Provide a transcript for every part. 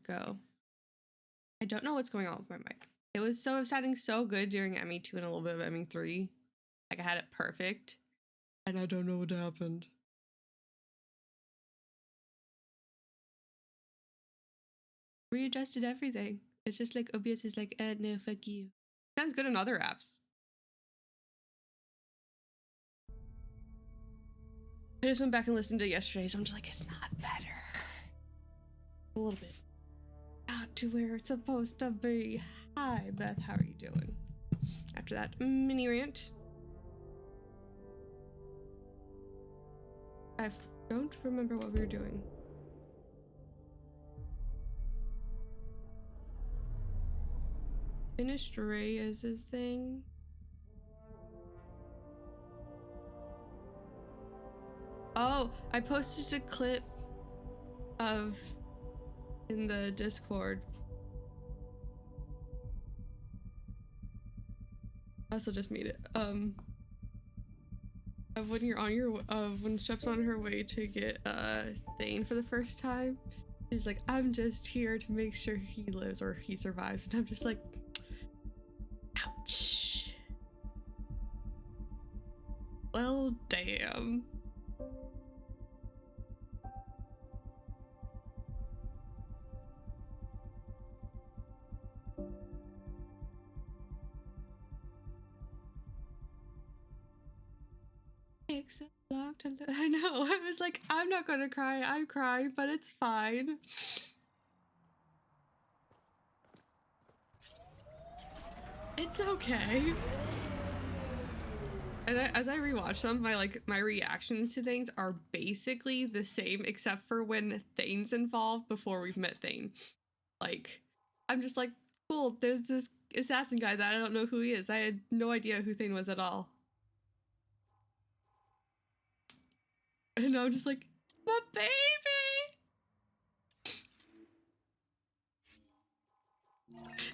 go. I don't know what's going on with my mic. It was sounding so good during ME2 and a little bit of ME3. Like I had it perfect. And I don't know what happened. Readjusted everything. It's just like OBS is like, no, fuck you. Sounds good on other apps. I just went back and listened to it yesterday, so I'm just like, it's not better. A little bit. Not to where it's supposed to be. Hi, Beth, how are you doing? After that mini rant. I don't remember what we were doing. Finished Reyes's thing. Oh, I posted a clip of in the Discord. I also just made it. Of when you're on your when Shep's on her way to get Thane for the first time. She's like, I'm just here to make sure he lives or he survives, and I'm just like, ouch. Well, damn. Except locked. I know. I was like, I'm not gonna cry. I'm crying, but it's fine. It's okay. And as I rewatch them, my reactions to things are basically the same, except for when Thane's involved before we've met Thane. Like, I'm just like, cool, there's this assassin guy that I don't know who he is. I had no idea who Thane was at all. And I'm just like, my baby!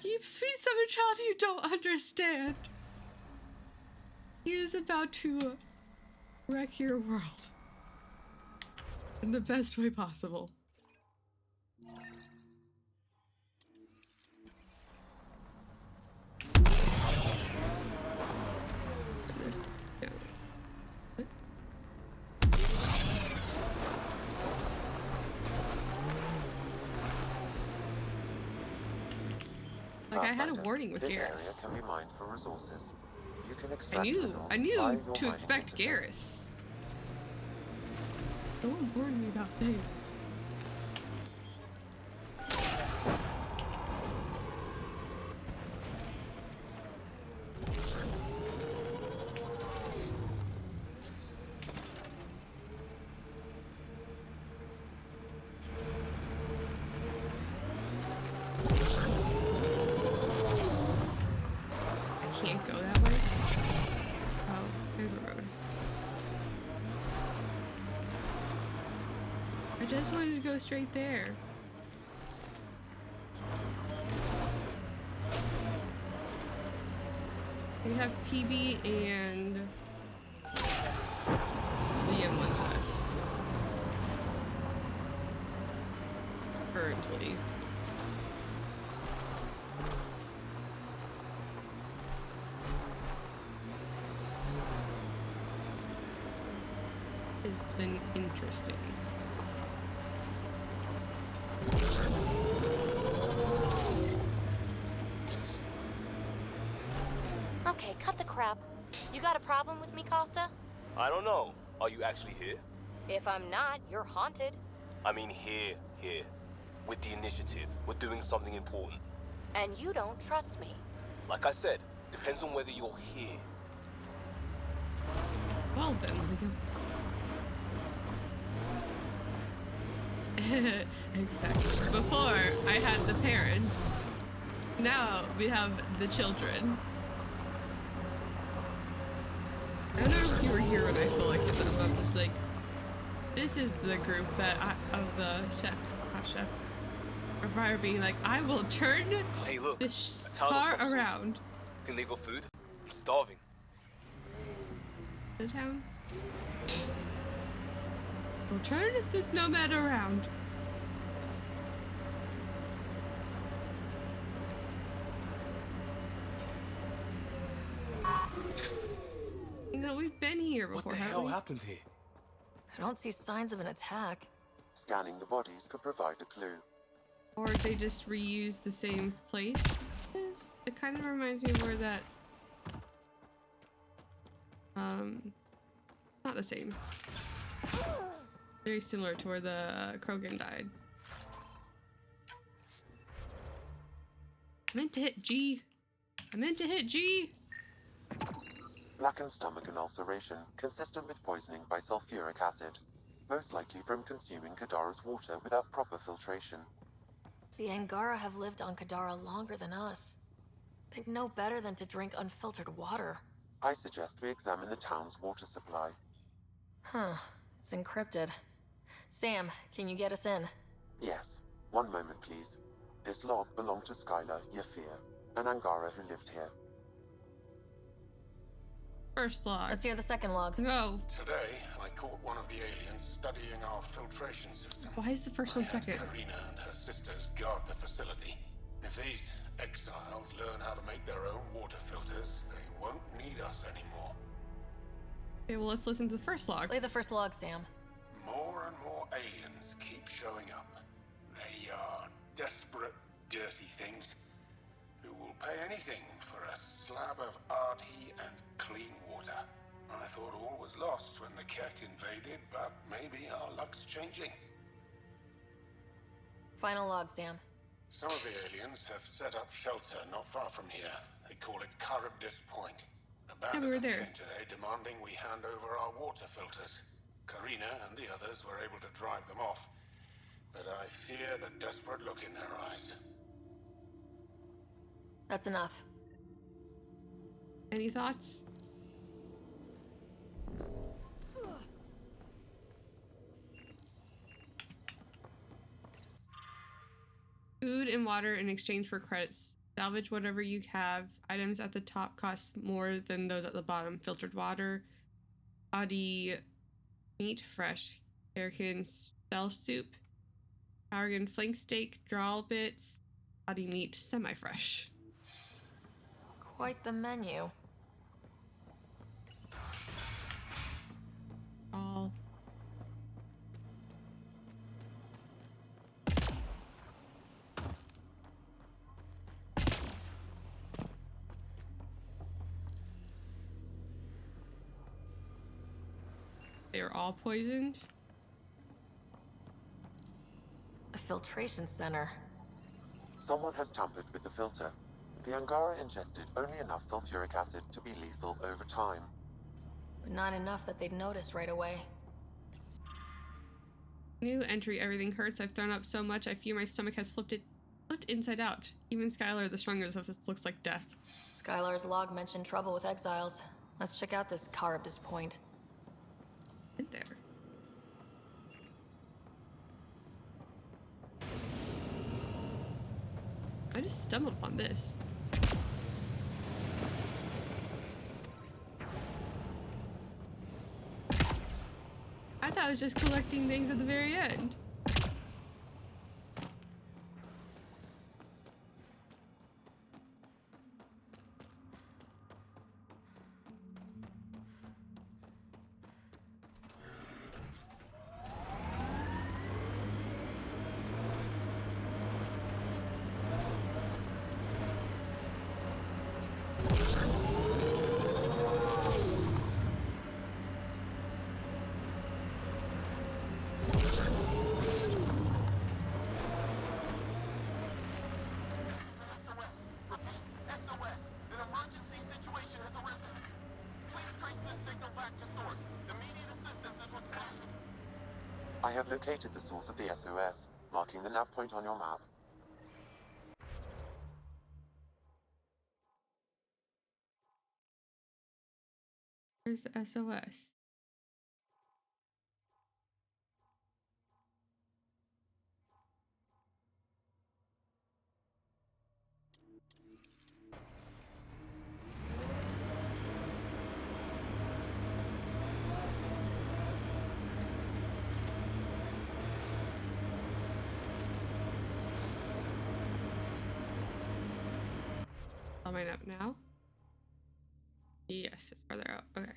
You sweet summer child, you don't understand. He is about to wreck your world. In the best way possible. Like, I had a warning with Garrus. Can be mined for resources. You can I knew to expect Garrus. No one warned me about Thane. I just wanted to go straight there. We have PB and Liam with us. Currently. It's been interesting. Okay, cut the crap. You got a problem with me, Costa? I don't know. Are you actually here? If I'm not, you're haunted. I mean here. With the initiative. We're doing something important. And you don't trust me. Like I said, depends on whether you're here. Well then, exactly. Before, I had the parents. Now, we have the children. I don't know if you were here when I selected them, but I'm just like, this is the group that of the chef, not chef, or fire being like, I will turn hey, look, this car around. Can they go food? I'm starving. The town. We'll turn this nomad around. No, we've been here What before, the haven't hell we? happened here? I don't see signs of an attack. Scanning the bodies could provide a clue. Or they just reuse the same place? It kind of reminds me of where that... Not the same. Very similar to where the Krogan died. I meant to hit G. I meant to hit G. Blackened stomach and ulceration, consistent with poisoning by sulfuric acid. Most likely from consuming Kadara's water without proper filtration. The Angara have lived on Kadara longer than us. They'd know better than to drink unfiltered water. I suggest we examine the town's water supply. Huh. It's encrypted. Sam, can you get us in? Yes. One moment, please. This log belonged to Skylar Yafir, an Angara who lived here. First log. Let's hear the second log. No. Today, I caught one of the aliens studying our filtration system. Why is the first one I had second? Karina and her sisters guard the facility. If these exiles learn how to make their own water filters, they won't need us anymore. Okay, well, let's listen to the first log. Play the first log, Sam. More and more aliens keep showing up. They are desperate, dirty things who will pay anything for a slab of Ardhi and clean water. I thought all was lost when the Ket invaded, but maybe our luck's changing. Final log, Sam. Some of the aliens have set up shelter not far from here. They call it Charybdis Point. A band we of were them there. came today demanding we hand over our water filters. Karina and the others were able to drive them off, but I fear the desperate look in their eyes. That's enough. Any thoughts? Food and water in exchange for credits. Salvage whatever you have. Items at the top cost more than those at the bottom. Filtered water. Audi meat fresh. American cell soup. Oregon flank steak. Drawl bits. Audi meat semi-fresh. Quite the menu. All. They are all poisoned. A filtration center. Someone has tampered with the filter. The Angara ingested only enough sulfuric acid to be lethal over time. But not enough that they'd notice right away. New entry, everything hurts. I've thrown up so much I fear my stomach has flipped inside out. Even Skylar, the strongest of us, looks like death. Skylar's log mentioned trouble with exiles. Let's check out this Charybdis Point. Right there. I just stumbled upon this. I thought I was just collecting things at the very end. I have located the source of the SOS, marking the nav point on your map. Where's the SOS? I'll mine up now. Yes, it's farther out. Okay.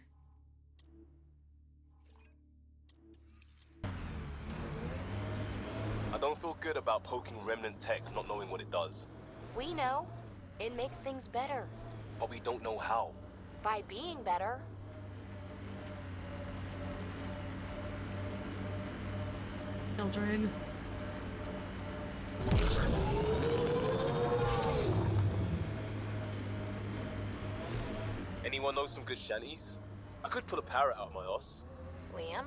I don't feel good about poking remnant tech, not knowing what it does. We know. It makes things better. But we don't know how. By being better. Children. Anyone know some good shanties? I could pull a parrot out my ass. Liam?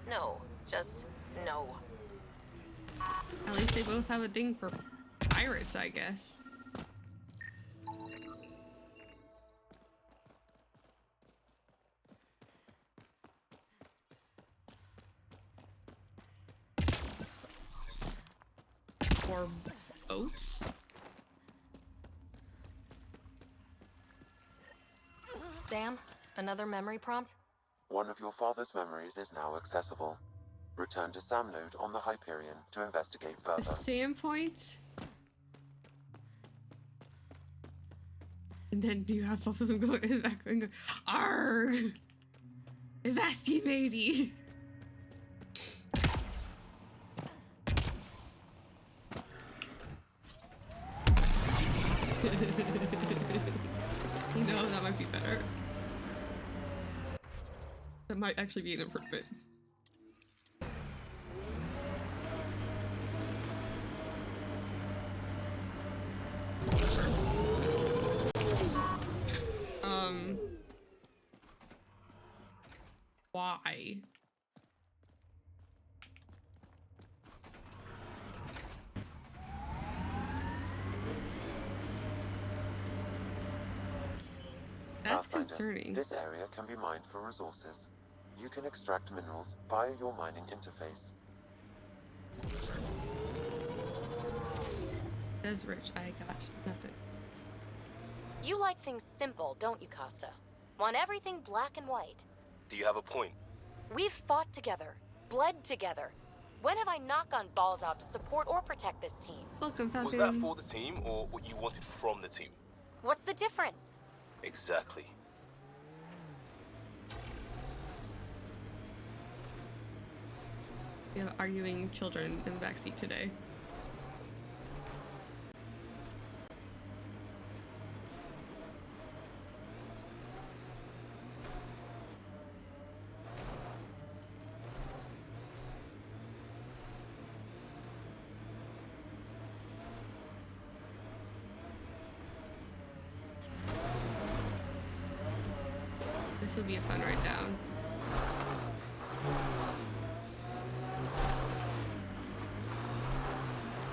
No, just no. At least they both have a thing for pirates, I guess. Or boats? Sam, another memory prompt? One of your father's memories is now accessible. Return to Sam Node on the Hyperion to investigate The further. Sam point? And then you have both of them go in the back and go, Arrgh! Evasti matey! You know, that might be better. That might actually be an improvement. Why? That's Pathfinder, concerning. This area can be mined for resources. You can extract minerals via your mining interface. That's rich. I got nothing. You like things simple, don't you, Costa? Want everything black and white. Do you have a point? We've fought together, bled together. When have I not gone balls out to support or protect this team? Welcome, Falcon. Was that for the team or what you wanted from the team? What's the difference? Exactly. We have arguing children in the backseat today. This would be a fun write down.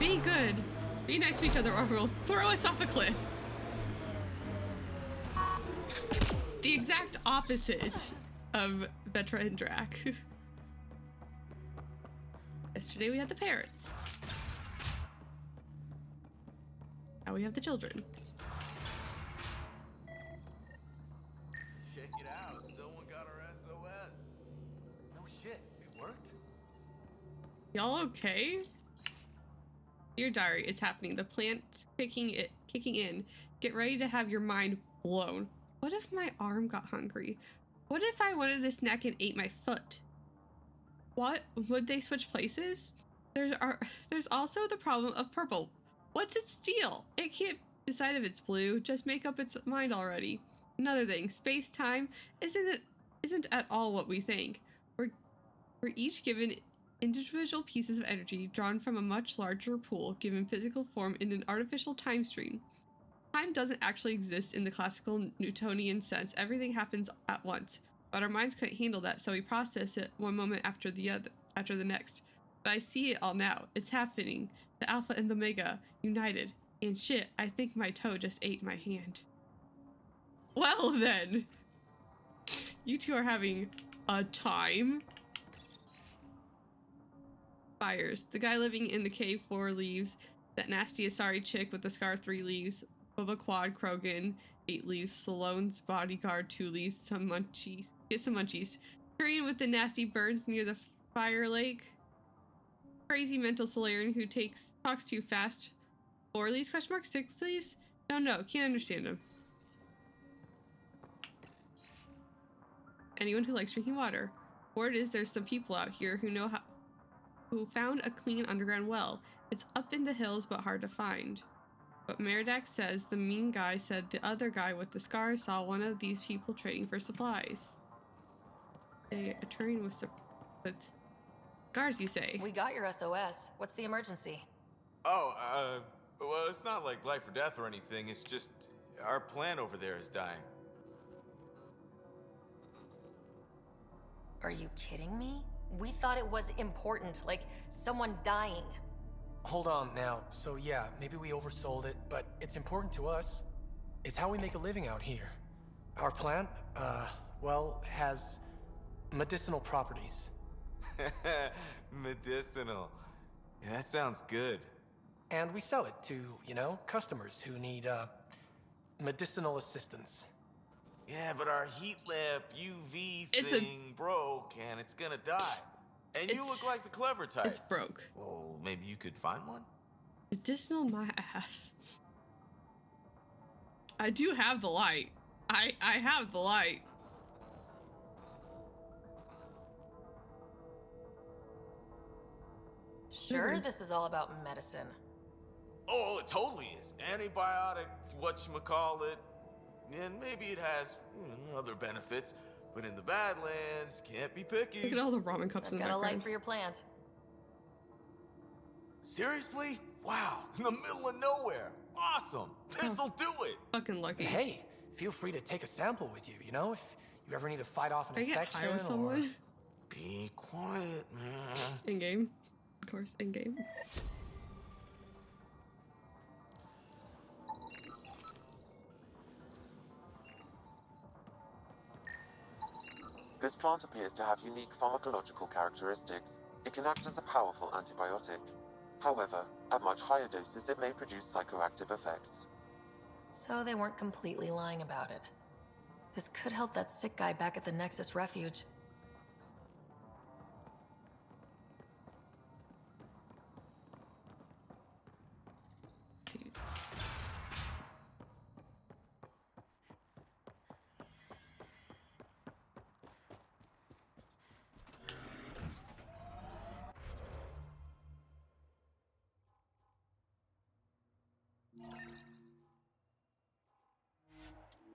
Be good. Be nice to each other or we'll throw us off a cliff. The exact opposite of Vetra and Drac. Yesterday we had the parrots. Now we have the children. Check it out. Someone got our SOS. No shit. It worked? Y'all okay? Dear diary, it's happening. The plant's kicking in. Get ready to have your mind blown. What if my arm got hungry? What if I wanted a snack and ate my foot? What? Would they switch places? There's also the problem of purple. What's its deal? It can't decide if it's blue. Just make up its mind already. Another thing, space-time isn't at all what we think. We're each given individual pieces of energy drawn from a much larger pool given physical form in an artificial time stream. Time doesn't actually exist in the classical Newtonian sense. Everything happens at once. But our minds couldn't handle that, so we process it one moment after the next. But I see it all now. It's happening. The Alpha and the Omega united. And shit, I think my toe just ate my hand. Well then, you two are having a time. Fires. The guy living in the cave 4 leaves. That nasty Asari chick with the scar 3 leaves. Bubba Quad Krogan 8 leaves. Salone's bodyguard 2 leaves. Some munchies. Get some munchies. Korean with the nasty birds near the fire lake. Crazy mental Solarian who talks too fast. 4 leaves? Question mark? 6 leaves? No, can't understand him. Anyone who likes drinking water. Word is there's some people out here who know who found a clean underground well. It's up in the hills but hard to find. But Meridak says the mean guy said the other guy with the scars saw one of these people trading for supplies. A turning with scars, you say? We got your SOS. What's the emergency? Oh, well, it's not like life or death or anything. It's just our plant over there is dying. Are you kidding me? We thought it was important, like someone dying. Hold on now. So yeah, maybe we oversold it, but it's important to us. It's how we make a living out here. Our plant, well, has medicinal properties. Medicinal. Yeah, that sounds good. And we sell it to, customers who need, medicinal assistance. Yeah, but our heat lamp UV It's thing broke and it's gonna die. And you look like the clever type. It's broke. Well, maybe you could find one? Medicinal my ass. I do have the light. I have the light. Sure, this is all about medicine. Oh, it totally is. Antibiotic, whatchamacallit. And maybe it has other benefits. But in the Badlands, can't be picky. Look at all the ramen cups in I've the got a light background. for your plant. Seriously? Wow, in the middle of nowhere. Awesome. This'll do it. Fucking lucky. And hey, feel free to take a sample with you, if you ever need to fight off an Can I get infection high with or... someone? Be quiet, man. In game. Of course, in game. This plant appears to have unique pharmacological characteristics. It can act as a powerful antibiotic. However, at much higher doses it may produce psychoactive effects. So they weren't completely lying about it. This could help that sick guy back at the Nexus Refuge.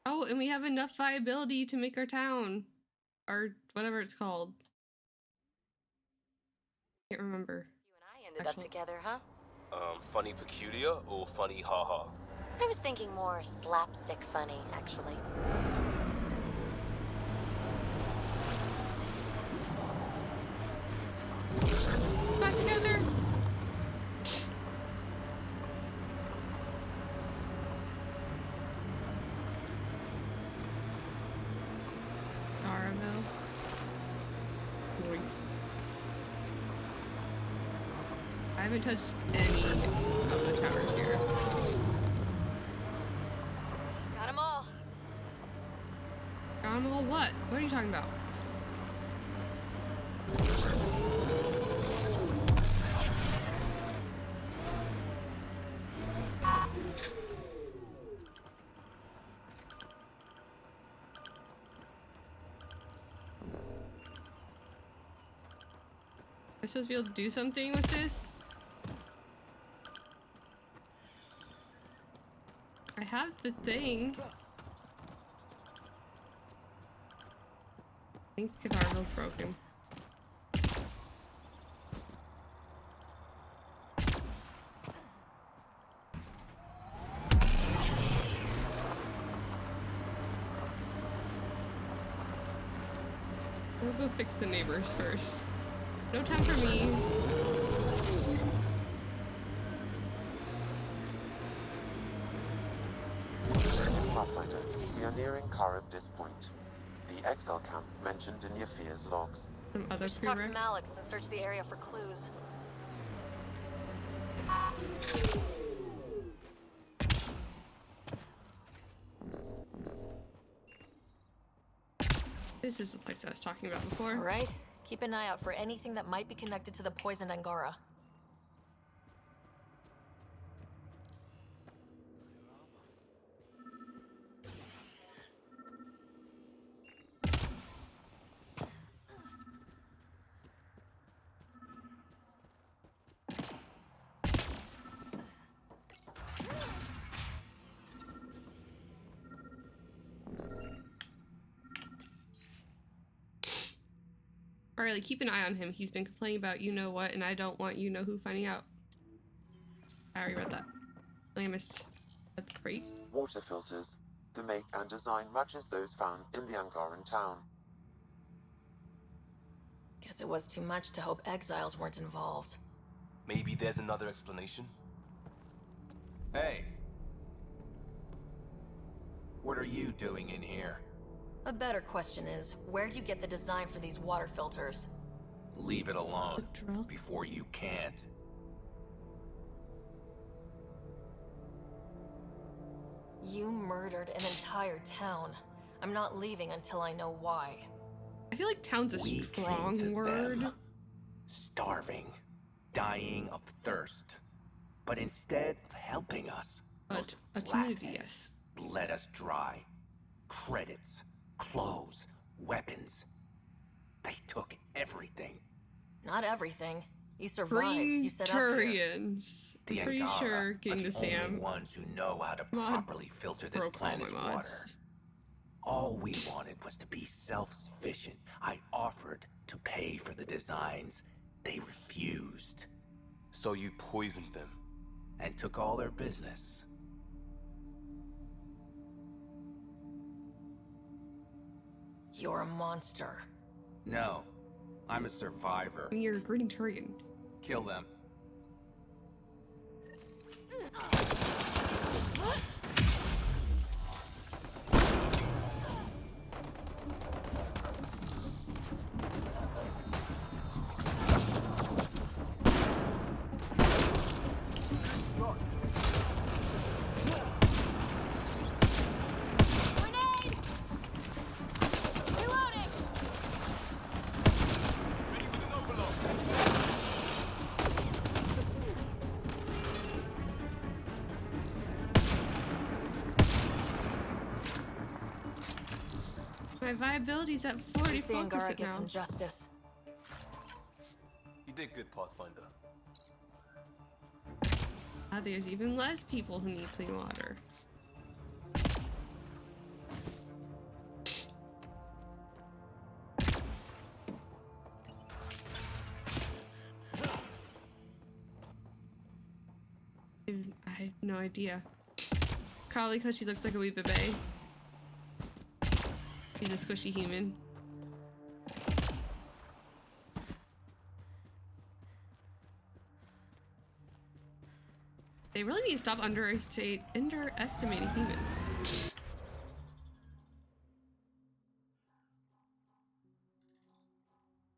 Oh, and we have enough viability to make our town. Or whatever it's called. Can't remember. You and I ended up together, huh? Funny peculiar or funny haha? I was thinking more slapstick funny, actually. Got together. Caramel. Voice. I haven't touched any of the towers here. Got 'em all. Caramel what? What are you talking about? Am I supposed to be able to do something with this? I have the thing. I think Cadarville's broken. We'll go fix the neighbors first. No time for me. Pathfinder, we are nearing Karib Point, the exile camp mentioned in Yafir's logs. Some other We should talk to prereq. Malix and search the area for clues. This is the place I was talking about before. All right, keep an eye out for anything that might be connected to the poisoned Angara. Carly, keep an eye on him. He's been complaining about you know what, and I don't want you know who finding out. I already read that. I missed at the crate. Water filters. The make and design matches those found in the Angaran town. Guess it was too much to hope exiles weren't involved. Maybe there's another explanation? Hey. What are you doing in here? A better question is, where'd you get the design for these water filters? Leave it alone Drill. before you can't. You murdered an entire town. I'm not leaving until I know why. I feel like town's a We strong came to word. them, starving, dying of thirst. But instead of helping us, But those a community, flatheads yes. bled us dry. Credits, clothes, weapons. They took everything. Not everything. You survived. You set up here. Turians. The I'm pretty Angara sure are getting the the only Sam ones who know how to mod properly filter this broke all my planet's mods. water. All we wanted was to be self-sufficient. I offered to pay for the designs. They refused So you poisoned them. and took all their business. You're a monster. No, I'm a survivor. You're a green Turian. Kill them. Grenade! Reloading! My viability's at At least the Angara 44% gets now. some justice. You did good, Pathfinder. Now there's even less people who need clean water. I had no idea. Probably because she looks like a wee bebe. She's a squishy human. They really need to stop underestimating humans.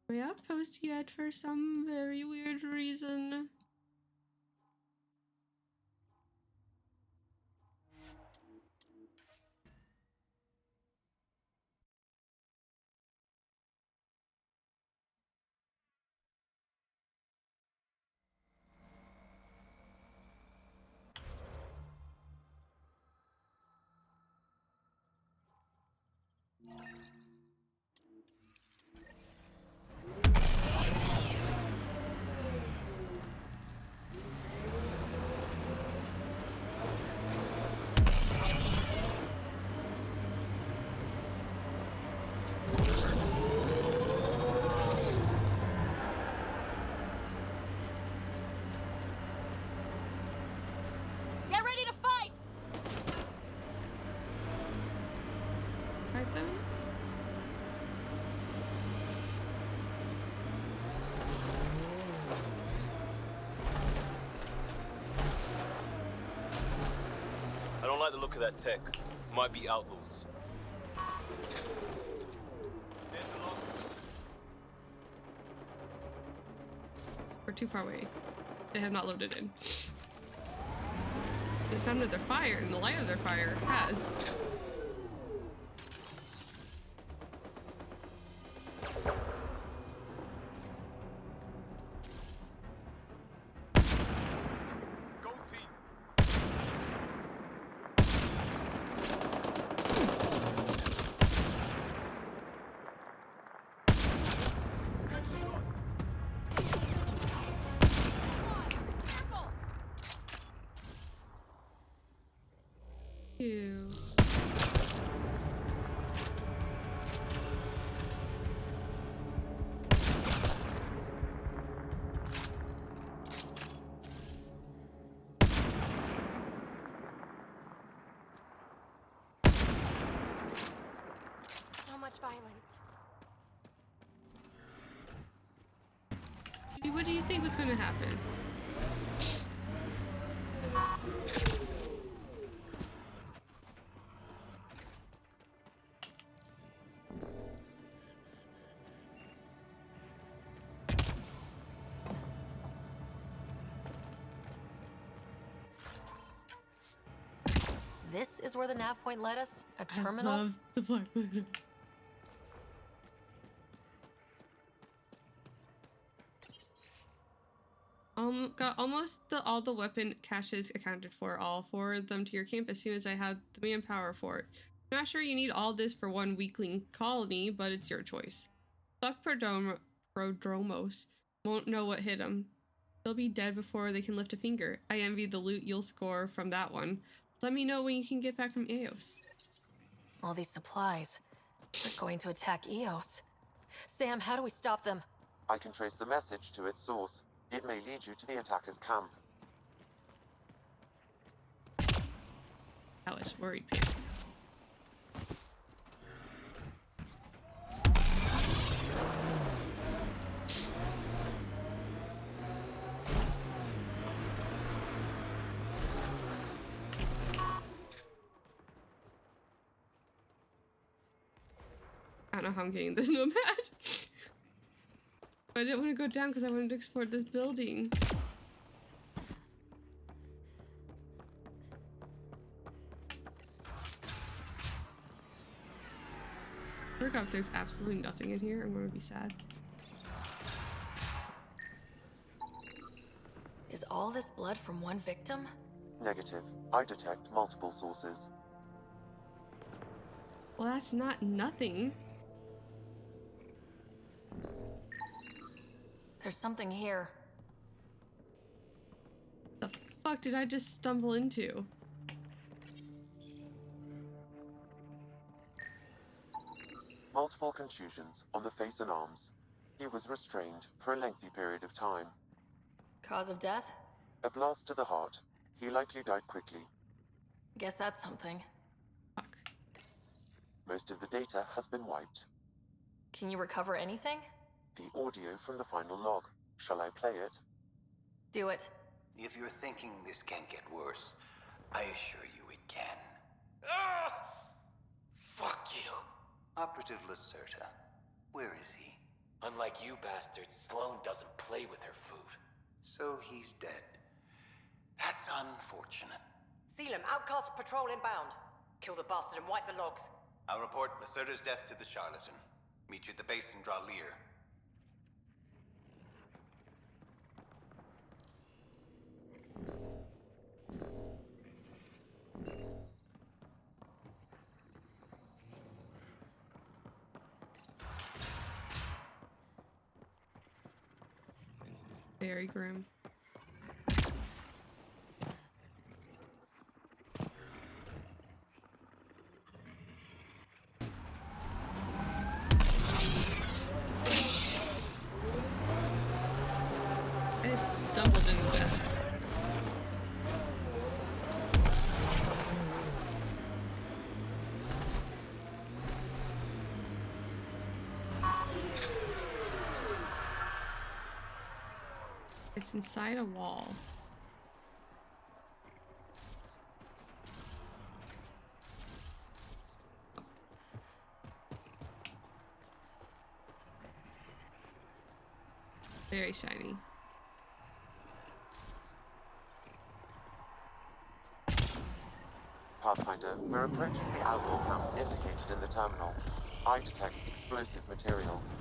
We outpost yet for some very weird reason. Get ready to fight! Right then? I don't like the look of that tech. Might be outlaws. We're too far away. They have not loaded in. The sound of their fire and the light of their fire has. Go team. Careful! Ew. think was gonna happen? This is where the nav point led us? A terminal? I love the Black Widow. Got almost all the weapon caches accounted for. I'll forward them to your camp as soon as I have the manpower for it. I'm not sure you need all this for one weakling colony, but it's your choice. Fuck Prodromos. Won't know what hit them. They'll be dead before they can lift a finger. I envy the loot you'll score from that one. Let me know when you can get back from Eos. All these supplies. They're going to attack Eos. Sam, how do we stop them? I can trace the message to its source. It may lead you to the attacker's camp. I was worried, Pete. I don't know how I'm getting this nomad. I didn't want to go down because I wanted to explore this building. Forgot if there's absolutely nothing in here. I'm gonna be sad. Is all this blood from one victim? Negative. I detect multiple sources. Well, that's not nothing. There's something here. The fuck did I just stumble into? Multiple contusions on the face and arms. He was restrained for a lengthy period of time. Cause of death? A blast to the heart. He likely died quickly. Guess that's something. Fuck. Most of the data has been wiped. Can you recover anything? The audio from the final log. Shall I play it? Do it. If you're thinking this can't get worse, I assure you it can. Ah! Fuck you. Operative Lacerta, where is he? Unlike you bastards, Sloane doesn't play with her food. So he's dead. That's unfortunate. Seal him. Outcast patrol inbound. Kill the bastard and wipe the logs. I'll report Lacerta's death to the charlatan. Meet you at the base and draw Lear. Very grim. I stumbled into death. It's inside a wall. Very shiny. Pathfinder, we're approaching the outlaw camp indicated in the terminal. I detect explosive materials.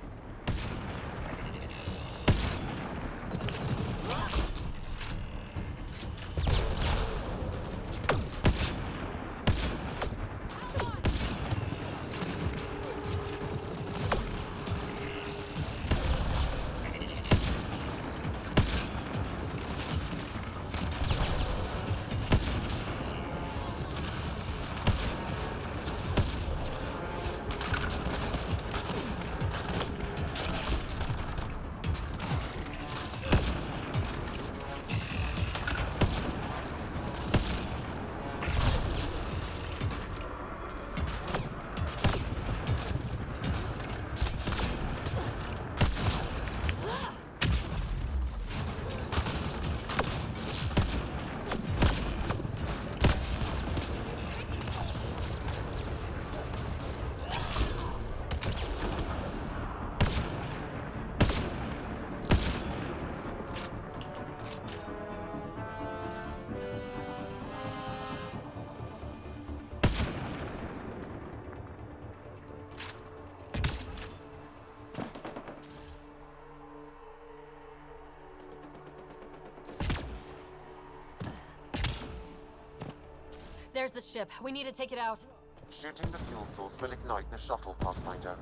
There's the ship. We need to take it out. Shooting the fuel source will ignite the shuttle, Pathfinder.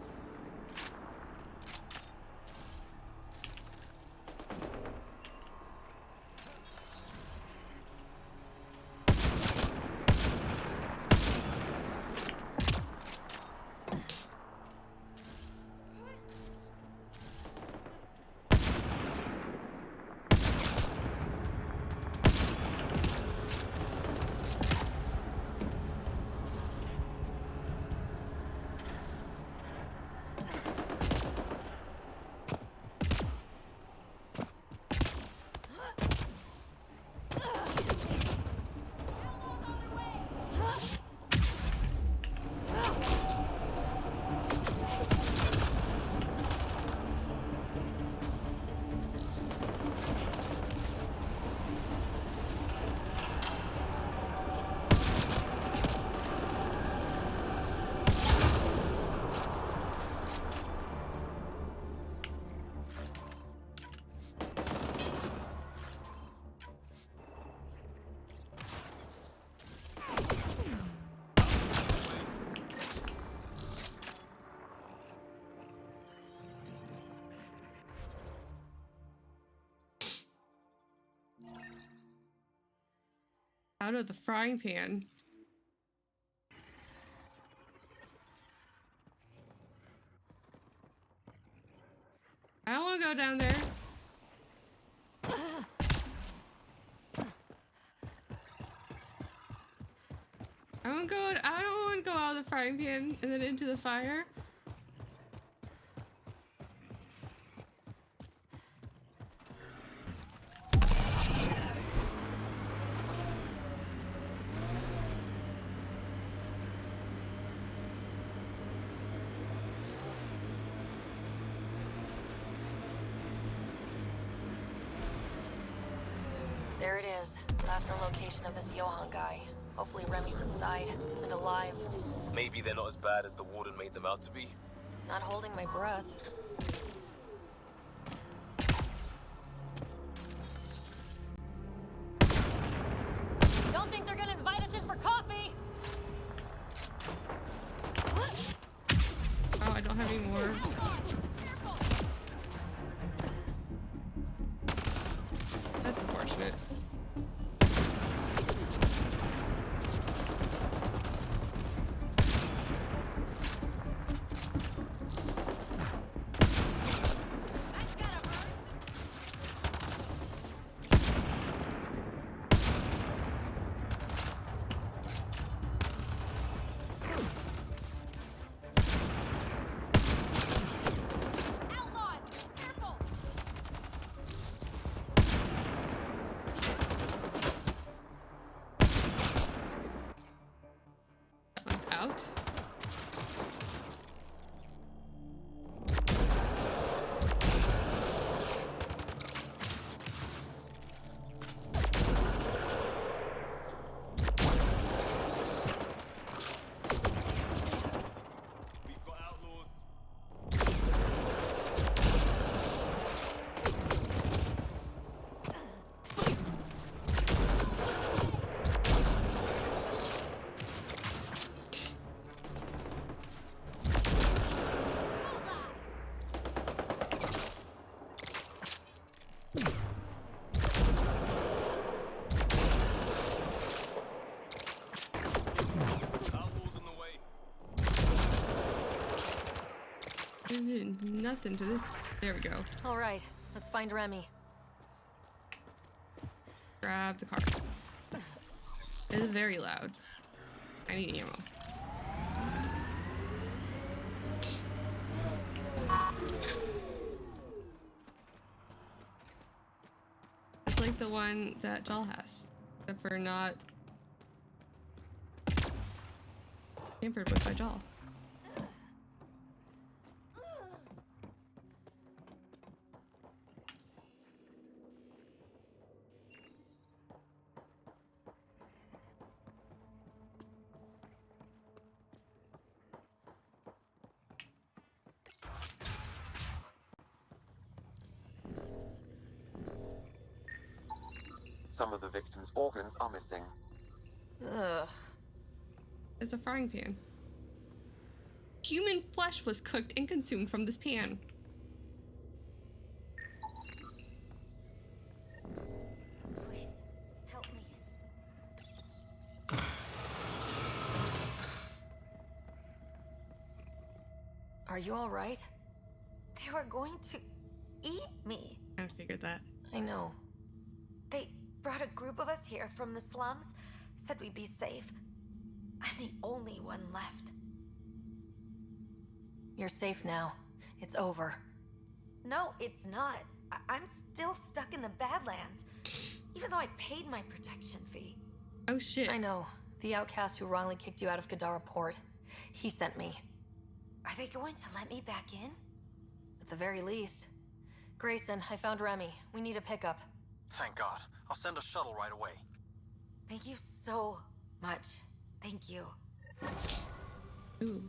Out of the frying pan. I don't want to go down there. I don't want to go out of the frying pan and then into the fire. There it is. Last known location of this Johann guy. Hopefully Remy's inside and alive. Maybe they're not as bad as the warden made them out to be. Not holding my breath. Don't think they're gonna invite us in for coffee! Oh, I don't have any more. That's unfortunate. Out. We've got outlaws. Nothing to this. There we go. All right, let's find Remy. Grab the car. It is very loud. I need ammo. It's like the one that Jal has, except for not tampered with by Jal. Some of the victim's organs are missing. Ugh. There's a frying pan. Human flesh was cooked and consumed from this pan. Please, help me. Are you all right? They were going to eat me. I figured that. I know. They brought a group of us here from the slums, said we'd be safe. I'm the only one left. You're safe now. It's over. No, it's not. I'm still stuck in the Badlands, even though I paid my protection fee. Oh shit. I know. The outcast who wrongly kicked you out of Kadara Port. He sent me. Are they going to let me back in? At the very least. Grayson, I found Remy. We need a pickup. Thank God. I'll send a shuttle right away. Thank you so much. Thank you. Ooh.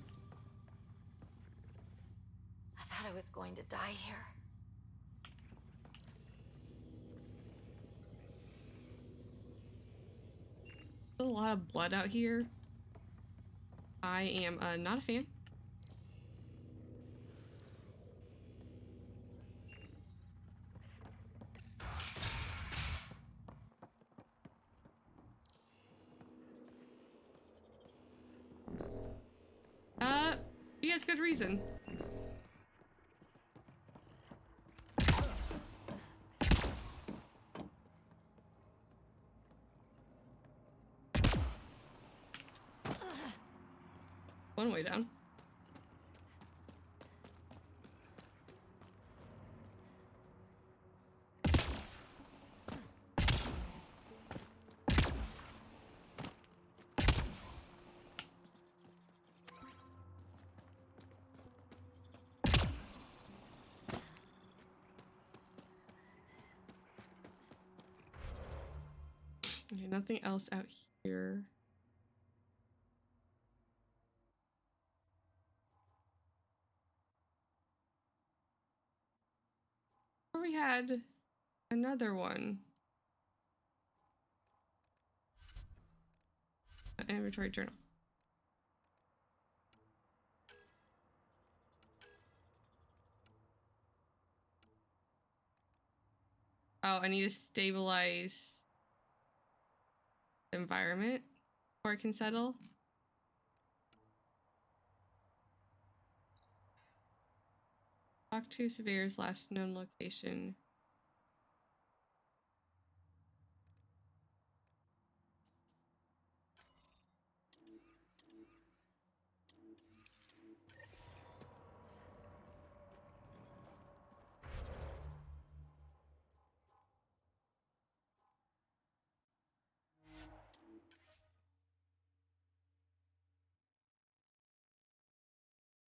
I thought I was going to die here. There's a lot of blood out here. I am not a fan. He has good reason. One way down. Okay, nothing else out here. Or we had another one. An inventory journal. Oh, I need to stabilize the environment before I can settle. Talk to Severe's last known location.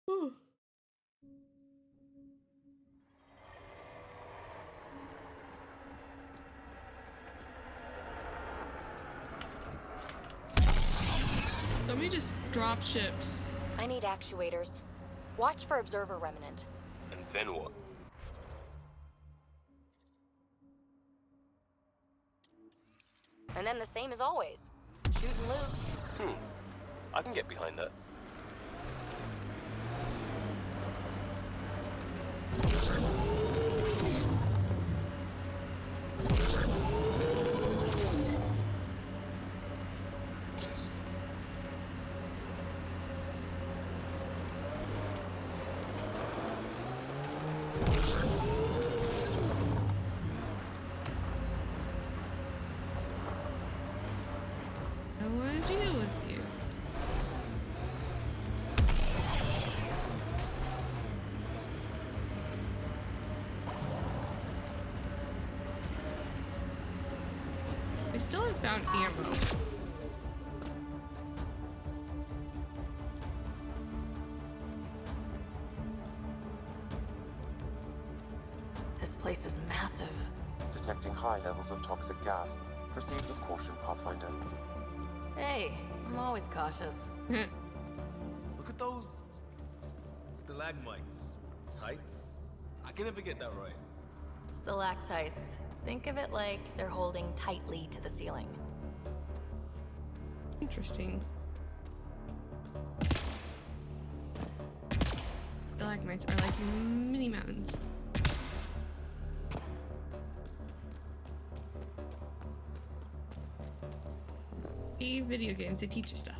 Whew. Let me just drop ships. I need actuators. Watch for Observer Remnant. And then what? And then the same as always. Shoot and loot. I can get behind that. I want to deal with you. We still haven't found ammo. This place is massive. Detecting high levels of toxic gas. Proceed with caution, Pathfinder. Hey, I'm always cautious. Look at those stalagmites. Tights? I can never get that right. Stalactites. Think of it like they're holding tightly to the ceiling. Interesting. stalagmites are like mini mountains. Hey, video games, they teach you stuff.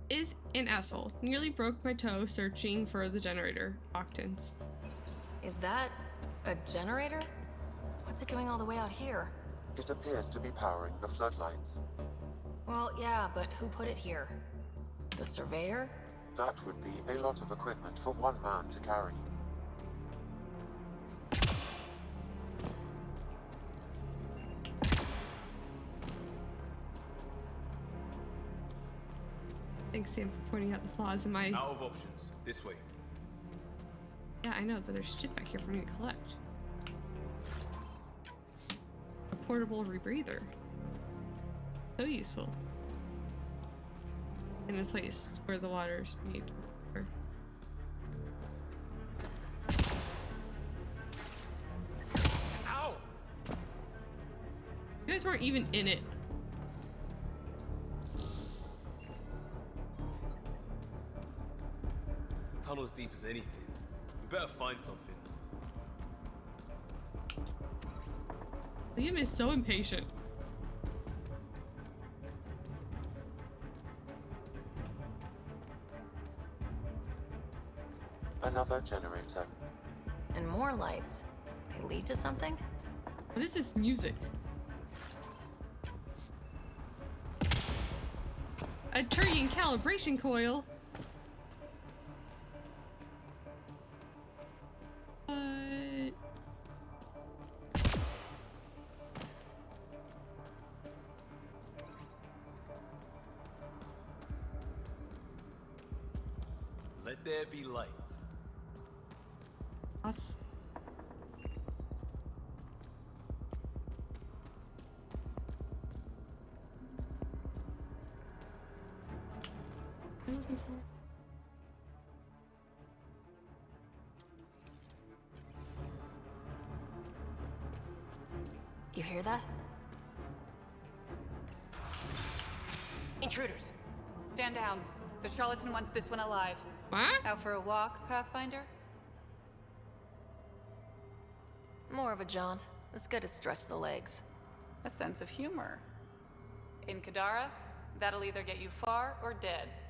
Is an asshole. Nearly broke my toe searching for the generator. Octans. Is that a generator? What's it doing all the way out here? It appears to be powering the floodlights. Well, yeah, but who put it here? The surveyor? That would be a lot of equipment for one man to carry. Thanks, Sam, for pointing out the flaws in my... Out of options. This way. Yeah, I know, but there's shit back here for me to collect. A portable rebreather. So useful. In a place where the water's made. Ow! You guys weren't even in it. Tunnel as deep as anything. We better find something. Liam is so impatient. Another generator. And more lights. They lead to something? What is this music? A Turian calibration coil. Let there be light. That's... You hear that? Intruders. Stand down. The charlatan wants this one alive. What? Out for a walk, Pathfinder? More of a jaunt. It's good to stretch the legs. A sense of humor. In Kadara, that'll either get you far or dead.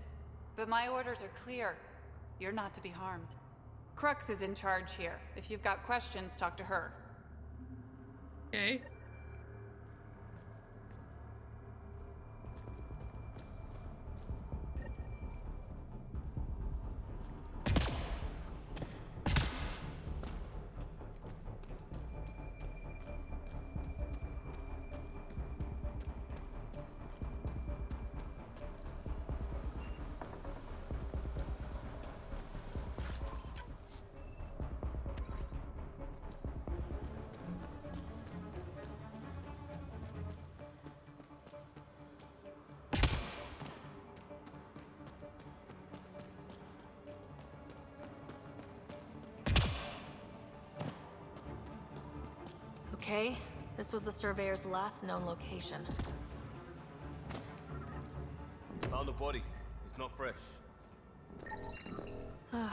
But my orders are clear. You're not to be harmed. Crux is in charge here. If you've got questions, talk to her. Okay. Okay, this was the surveyor's last known location. Found the body. It's not fresh. The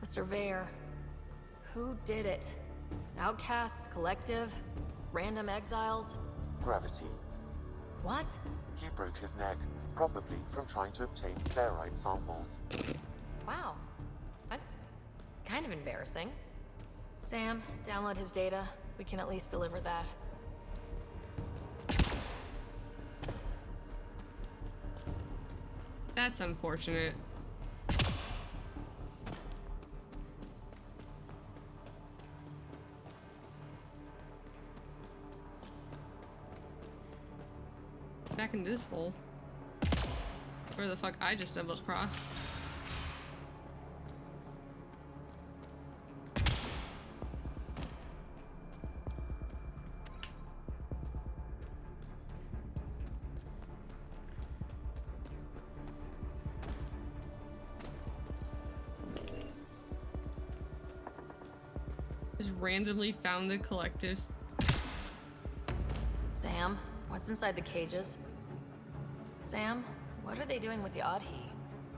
surveyor. Who did it? Outcasts, collective, random exiles? Gravity. What? He broke his neck, probably from trying to obtain ferrite samples. Wow. That's kind of embarrassing. Sam, download his data. We can at least deliver that. That's unfortunate. Back into this hole. Where the fuck I just stumbled across. Just randomly found the collectives. Sam, what's inside the cages? Sam, what are they doing with the Adhi?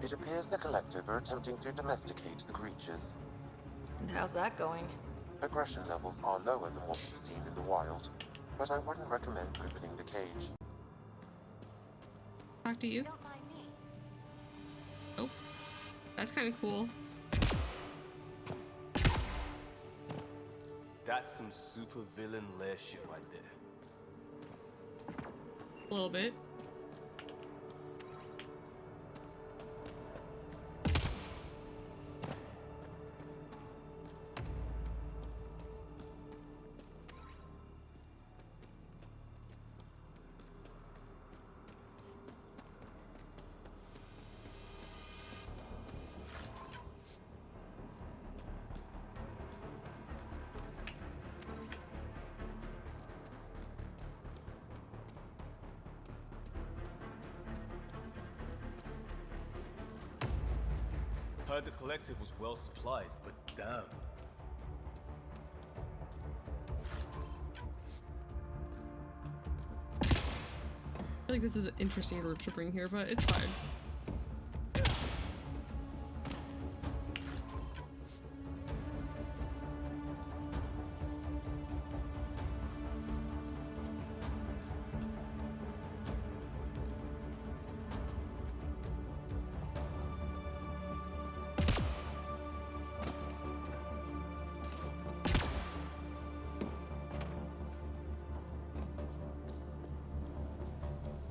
It appears the Collective are attempting to domesticate the creatures. And how's that going? Aggression levels are lower than what we've seen in the wild, but I wouldn't recommend opening the cage. Talk to you. Don't mind me. Oh, that's kind of cool. That's some super villain lair shit right there. A little bit. Heard the Collective was well supplied, but damn. I feel like this is an interesting group to bring here, but it's fine.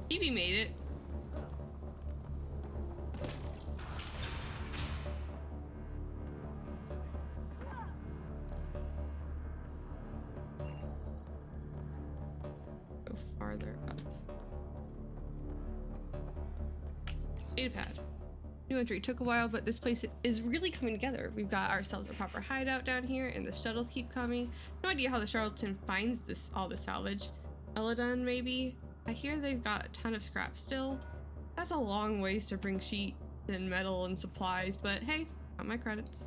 Evie made it. Go farther up. Data pad. New entry. Took a while, but this place is really coming together. We've got ourselves a proper hideout down here, and the shuttles keep coming. No idea how the charlatan finds all this salvage. Eladon, maybe? I hear they've got a ton of scrap still. That's a long ways to bring sheet and metal and supplies, but hey, got my credits.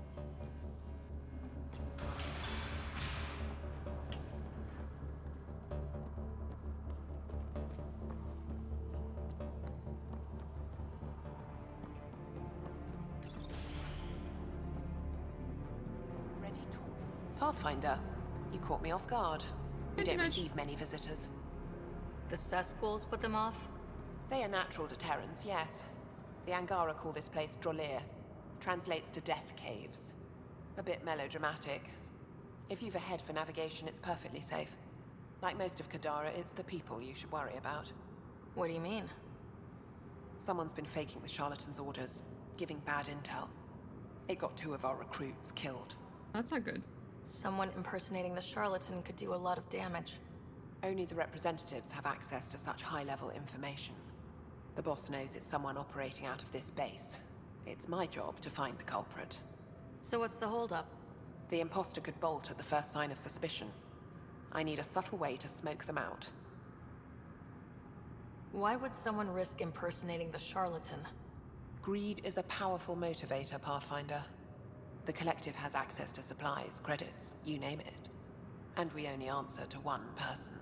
Ready to... Pathfinder, you caught me off guard. We don't receive many visitors. The cesspools put them off? They are natural deterrents, yes. The Angara call this place Drolir. Translates to death caves. A bit melodramatic. If you've a head for navigation, it's perfectly safe. Like most of Kadara, it's the people you should worry about. What do you mean? Someone's been faking the charlatan's orders, giving bad intel. It got 2 of our recruits killed. That's not good. Someone impersonating the charlatan could do a lot of damage. Only the representatives have access to such high-level information. The boss knows it's someone operating out of this base. It's my job to find the culprit. So what's the holdup? The imposter could bolt at the first sign of suspicion. I need a subtle way to smoke them out. Why would someone risk impersonating the charlatan? Greed is a powerful motivator, Pathfinder. The Collective has access to supplies, credits, you name it. And we only answer to one person.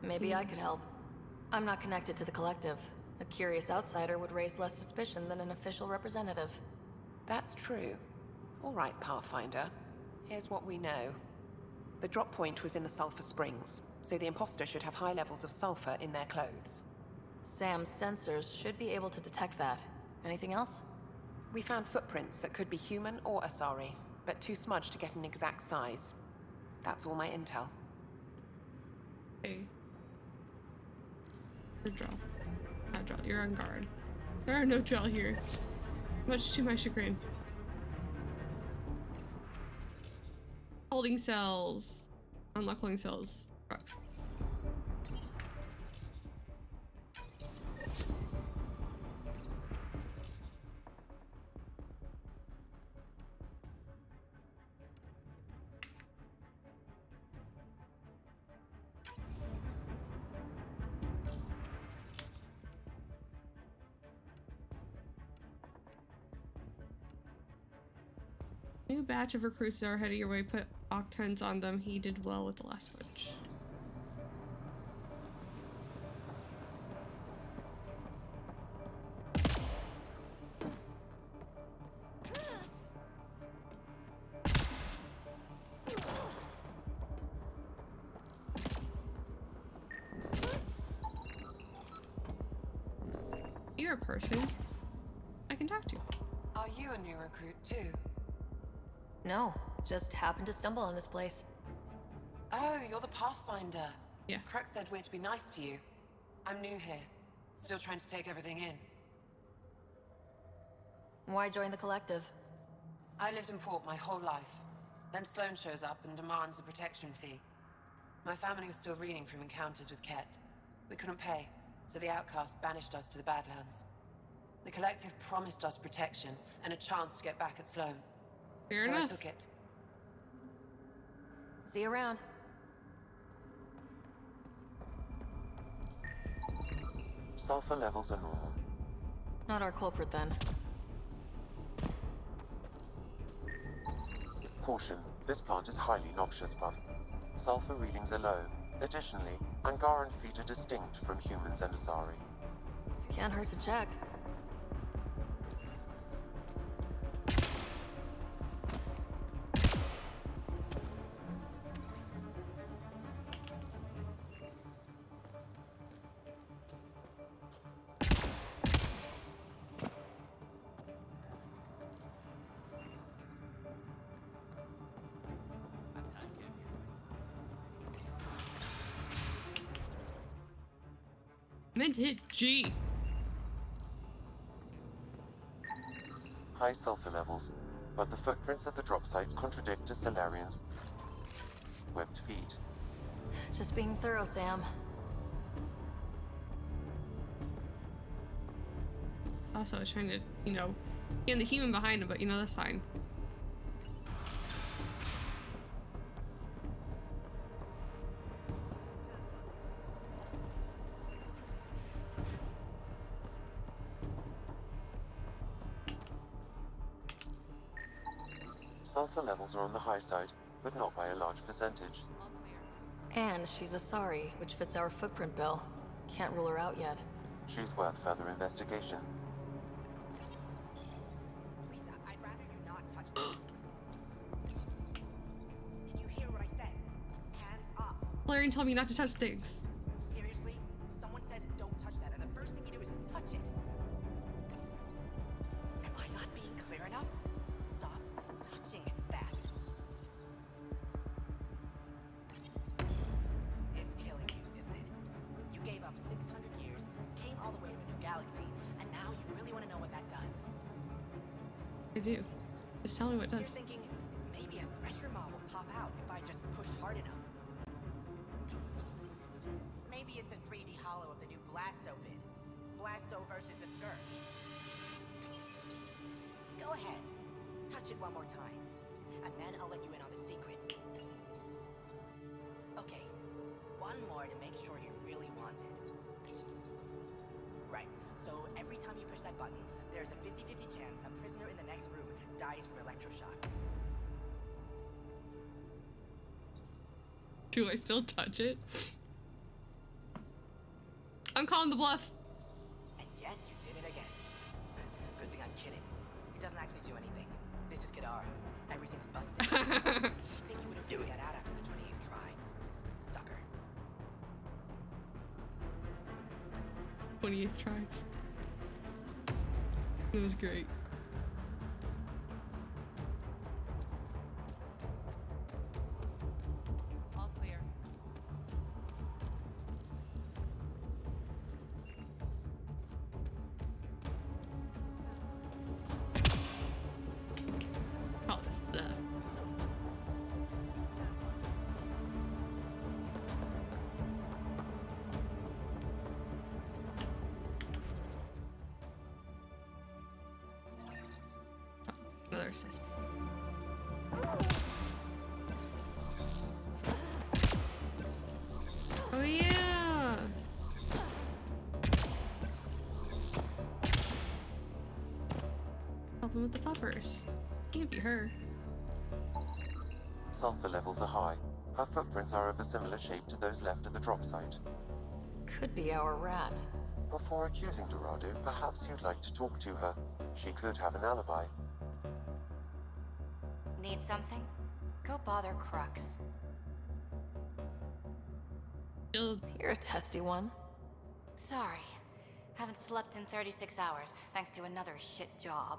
Maybe I could help. I'm not connected to the Collective. A curious outsider would raise less suspicion than an official representative. That's true. All right, Pathfinder. Here's what we know. The drop point was in the sulfur springs, so the imposter should have high levels of sulfur in their clothes. Sam's sensors should be able to detect that. Anything else? We found footprints that could be human or Asari, but too smudged to get an exact size. That's all my intel. Hey. Draw. Not draw. You're on guard. There are no draw here. Much to my chagrin. Holding cells. Unlock holding cells. Rocks. New batch of recruits are headed your way. Put octans on them. He did well with the last switch. you're a person I can talk to. Are you a new recruit too? No, just happened to stumble on this place. Oh, you're the Pathfinder. Yeah. Crux said we're to be nice to you. I'm new here. Still trying to take everything in. Why join the collective? I lived in port my whole life. Then Sloane shows up and demands a protection fee. My family was still reeling from encounters with Ket. We couldn't pay, so the outcast banished us to the Badlands. The collective promised us protection and a chance to get back at Sloane. Fair So enough. I took it. See you around. Sulfur levels are normal. Not our culprit then. Caution, this plant is highly noxious, Puff. Sulfur readings are low. Additionally, Angaran feet are distinct from humans and Asari. Can't hurt to check. I meant to hit G. High sulfur levels, but the footprints at the drop site contradict a Solarian's webbed feet. Just being thorough, Sam. Also, I was trying to, get the human behind him, but that's fine. Sulfur levels are on the high side, but not by a large percentage. And she's Asari, which fits our footprint bill. Can't rule her out yet. She's worth further investigation. Please, I'd rather you not touch them. Did you hear what I said? Hands up. Valerian told me not to touch things. Seriously? Someone says don't touch that, and the first thing you do is touch it. Am I not being clear enough? Stop touching that. It's killing you, isn't it? You gave up 600 years, came all the way to a new galaxy, and now you really want to know what that does? I do. Just tell me what it You're does. thinking maybe a thresher mob will pop out if I just pushed hard enough. Maybe it's a 3D hollow of the new Blasto vid. Blasto versus the Scourge. Go ahead. Touch it one more time. And then I'll let you in on the secret. Okay. One more to make sure you really want it. Right. So every time you push that button, there's a 50-50 chance a prisoner in the next room dies from electroshock. Do I still touch it? I'm calling the bluff. And yet you did it again. Good thing I'm kidding. It doesn't actually do anything. This is Kadar. Everything's busted. You think you would have figured that out after the 28th try? Sucker. 20th try. It was great. All clear. Call this bluff. Another assessment. Oh yeah. Help him with the puppers. Can't be her. Sulfur levels are high. Her footprints are of a similar shape to those left at the drop site. Could be our rat. Before accusing Dorado, perhaps you'd like to talk to her. She could have an alibi. Need something? Go bother Crux. You're a testy one. Sorry. Haven't slept in 36 hours, thanks to another shit job.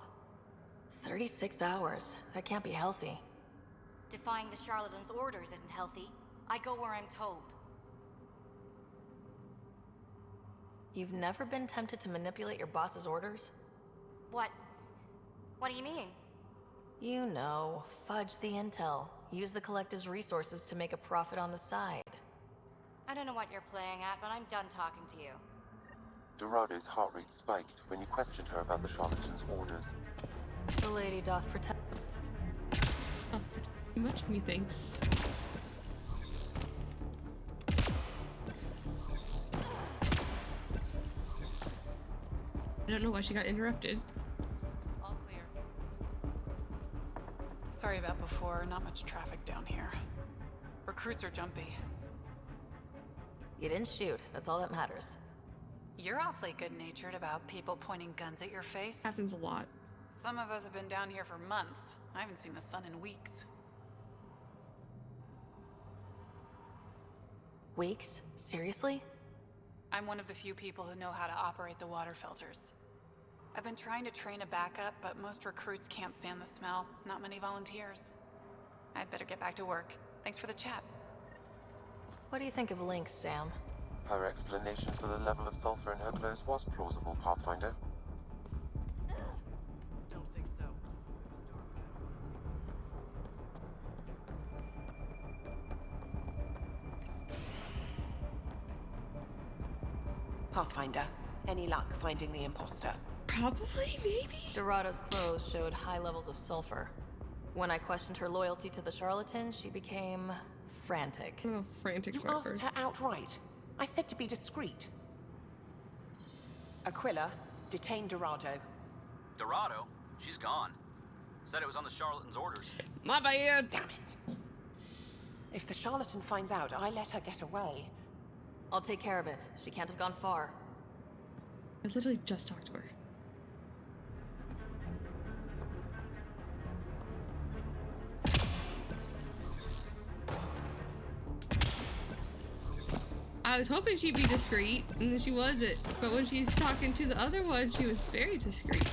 36 hours? That can't be healthy. Defying the charlatan's orders isn't healthy. I go where I'm told. You've never been tempted to manipulate your boss's orders? What? What do you mean? You know, fudge the intel. Use the collective's resources to make a profit on the side. I don't know what you're playing at, but I'm done talking to you. Dorado's heart rate spiked when you questioned her about the charlatan's orders. The lady doth protect. Oh, too much, methinks. I don't know why she got interrupted. All clear. Sorry about before, not much traffic down here. Recruits are jumpy. You didn't shoot, that's all that matters. You're awfully good-natured about people pointing guns at your face. Happens a lot. Some of us have been down here for months. I haven't seen the sun in weeks. Weeks? Seriously? I'm one of the few people who know how to operate the water filters. I've been trying to train a backup, but most recruits can't stand the smell. Not many volunteers. I'd better get back to work. Thanks for the chat. What do you think of Lynx, Sam? Her explanation for the level of sulfur in her clothes was plausible, Pathfinder. Don't think so. Pathfinder, any luck finding the imposter? Probably, maybe? Dorado's clothes showed high levels of sulfur. When I questioned her loyalty to the charlatan, she became frantic. Oh, frantic You swiper. asked her outright. I said to be discreet. Aquila, detain Dorado. Dorado? She's gone. Said it was on the charlatan's orders. My bad. Damn it. If the charlatan finds out, I let her get away. I'll take care of it. She can't have gone far. I literally just talked to her. I was hoping she'd be discreet, and then she wasn't. But when she's talking to the other one, she was very discreet.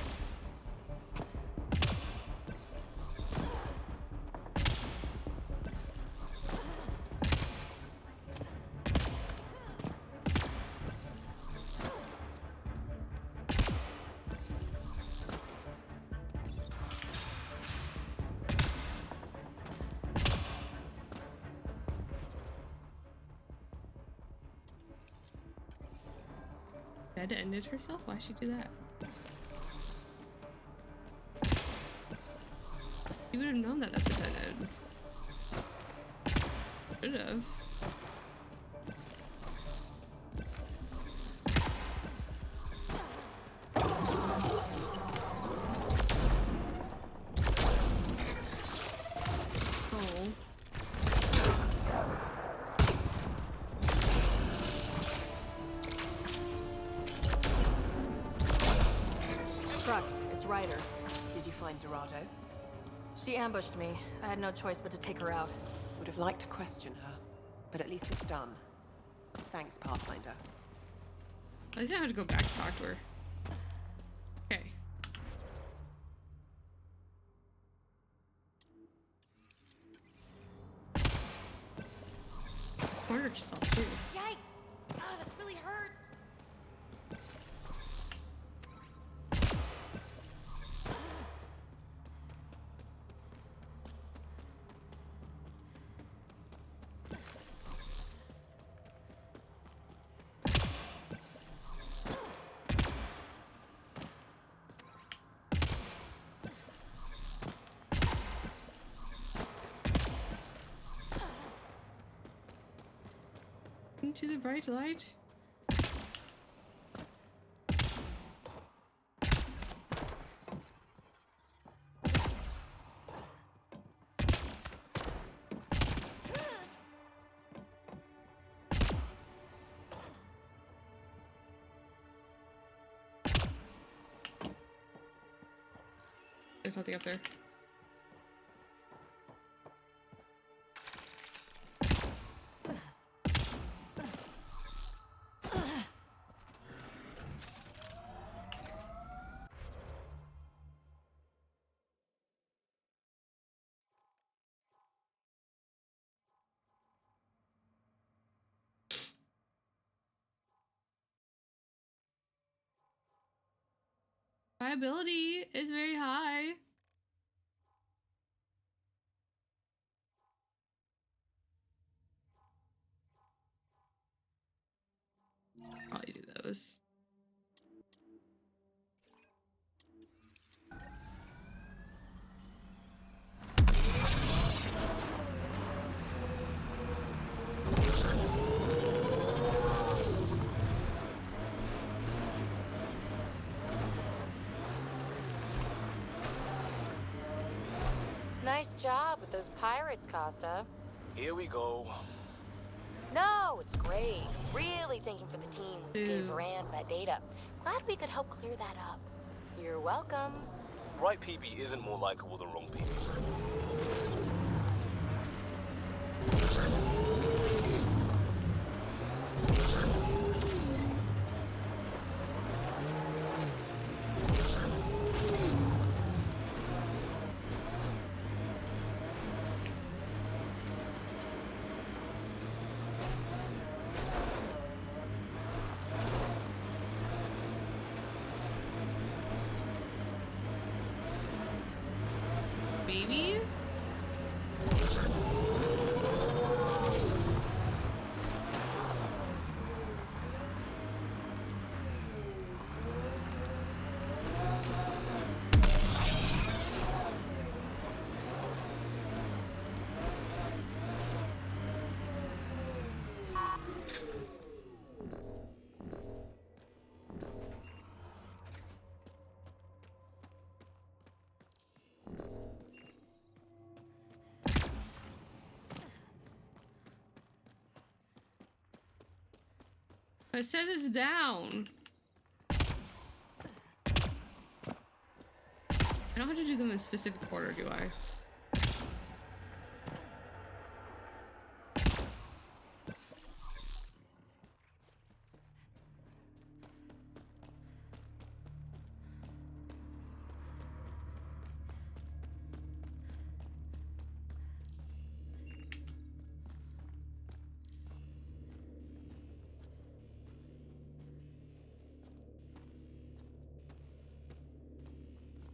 Dead ended herself? Why'd she do that? You would have known that that's a dead end. Should have. Oh. Crux, it's Ryder. Did you find Dorado? She ambushed me. I had no choice but to take her out. Would have liked to question her, but at least it's done. Thanks, Pathfinder. At least I have to go back to talk to her. Okay. Cornered yourself too. Yikes! Oh, this really hurts. Into the bright light. There's nothing up there. My ability is very high. Probably do those. Nice job with those pirates, Costa. Here we go. No, it's great. Really thinking for the team when you gave Rand that data. Glad we could help clear that up. You're welcome. Right PB isn't more likable than wrong PB. Baby? I set this down. I don't have to do them in specific order, do I?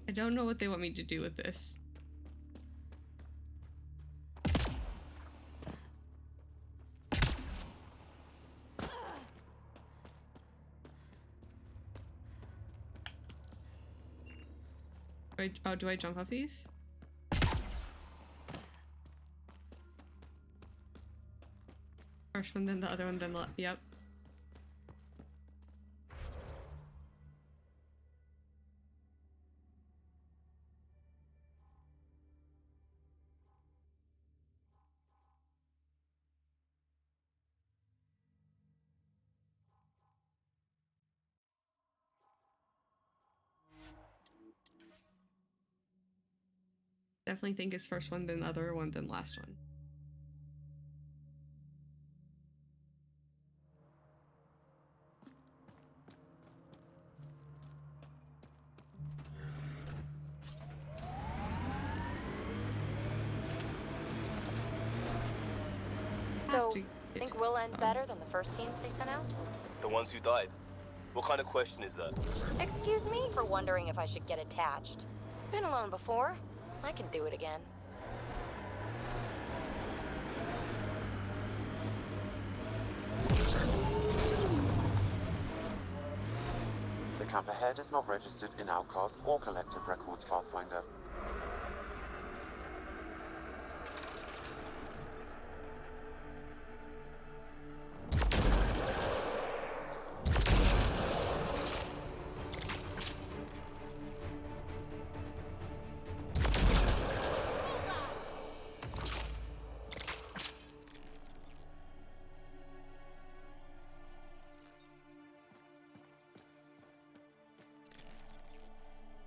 I don't know what they want me to do with this. Do I jump off these? First one, then the other one, then the yep. Definitely think it's first one, then the other one, then last one. So, think we'll end better than the first teams they sent out? The ones who died. What kind of question is that? Excuse me for wondering if I should get attached. Been alone before. I can do it again. The camp ahead is not registered in Outcast or Collective Records Pathfinder.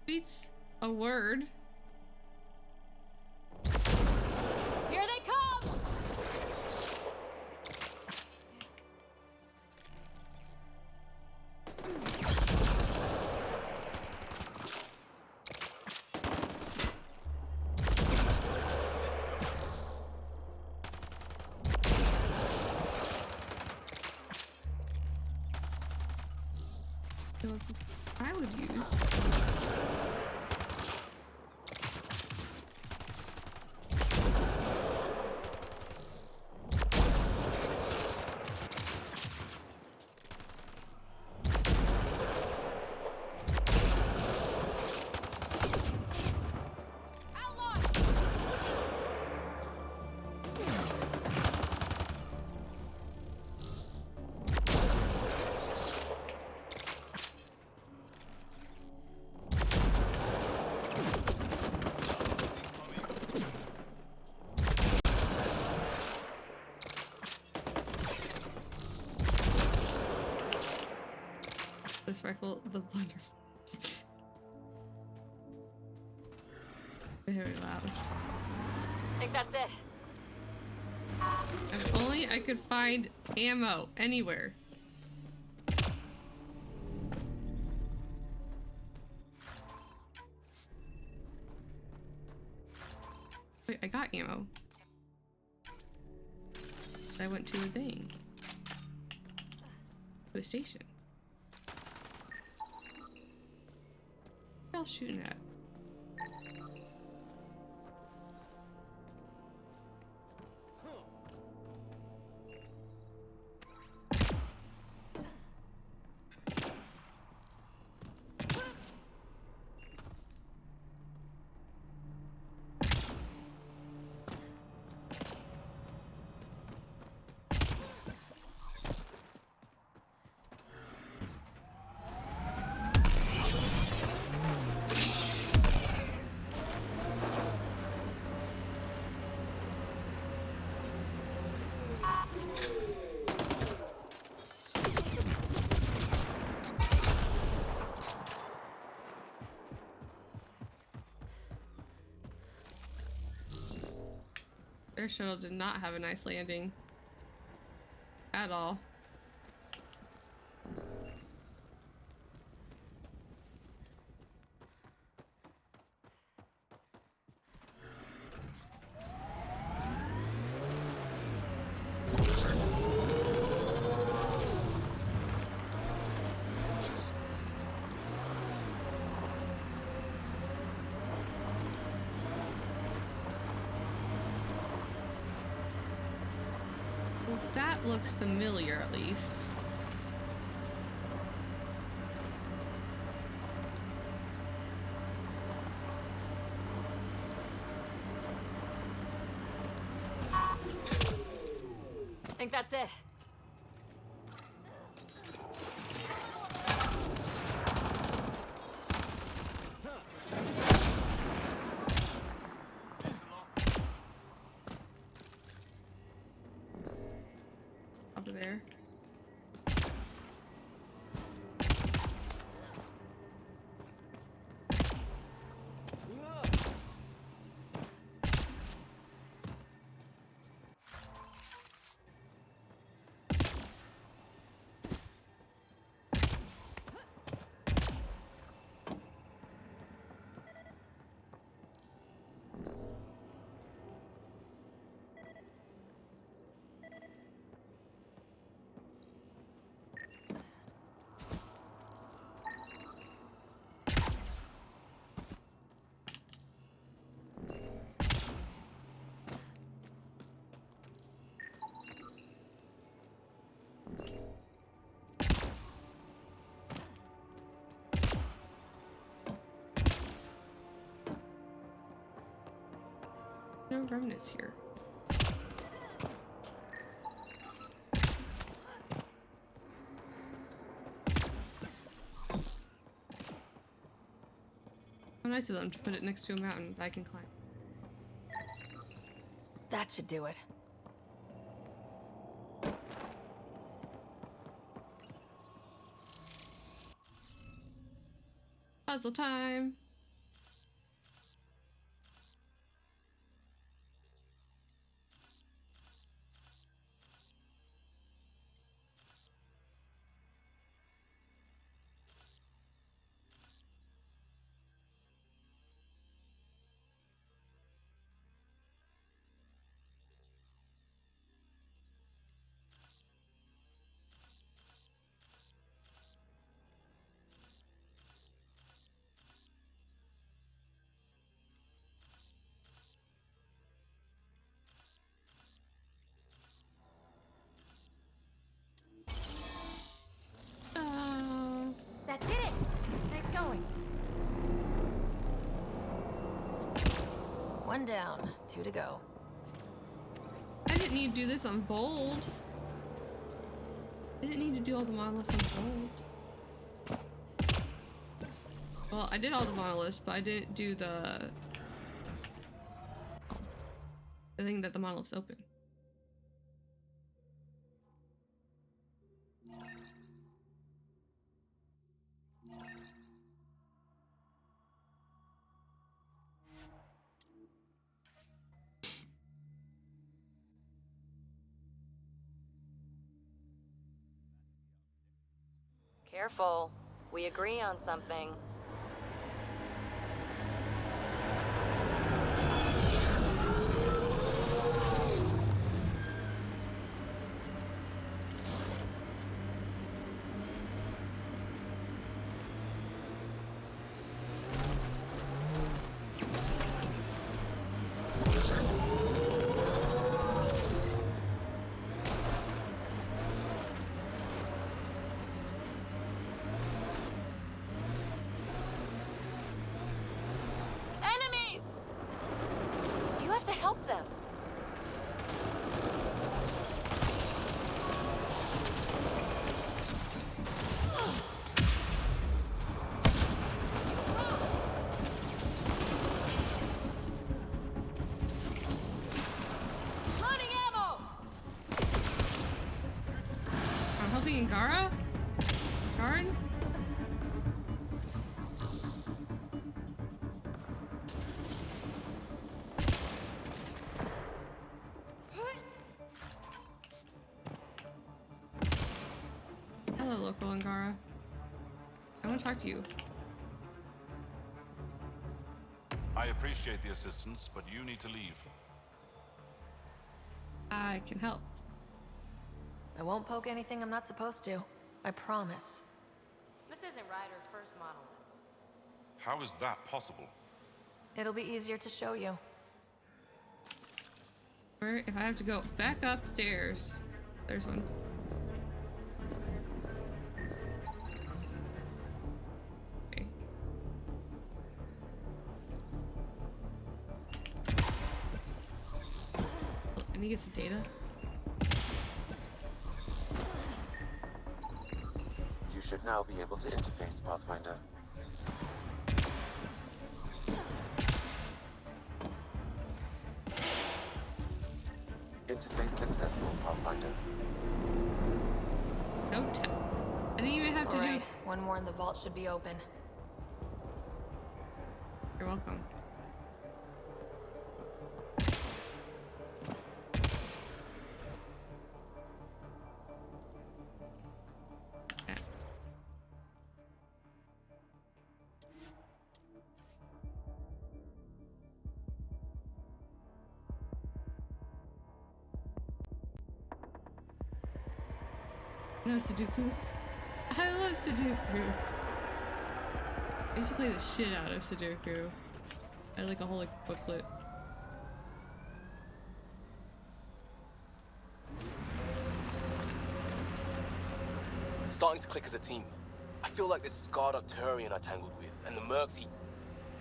Tweets a word. Here they come! I would use. This rifle, the blunder. Very loud. I think that's it. If only I could find ammo anywhere. Wait, I got ammo. I went to a thing. To a station. What else shooting at? Their shuttle did not have a nice landing. At all. Well, that looks familiar, at least. I think that's it. Over there. No remnants here. How nice of them to put it next to a mountain that I can climb. That should do it. Puzzle time! One down, 2 to go. I didn't need to do this on bold. I didn't need to do all the monoliths on bold. Well, I did all the monoliths, but I didn't do the thing that the monoliths open. Careful. We agree on something. Enemies! You have to help them. Loading ammo! I'm helping Angara? Karen? Hello, local Angara. I want to talk to you. I appreciate the assistance, but you need to leave. I can help. I won't poke anything I'm not supposed to. I promise. This isn't Ryder's first monolith. How is that possible? It'll be easier to show you. Or if I have to go back upstairs. There's one. Okay. I need to get some data. You should now be able to interface, Pathfinder. Interface successful, Pathfinder. No I didn't even have to All right, do. one more and the vault should be open. You're welcome. Yeah. No Sudoku. I love Sudoku. I used to play the shit out of Sudoku. I had like a whole booklet. Starting to click as a team. I feel like this scarred up Turian I tangled with, and the mercs he...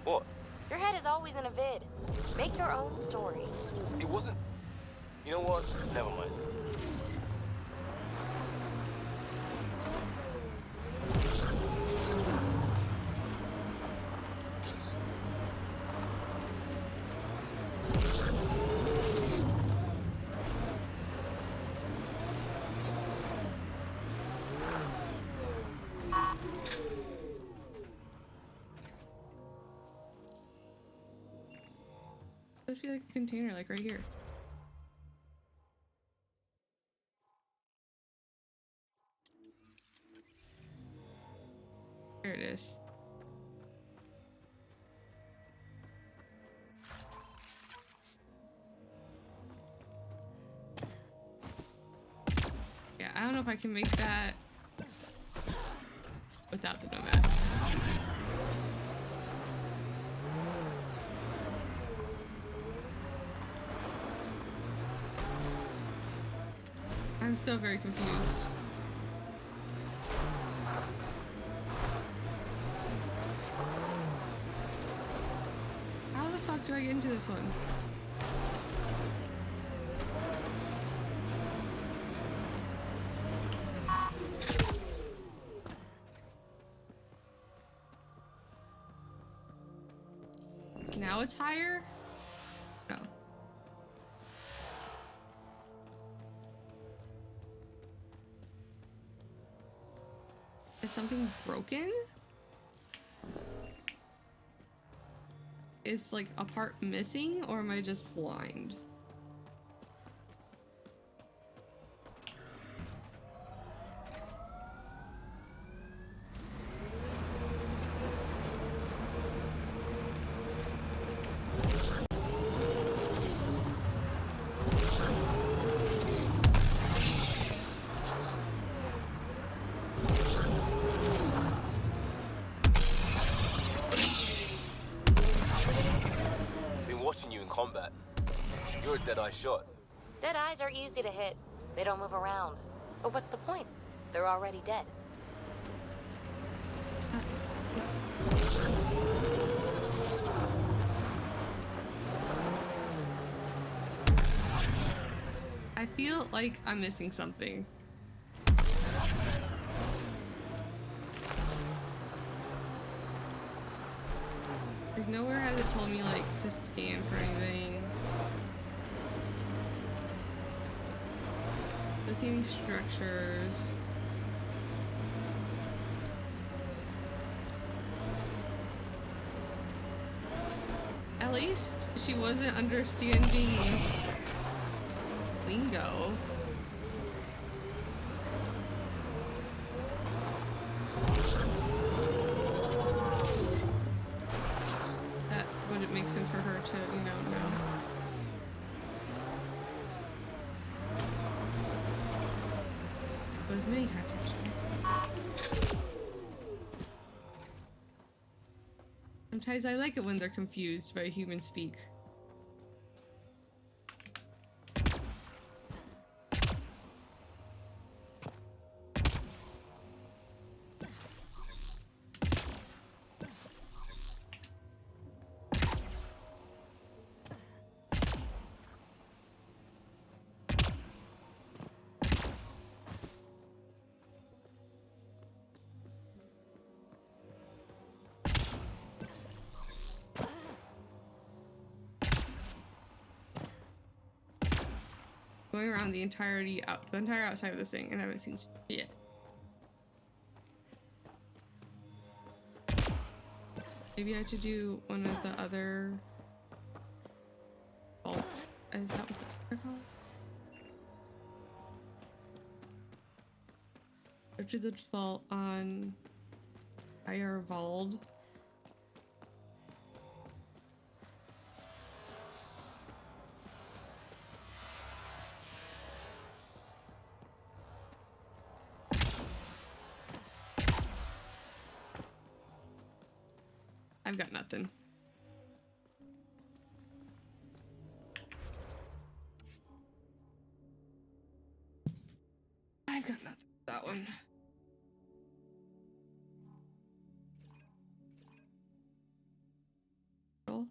What? Your head is always in a vid. Make your own story. It wasn't... You know what? Never mind. Supposed to be like a container, like right here. There it is. Yeah, I don't know if I can make that without the nomad. I'm so very confused. How the fuck do do I get into this one? Now it's higher? No. Is something broken? Is like a part missing, or am I just blind? You in combat. You're a dead-eye shot. Dead eyes are easy to hit. They don't move around. But what's the point? They're already dead. I feel like I'm missing something. Like, nowhere has it told me, like, to scan for anything. Don't see any structures. At least she wasn't understanding lingo. Would it make sense for her to, you know. It was many times yesterday. Sometimes I like it when they're confused by human speak. Going around the entire outside of this thing, and I haven't seen shit yet. Maybe I have to do one of the other vaults. Is that what they're called? Go to the vault on Firewald. I've got nothing. I've got nothing for that one. Cool.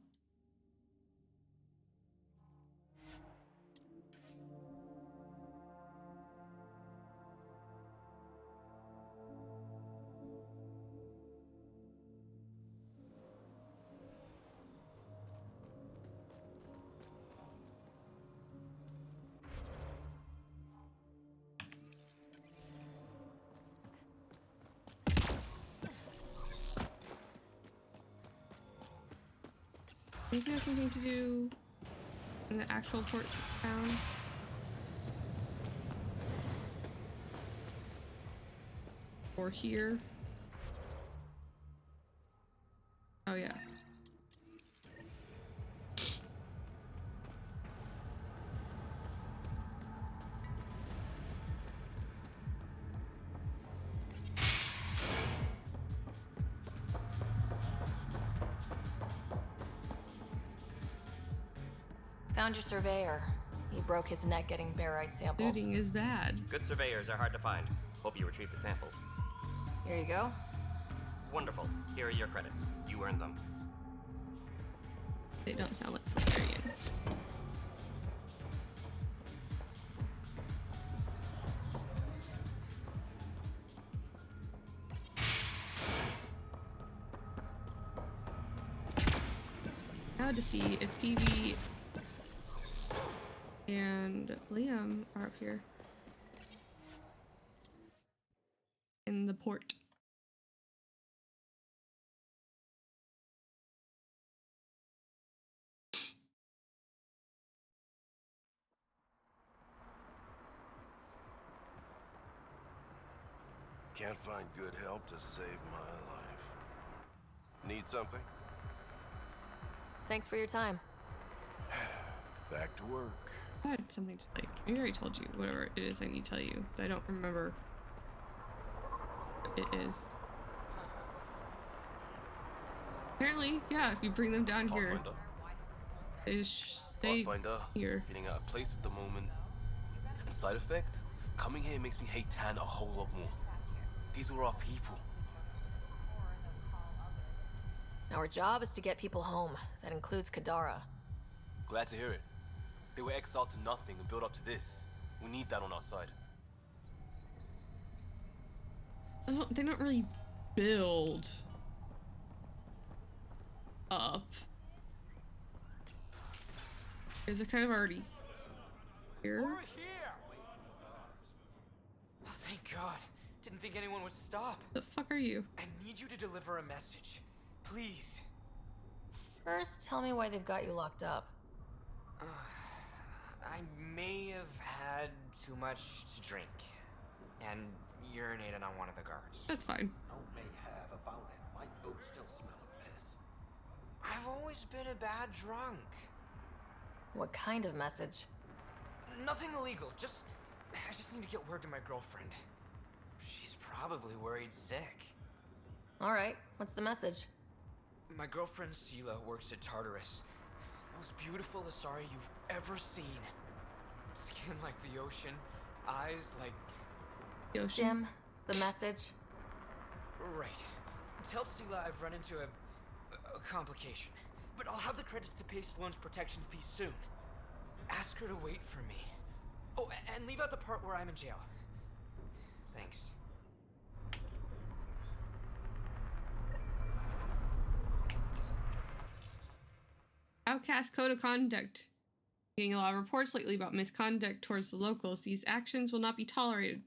Maybe there's something to do in the actual port town. Or here. Oh yeah. Found your surveyor. He broke his neck getting barite samples. Looting is bad. Good surveyors are hard to find. Hope you retrieve the samples. Here you go. Wonderful. Here are your credits. You earned them. They don't sound like Solarians. Now to see if PV and Liam are up here in the port. Can't find good help to save my life. Need something? Thanks for your time. Back to work. I had something to like. Maybe I already told you whatever it is I need to tell you, but I don't remember what it is. Apparently, yeah, if you bring them down here, they just stay here. Feeling out of place at the moment. And side effect? Coming here makes me hate Tan a whole lot more. These are our people. Our job is to get people home. That includes Kadara. Glad to hear it. They were exiled to nothing and built up to this. We need that on our side. They don't really build up. Is it kind of already here? We're here! Oh, thank God. Didn't think anyone would stop. The fuck are you? I need you to deliver a message. Please. First, tell me why they've got you locked up. I may have had too much to drink. And urinated on one of the guards. That's fine. No may have about it. My boots still smell of piss. I've always been a bad drunk. What kind of message? Nothing illegal. I just need to get word to my girlfriend. She's probably worried sick. All right, what's the message? My girlfriend Sela works at Tartarus. Most beautiful Asari you've ever seen. Skin like the ocean, eyes like... the ocean. Jim, the message? Right. Tell Sela I've run into a complication. But I'll have the credits to pay Sloane's protection fee soon. Ask her to wait for me. Oh, and leave out the part where I'm in jail. Thanks. Outcast Code of Conduct. Getting a lot of reports lately about misconduct towards the locals. These actions will not be tolerated.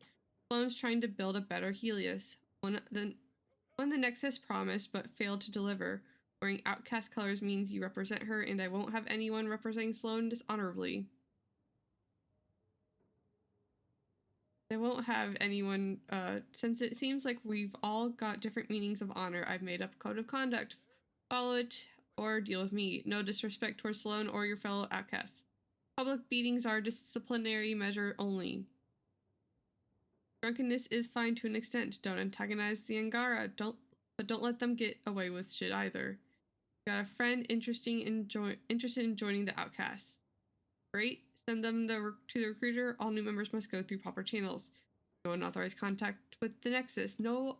Sloane's trying to build a better Helios. One the Nexus promised but failed to deliver. Wearing outcast colors means you represent her, and I won't have anyone representing Sloane dishonorably. I won't have anyone, since it seems like we've all got different meanings of honor, I've made up a code of conduct. Follow it or deal with me. No disrespect towards Sloane or your fellow outcasts. Public beatings are disciplinary measure only. Drunkenness is fine to an extent. Don't antagonize the Angara. But don't let them get away with shit either. Got a friend interested in joining the outcasts. Great. Send them to the recruiter. All new members must go through proper channels. No unauthorized contact with the Nexus. No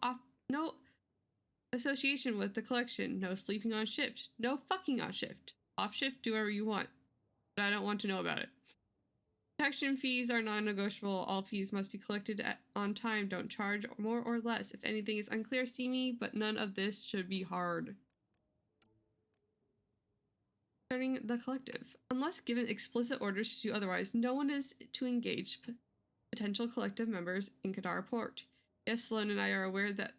association with the collection. No sleeping on shift. No fucking on shift. Off shift, do whatever you want. But I don't want to know about it. Protection fees are non-negotiable. All fees must be collected on time. Don't charge more or less. If anything is unclear, see me, but none of this should be hard. Starting the collective. Unless given explicit orders to do otherwise, no one is to engage potential collective members in Kadara Port. Yes, Sloane and I are aware that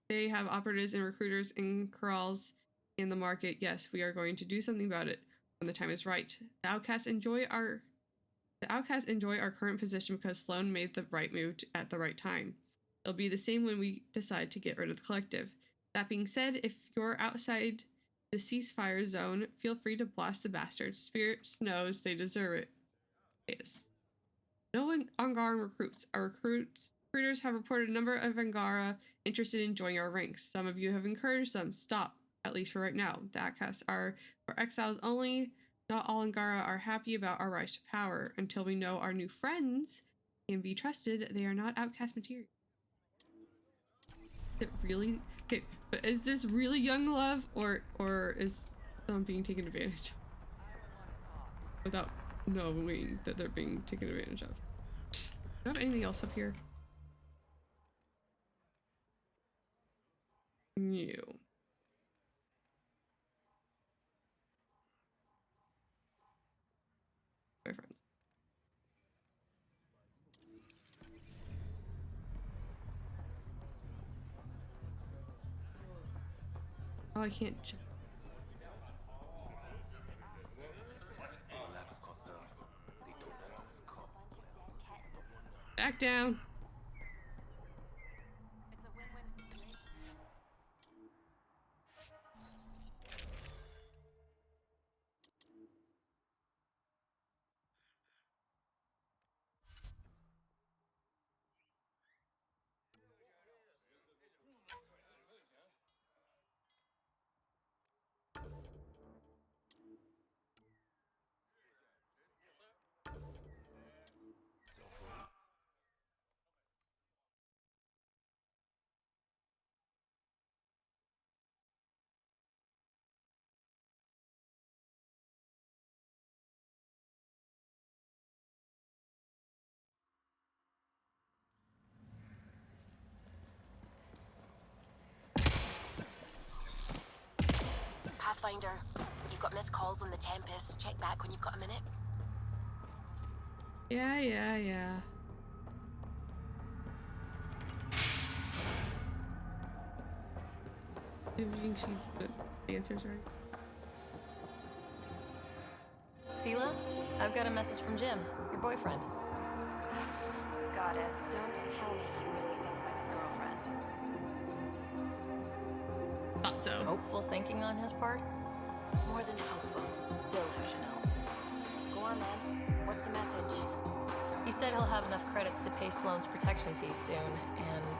they have operatives and recruiters in corrals in the market. Yes, we are going to do something about it when the time is right. The outcasts enjoy our current position because Sloane made the right move at the right time. It'll be the same when we decide to get rid of the collective. That being said, if you're outside the ceasefire zone, feel free to blast the bastards. Spirits knows they deserve it. Yes. No Angara recruits. Our recruiters have reported a number of Angara interested in joining our ranks. Some of you have encouraged them. Stop, at least for right now. The outcasts are for exiles only. Not all Angara are happy about our rise to power. Until we know our new friends can be trusted, they are not outcast material. Is it really? Okay, but is this really young love, or is someone being taken advantage of? without knowing that they're being taken advantage of. Do I have anything else up here? New. My friends. Oh, I can't jump. Back down. Pathfinder, you've got missed calls on the Tempest. Check back when you've got a minute. Yeah. Imaging she's put the answers right. Sela, I've got a message from Jim, your boyfriend. Goddess, don't tell me he really thinks I'm his girlfriend. Thought so. Hopeful thinking on his part? More than hopeful. Delusional. Go on then. What's the message? He said he'll have enough credits to pay Sloane's protection fees soon, and,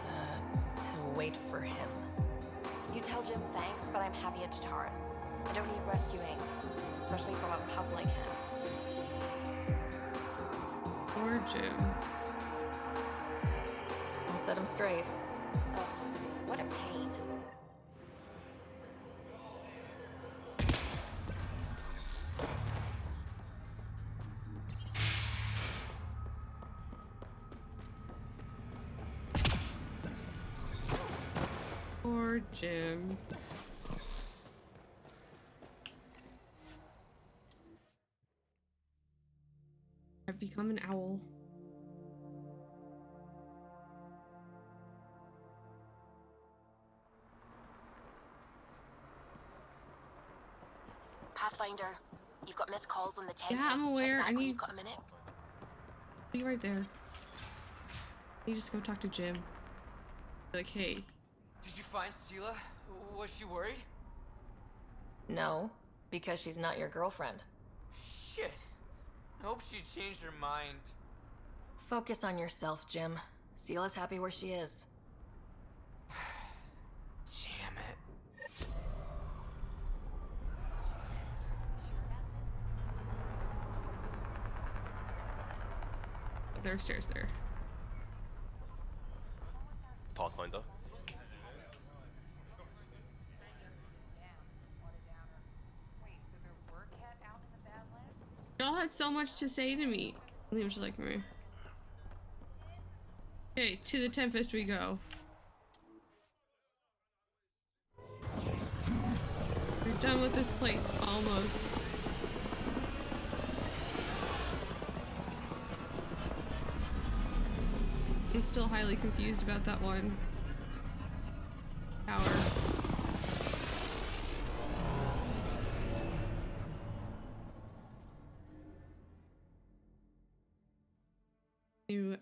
to wait for him. You tell Jim thanks, but I'm happy at Tataris. I don't need rescuing, especially from a pup like him. Poor Jim. I'll set him straight. Ugh, what a pain. Poor Jim. I've become an owl. Pathfinder, you've got missed calls on the Tempest. Yeah, I'm aware. Check back I when need. you've got a minute. Be right there. You just go talk to Jim. Be like, hey. Did you find Sela? Was she worried? No, because she's not your girlfriend. Shit. I hope she changed her mind. Focus on yourself, Jim. Sela's happy where she is. Damn it. There are stairs there. Pathfinder? Y'all had so much to say to me. Liam was like me. Okay, to the Tempest we go. We're done with this place, almost. I'm still highly confused about that one tower.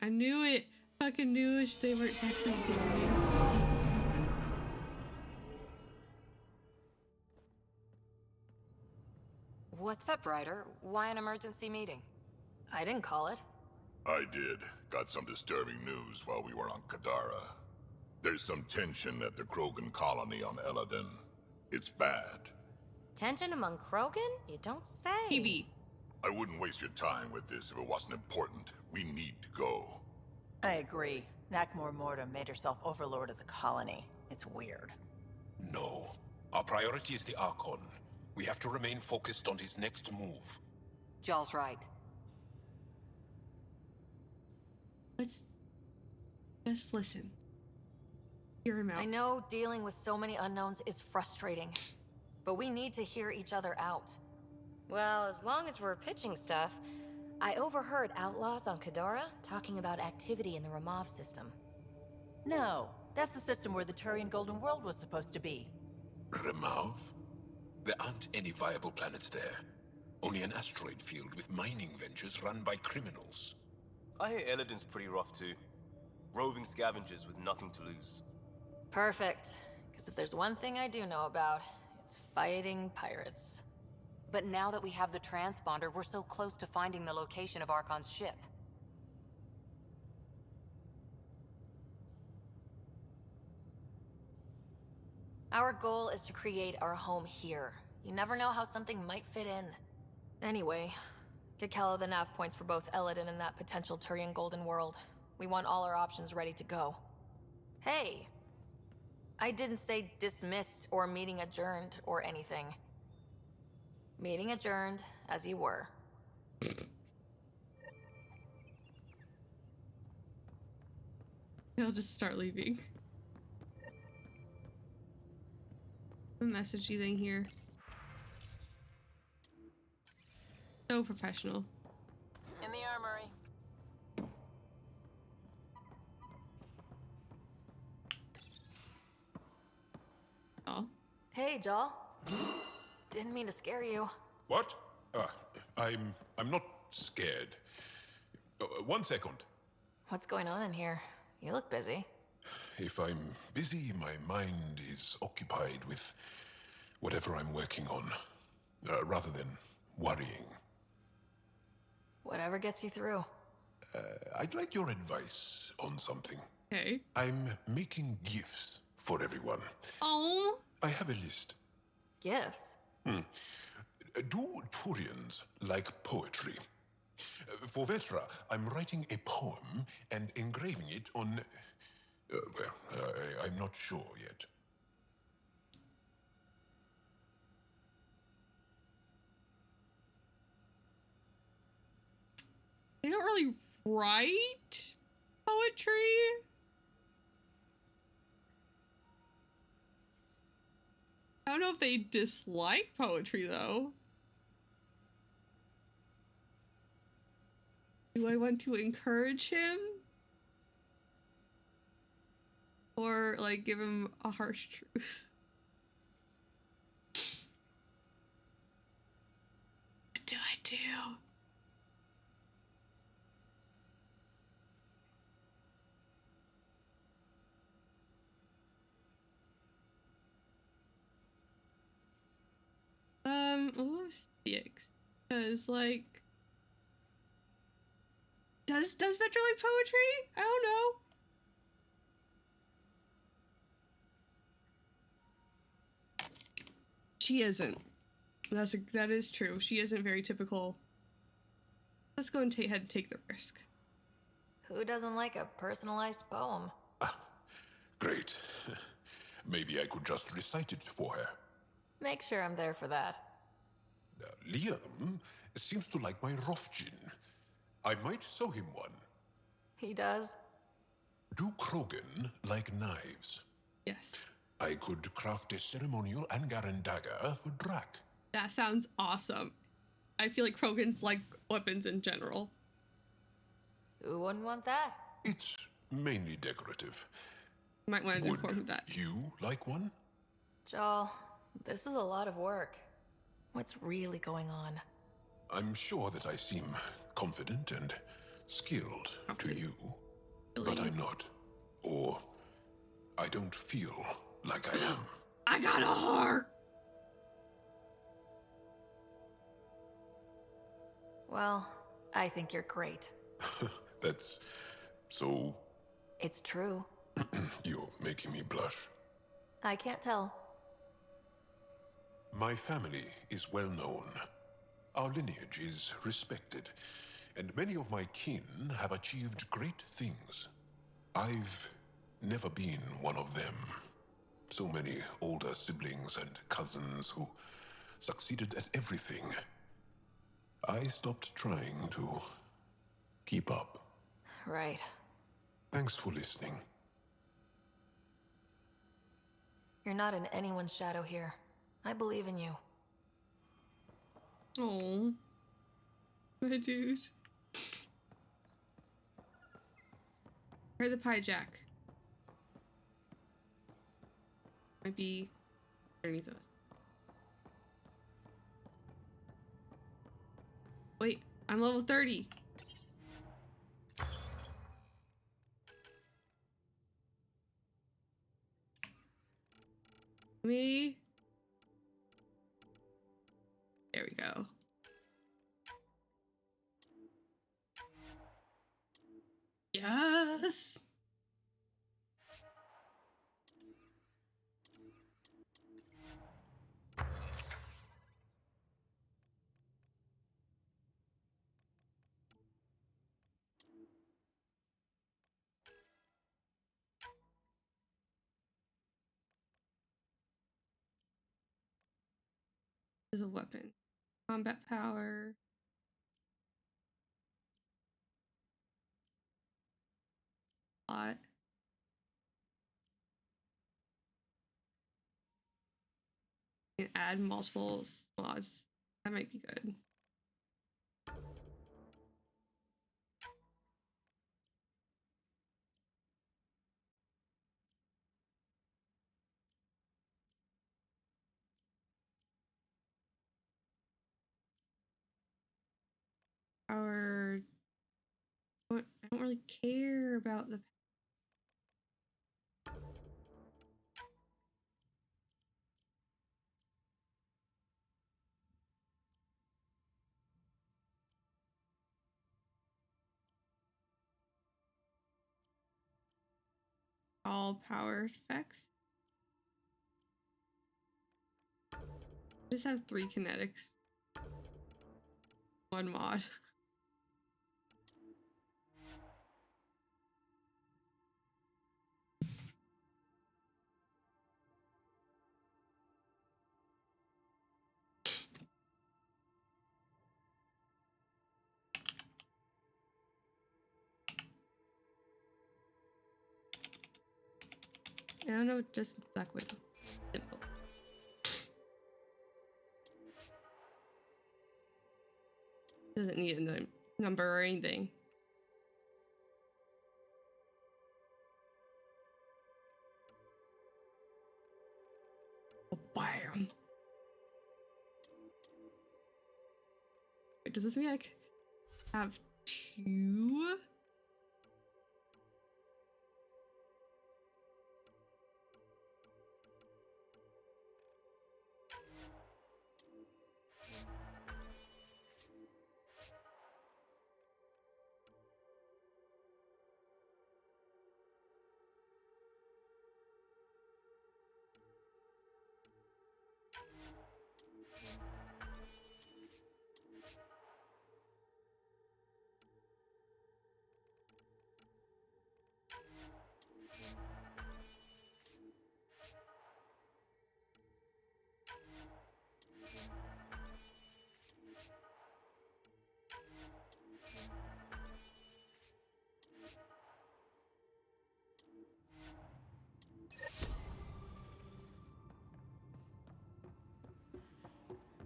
I knew it. Fucking knew it. They weren't actually doing it. What's up, Ryder? Why an emergency meeting? I didn't call it. I did. Got some disturbing news while we were on Kadara. There's some tension at the Krogan colony on Eladin. It's bad. Tension among Krogan? You don't say. PB. I wouldn't waste your time with this if it wasn't important. We need to go. I agree. Nakmor Morta made herself overlord of the colony. It's weird. No. Our priority is the Archon. We have to remain focused on his next move. Jall's right. Let's just listen. Hear him out. I know dealing with so many unknowns is frustrating, but we need to hear each other out. Well, as long as we're pitching stuff, I overheard outlaws on Kadara talking about activity in the Ramov system. No, that's the system where the Turian Golden World was supposed to be. Remav? There aren't any viable planets there. Only an asteroid field with mining ventures run by criminals. I hear Eladin's pretty rough too. Roving scavengers with nothing to lose. Perfect. Because if there's one thing I do know about, it's fighting pirates. But now that we have the transponder, we're so close to finding the location of Archon's ship. Our goal is to create our home here. You never know how something might fit in. Anyway, get Kello the nav points for both Eladin and that potential Turian Golden World. We want all our options ready to go. Hey! I didn't say dismissed or meeting adjourned or anything. Meeting adjourned, as you were. He'll just start leaving. A messagey thing here. So professional. In the armory. Oh. Hey, Jal. Didn't mean to scare you. What? I'm not scared. One second. What's going on in here? You look busy. If I'm busy, my mind is occupied with whatever I'm working on, rather than worrying. Whatever gets you through. I'd like your advice on something. Okay. I'm making gifts for everyone. Oh. I have a list. Gifts? Do Turians like poetry? For Vetra, I'm writing a poem and engraving it on... I'm not sure yet. They don't really write poetry. I don't know if they dislike poetry though. Do I want to encourage him? Or like give him a harsh truth? What do I do? Because like does Vetra like poetry? I don't know. She isn't. That is true. She isn't very typical. Let's go and ahead and take the risk. Who doesn't like a personalized poem? Great. Maybe I could just recite it for her. Make sure I'm there for that. Liam seems to like my Rofgin. I might sew him one. He does? Do Krogan like knives? Yes. I could craft a ceremonial Angaran dagger for Drac. That sounds awesome. I feel like Krogans like weapons in general. Who wouldn't want that? It's mainly decorative. Might want to inform him that. You like one? Jal, this is a lot of work. What's really going on? I'm sure that I seem confident and skilled to you, but I'm not. Or I don't feel like I am. I got a heart! Well, I think you're great. That's so... It's true. You're making me blush. I can't tell. My family is well known. Our lineage is respected, and many of my kin have achieved great things. I've never been one of them. So many older siblings and cousins who succeeded at everything. I stopped trying to keep up. Right. Thanks for listening. You're not in anyone's shadow here. I believe in you. Oh, my dude. Heard the pie jack. Might be underneath us. Wait, I'm level 30. Me. There we go. Yes. There's a weapon. Combat power. Lot. And add multiple slots. That might be good. Power. I don't really care about the all power effects. I just have 3 kinetics. 1 mod. I don't know, just Black Widow. Simple. Doesn't need a number or anything. Oh, bam. Wait, does this mean I have 2?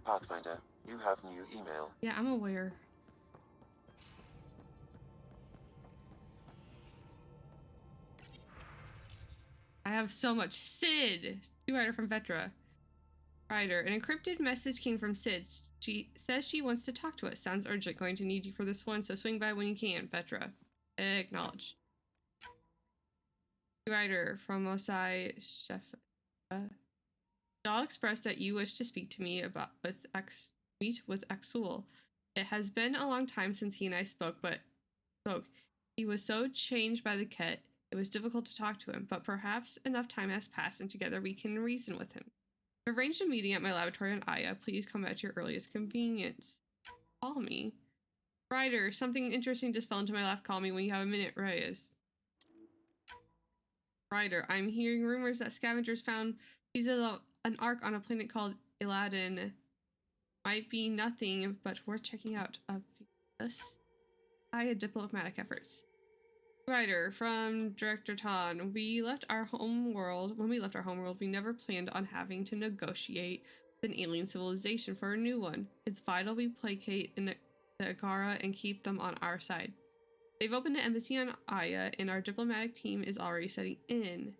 Pathfinder, you have new email. Yeah, I'm aware. I have so much. Sid, two-writer from Vetra. Writer, an encrypted message came from Sid. She says she wants to talk to us. Sounds urgent. Going to need you for this one, so swing by when you can. Vetra. Acknowledge. Writer from Osai Chef. Y'all expressed that you wish to speak to me about meet with Axul. It has been a long time since he and I spoke. He was so changed by the Ket, it was difficult to talk to him, but perhaps enough time has passed and together we can reason with him. I've arranged a meeting at my laboratory on Aya. Please come at your earliest convenience. Call me. Ryder, something interesting just fell into my lap. Call me when you have a minute, Reyes. Ryder, I'm hearing rumors that scavengers found an ark on a planet called Aladdin. might be nothing, but worth checking out. Aya diplomatic efforts. Writer from Director Tan. When we left our home world, we never planned on having to negotiate with an alien civilization for a new one. It's vital we placate the Agara and keep them on our side. They've opened an embassy on Aya, and our diplomatic team is already setting in.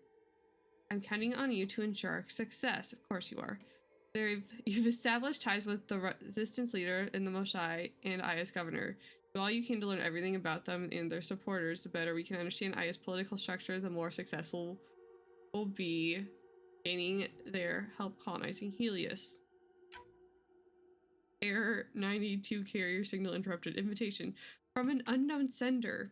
I'm counting on you to ensure our success. Of course you are. You've established ties with the resistance leader in the Moshai and Aya's governor. Do all you can to learn everything about them and their supporters. The better we can understand Aya's political structure, the more successful we'll be gaining their help colonizing Helios. Error 92 carrier signal interrupted. Invitation from an unknown sender.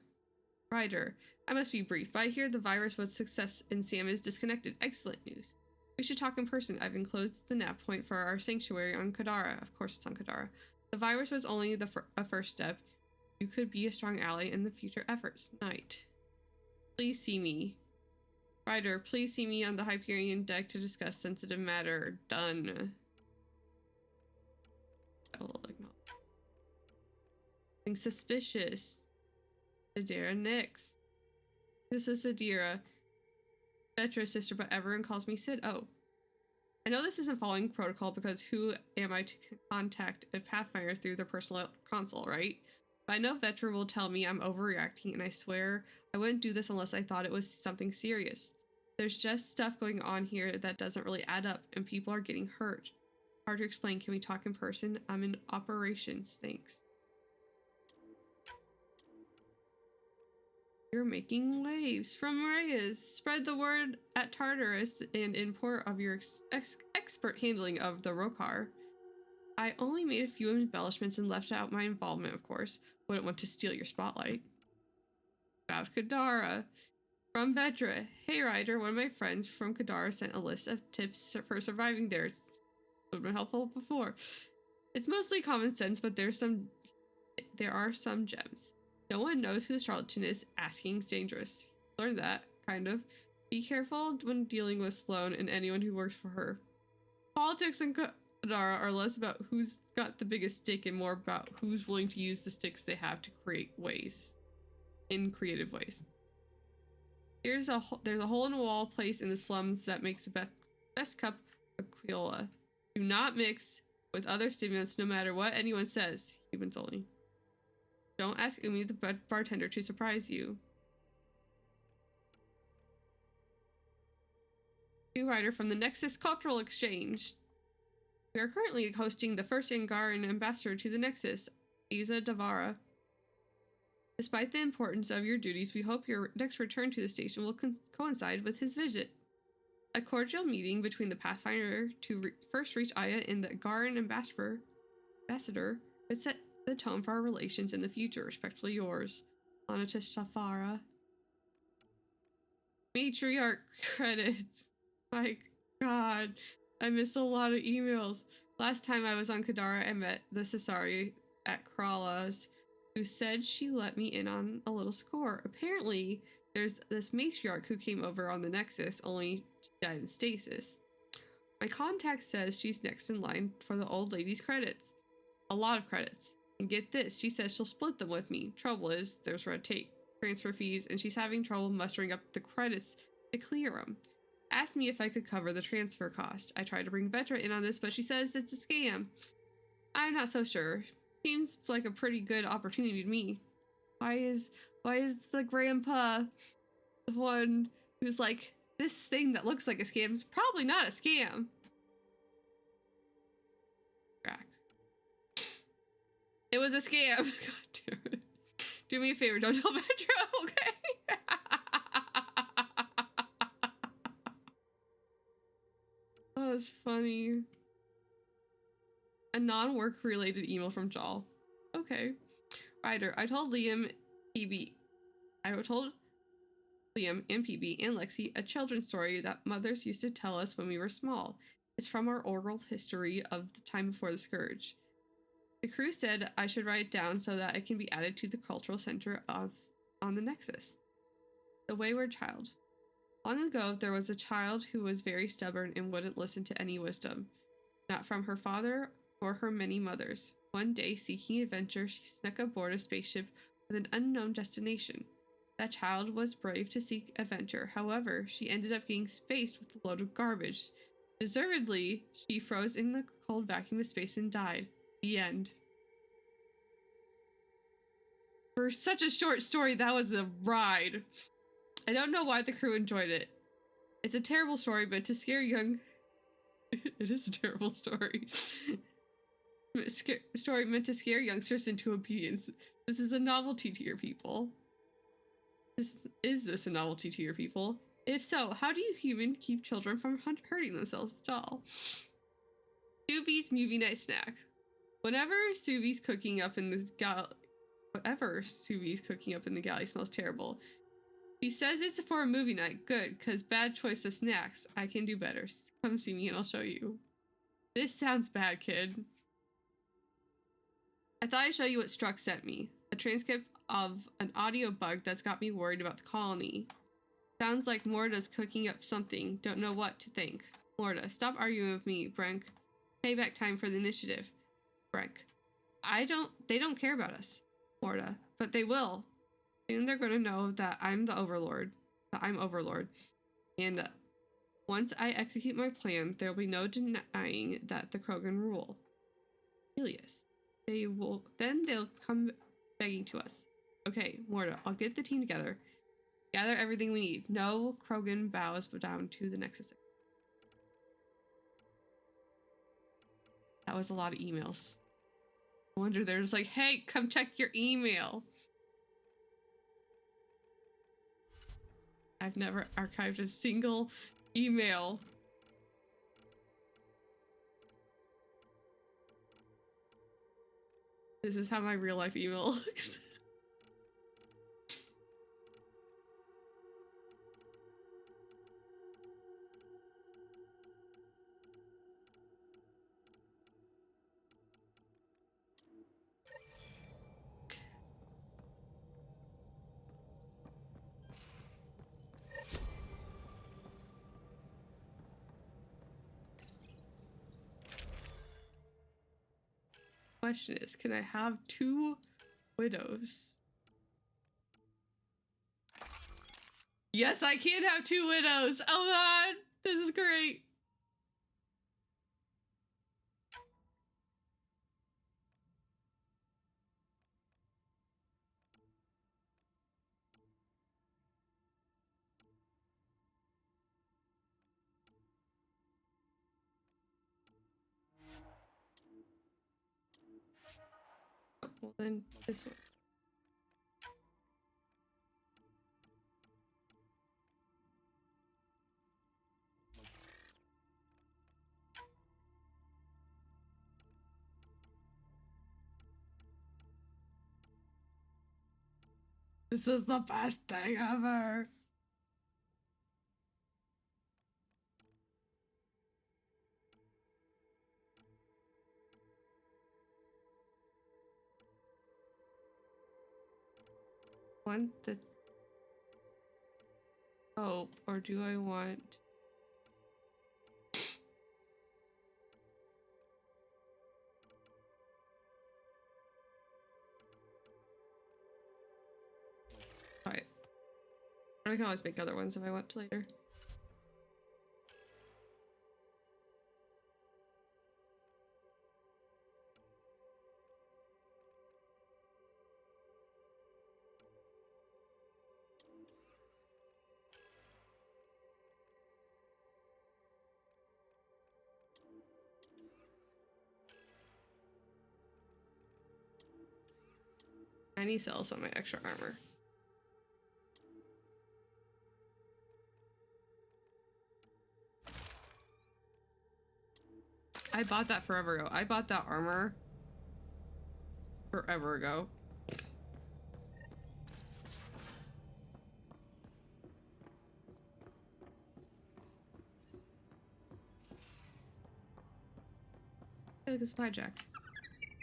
Writer, I must be brief, but I hear the virus was a success and Sam is disconnected. Excellent news. We should talk in person. I've enclosed the nav point for our sanctuary on Kadara. Of course it's on Kadara. The virus was only a first step. You could be a strong ally in the future efforts. Night. Please see me. Ryder, please see me on the Hyperion deck to discuss sensitive matter. Done. I will acknowledge. Something suspicious. Sadira Nix. This is Sadira. Vetra's sister, but everyone calls me Sid. Oh. I know this isn't following protocol because who am I to contact a Pathfinder through their personal console, right? But I know Vetra will tell me I'm overreacting, and I swear I wouldn't do this unless I thought it was something serious. There's just stuff going on here that doesn't really add up, and people are getting hurt. Hard to explain. Can we talk in person? I'm in operations. Thanks. You're making waves. From Reyes. Spread the word at Tartarus and import of your expert handling of the Rokar. I only made a few embellishments and left out my involvement, of course. Wouldn't want to steal your spotlight. About Kadara. From Vetra. Hey Ryder, one of my friends from Kadara sent a list of tips for surviving there. It's been helpful before. It's mostly common sense, but there are some gems. No one knows who the charlatan is. Asking's dangerous. Learn that, kind of. Be careful when dealing with Sloane and anyone who works for her. Politics in Kadara are less about who's got the biggest stick and more about who's willing to use the sticks they have to create ways. In creative ways. There's a hole-in-the-wall place in the slums that makes the best cup of Quiola. Do not mix with other stimulants no matter what anyone says. Humans only. Don't ask Umi the bartender to surprise you. New writer from the Nexus Cultural Exchange. We are currently hosting the first Angaran ambassador to the Nexus, Isa Davara. Despite the importance of your duties, we hope your next return to the station will coincide with his visit. A cordial meeting between the Pathfinder to first reach Aya and the Angaran ambassador would set the tone for our relations in the future. Respectfully yours, Anatis Safara. Matriarch credits. My god, I missed a lot of emails. Last time I was on Kadara, I met the Cesari at Krala's, who said she let me in on a little score. Apparently, there's this matriarch who came over on the Nexus, only she died in stasis. My contact says she's next in line for the old lady's credits. A lot of credits. And get this, she says she'll split them with me. Trouble is, there's red tape, transfer fees, and she's having trouble mustering up the credits to clear them. Asked me if I could cover the transfer cost. I tried to bring Vetra in on this, but she says it's a scam. I'm not so sure. Seems like a pretty good opportunity to me. Why is the grandpa the one who's like, this thing that looks like a scam is probably not a scam? Crack. It was a scam. God damn it. Do me a favor, don't tell Vetra, okay? Oh, that's funny. A non-work related email from Jal. Okay. Ryder, I told Liam and PB and Lexi a children's story that mothers used to tell us when we were small. It's from our oral history of the time before the Scourge. The crew said I should write it down so that it can be added to the cultural center on the Nexus. The Wayward Child. Long ago, there was a child who was very stubborn and wouldn't listen to any wisdom. Not from her father or her many mothers. One day, seeking adventure, she snuck aboard a spaceship with an unknown destination. That child was brave to seek adventure. However, she ended up getting spaced with a load of garbage. Deservedly, she froze in the cold vacuum of space and died. The end. For such a short story, that was a ride. I don't know why the crew enjoyed it. It's a terrible story, but to scare young... It is a terrible story. Story meant to scare youngsters into obedience. This is a novelty to your people. Is this a novelty to your people? If so, how do you humans keep children from hurting themselves at all? Suvi's movie night snack. Whenever Suvi's cooking up in the galley smells terrible. She says it's for a movie night. Good, cause bad choice of snacks. I can do better. Come see me and I'll show you. This sounds bad, kid. I thought I'd show you what Struck sent me. A transcript of an audio bug that's got me worried about the colony. Sounds like Morta's cooking up something. Don't know what to think. Morta, stop arguing with me, Brenk. Payback time for the initiative. Brenk. They don't care about us, Morta, but they will. Soon they're gonna know that I'm Overlord. And once I execute my plan, there'll be no denying that the Krogan rule. Helios. They'll come begging to us. Okay, Morta, I'll get the team together. Gather everything we need. No Krogan bows down to the Nexus. That was a lot of emails. I wonder they're just like, hey, come check your email. I've never archived a single email. This is how my real life email looks. Question is, can I have 2 widows? Yes, I can have 2 widows. Oh god, this is great. Well, then this one. This is the best thing ever. Want the hope, or do I want alright. I can always make other ones if I want to later. I need to sell some of my extra armor. I bought that forever ago. I bought that armor forever ago. Hey, look, it's Spy Jack.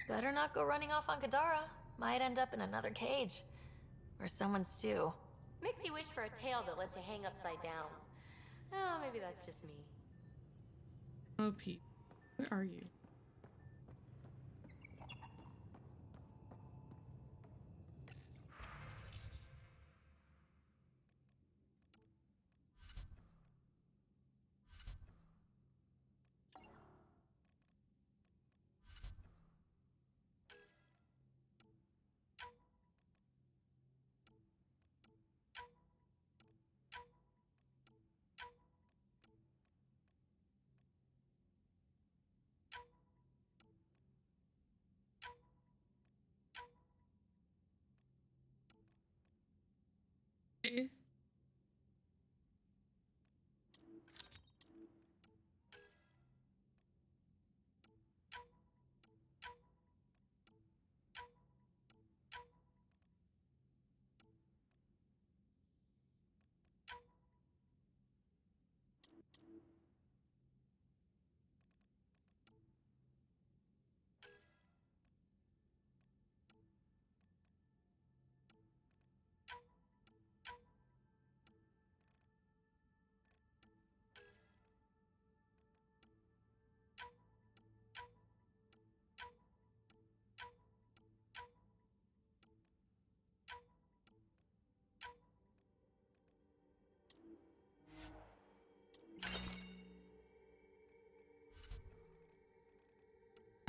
Better not go running off on Kadara. Might end up in another cage. Or someone's stew. Makes you wish for a tail that lets you hang upside down. Oh, maybe that's just me. Oh, Pete. Where are you?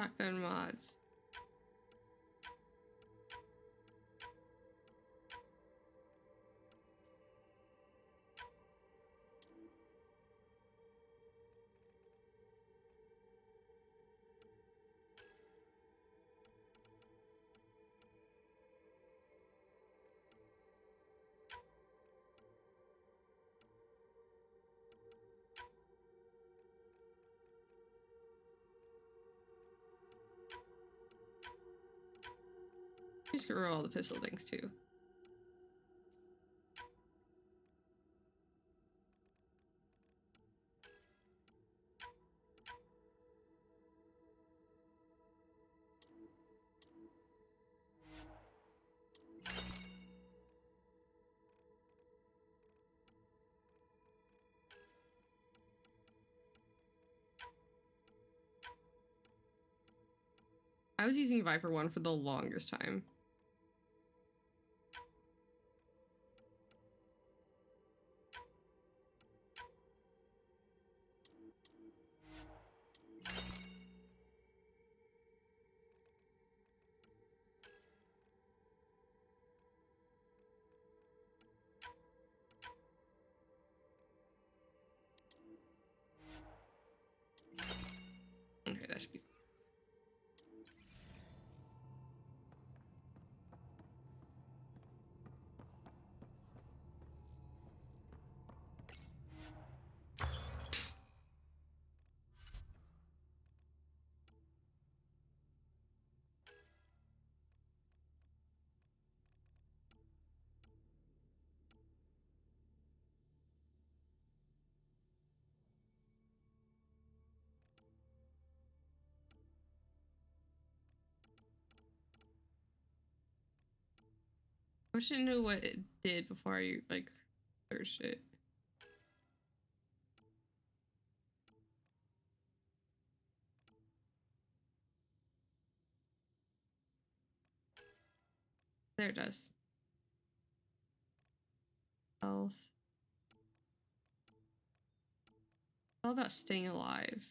Shotgun mods. Just get rid of all the pistol things too. I was using Viper 1 for the longest time. Okay, that should be. I wish I knew what it did before I like searched it. There it does. Health. It's all about staying alive.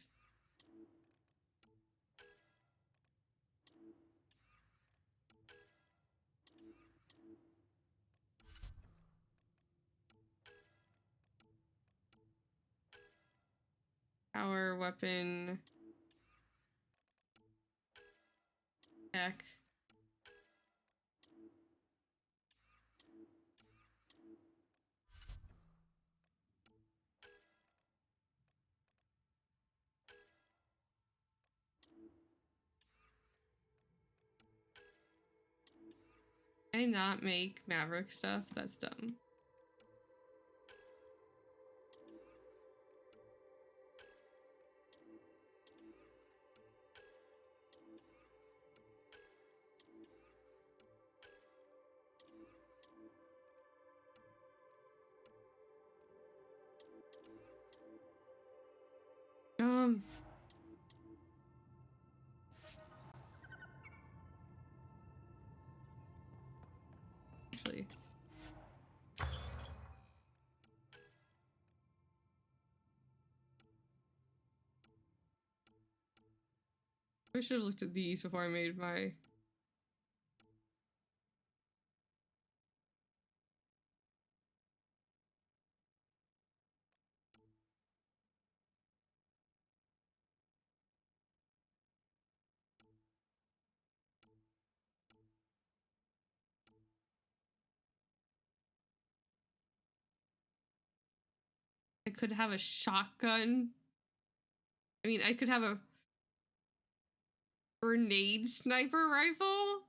Power, weapon, tech. Can I not make Maverick stuff? That's dumb. Actually. I should have looked at these before I made my... I could have a shotgun. I mean, I could have a grenade sniper rifle.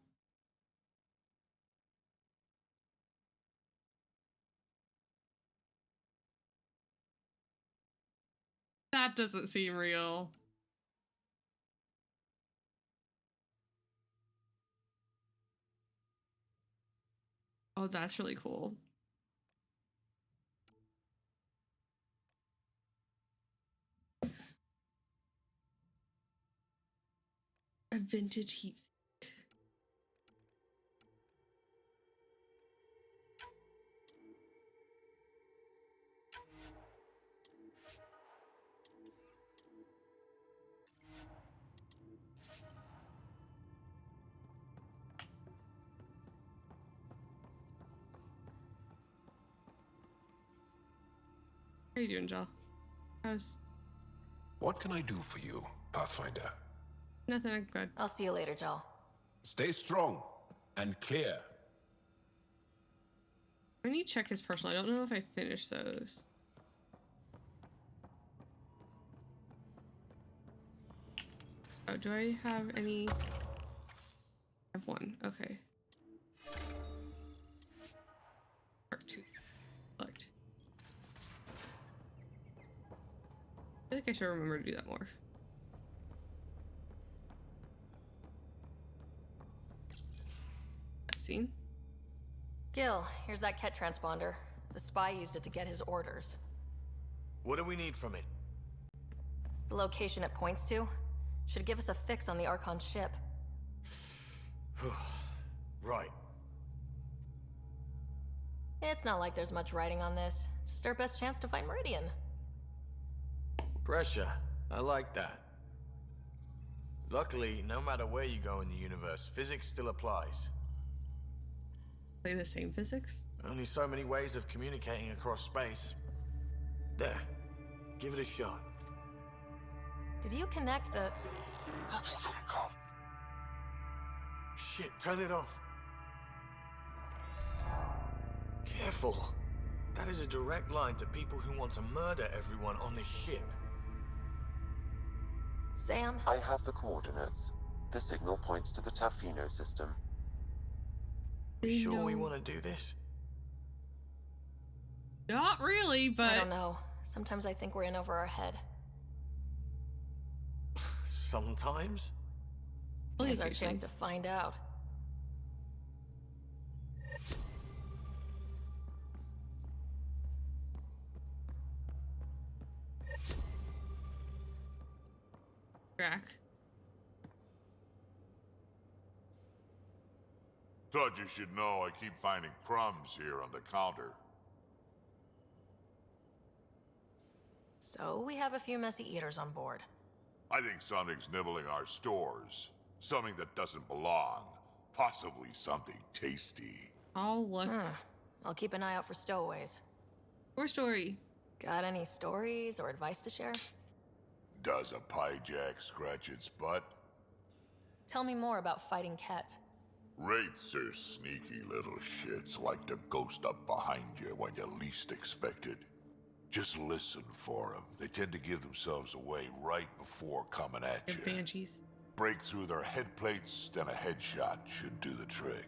That doesn't seem real. Oh, that's really cool. A vintage heat. How you doing, Joel? How's... What can I do for you, Pathfinder? Nothing, I'm good. I'll see you later, Joel. Stay strong and clear. I need to check his personal. I don't know if I finished those. Oh, do I have any? I have one. Okay. Part 2. Select. I feel like I should remember to do that more. Scene. Gil, here's that Ket transponder. The spy used it to get his orders. What do we need from it? The location it points to should give us a fix on the Archon ship. Right. It's not like there's much writing on this. Just our best chance to find Meridian. Pressure. I like that. Luckily, no matter where you go in the universe, physics still applies. Play the same physics? Only so many ways of communicating across space. There. Give it a shot. Did you connect the... Shit, turn it off. Careful. That is a direct line to people who want to murder everyone on this ship. Sam? I have the coordinates. The signal points to the Tafino system. Sure we want to do this? Not really, but... I don't know. Sometimes I think we're in over our head. Sometimes? Here's our chance to find out. Drac. Thought you should know I keep finding crumbs here on the counter. So we have a few messy eaters on board. I think something's nibbling our stores. Something that doesn't belong. Possibly something tasty. Oh, look. I'll keep an eye out for stowaways. More story. Got any stories or advice to share? Does a pie jack scratch its butt? Tell me more about fighting Ket. Wraiths are sneaky little shits, like to ghost up behind you when you least expect it. Just listen for them. They tend to give themselves away right before coming at you. Banshees. Break through their head plates, then a headshot should do the trick.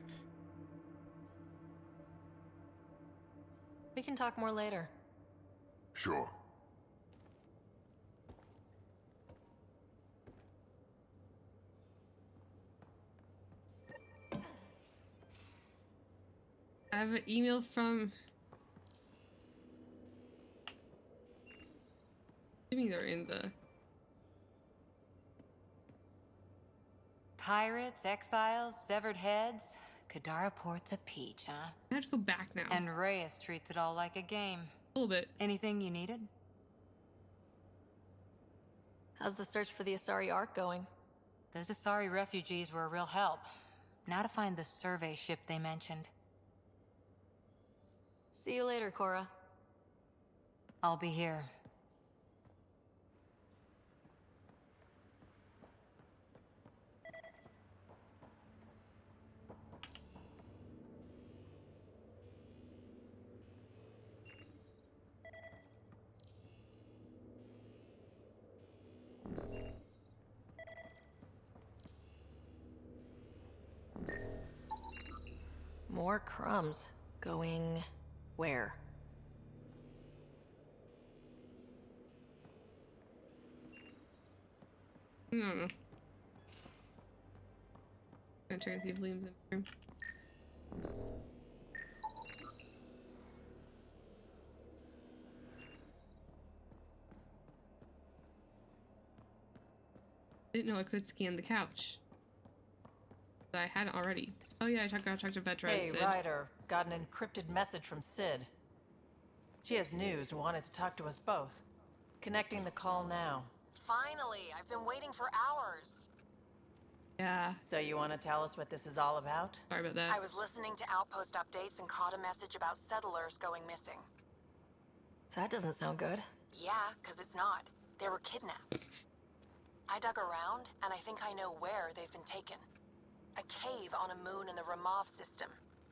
We can talk more later. Sure. I have an email from... Assuming they're in the... Pirates, exiles, severed heads. Kadara Port's a peach, huh? I have to go back now. And Reyes treats it all like a game. A little bit. Anything you needed? How's the search for the Asari Ark going? Those Asari refugees were a real help. Now to find the survey ship they mentioned. See you later, Cora. I'll be here. More crumbs. Going... where? No. Gonna check and see if Liam's in the room. I didn't know I could scan the couch. I hadn't already. Oh yeah, I gotta talk to Vetra. Hey, Ryder. Got an encrypted message from Sid. She has news and wanted to talk to us both. Connecting the call now. Finally, I've been waiting for hours. Yeah. So you want to tell us what this is all about? Sorry about that. I was listening to outpost updates and caught a message about settlers going missing. That doesn't sound good. Yeah, because it's not. They were kidnapped. I dug around, and I think I know where they've been taken. A cave on a moon in the Ramov system.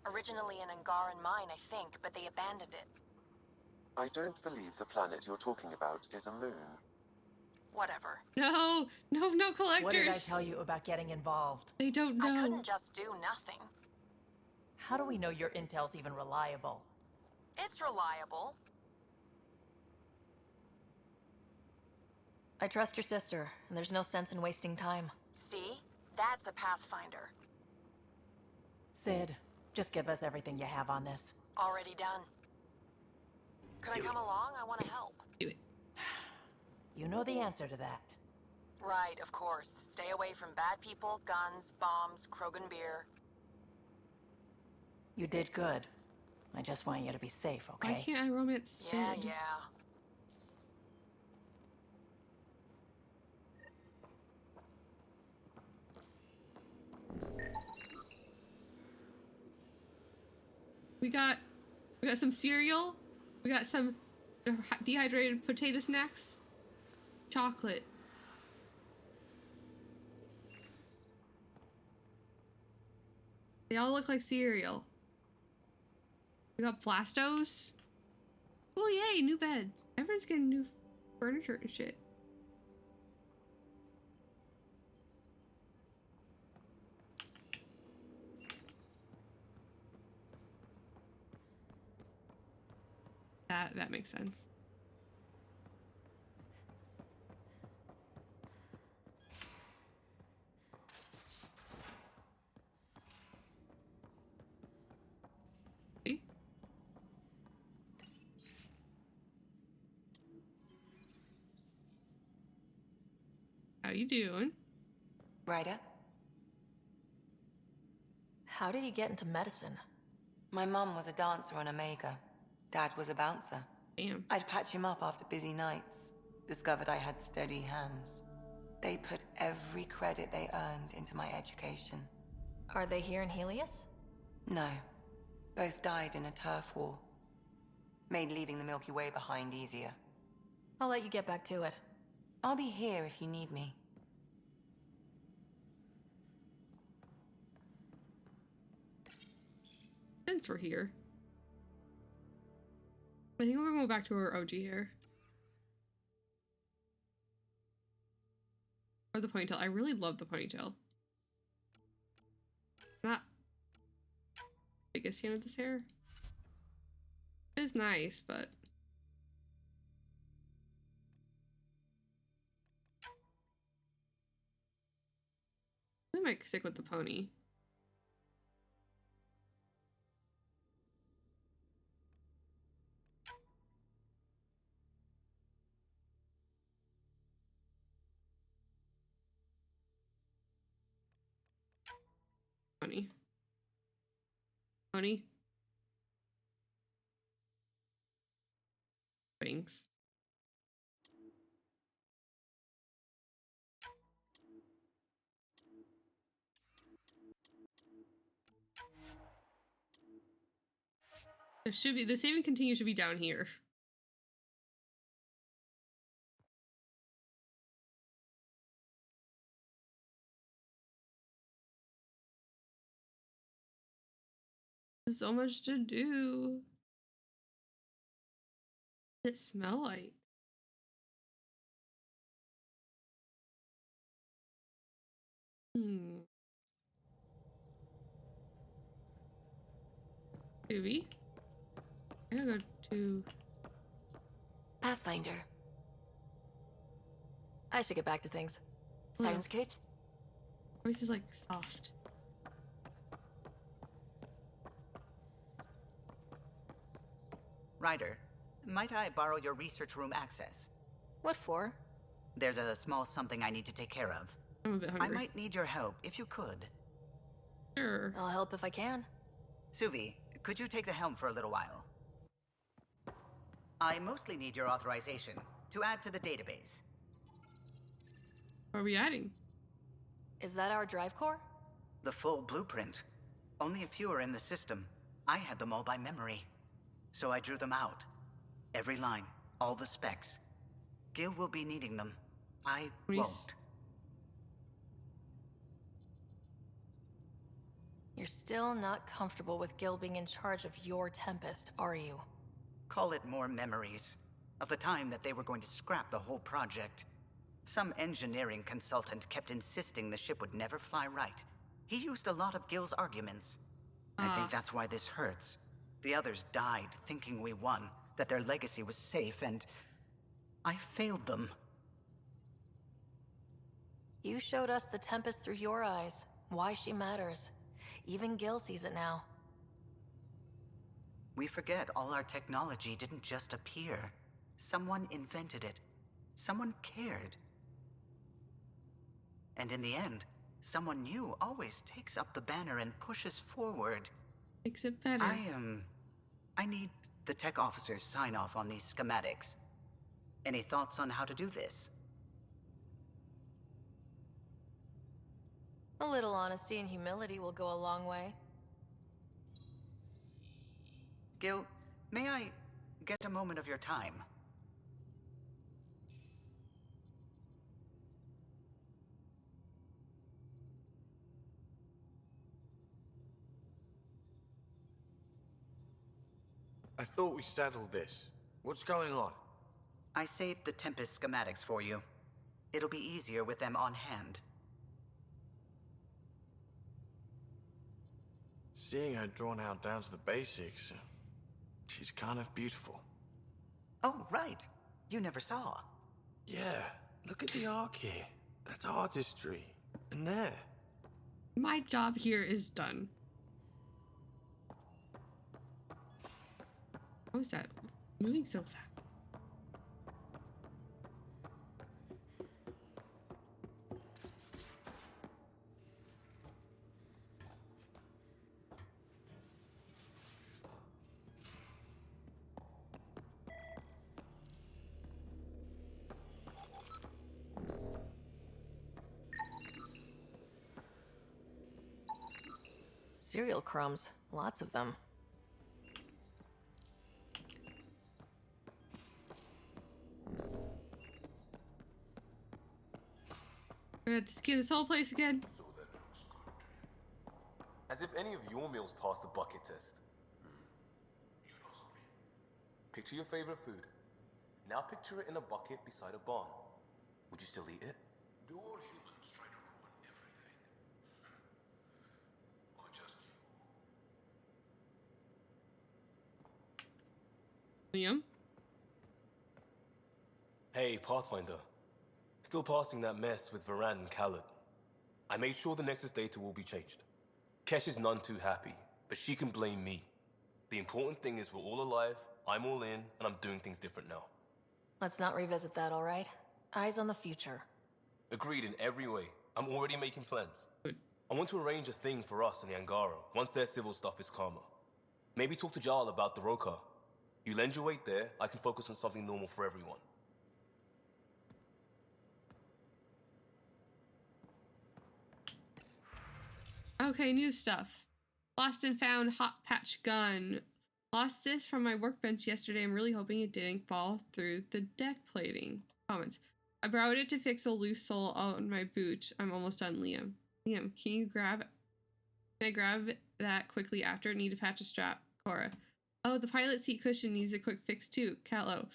Originally an Angaran mine, I think, but they abandoned it. I don't believe the planet you're talking about is a moon. Whatever. No collectors. What did I tell you about getting involved? They don't know. I couldn't just do nothing. How do we know your intel's even reliable? It's reliable. I trust your sister, and there's no sense in wasting time. See? That's a Pathfinder. Sid, just give us everything you have on this. Already done. Could I come along? I want to help. Do it. You know the answer to that. Right, of course. Stay away from bad people, guns, bombs, Krogan beer. You did good. I just want you to be safe, okay? Why can't I romance Sid? Yeah. We got some cereal. We got some dehydrated potato snacks. Chocolate. They all look like cereal. We got Blastos. Oh yay, new bed. Everyone's getting new furniture and shit. That makes sense. See? How you doing? Ryder? How did you get into medicine? My mum was a dancer on Omega. Dad was a bouncer. Damn. I'd patch him up after busy nights. Discovered I had steady hands. They put every credit they earned into my education. Are they here in Helios? No. Both died in a turf war. Made leaving the Milky Way behind easier. I'll let you get back to it. I'll be here if you need me. Since we're here. I think we're gonna go back to our OG hair. Or the ponytail. I really love the ponytail. Not biggest fan of this hair. It's nice, but I might stick with the pony. Pony. Pony. Thanks. There should be, the save and continue should be down here. There's so much to do. What does it smell like? Do we? I gotta go to Pathfinder. I should get back to things. Sounds good. Voice is like soft. Ryder, might I borrow your research room access? What for? There's a small something I need to take care of. I'm a bit hungry. I might need your help if you could. Sure. I'll help if I can. Suvi, could you take the helm for a little while? I mostly need your authorization to add to the database. What are we adding? Is that our drive core? The full blueprint. Only a few are in the system. I had them all by memory, so I drew them out. Every line, all the specs. Gil will be needing them. I Reese. won't. You're still not comfortable with Gil being in charge of your Tempest, are you? Call it more memories of the time that they were going to scrap the whole project. Some engineering consultant kept insisting the ship would never fly right. He used a lot of Gil's arguments. I think that's why this hurts. The others died thinking we won, that their legacy was safe, and I failed them. You showed us the Tempest through your eyes, why she matters. Even Gil sees it now. We forget all our technology didn't just appear. Someone invented it. Someone cared. And in the end, someone new always takes up the banner and pushes forward. Makes it better. I need the tech officer's sign-off on these schematics. Any thoughts on how to do this? A little honesty and humility will go a long way. Gil, may I get a moment of your time? I thought we settled this. What's going on? I saved the Tempest schematics for you. It'll be easier with them on hand. Seeing her drawn out down to the basics, she's kind of beautiful. Oh, right. You never saw. Yeah, look at the arc here. That's artistry. And there. My job here is done. How is that moving so fast? Cereal crumbs, lots of them. We're gonna have to skin this whole place again. As if any of your meals passed the bucket test. Picture your favorite food. Now picture it in a bucket beside a barn. Would you still eat it? Do all humans try to ruin everything? Or just you? Liam? Hey, Pathfinder. Still passing that mess with Varan and Khaled. I made sure the Nexus data will be changed. Kesh is none too happy, but she can blame me. The important thing is we're all alive, I'm all in, and I'm doing things different now. Let's not revisit that, all right? Eyes on the future. Agreed in every way. I'm already making plans. I want to arrange a thing for us in the Angara once their civil stuff is calmer. Maybe talk to Jarl about the Roka. You lend your weight there, I can focus on something normal for everyone. Okay, new stuff. Lost and found hot patch gun. Lost this from my workbench yesterday. I'm really hoping it didn't fall through the deck plating. Comments. I borrowed it to fix a loose sole on my boot. I'm almost done, Liam. Liam, can I grab that quickly after? Need to patch a strap. Cora. Oh, the pilot seat cushion needs a quick fix too. Callow.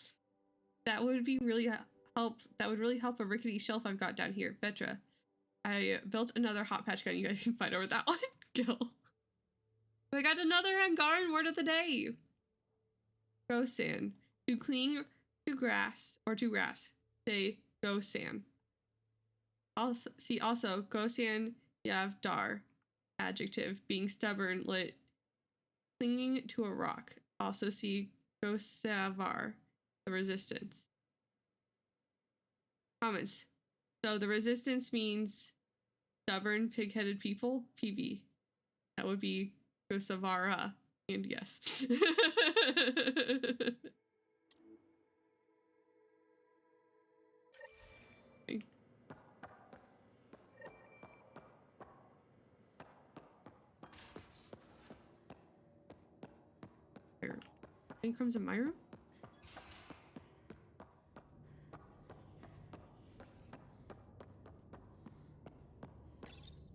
That would really help a rickety shelf I've got down here. Vetra. I built another hot patch gun. You guys can fight over that one. Gil. I got another Angaran word of the day. Gosan. To cling to grass or to grass. Say Gosan. Also Gosan Yav Dar. Adjective. Being stubborn, lit. Clinging to a rock. Also see Gosavar. The resistance. Comments. So the resistance means stubborn, pig-headed people. PV. That would be Gosavara. And yes. Any crumbs in my room?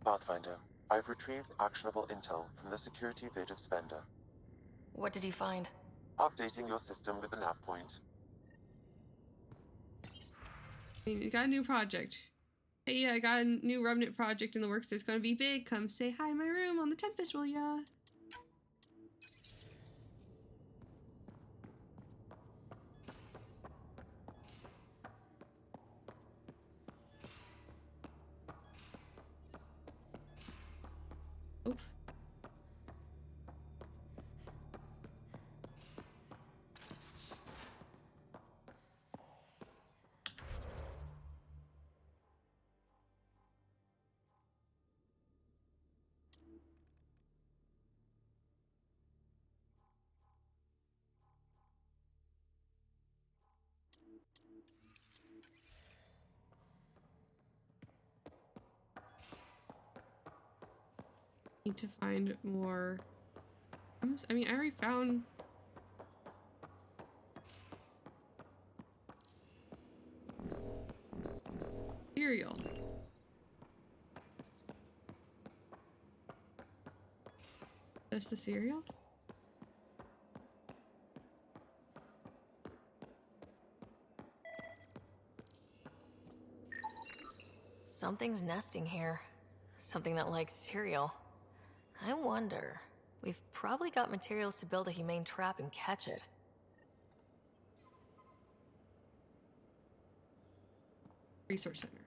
Pathfinder, I've retrieved actionable intel from the security vid of Spender. What did you find? Updating your system with the nav point. You got a new project. Hey, yeah, I got a new Revenant project in the works. It's gonna be big. Come say hi in my room on the Tempest, will ya? Oop. Need to find more. I mean, I already found. Cereal. That's the cereal? Something's nesting here. Something that likes cereal. I wonder. We've probably got materials to build a humane trap and catch it. Resource center.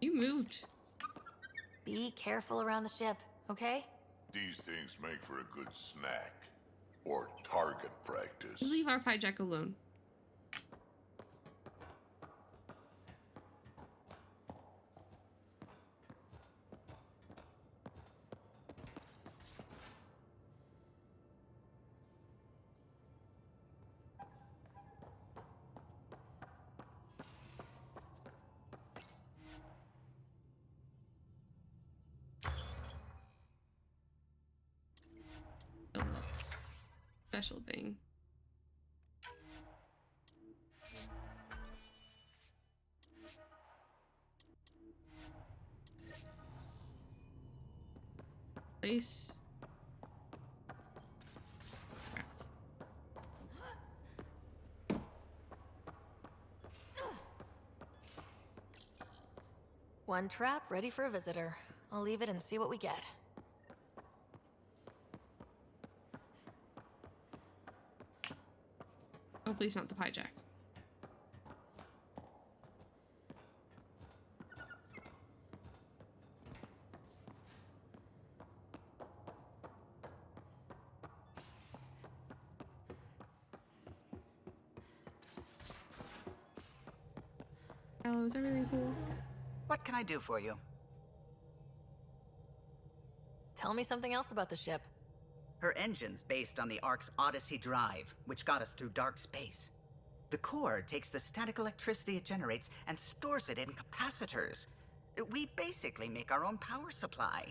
You moved. Be careful around the ship, okay? These things make for a good snack. Or target practice. You leave our hijack alone. Special thing. Place. One trap ready for a visitor. I'll leave it and see what we get. Hopefully it's not the hijack. Hello, is everything cool? What can I do for you? Tell me something else about the ship. Her engine's based on the Ark's Odyssey drive, which got us through dark space. The core takes the static electricity it generates and stores it in capacitors. We basically make our own power supply.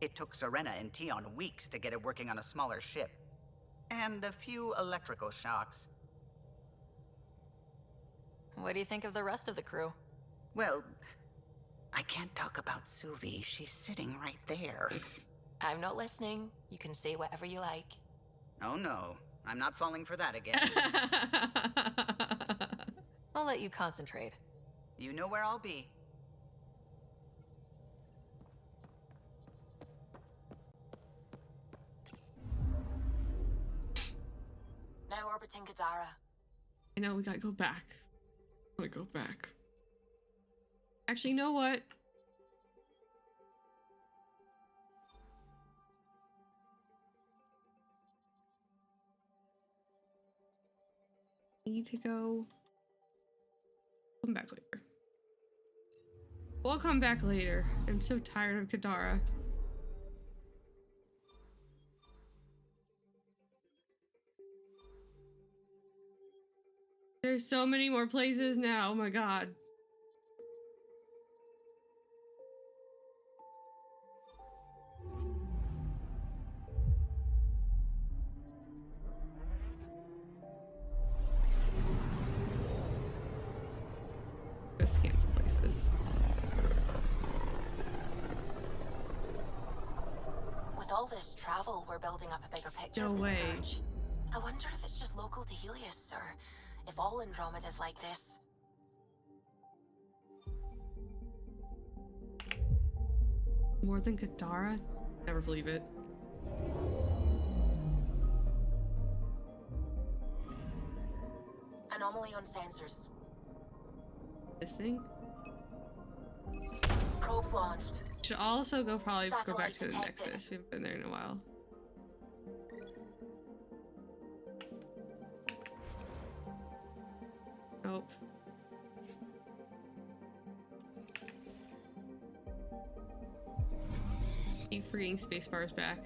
It took Serena and Tion weeks to get it working on a smaller ship. And a few electrical shocks. What do you think of the rest of the crew? Well, I can't talk about Suvi. She's sitting right there. I'm not listening. You can say whatever you like. Oh no, I'm not falling for that again. I'll let you concentrate. You know where I'll be. Now orbiting Kadara. I know, we gotta go back. Go back. Actually, you know what? Need to go. Come back later. We'll come back later. I'm so tired of Kadara. There's so many more places now. Oh my god. Let's scan some places. With all this travel, we're building up a bigger picture No of the way. Scourge. I wonder if it's just local to Helios, or if all Andromeda's like this. More than Kadara? Never believe it. Anomaly on sensors. This thing? Probes launched. Should also probably go back Satellite to the detected. Nexus. We haven't been there in a while. Nope. Keep freeing spacebars back.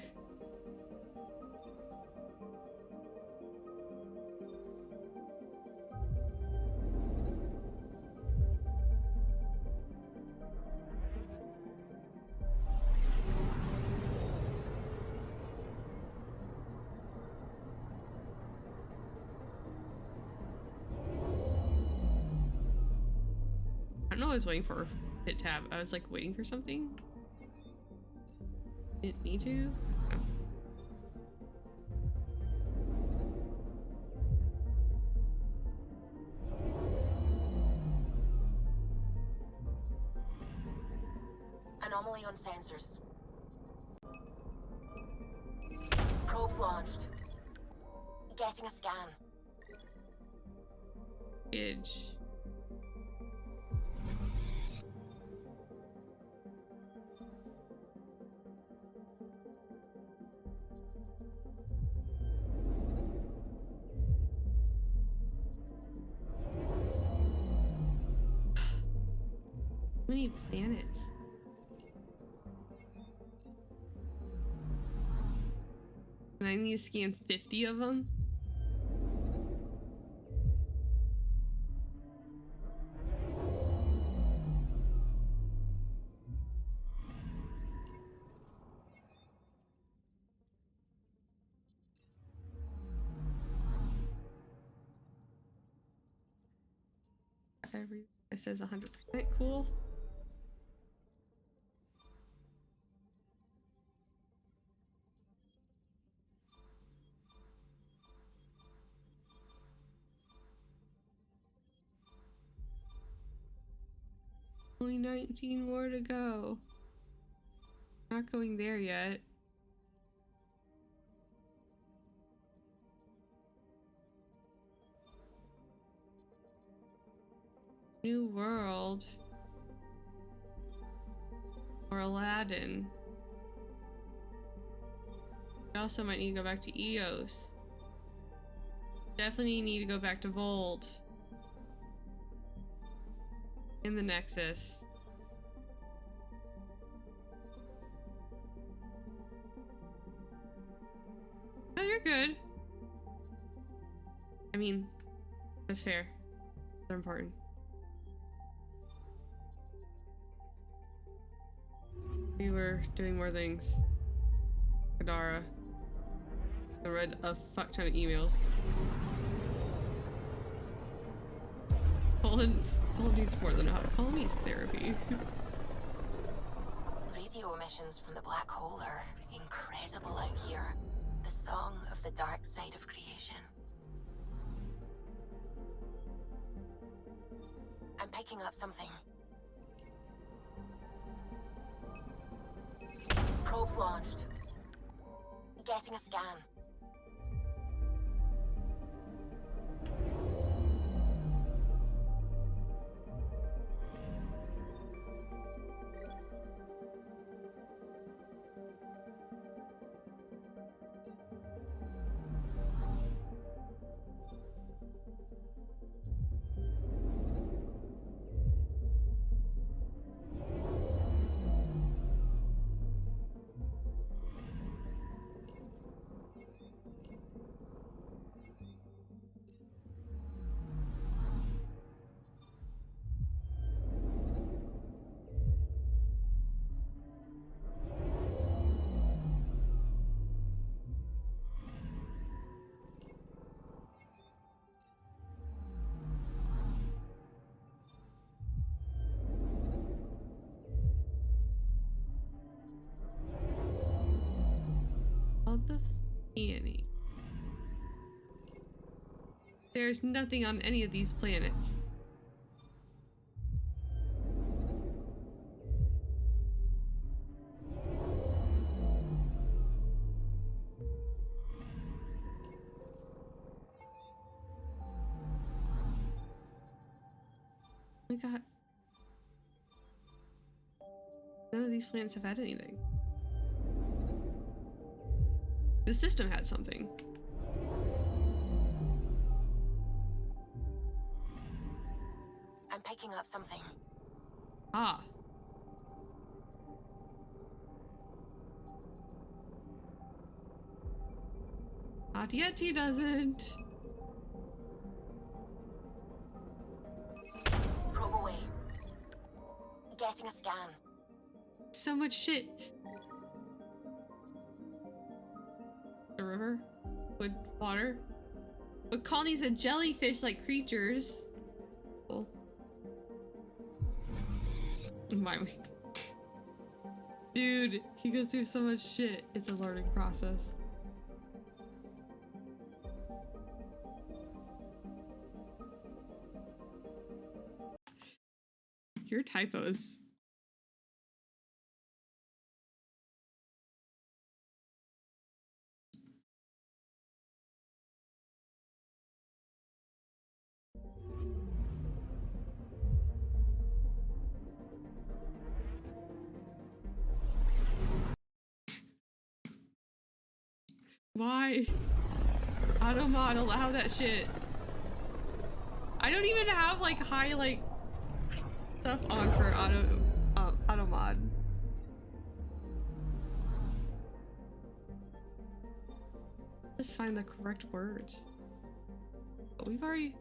I don't know, I was waiting for hit tab. I was like waiting for something. Didn't need to? No. Anomaly on sensors. Probes launched. Getting a scan. Edge. How many planets? And I need to scan 50 of them? It says 100% cool. Only 19 more to go. Not going there yet. New World. Or Aladdin. I also might need to go back to Eos. Definitely need to go back to Volt. In the Nexus. Oh, you're good. I mean, that's fair. They're important. We were doing more things. Kadara. I read a fuck ton of emails. Colin needs more than a hug. Colin needs therapy. Radio emissions from the black hole are incredible out here. The song of the dark side of creation. I'm picking up something. Probes launched. Getting a scan. There's nothing on any of these planets. Oh my god. None of these planets have had anything. The system had something. I'm picking up something. Ah. Not yet, he doesn't. Probe away. Getting a scan. So much shit. The river? Wood, water? With colonies of jellyfish-like creatures. Cool. My dude, he goes through so much shit. It's a learning process. Your typos. Why? Automod, allow that shit. I don't even have like high like stuff on for automod. Just find the correct words. But we've already.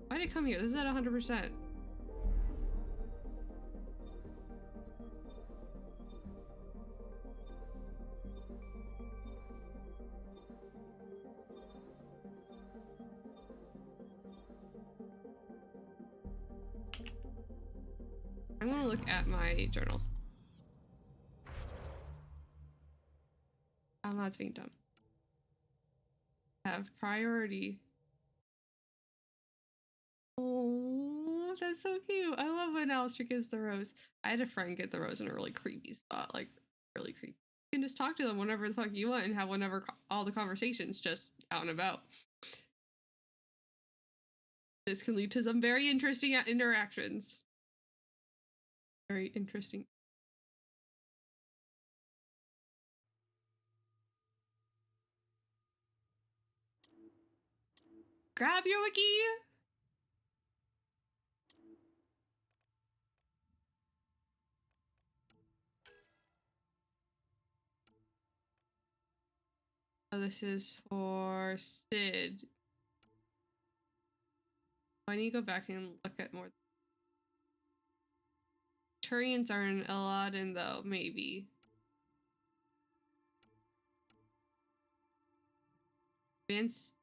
Why did it come here? This is at 100%. I'm gonna look at my journal. I'm not being dumb. Have priority. Oh, that's so cute. I love when Alistair gets the rose. I had a friend get the rose in a really creepy spot, like really creepy. You can just talk to them whenever the fuck you want and have whenever all the conversations just out and about. This can lead to some very interesting interactions. Very interesting. Grab your wiki! Oh, this is for Sid. I need to go back and look at more. Turians are in Aladdin though, maybe. Vince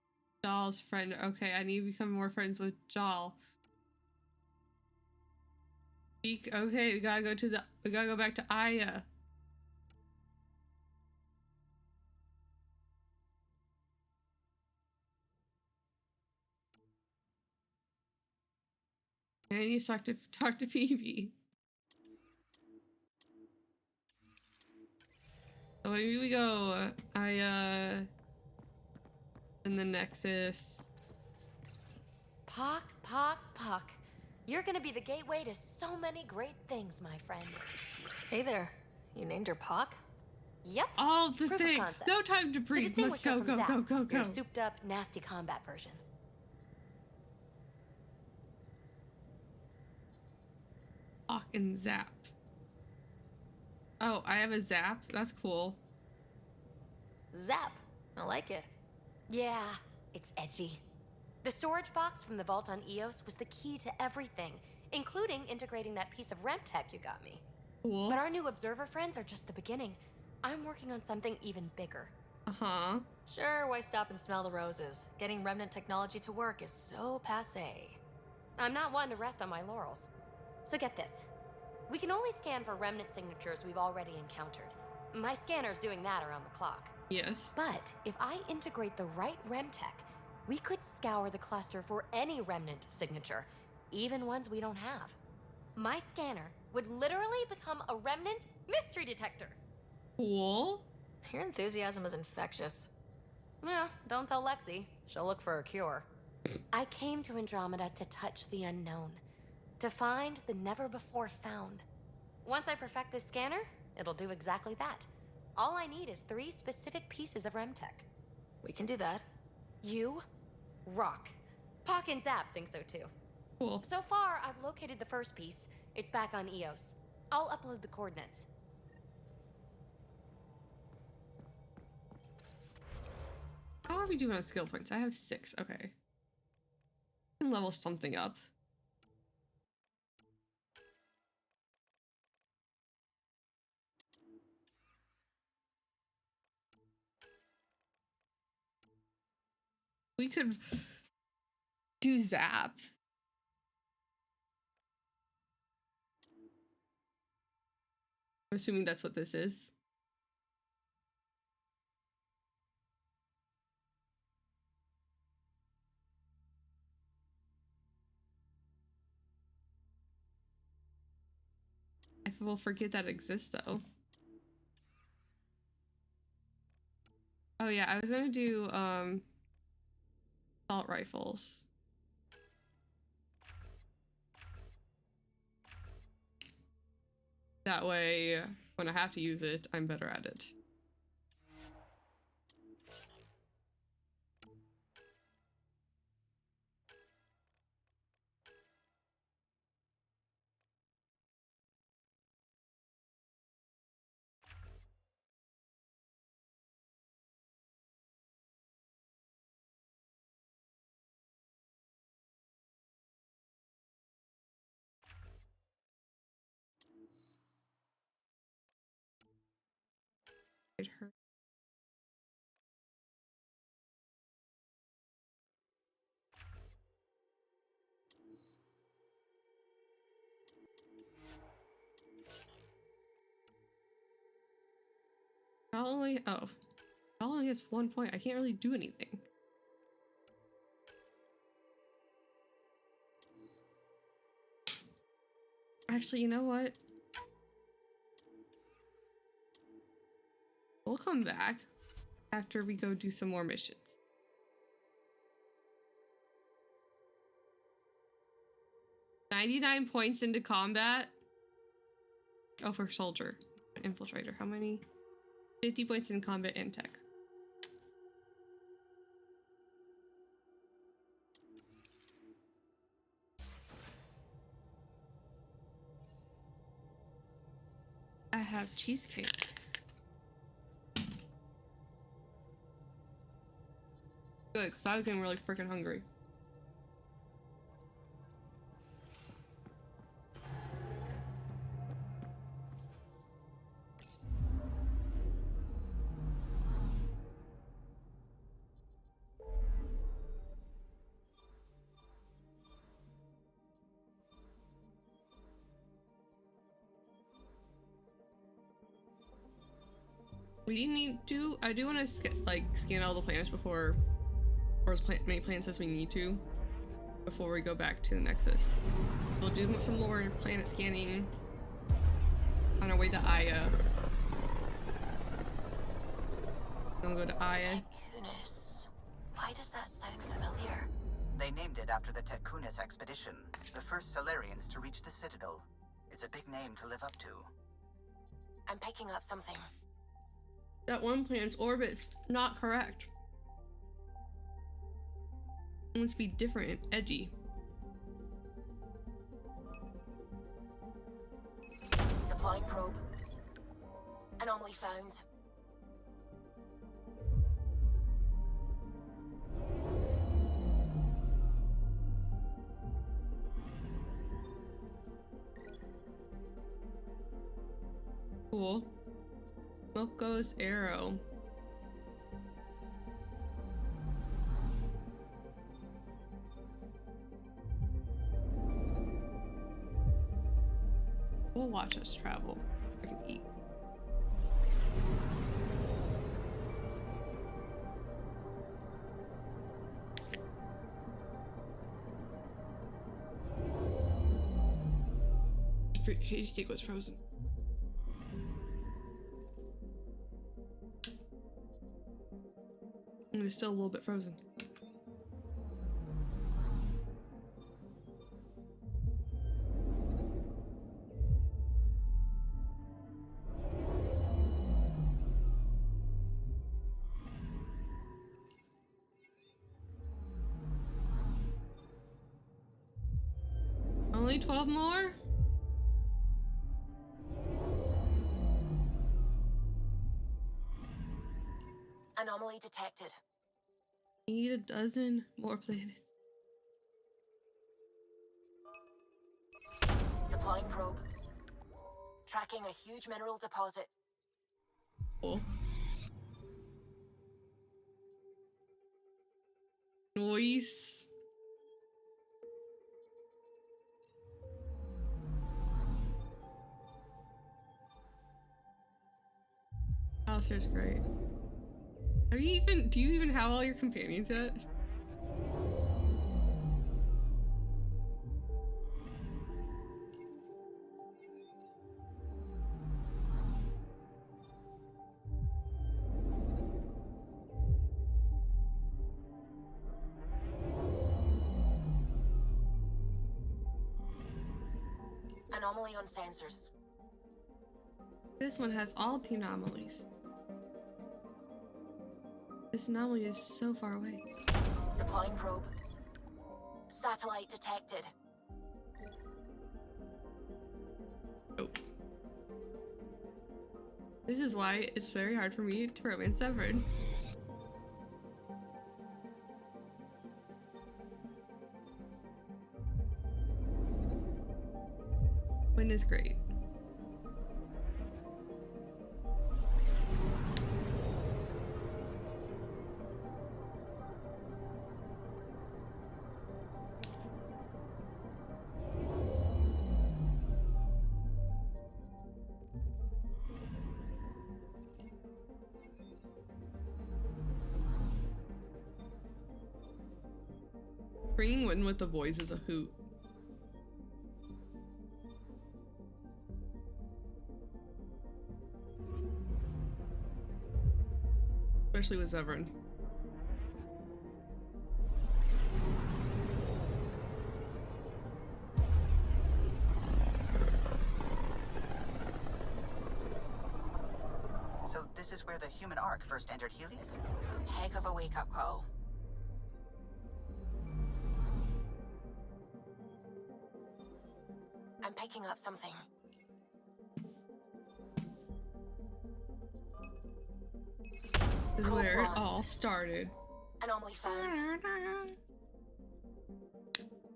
Jal's friend. Okay, I need to become more friends with Jal. Okay, we gotta go back to Aya. And I need to talk to Phoebe. So maybe we go Aya in the Nexus. Pock, Pock, Pock. You're gonna be the gateway to so many great things, my friend. Hey there. You named her Pock? Yep. All the Proof things. of concept. No time to breathe. Let's go, go, go, go, go. Your souped up, nasty combat version. Hawk and Zap. Oh, I have a Zap? That's cool. Zap. I like it. Yeah, it's edgy. The storage box from the vault on Eos was the key to everything, including integrating that piece of REM tech you got me. Cool. But our new observer friends are just the beginning. I'm working on something even bigger. Uh-huh. Sure, why stop and smell the roses? Getting remnant technology to work is so passé. I'm not one to rest on my laurels. So get this. We can only scan for remnant signatures we've already encountered. My scanner's doing that around the clock. Yes. But if I integrate the right REM tech, We could scour the cluster for any remnant signature, even ones we don't have. My scanner would literally become a remnant mystery detector. Cool. Your enthusiasm is infectious. Yeah, don't tell Lexi. She'll look for a cure. I came to Andromeda to touch the unknown, to find the never-before-found. Once I perfect this scanner, it'll do exactly that. All I need is 3 specific pieces of Remtech. We can do that. You rock. Pock and Zap think so too. Cool. So far, I've located the first piece. It's back on EOS. I'll upload the coordinates. How are we doing on skill points? I have 6. Okay. I can level something up. We could do Zap. I'm assuming that's what this is. I will forget that exists though. Oh yeah, I was gonna do assault rifles. That way, when I have to use it, I'm better at it. It hurt. It only has 1 point. I can't really do anything. Actually, you know what? We'll come back after we go do some more missions. $99 points into combat. Oh, for soldier. Infiltrator. How many? 50 points in combat and tech. I have cheesecake. Good, because I was getting really freaking hungry. We need to. I do want to scan all the planets before, or as many planets as we need to, before we go back to the Nexus. We'll do some more planet scanning on our way to Aya. Then we'll go to Aya. Goodness. Why does that sound familiar? They named it after the Tekunis expedition, the first Solarians to reach the Citadel. It's a big name to live up to. I'm picking up something. That one planet's orbit's not correct. It wants to be different and edgy. Deploying probe. Anomaly found. Cool. Moko's arrow. We'll watch us travel. I can eat. Hades cake was frozen. And it's still a little bit frozen. Only 12 more? Anomaly detected. Need a dozen more planets. Deploying probe. Tracking a huge mineral deposit. Cool. Nice. Alistair's great. Do you even have all your companions yet? Anomaly on sensors. This one has all the anomalies. This anomaly is so far away. Deploying probe. Satellite detected. Oh. This is why it's very hard for me to romance Severin. Win is great. Bringing Win with the boys is a hoot. Especially with Severin. So this is where the human ark first entered Helios? Heck of a wake-up call. I'm picking up something. This is where it all started. Anomaly found.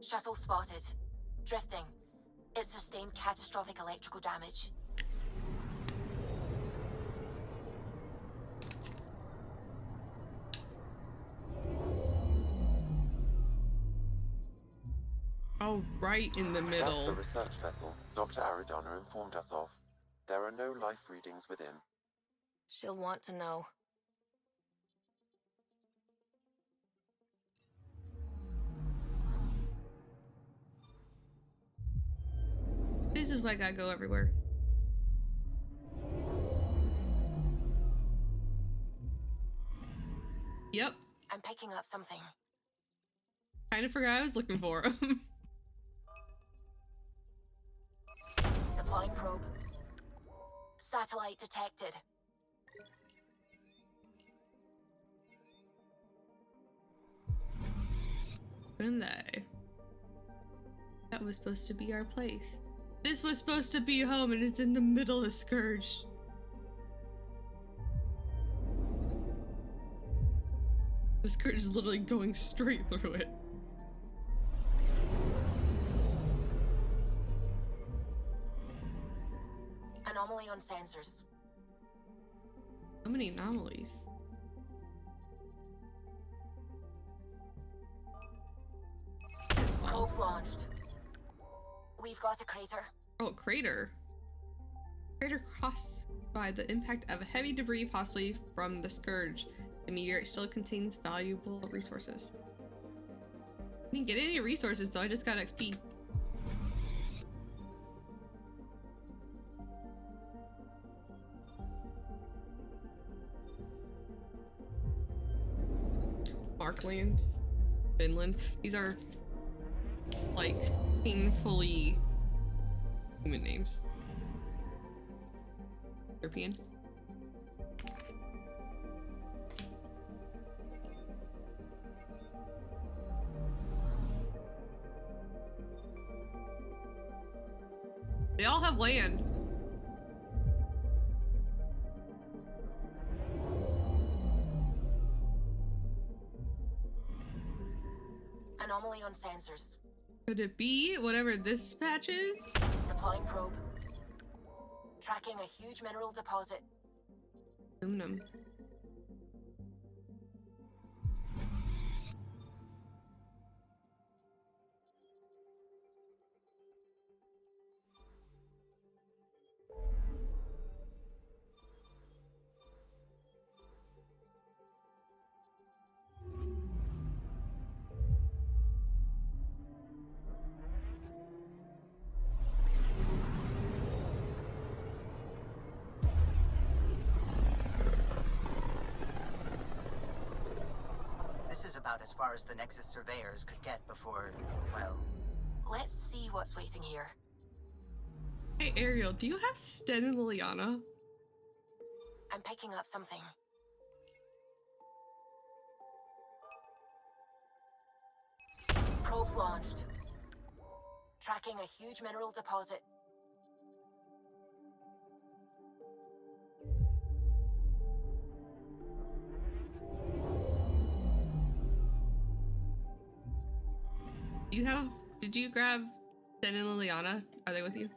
Shuttle spotted. Drifting. It sustained catastrophic electrical damage. Oh, right in the middle. That's the research vessel Dr. Aridana informed us of. There are no life readings within. She'll want to know. This is why I gotta go everywhere. Yep. I'm picking up something. Kind of forgot I was looking for him. Deploying probe. Satellite detected. Couldn't they? That was supposed to be our place. This was supposed to be home, and it's in the middle of Scourge. The Scourge is literally going straight through it. Anomaly on sensors. How many anomalies? Probes launched. We've got a crater. Oh, crater. Crater caused by the impact of heavy debris, possibly from the Scourge. The meteorite still contains valuable resources. I didn't get any resources, though. I just got XP. Markland, Finland. These are like painfully human names. European. They all have land. Anomaly on sensors. Could it be whatever this patch is? Deploying probe. Tracking a huge mineral deposit. Aluminum. This is about as far as the Nexus surveyors could get before, well... Let's see what's waiting here. Hey Ariel, do you have Sten and Liliana? I'm picking up something. Probes launched. Tracking a huge mineral deposit. Did you grab Sten and Liliana? Are they with you?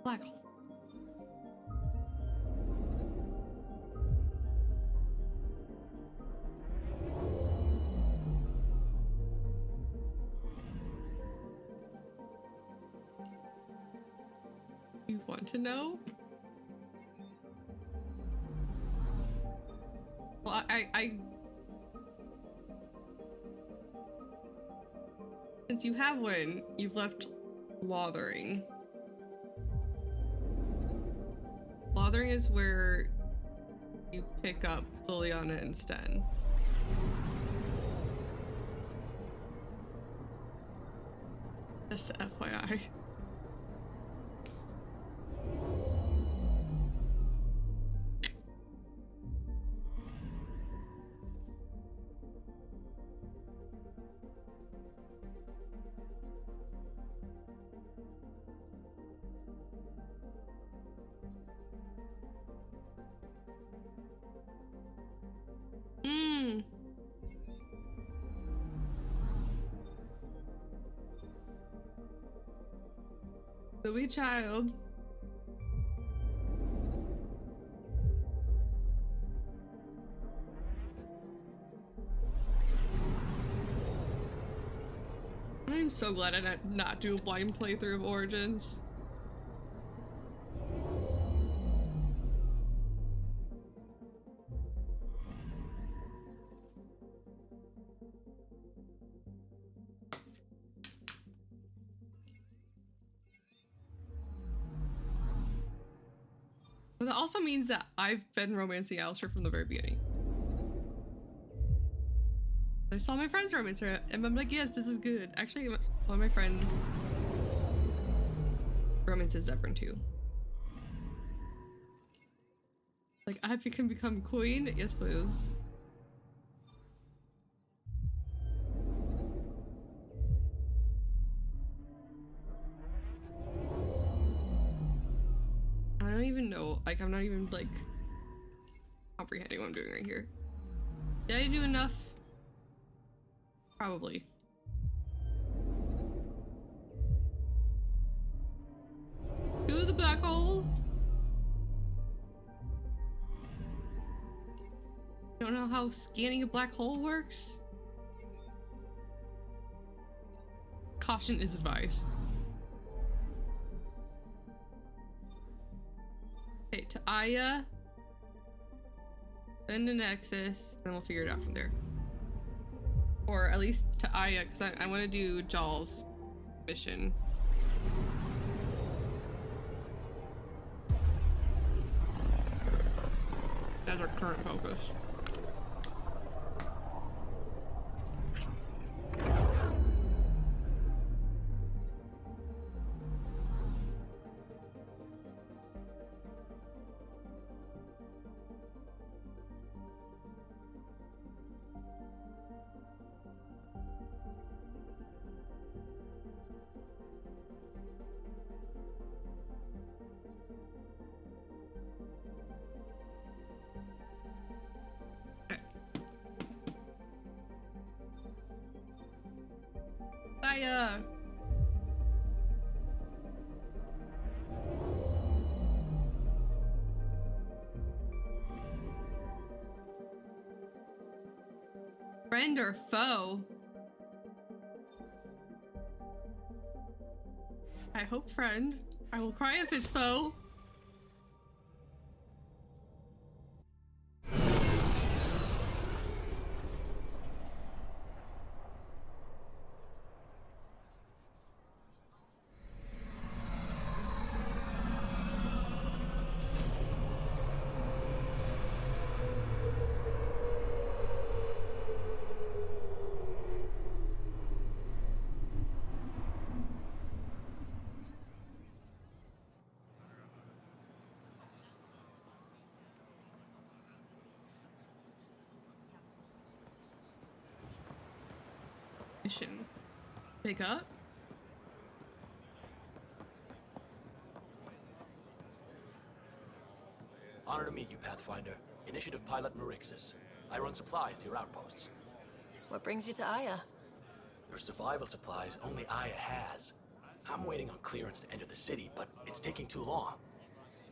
Black hole. You want to know? Well, I since you have one, you've left Lothering. Lothering is where you pick up Liliana and Sten. Just FYI. The wee child. I'm so glad I did not do a blind playthrough of Origins. But that also means that I've been romancing Alistair from the very beginning. I saw my friends romance her, and I'm like, yes, this is good. Actually, one of my friends romances Zevran too. Like, I can become queen? Yes, please. I don't even know. Like, I'm not even, like, comprehending what I'm doing right here. Did I do enough? Probably. To the black hole? Don't know how scanning a black hole works? Caution is advised. Okay, to Aya. Then to Nexus, then we'll figure it out from there. Or at least to Aya, because I want to do Jaw's mission. That's our current focus. Aya! Friend or foe? I hope friend. I will cry if it's foe. Mission. Pick up? Honor to meet you, Pathfinder. Initiative Pilot Marixus. I run supplies to your outposts. What brings you to Aya? Your survival supplies only Aya has. I'm waiting on clearance to enter the city, but it's taking too long.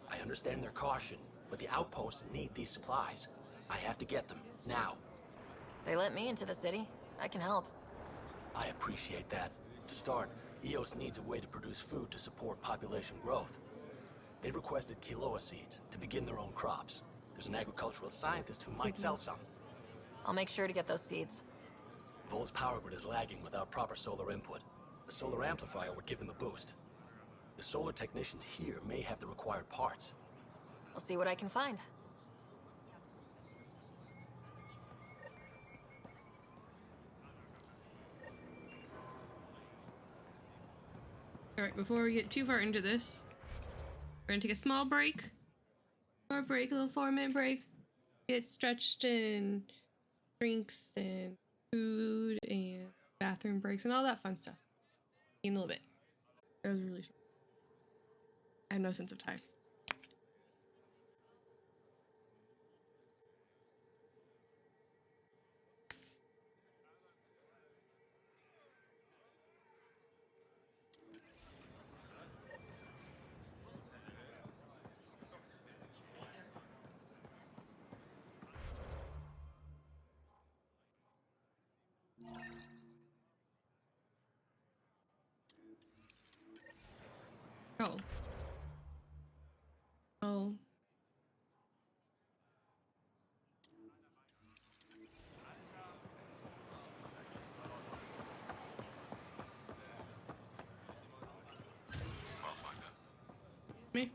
I understand their caution, but the outposts need these supplies. I have to get them, now. They let me into the city. I can help. I appreciate that. To start, EOS needs a way to produce food to support population growth. They requested quinoa seeds to begin their own crops. There's an agricultural scientist who might sell some. I'll make sure to get those seeds. Vol's power grid is lagging without proper solar input. The solar amplifier would give them a boost. The solar technicians here may have the required parts. I'll see what I can find. Alright, before we get too far into this, we're gonna take a small break. Or break, a little 4-minute break. Get stretched and drinks and food and bathroom breaks and all that fun stuff. In a little bit. That was really short. I have no sense of time. Oh. Oh. Me?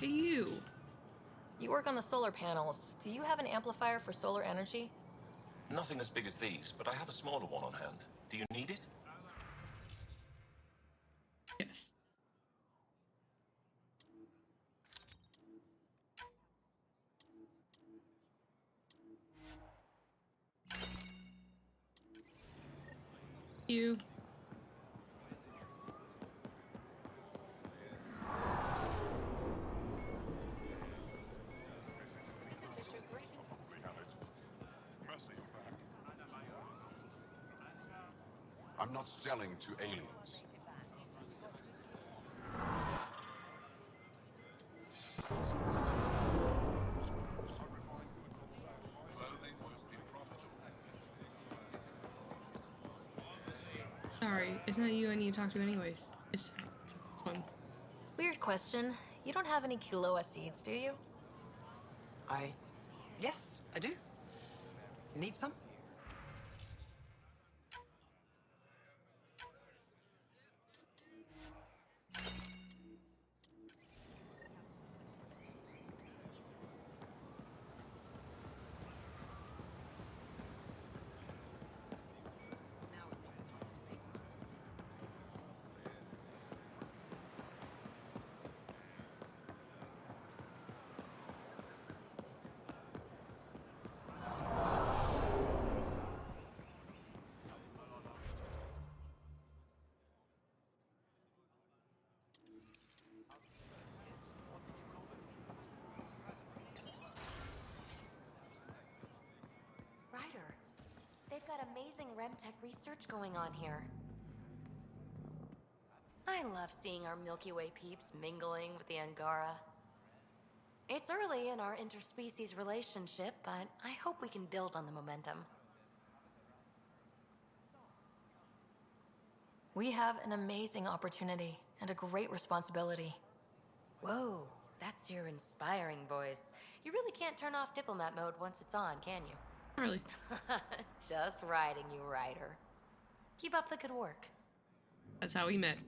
Hey, you. You work on the solar panels. Do you have an amplifier for solar energy? Nothing as big as these, but I have a smaller one on hand. Do you need it? Yes. You. I'm not selling to aliens. Sorry, it's not you I need to talk to anyways. It's fun. Weird question. You don't have any Kiloa seeds, do you? Yes, I do. Need some? Ryder, they've got amazing Remtech research going on here. I love seeing our Milky Way peeps mingling with the Angara. It's early in our interspecies relationship, but I hope we can build on the momentum. We have an amazing opportunity and a great responsibility. Whoa, that's your inspiring voice. You really can't turn off diplomat mode once it's on, can you? Really? Just riding you, Ryder. Keep up the good work. That's how we met.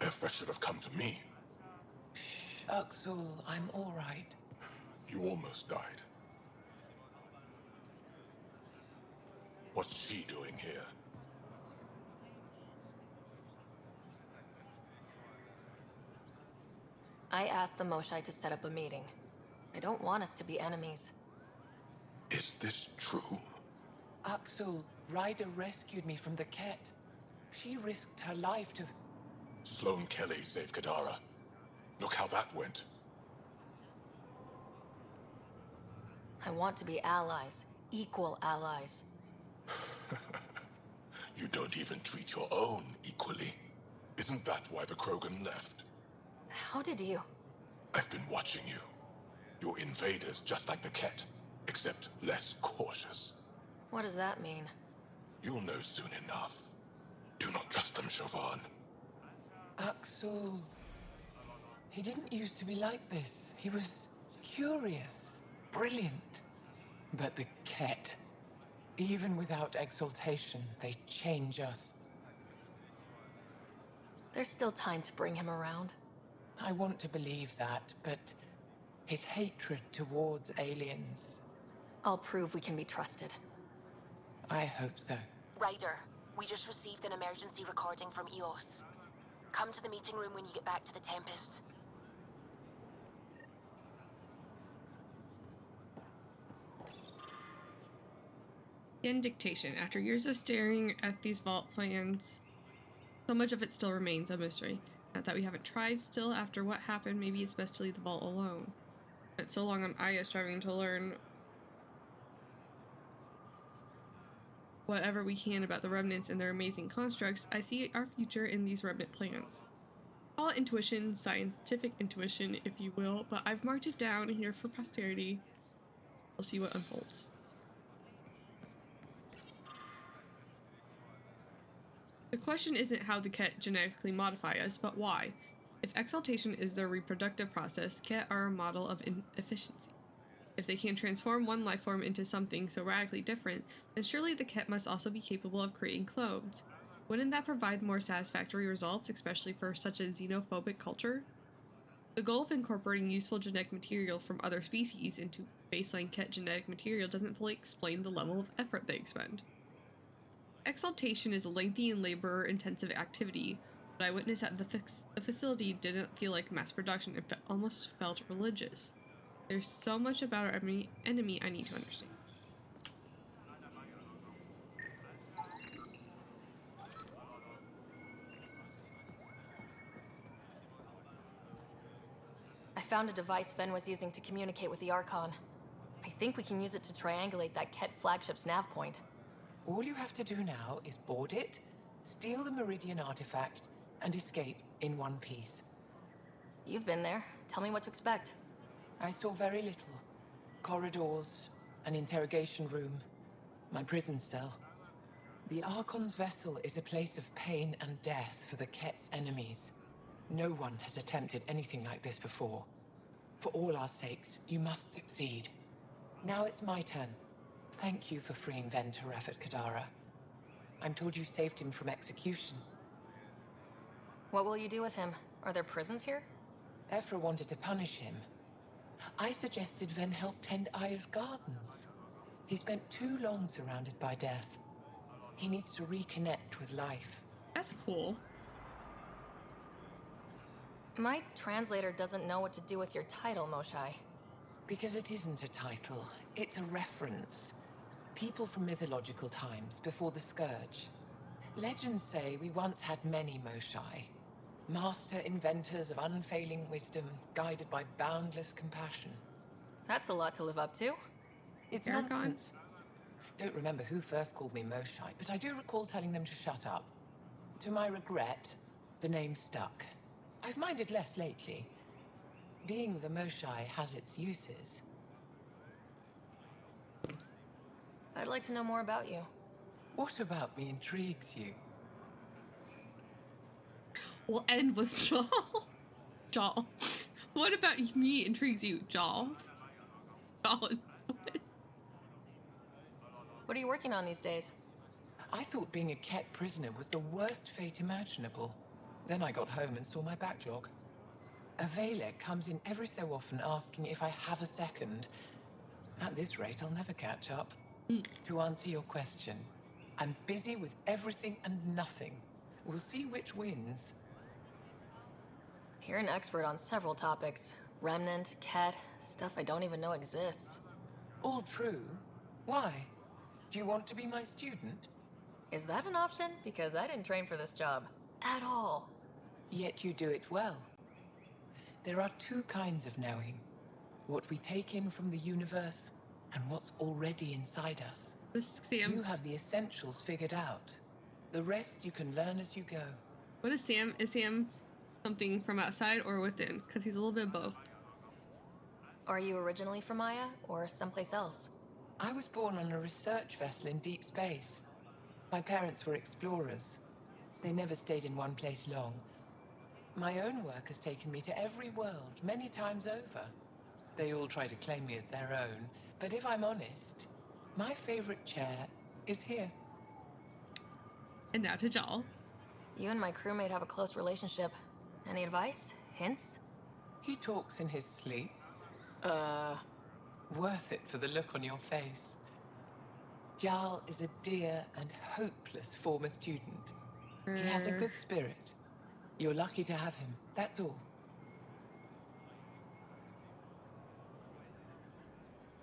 If should have come to me. Axel, I'm all right. You almost died. What's she doing here? I asked the Moshai to set up a meeting. I don't want us to be enemies. Is this true? Axel, Ryder rescued me from the Ket. She risked her life to... Sloane Kelly saved Kadara. Look how that went. I want to be allies. Equal allies. You don't even treat your own equally. Isn't that why the Krogan left? How did you? I've been watching you. You're invaders just like the Ket, except less cautious. What does that mean? You'll know soon enough. Do not trust them, Chauvin. Axel... He didn't used to be like this. He was curious, brilliant. But the Ket, even without exaltation, they change us. There's still time to bring him around. I want to believe that, but his hatred towards aliens... I'll prove we can be trusted. I hope so. Ryder, we just received an emergency recording from EOS. Come to the meeting room when you get back to the Tempest. In dictation, after years of staring at these vault plans, so much of it still remains a mystery. Not that we haven't tried still after what happened, maybe it's best to leave the vault alone. But so long on Aya striving to learn whatever we can about the remnants and their amazing constructs, I see our future in these remnant plans. Call it intuition, scientific intuition, if you will, but I've marked it down here for posterity. We'll see what unfolds. The question isn't how the Ket genetically modify us, but why. If exaltation is their reproductive process, Ket are a model of inefficiency. If they can transform one life form into something so radically different, then surely the Ket must also be capable of creating clones. Wouldn't that provide more satisfactory results, especially for such a xenophobic culture? The goal of incorporating useful genetic material from other species into baseline Ket genetic material doesn't fully explain the level of effort they expend. Exaltation is a lengthy and labor-intensive activity. What I witnessed at the facility didn't feel like mass production, it almost felt religious. There's so much about our enemy I need to understand. I found a device Ven was using to communicate with the Archon. I think we can use it to triangulate that Ket flagship's nav point. All you have to do now is board it, steal the Meridian artifact, and escape in one piece. You've been there. Tell me what to expect. I saw very little. Corridors, an interrogation room, My prison cell. The Archon's vessel is a place of pain and death for the Ket's enemies. No one has attempted anything like this before. For all our sakes, you must succeed. Now it's my turn. Thank you for freeing Ven Teref Kadara. I'm told you saved him from execution. What will you do with him? Are there prisons here? Ephra wanted to punish him. I suggested Ven help tend Aya's gardens. He spent too long surrounded by death. He needs to reconnect with life. That's cool. My translator doesn't know what to do with your title, Moshai. Because it isn't a title, it's a reference. People from mythological times, before the Scourge. Legends say we once had many Moshai. Master inventors of unfailing wisdom, guided by boundless compassion. That's a lot to live up to. It's Aragon? nonsense. Don't remember who first called me Moshai, but I do recall telling them to shut up. To my regret, the name stuck. I've minded less lately. Being the Moshai has its uses. I'd like to know more about you. What about me intrigues you? We'll end with Jal. Jal. What about me intrigues you, Jal? Jal. What are you working on these days? I thought being a Ket prisoner was the worst fate imaginable. Then I got home and saw my backlog. A Valek comes in every so often asking if I have a second. At this rate, I'll never catch up. To answer your question, I'm busy with everything and nothing. We'll see which wins. You're an expert on several topics. Remnant, Ket, stuff I don't even know exists. All true. Why? Do you want to be my student? Is that an option? Because I didn't train for this job. At all. Yet you do it well. There are two kinds of knowing. What we take in from the universe, and what's already inside us. Sam. You have the essentials figured out. The rest you can learn as you go. What is Sam? Is Sam something from outside or within? Because he's a little bit of both. Are you originally from Maya, or someplace else? I was born on a research vessel in deep space. My parents were explorers. They never stayed in one place long. My own work has taken me to every world, many times over. They all try to claim me as their own, but if I'm honest, my favorite chair is here. And now to Jal. You and my crewmate have a close relationship. Any advice? Hints? He talks in his sleep. Worth it for the look on your face. Jal is a dear and hopeless former student. He has a good spirit. You're lucky to have him, that's all.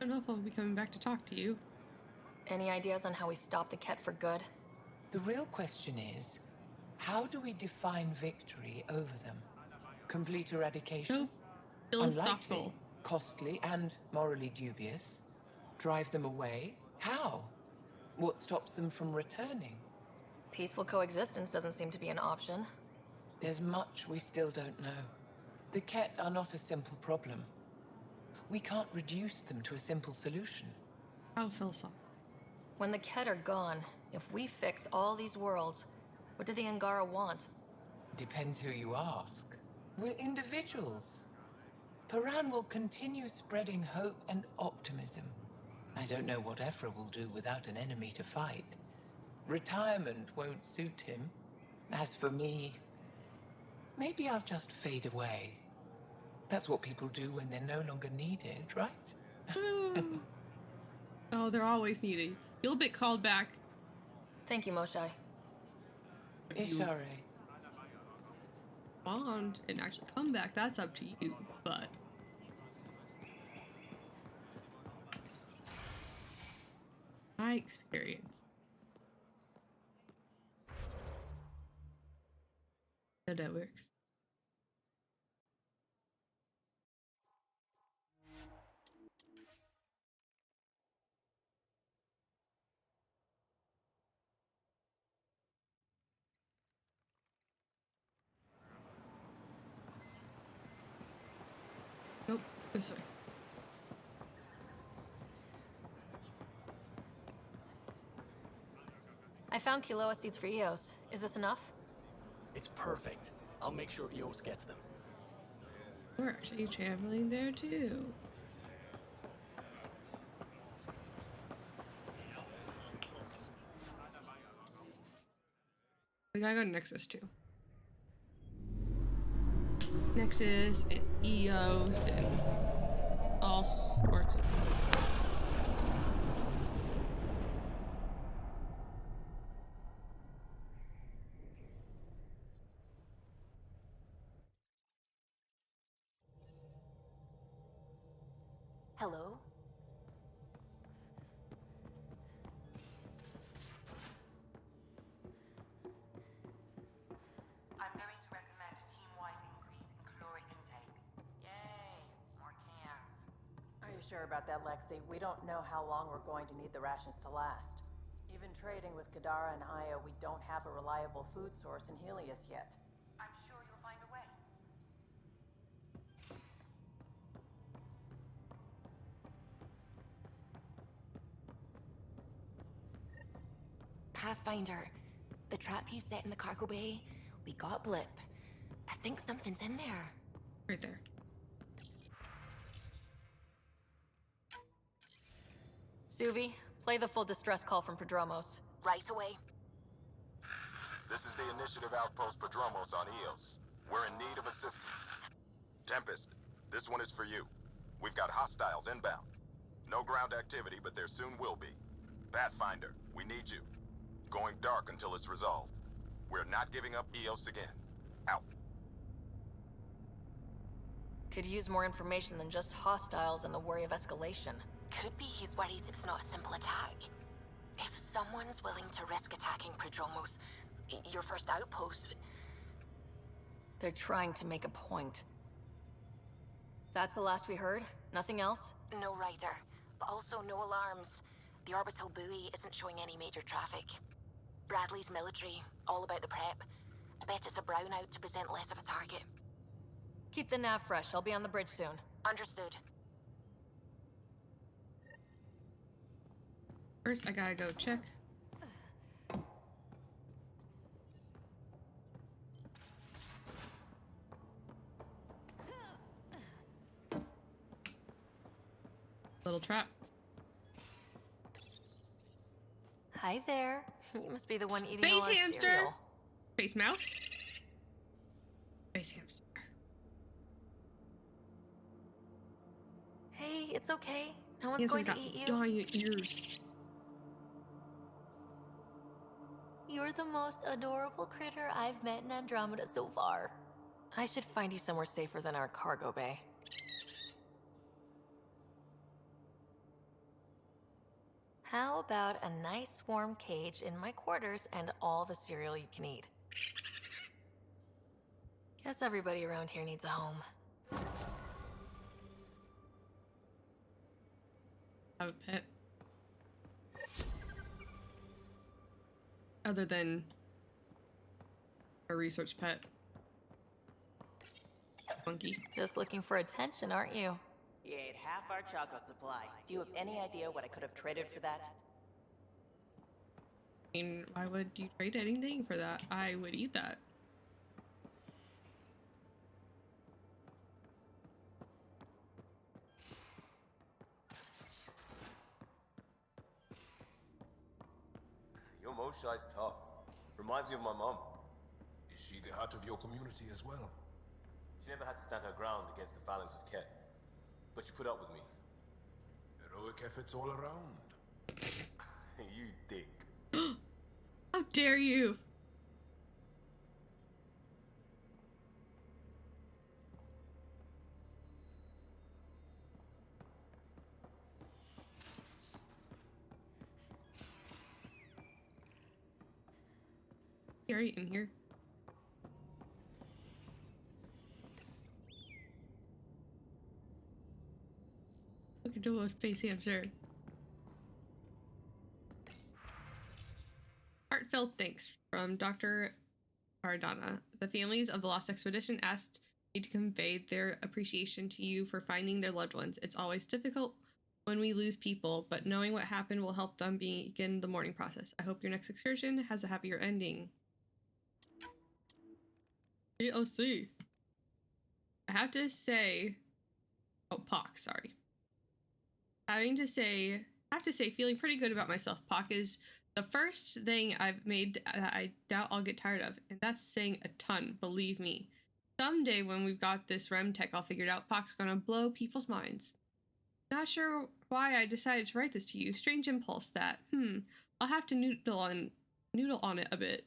I don't know if I'll be coming back to talk to you. Any ideas on how we stop the Ket for good? The real question is, how do we define victory over them? Complete eradication? Philosophical. Unlikely, costly, and morally dubious. Drive them away? How? What stops them from returning? Peaceful coexistence doesn't seem to be an option. There's much we still don't know. The Ket are not a simple problem. We can't reduce them to a simple solution. How philosophical. When the Ket are gone, if we fix all these worlds, what do the Angara want? Depends who you ask. We're individuals. Paran will continue spreading hope and optimism. I don't know what Ephra will do without an enemy to fight. Retirement won't suit him. As for me, maybe I'll just fade away. That's what people do when they're no longer needed, right? Oh, they're always needed. You'll be called back. Thank you, Moshai. Ishare. Bond and actually come back, that's up to you, but... my experience. That works. Nope, this way. found Kiloa seeds for Eos. Is this enough? It's perfect. I'll make sure Eos gets them. We're actually traveling there too. We gotta go to Nexus too. Nexus and Eos and all sorts of. Hello? I'm going to recommend a team-wide increase in caloric intake. Yay! More cans. Are you sure about that, Lexi? We don't know how long we're going to need the rations to last. Even trading with Kadara and Aya, we don't have a reliable food source in Helios yet. I'm sure you'll find a way. Pathfinder, the trap you set in the cargo bay, we got a blip. I think something's in there. Right there. Suvi, play the full distress call from Prodromos. Right away. This is the Initiative Outpost Prodromos on Eos. We're in need of assistance. Tempest, this one is for you. We've got hostiles inbound. No ground activity, but there soon will be. Pathfinder, we need you. Going dark until it's resolved. We're not giving up Eos again. Out. Could use more information than just hostiles and the worry of escalation. Could be he's worried it's not a simple attack. If someone's willing to risk attacking Prodromos, your first outpost... They're trying to make a point. That's the last we heard? Nothing else? No rider, but also no alarms. The orbital buoy isn't showing any major traffic. Bradley's military, all about the prep. I bet it's a brownout to present less of a target. Keep the nav fresh. I'll be on the bridge soon. Understood. First, I gotta go check. Little trap. Hi there. You must be the one eating Space all our hamster. cereal. Space mouse. Space hamster. Hey, it's okay. No one's Hamster going to got eat you. giant ears. You're the most adorable critter I've met in Andromeda so far. I should find you somewhere safer than our cargo bay. How about a nice warm cage in my quarters and all the cereal you can eat? Guess everybody around here needs a home. Have a pet. Other than a research pet. Monkey. Just looking for attention, aren't you? You ate half our chocolate supply. Do you have any idea what I could have traded for that? I mean, why would you trade anything for that? I would eat that. Your Moshai's tough. Reminds me of my mom. Is she the heart of your community as well? She never had to stand her ground against the phalanx of Ket. But she put up with me. Heroic efforts all around. You dick. How dare you? Gary in here. We can do a space hamster. Heartfelt thanks from Dr. Cardana. The families of the Lost Expedition asked me to convey their appreciation to you for finding their loved ones. It's always difficult when we lose people, but knowing what happened will help them begin the mourning process. I hope your next excursion has a happier ending. AOC. I have to say, oh, Pock, sorry. I have to say, feeling pretty good about myself. Pock is the first thing I've made that I doubt I'll get tired of, and that's saying a ton, believe me. Someday when we've got this REM tech all figured out, Pock's gonna blow people's minds. Not sure why I decided to write this to you. Strange impulse that, I'll have to noodle on it a bit.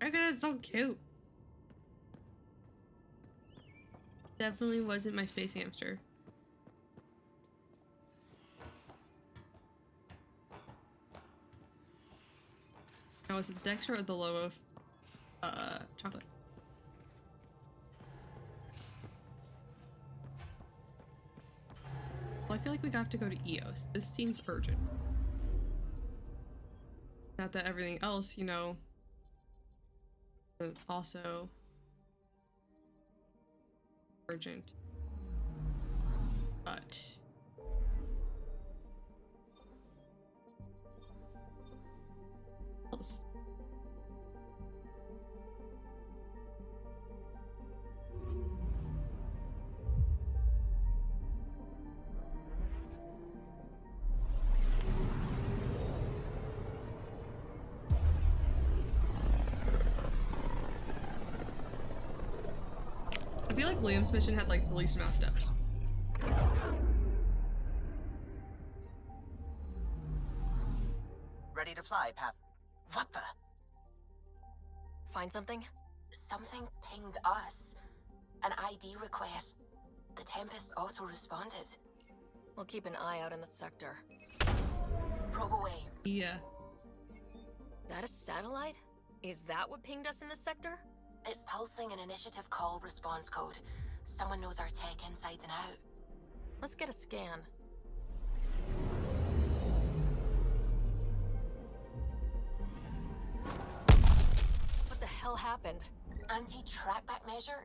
Look at it, so cute. Definitely wasn't my space hamster. Now, was it the Dexter or the logo of chocolate? Well, I feel like we have to go to EOS. This seems urgent. Not that everything else, you know, is also urgent. But else. I feel like Liam's mission had like the least amount of steps. Ready to fly, Path. What the? Find something? Something pinged us. An ID request. The Tempest auto-responded. We'll keep an eye out in the sector. Probe away. Yeah. That a satellite? Is that what pinged us in the sector? It's pulsing an initiative call response code. Someone knows our tech inside and out. Let's get a scan. What the hell happened? Anti-trackback measure?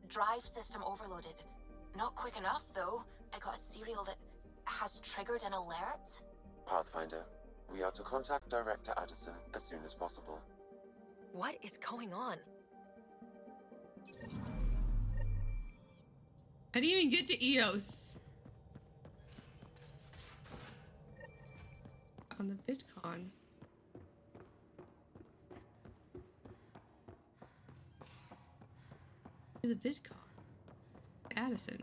Drive system overloaded. Not quick enough, though. I got a serial that has triggered an alert. Pathfinder, we are to contact Director Addison as soon as possible. What is going on? I didn't even get to EOS. On the VidCon. The VidCon. Addison.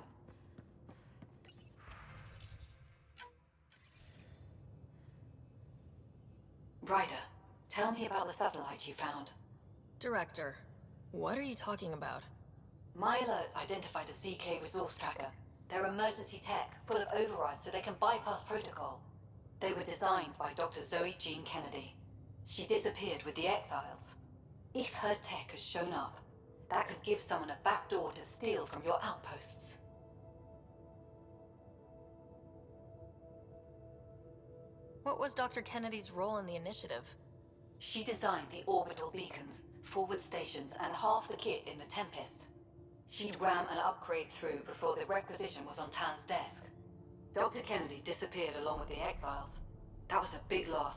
Ryder, tell me about the satellite you found. Director, what are you talking about? My alert identified a CK resource tracker. They're emergency tech, full of overrides so they can bypass protocol. They were designed by Dr. Zoe Jean Kennedy. She disappeared with the Exiles. If her tech has shown up, that could give someone a backdoor to steal from your outposts. What was Dr. Kennedy's role in the initiative? She designed the orbital beacons, forward stations, and half the kit in the Tempest. She'd ram an upgrade through before the requisition was on Tan's desk. Dr. Kennedy disappeared along with the Exiles. That was a big loss.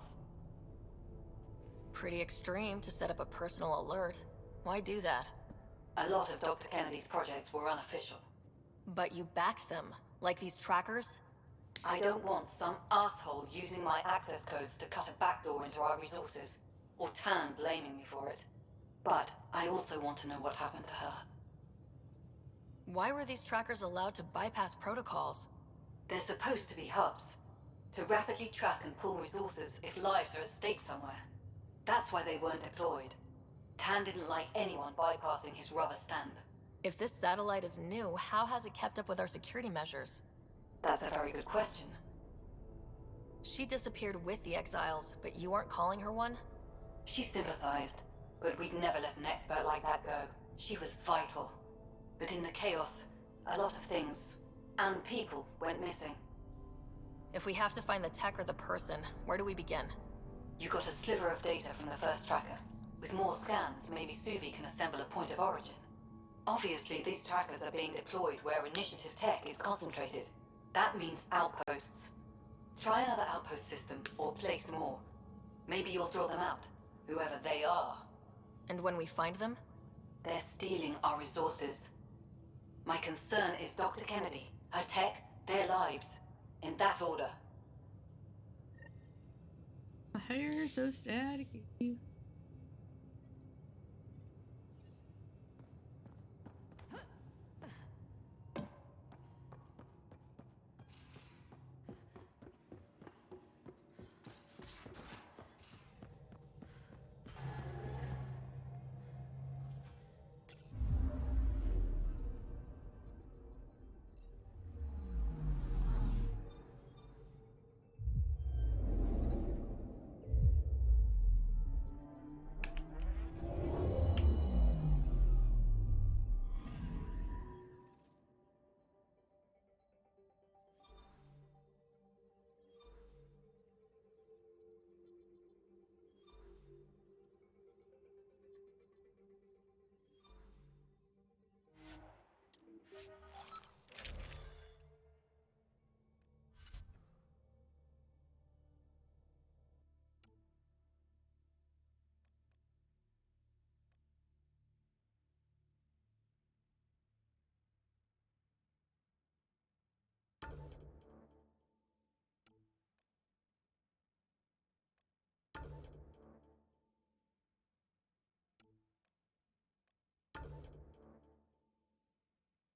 Pretty extreme to set up a personal alert. Why do that? A lot of Dr. Kennedy's projects were unofficial. But you backed them, like these trackers? I don't want some asshole using my access codes to cut a backdoor into our resources, or Tan blaming me for it. But I also want to know what happened to her. Why were these trackers allowed to bypass protocols? They're supposed to be hubs, to rapidly track and pull resources if lives are at stake somewhere. That's why they weren't deployed. Tan didn't like anyone bypassing his rubber stamp. If this satellite is new, how has it kept up with our security measures? That's a very good question. She disappeared with the Exiles, but you aren't calling her one? She sympathized, but we'd never let an expert like that go. She was vital. But in the chaos, a lot of things, and people, went missing. If we have to find the tech or the person, where do we begin? You got a sliver of data from the first tracker. With more scans, maybe Suvi can assemble a point of origin. Obviously, these trackers are being deployed where initiative tech is concentrated. That means outposts. Try another outpost system, or place more. Maybe you'll draw them out, whoever they are. And when we find them? They're stealing our resources. My concern is Dr. Kennedy, her tech, their lives. In that order. My hair's so static.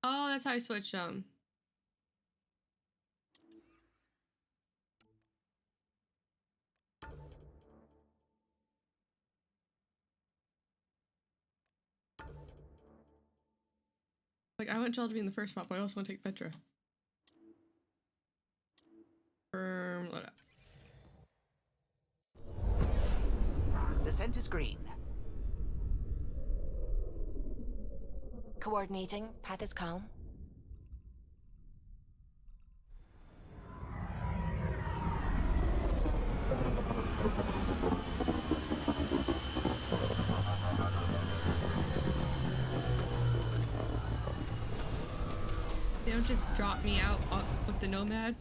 Oh, that's how I switch them. Like, I want y'all to be in the first spot, but I also want to take Petra. Load up. Descent is green. Coordinating. Path is calm. They don't just drop me out with the Nomad.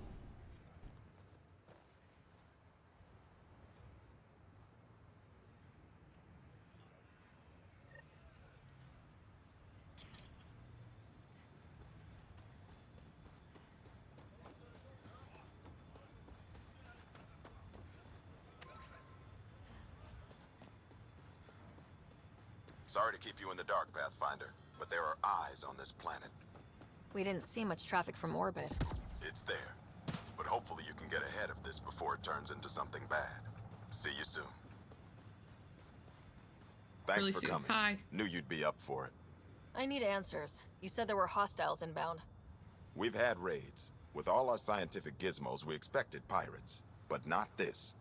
Sorry to keep you in the dark, Pathfinder, but there are eyes on this planet. We didn't see much traffic from orbit. It's there. But hopefully you can get ahead of this before it turns into something bad. See you soon. Thanks Really for soon. coming. Hi. Knew you'd be up for it. I need answers. You said there were hostiles inbound. We've had raids. With all our scientific gizmos, we expected pirates. But not this.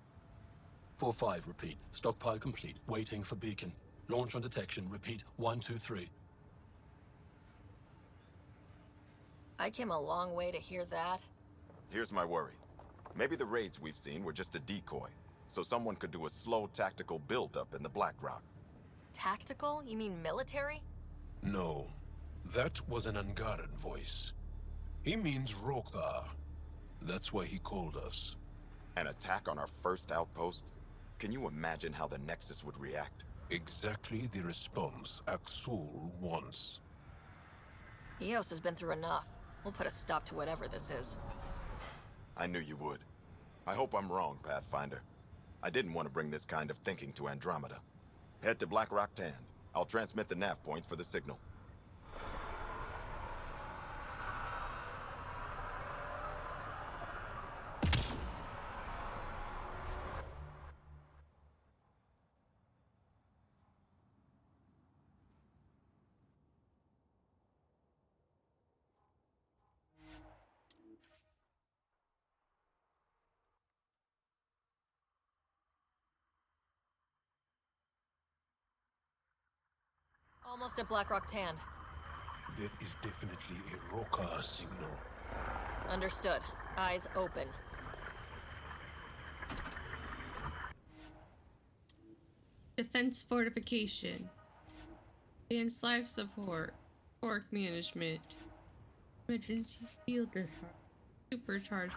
4-5, repeat. Stockpile complete. Waiting for beacon. Launch on detection. Repeat. 1, 2, 3. I came a long way to hear that. Here's my worry. Maybe the raids we've seen were just a decoy, so someone could do a slow tactical buildup in the Black Rock. Tactical? You mean military? No, that was an Angaran voice. He means Rokar. That's why he called us. An attack on our first outpost? Can you imagine how the Nexus would react? Exactly the response Axul wants. Eos has been through enough. We'll put a stop to whatever this is. I knew you would. I hope I'm wrong, Pathfinder. I didn't want to bring this kind of thinking to Andromeda. Head to Black Rock Tand. I'll transmit the nav point for the signal. Almost at Blackrock Tand. That is definitely a Rokar signal. Understood. Eyes open. defense fortification, advanced life support, pork management, emergency steel supercharged.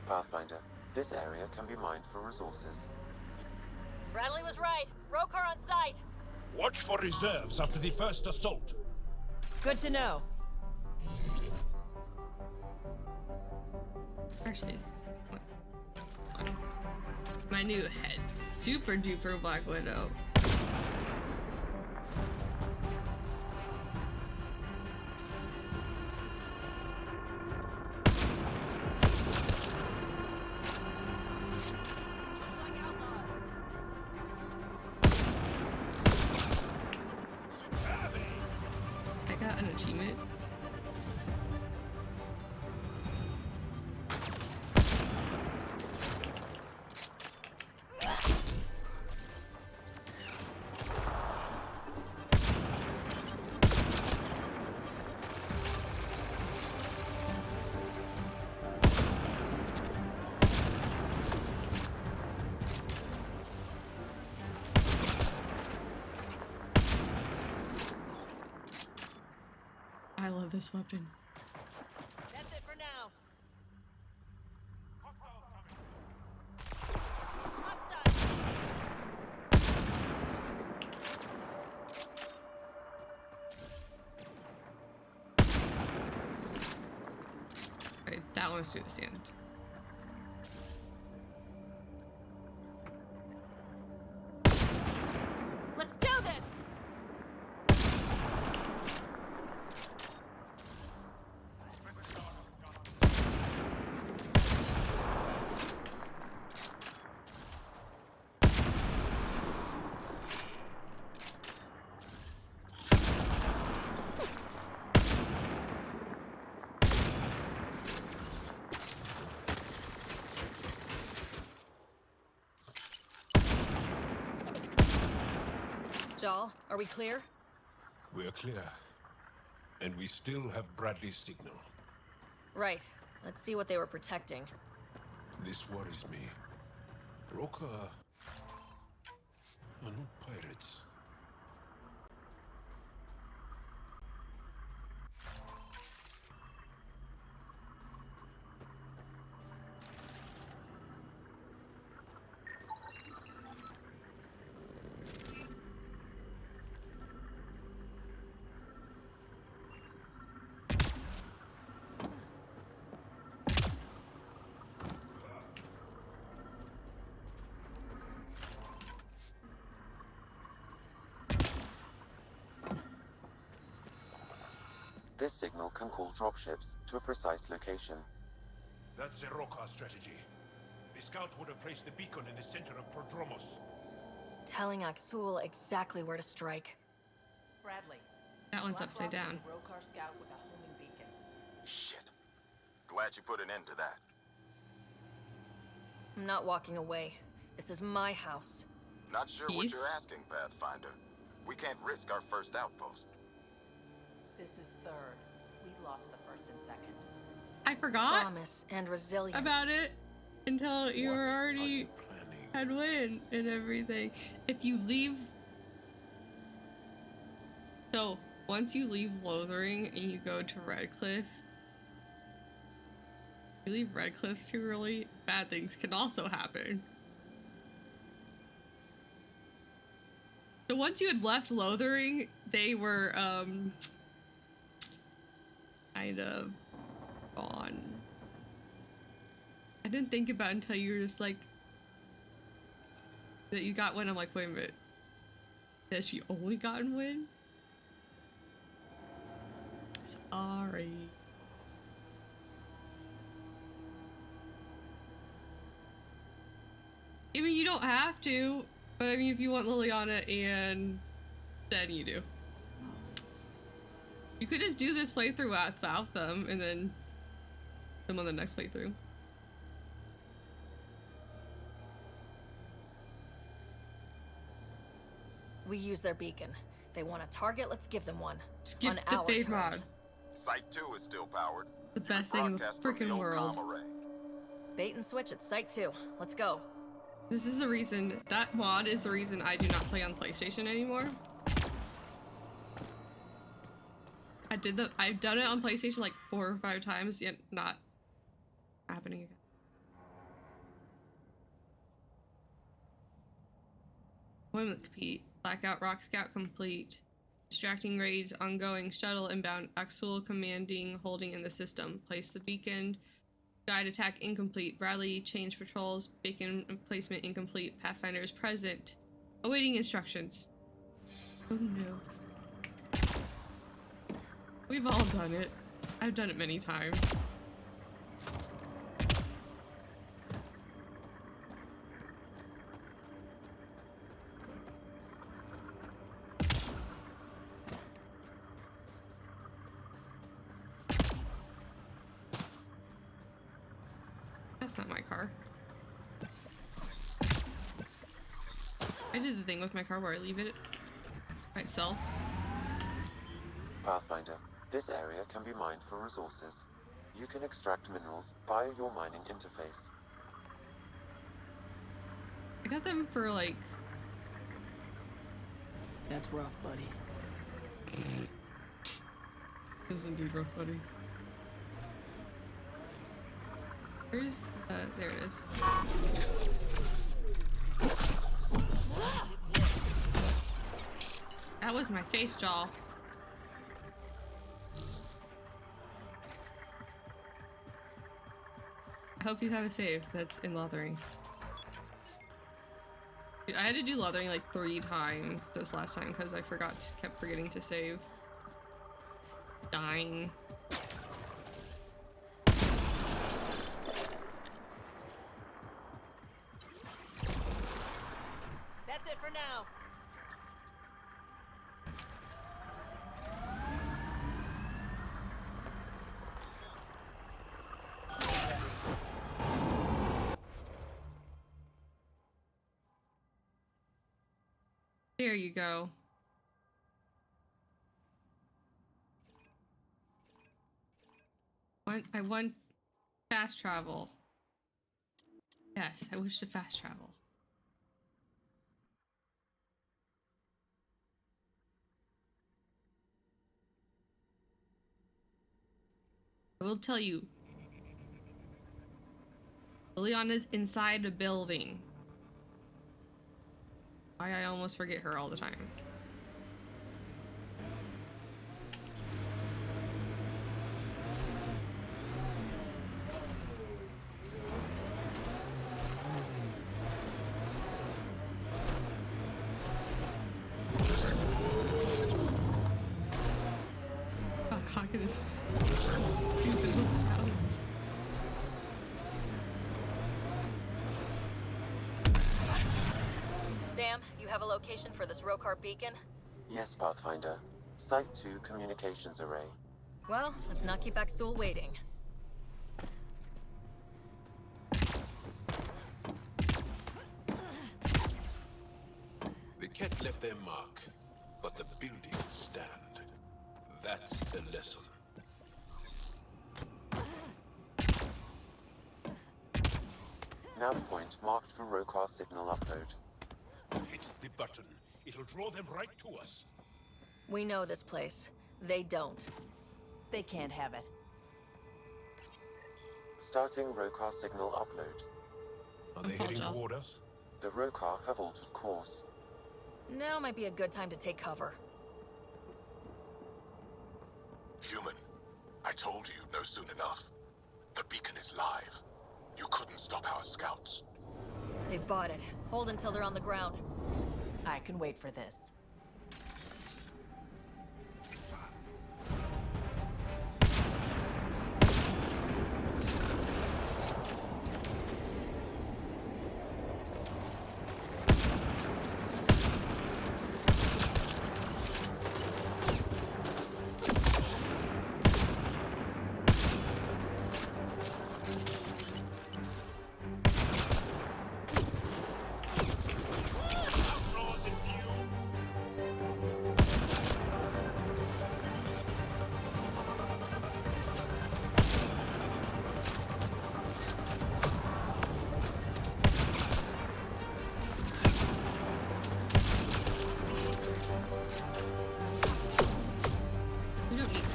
Pathfinder, this area can be mined for resources. Bradley was right. Rokar on site. Watch for reserves after the first assault. Good to know. Actually, my new head, super duper Black Widow. I got an achievement. I love this weapon. That's it for now. Right, that one was through the sand. Let's do this. Jal, are we clear? We're clear. And we still have Bradley's signal. Right. Let's see what they were protecting. This worries me. Roka are not pirates. This signal can call dropships to a precise location. That's the Roka strategy. The scout would have placed the beacon in the center of Prodromos. Telling Axul exactly where to strike. Bradley. That one's upside down. Rokar scout with a homing beacon. Shit. Glad you put an end to that. I'm not walking away. This is my house. Not sure what you're asking, Pathfinder. We can't risk our first outpost. This is third. We've lost the first and second. I forgot Promise and resilience. about it until you were already had win and everything. If you leave, so once you leave Lothering and you go to Redcliffe, you leave Redcliffe too early, bad things can also happen. So once you had left Lothering, they were kind of gone. I didn't think about it until you were just like that you got win. I'm like, wait a minute. Has she only gotten win? Sorry. I mean, you don't have to, but I mean, if you want Liliana and then you do. You could just do this playthrough without them and then them on the next playthrough. We use their beacon. They want a target, let's give them one. Skip on the our fade terms. mod. Site 2 is still powered. The best thing in the freaking world. Bait and switch at Site 2. Let's go. This is the reason, that mod is the reason I do not play on PlayStation anymore. I've done it on PlayStation like 4 or 5 times, yet not happening again. Appointment complete. Blackout Rock Scout complete. Distracting raids ongoing. Shuttle inbound. Axel commanding holding in the system. Place the beacon. Guide attack incomplete. Bradley change patrols. Beacon placement incomplete. Pathfinders present. Awaiting instructions. Oh no. We've all done it. I've done it many times. That's not my car. I did the thing with my car where I leave it by itself. Pathfinder, this area can be mined for resources. You can extract minerals via your mining interface. I got them for like... That's rough, buddy. This is indeed rough, buddy. Where's... there it is. That was my face, jaw. I hope you have a save that's in Lothering. Dude, I had to do Lothering like 3 times this last time because I kept forgetting to save. Dying. That's it for now. There you go. I want fast travel. Yes, I wish to fast travel. I will tell you, Liliana's inside a building. Why I almost forget her all the time. Oh, cock in his... Sam, you have a location for this Rokar beacon? Yes, Pathfinder. Site 2 communications array. Well, let's not keep Axel waiting. The Ket left their mark, but the buildings stand. That's the lesson. Nav point marked for Rokar signal upload. Hit the button. It'll draw them right to us. We know this place. They don't. They can't have it. Starting Rokar signal upload. Are they heading toward us? The Rokar have altered course. Now might be a good time to take cover. Human, I told you you'd know soon enough. The beacon is live. You couldn't stop our scouts. They've bought it. Hold until they're on the ground. I can wait for this.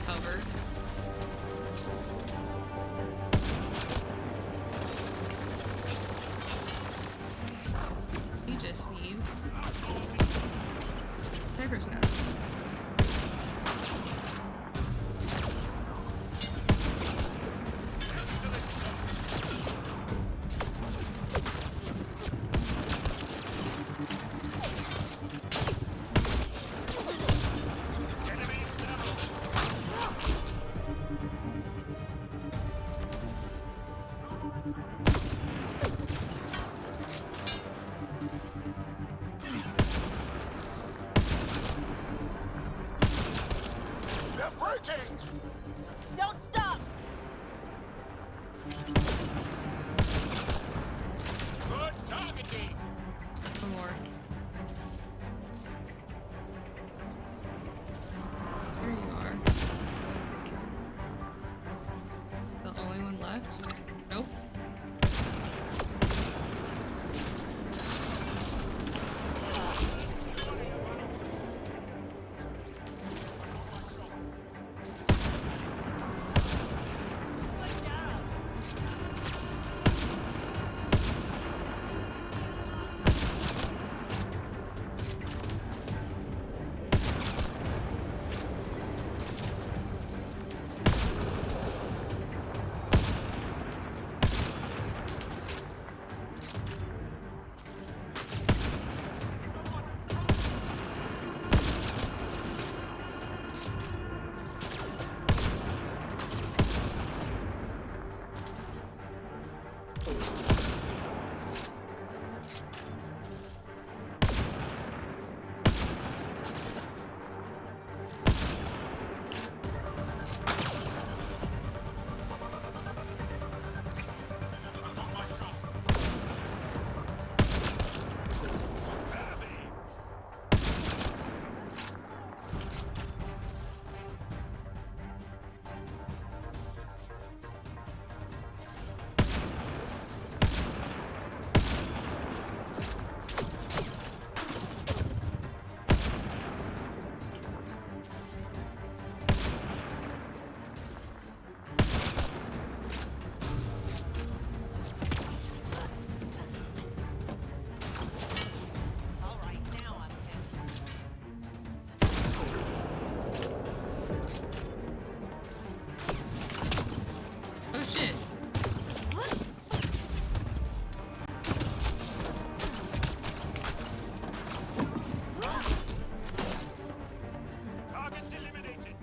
cover. You just need Sniper's Nest. They're breaking! Don't stop! Good targeting! One more. There you are. The only one left? Nope. Oh shit. Target eliminated!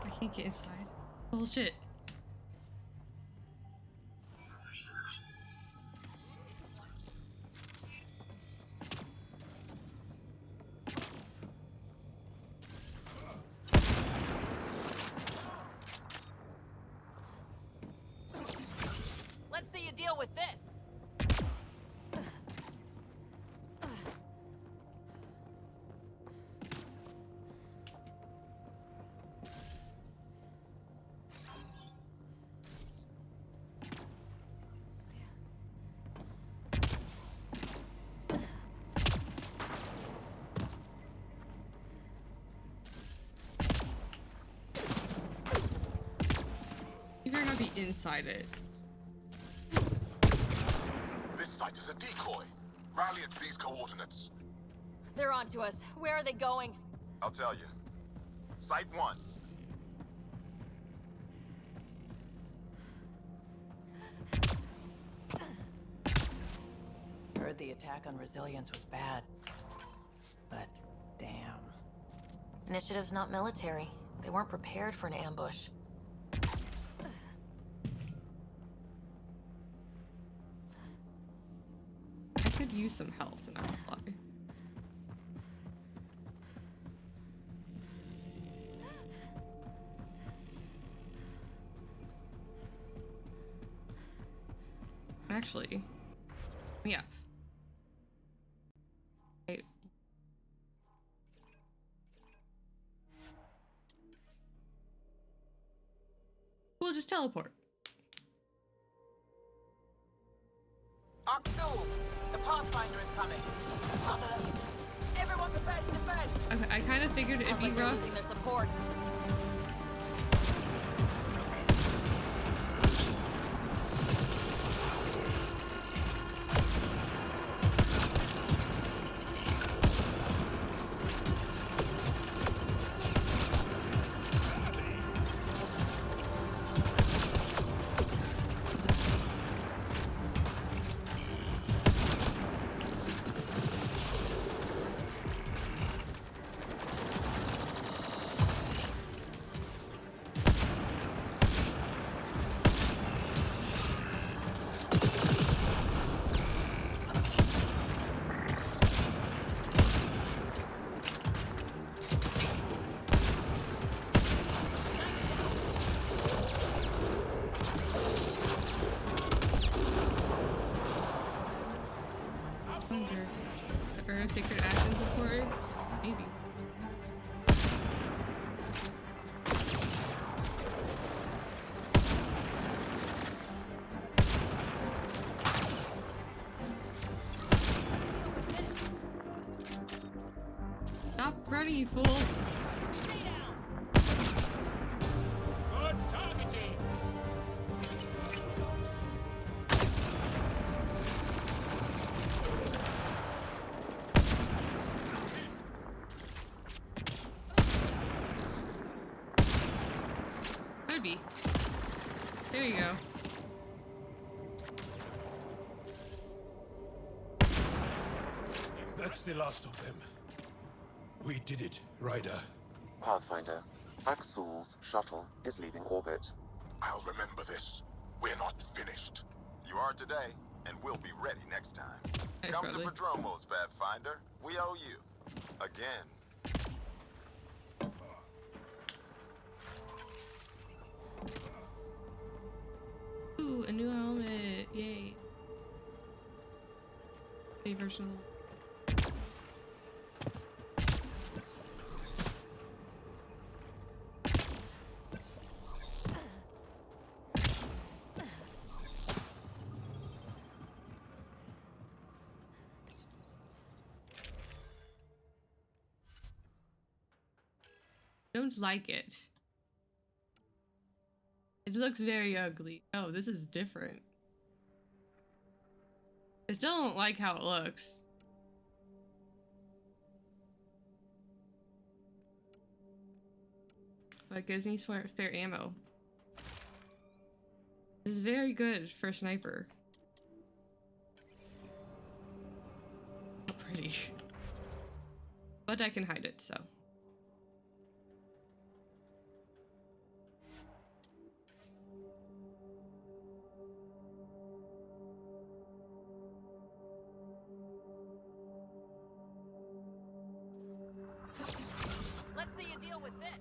I can't get inside. Bullshit. Let's see you deal with this! You better not be inside it. This site is a decoy. Rally at these coordinates. They're onto us. Where are they going? I'll tell you. Site 1. Heard the attack on Resilience was bad. But, damn. Initiative's not military. They weren't prepared for an ambush. could use some health in our fly. Actually, yeah. Okay. We'll just teleport. Axel, the Pathfinder is coming. Everyone prepare to defend. Okay, I kind of figured it'd be rough. Losing their support. Sacred actions supported? Maybe. Stop running, you fool! Good targeting. Be. There you go. That's the last of them. We did it, Ryder. Pathfinder, Axul's shuttle is leaving orbit. I'll remember this. We're not finished. You are today, and we'll be ready next time. Thanks, Come Bradley. to Prodromos, Pathfinder. We owe you. Again. Ooh, a new helmet. Yay. A version of don't like it. It looks very ugly. Oh, this is different. I still don't like how it looks. But it gives me spare ammo. This is very good for a sniper. Oh, pretty. But I can hide it, so. Let's see you deal with this.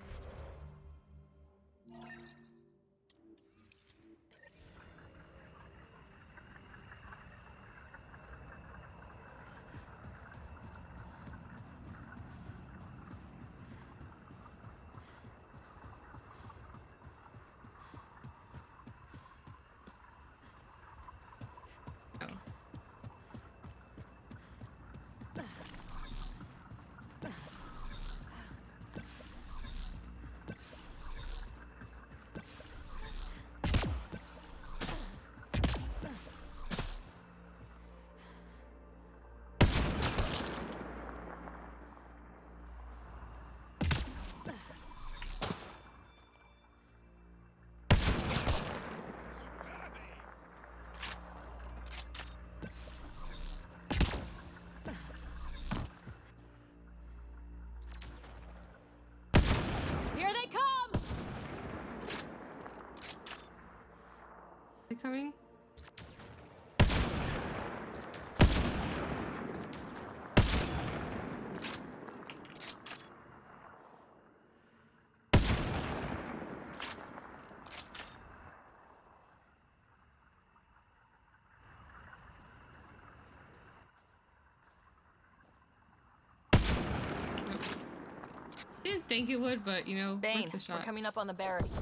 think it would, but you know, Bane, worth the we're shot. coming up on the barracks.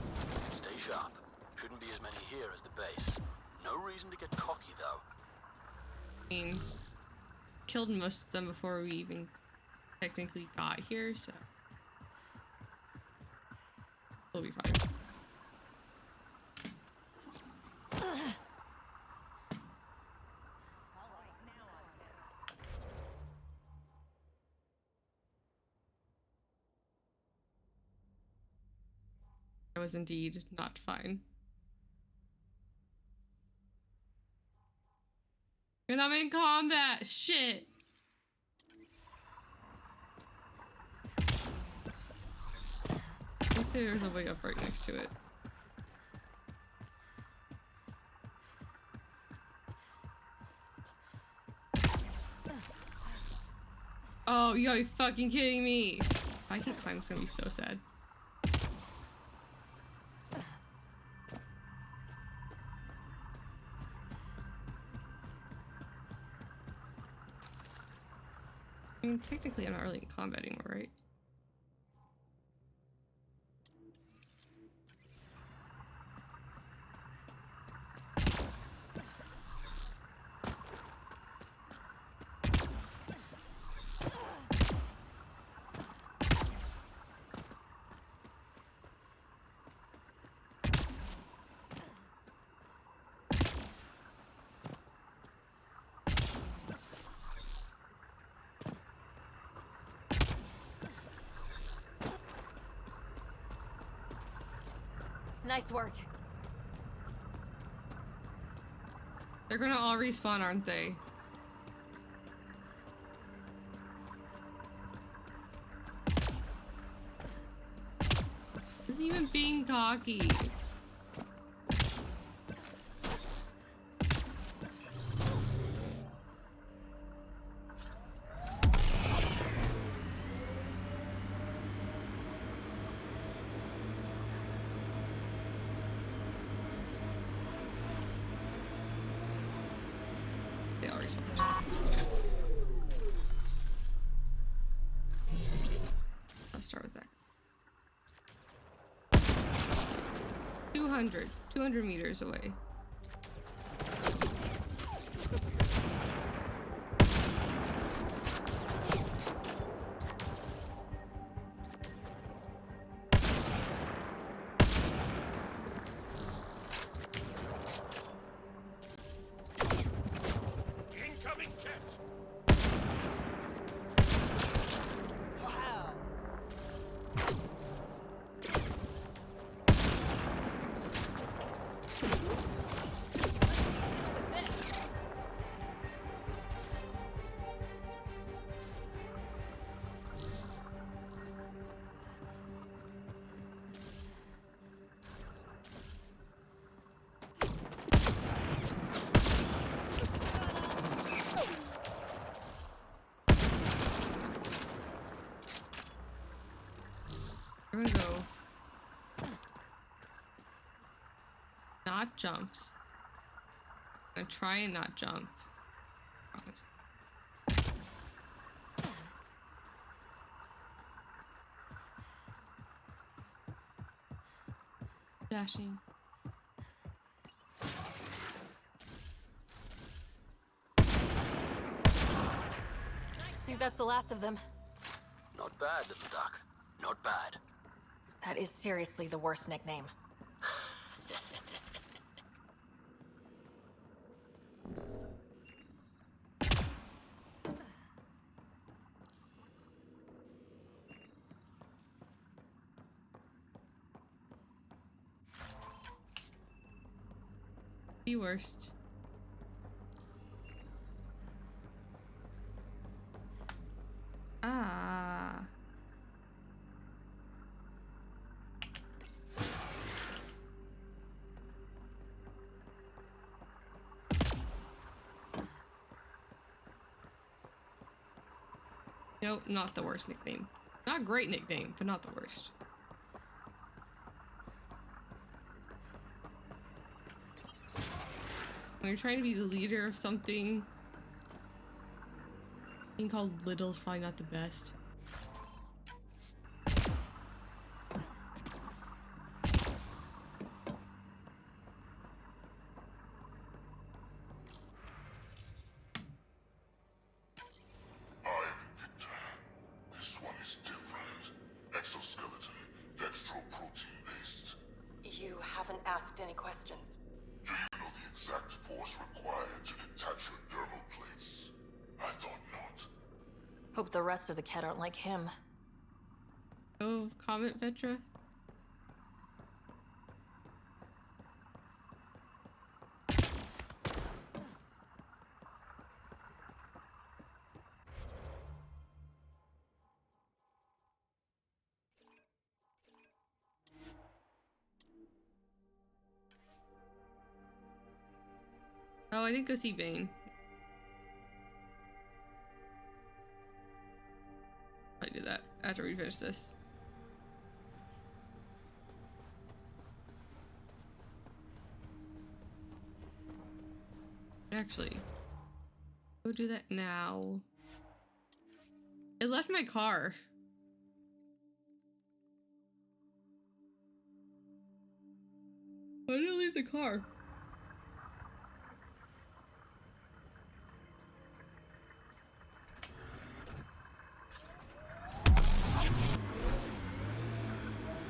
Stay sharp. Shouldn't be as many here as the base. No reason to get cocky, though. I mean, killed most of them before we even technically got here, so we'll be fine. I was indeed not fine. And I'm in combat! Shit! Let's say there's a way up right next to it. Oh, you gotta be fucking kidding me! If I can't climb, it's gonna be so sad. I mean, technically I'm not really in combat anymore, right? Nice work. They're gonna all respawn, aren't they? Isn't even being cocky. They all respawned. Let's start with that. 200 meters away. Incoming jet! Wow! Here we go. Not jumps. I'm gonna try and not jump. Promise. Dashing. I think that's the last of them. Not bad, little duck. Not bad. That is seriously the worst nickname. The worst. Ah. Nope, not the worst nickname. Not a great nickname, but not the worst. When you're trying to be the leader of something, being called little is probably not the best. questions. Do you know the exact force required to detach your dermal plates? I thought not. Hope the rest of the Ket aren't like him. Oh, comment, Vetra. Oh, I didn't go see Bane. I do that after we finish this. Actually, go do that now. I left my car. Why did I leave the car?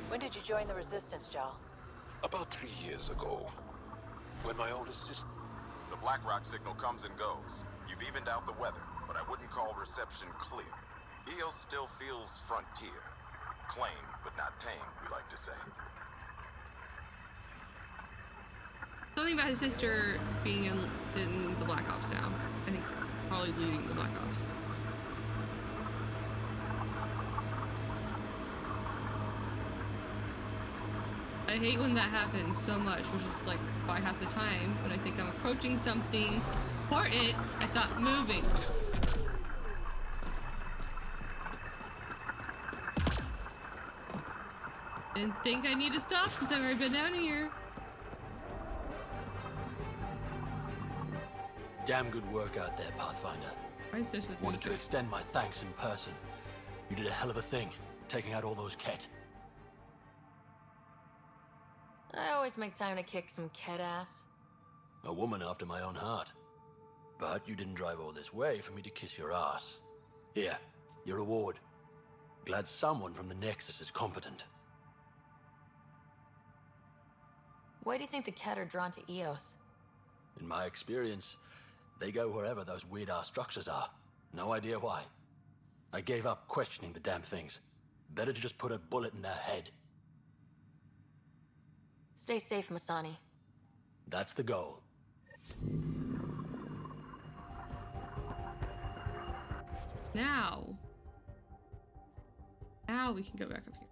When did you join the Resistance, Jal? About 3 years ago, when my oldest sister... The Blackrock signal comes and goes. You've evened out the weather, but I wouldn't call reception clear. Eos still feels frontier. Claimed, but not tamed, we like to say. Something about his sister being in the Black Ops now. I think probably leading the Black Ops. I hate when that happens so much, which is like by half the time when I think I'm approaching something important, I stop moving. Didn't think I need to stop since I've already been down here. Damn good work out there, Pathfinder. Why is there such Wanted to extend my thanks in person. You did a hell of a thing, taking out all those Ket. I always make time to kick some Ket ass. A woman after my own heart. But you didn't drive all this way for me to kiss your ass. Here, your reward. Glad someone from the Nexus is competent. Why do you think the Ket are drawn to Eos? In my experience, they go wherever those weird-ass structures are. No idea why. I gave up questioning the damn things. Better to just put a bullet in their head. Stay safe, Masani. That's the goal. Now we can go back up here.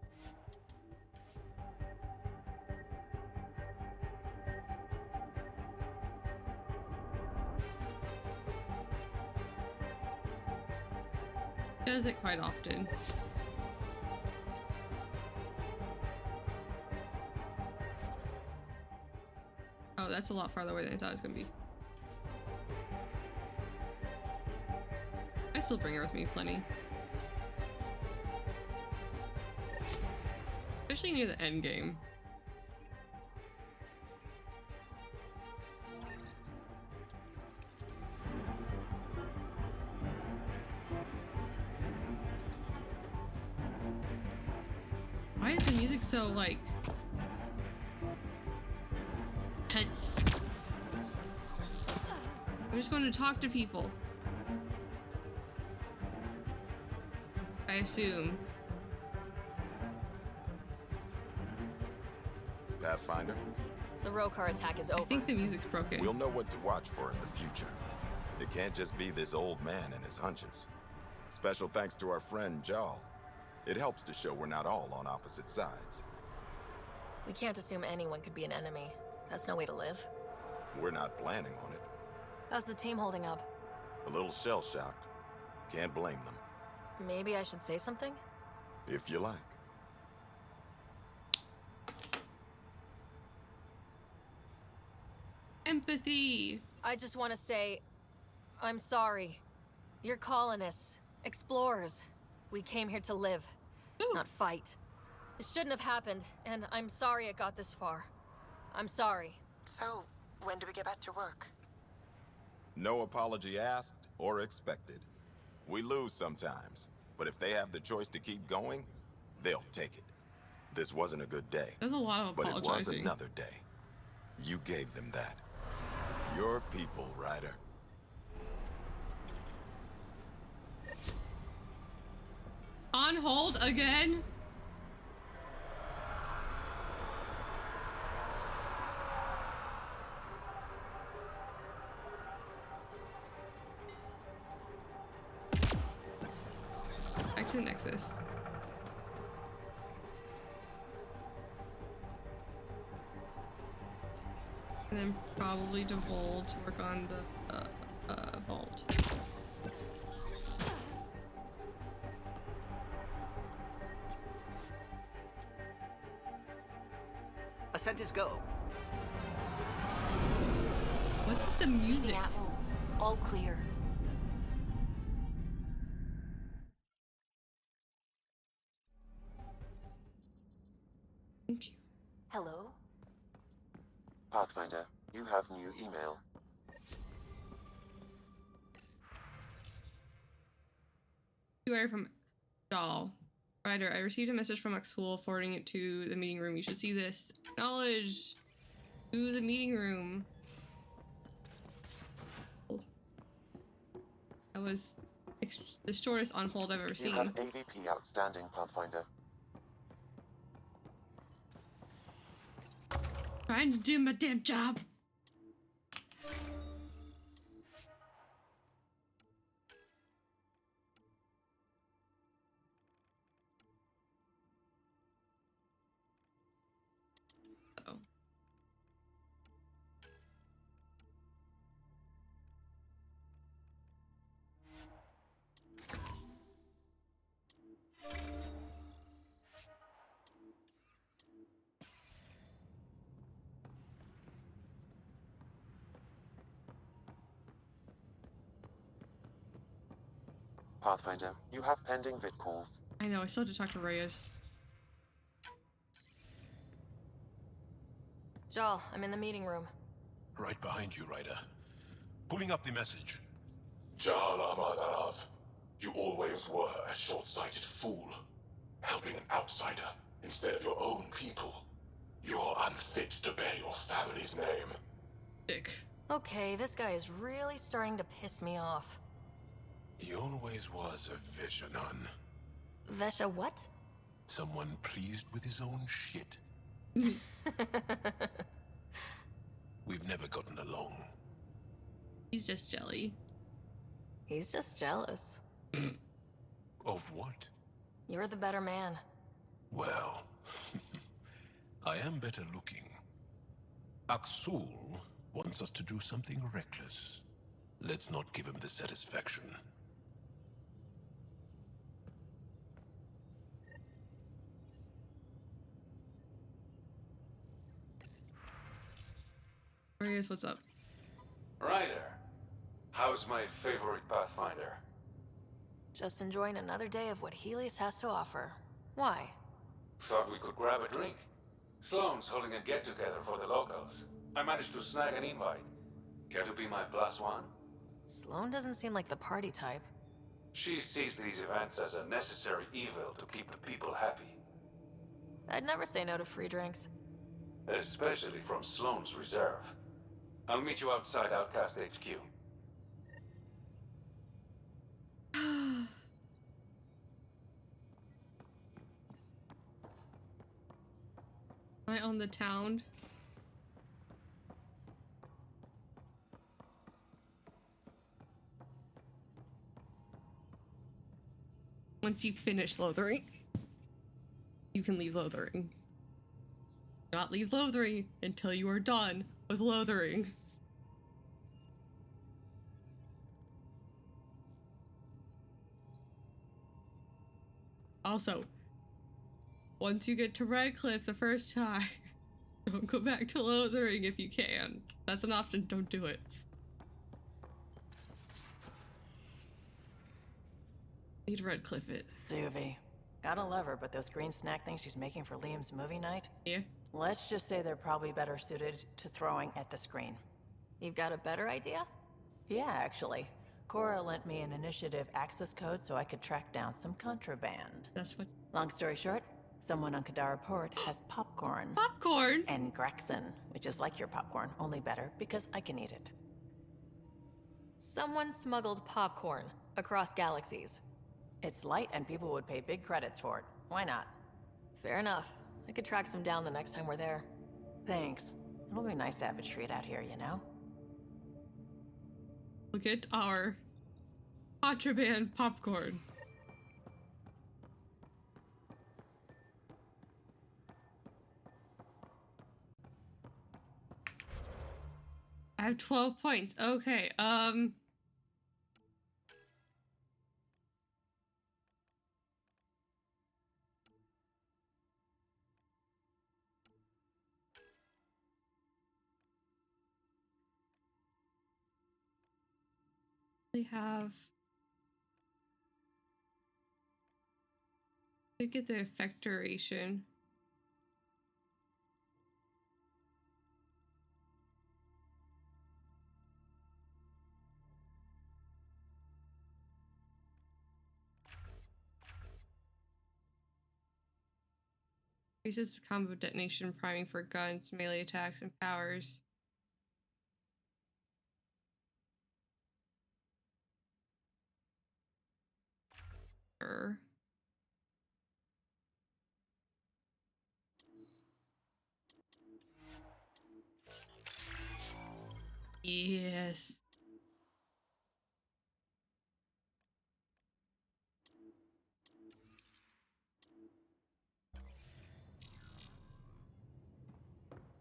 Does it quite often. Oh, that's a lot farther away than I thought it was gonna be. I still bring her with me plenty. Especially near the end game. Why is the music so, like, tense? I'm just going to talk to people. I assume. Pathfinder? The Rokar attack is over. I think the music's broken. We'll know what to watch for in the future. It can't just be this old man and his hunches. Special thanks to our friend Jal. It helps to show we're not all on opposite sides. We can't assume anyone could be an enemy. That's no way to live. We're not planning on it. How's the team holding up? A little shell-shocked. Can't blame them. Maybe I should say something? If you like. Empathy. I just want to say, I'm sorry. You're colonists, explorers. We came here to live, not fight. It shouldn't have happened, and I'm sorry it got this far. I'm sorry. So, when do we get back to work? No apology asked or expected. We lose sometimes, but if they have the choice to keep going, they'll take it. This wasn't a good day. There's a lot of but it was apologizing. another day. You gave them that. Your people, Ryder. On hold again? Back to the Nexus. And then probably to Vol to work on the vault. Ascent is go. What's with the music? All clear. Thank you. Hello? Pathfinder, you have new email. You from Doll. Ryder, I received a message from Axul forwarding it to the meeting room. You should see this. Acknowledge to the meeting room. That was the shortest on hold I've ever seen. You have AVP outstanding, Pathfinder. Trying to do my damn job. Uh-oh. Pathfinder, you have pending vid calls. I know, I still have to talk to Reyes. Jal, I'm in the meeting room. Right behind you, Ryder. Pulling up the message. Jal Ahmad, you always were a short-sighted fool. Helping an outsider instead of your own people. You're unfit to bear your family's name. Dick. Okay, this guy is really starting to piss me off. He always was a Veshanon. Vesha what? Someone pleased with his own shit. We've never gotten along. He's just jelly. He's just jealous. Of what? You're the better man. Well, I am better looking. Axul wants us to do something reckless. Let's not give him the satisfaction. Reyes, what's up? Ryder, how's my favorite Pathfinder? Just enjoying another day of what Helios has to offer. Why? Thought we could grab a drink. Sloane's holding a get-together for the locals. I managed to snag an invite. Care to be my +1? Sloane doesn't seem like the party type. She sees these events as a necessary evil to keep the people happy. I'd never say no to free drinks. Especially from Sloane's reserve. I'll meet you outside Outcast HQ. Am I on the town? Once you finish Lothering, you can leave Lothering. Do not leave Lothering until you are done with Lothering. Also, once you get to Redcliffe the first time, don't go back to Lothering if you can. That's an option, don't do it. Need to Redcliffe it. Suvi. Gotta love her, but those green snack things she's making for Liam's movie night? Yeah. Let's just say they're probably better suited to throwing at the screen. You've got a better idea? Yeah, actually. Cora lent me an initiative access code so I could track down some contraband. That's what... Long story short, Someone on Kadara Port has popcorn. Popcorn? And Grexon, which is like your popcorn, only better because I can eat it. Someone smuggled popcorn across galaxies. It's light and people would pay big credits for it. Why not? Fair enough. I could track some down the next time we're there. Thanks. It'll be nice to have a treat out here, you know? Look at our contraband popcorn. I have 12 points. Okay, we have to get the effect duration. Increases combo detonation, priming for guns, melee attacks, and powers. Sure. Yes.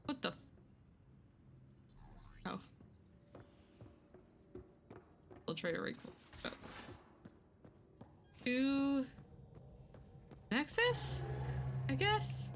What the? Oh. Infiltrator recall. Oh. To Nexus? I guess?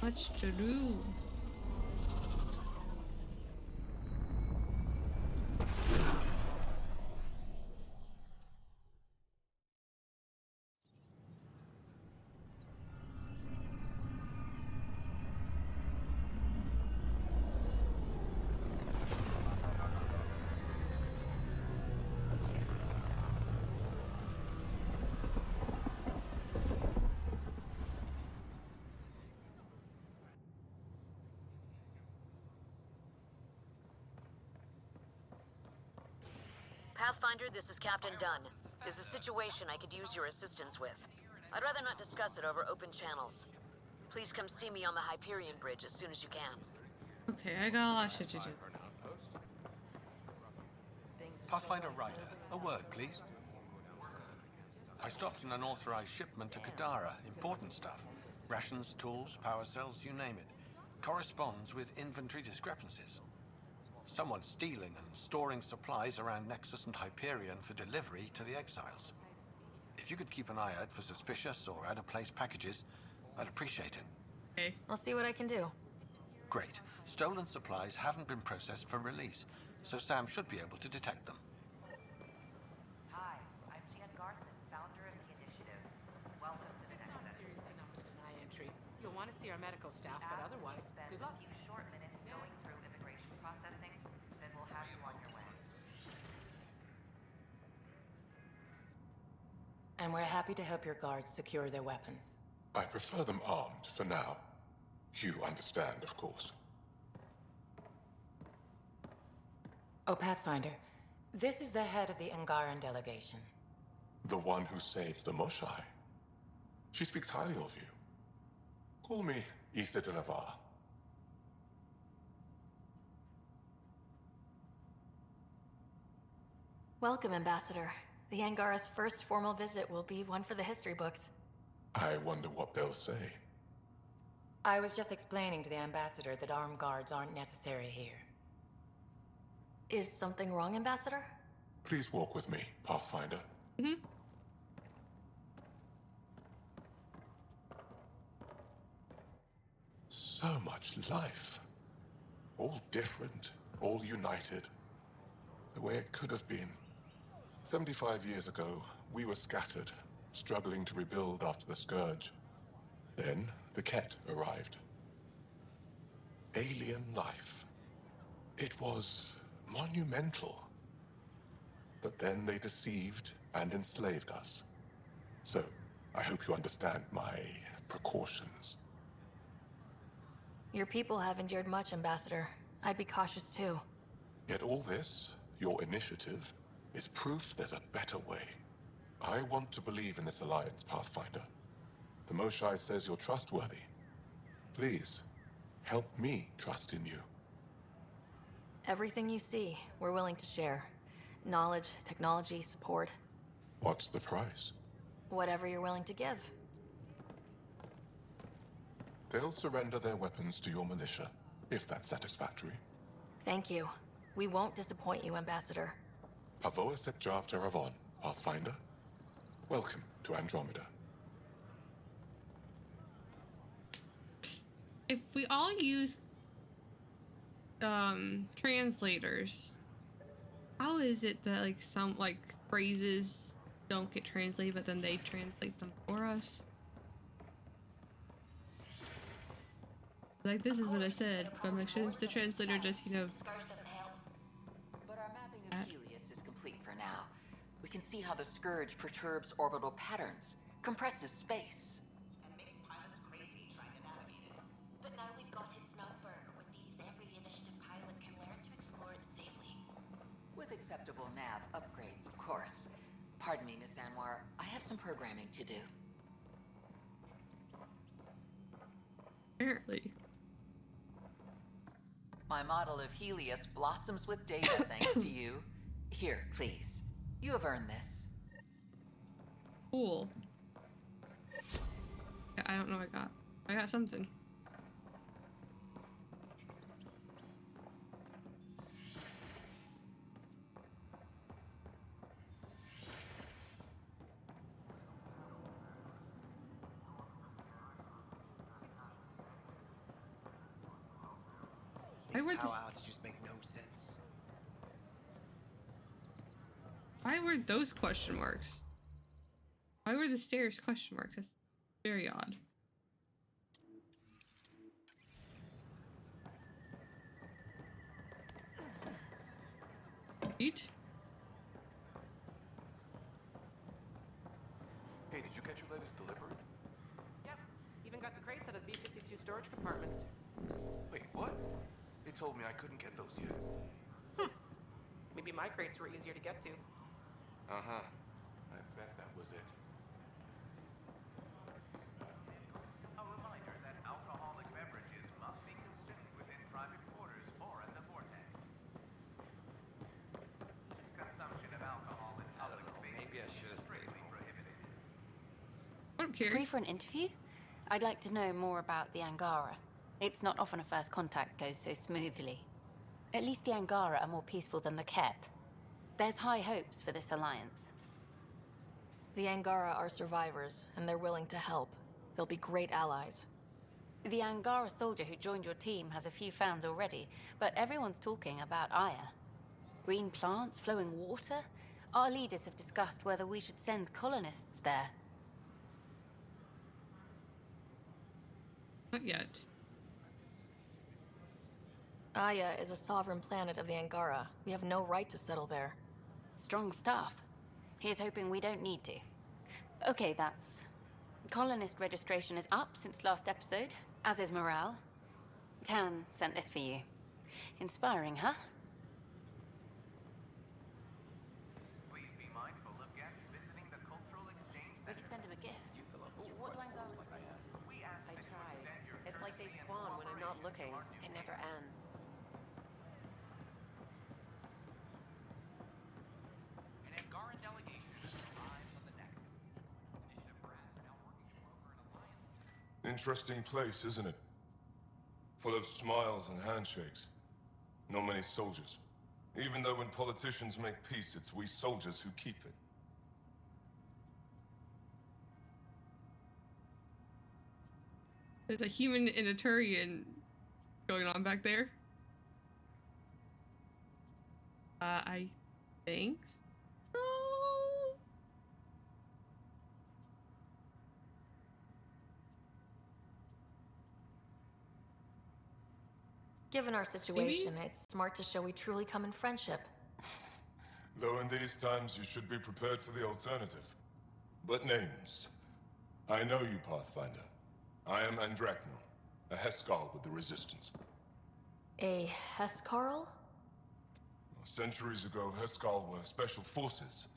Much to do. Pathfinder, this is Captain Dunn. There's a situation I could use your assistance with. I'd rather not discuss it over open channels. Please come see me on the Hyperion Bridge as soon as you can. Okay, I got a lot of shit to do. Pathfinder Ryder, a word, please. I stopped an unauthorized shipment to Kadara. Important stuff. Rations, tools, power cells, you name it. Corresponds with inventory discrepancies. Someone's stealing and storing supplies around Nexus and Hyperion for delivery to the exiles. If you could keep an eye out for suspicious or out-of-place packages, I'd appreciate it. Okay. I'll see what I can do. Great. Stolen supplies haven't been processed for release, so Sam should be able to detect them. Hi, I'm Jan Garson, founder of the initiative. Welcome to the Nexus. Serious enough to deny entry. You'll want to see our medical staff, but After otherwise, you spend good luck. a few short minutes going through immigration processing, then we'll have you on your way. And we're happy to help your guards secure their weapons. I prefer them armed for now. You understand, of course. Oh, Pathfinder. This is the head of the Angaran delegation. The one who saved the Moshai. She speaks highly of you. Call me Issa de Navarre. Welcome, Ambassador. The Angara's first formal visit will be one for the history books. I wonder what they'll say. I was just explaining to the Ambassador that armed guards aren't necessary here. Is something wrong, Ambassador? Please walk with me, Pathfinder. So much life. All different, all united. The way it could have been. 75 years ago, we were scattered, struggling to rebuild after the Scourge. Then, the Ket arrived. Alien life. It was monumental. But then they deceived and enslaved us. So, I hope you understand my precautions. Your people have endured much, Ambassador. I'd be cautious too. Yet all this, your initiative, is proof there's a better way. I want to believe in this alliance, Pathfinder. The Moshai says you're trustworthy. Please, help me trust in you. Everything you see, we're willing to share. Knowledge, technology, support. What's the price? Whatever you're willing to give. They'll surrender their weapons to your militia, if that's satisfactory. Thank you. We won't disappoint you, Ambassador. Pavoa set Jav Jaravon, Pathfinder. Welcome to Andromeda. If we all use translators, how is it that like some phrases don't get translated but then they translate them for us? Like, this is what I said, but I'm like, shouldn't the translator just, But our mapping of Helios is complete for now. We can see how the Scourge perturbs orbital patterns, compresses space. And makes pilots crazy trying to navigate it. But now we've got its number. With these, every initiative pilot can learn to explore it safely. With acceptable nav upgrades, of course. Pardon me, Miss Anwar. I have some programming to do. Apparently. My model of Helios blossoms with data thanks to you. Here, please. You have earned this. Cool. I don't know what I got. I got something. Just make no sense. Why were those question marks? Why were the stairs question marks? That's very odd. Eat. Hey, did you get your latest delivery? Yep. Even got the crates out of the B-52 storage compartments. Wait, what? They told me I couldn't get those yet. Maybe my crates were easier to get to. Uh-huh. I bet that was it. A reminder that alcoholic beverages must be consumed within private quarters or in the vortex. Consumption of alcohol in public spaces Maybe I should have stayed home. prohibited. Free for an interview? I'd like to know more about the Angara. It's not often a first contact goes so smoothly. At least the Angara are more peaceful than the Ket. There's high hopes for this alliance. The Angara are survivors, and they're willing to help. They'll be great allies. The Angara soldier who joined your team has a few fans already, but everyone's talking about Aya. Green plants, flowing water? Our leaders have discussed whether we should send colonists there. Not yet. Aya is a sovereign planet of the Angara. We have no right to settle there. Strong stuff. Here's hoping we don't need to. Okay, that's... Colonist registration is up since last episode, as is morale. Tan sent this for you. Inspiring, huh? not looking, it never ends. An Angaran delegation arrives on the Nexus. Initiative brass are now working to broker an alliance. Interesting place, isn't it? Full of smiles and handshakes. Not many soldiers. Even though when politicians make peace, it's we soldiers who keep it. There's a human and a Turian going on back there. I think so. Given our situation, it's smart to show we truly come in friendship. Though in these times you should be prepared for the alternative. But names. I know you, Pathfinder. I am Andromeda, a Heskal with the Resistance. A Hescarl? Centuries ago, Heskal were special forces.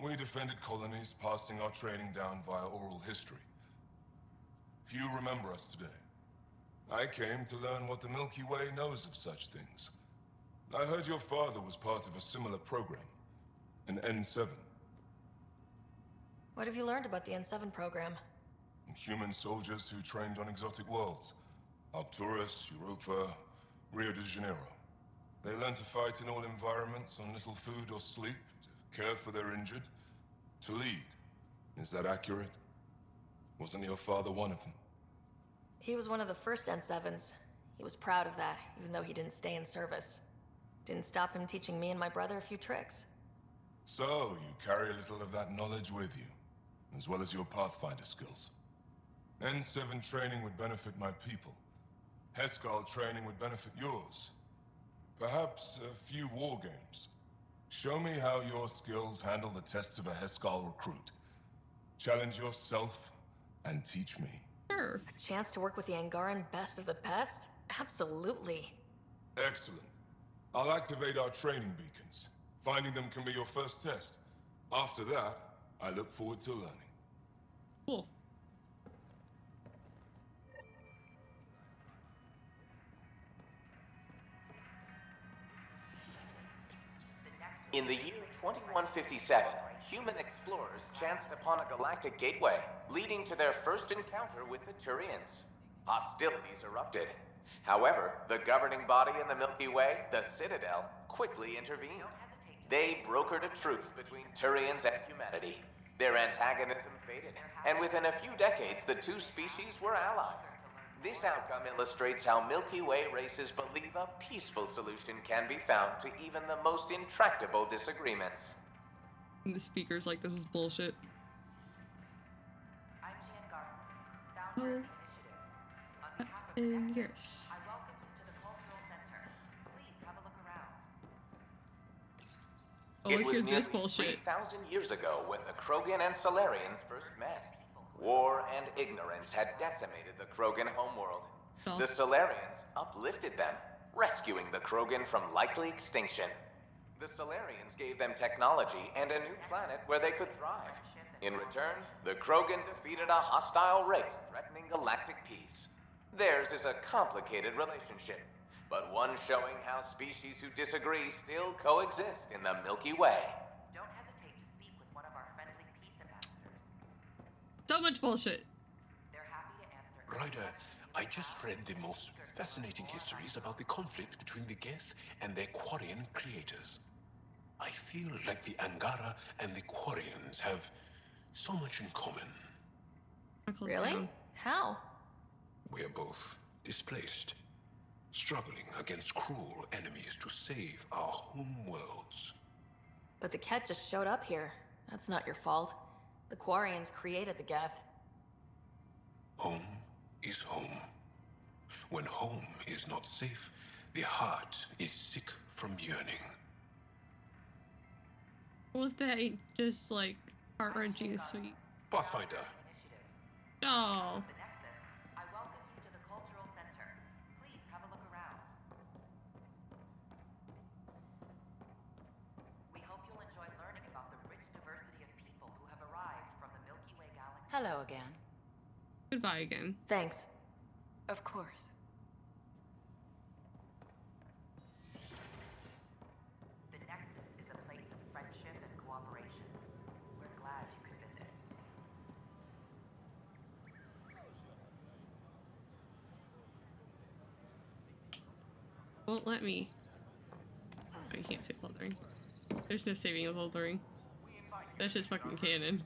We defended colonies, passing our training down via oral history. Few remember us today. I came to learn what the Milky Way knows of such things. I heard your father was part of a similar program, an N7. What have you learned about the N7 program? Human soldiers who trained on exotic worlds. Arcturus, Europa, Rio de Janeiro. They learn to fight in all environments on little food or sleep, to care for their injured, to lead. Is that accurate? Wasn't your father one of them? He was one of the first N7s. He was proud of that, even though he didn't stay in service. Didn't stop him teaching me and my brother a few tricks. So, you carry a little of that knowledge with you, as well as your Pathfinder skills. N7 training would benefit my people. Heskal training would benefit yours. Perhaps a few war games. Show me how your skills handle the tests of a Heskal recruit. Challenge yourself and teach me. Sure. A chance to work with the Angaran best of the best? Absolutely. Excellent. I'll activate our training beacons. Finding them can be your first test. After that, I look forward to learning. Cool. In the year 2157, human explorers chanced upon a galactic gateway, leading to their first encounter with the Turians. Hostilities erupted. However, the governing body in the Milky Way, the Citadel, quickly intervened. They brokered a truce between Turians and humanity. Their antagonism faded, and within a few decades, the two species were allies. This outcome illustrates how Milky Way races believe a peaceful solution can be found to even the most intractable disagreements. And the speaker's like, this is bullshit. I'm Jan Garson, founder of the initiative. On behalf of the And Nexus, yes. I welcome you to the Cultural Center. Please have a look around. Oh, It was here's nearly this bullshit. 3,000 years ago when the Krogan and Solarians first met. War and ignorance had decimated the Krogan homeworld. The Solarians uplifted them, rescuing the Krogan from likely extinction. The Solarians gave them technology and a new planet where they could thrive. In return, the Krogan defeated a hostile race threatening galactic peace. Theirs is a complicated relationship, but one showing how species who disagree still coexist in the Milky Way. Don't hesitate to speak with one of our friendly peace ambassadors. So much bullshit. They're happy to answer. Ryder, I just read the most fascinating histories about the conflict between the Geth and their Quarian creators. I feel like the Angara and the Quarians have so much in common. Really? How? We are both displaced, struggling against cruel enemies to save our home worlds. But the Ket just showed up here. That's not your fault. The Quarians created the Geth. Home is home. When home is not safe, the heart is sick from yearning. Well, if that ain't just like RNG sweet. Pathfinder. Oh. The Nexus, I welcome you to the Cultural Center. Please have a look around. We hope you'll enjoy learning about the rich diversity of people who have arrived from the Milky Way galaxy. Hello again. Goodbye again. Thanks. Of course. Won't let me. Oh, you can't save Lothering. There's no saving of Lothering. That's just fucking canon.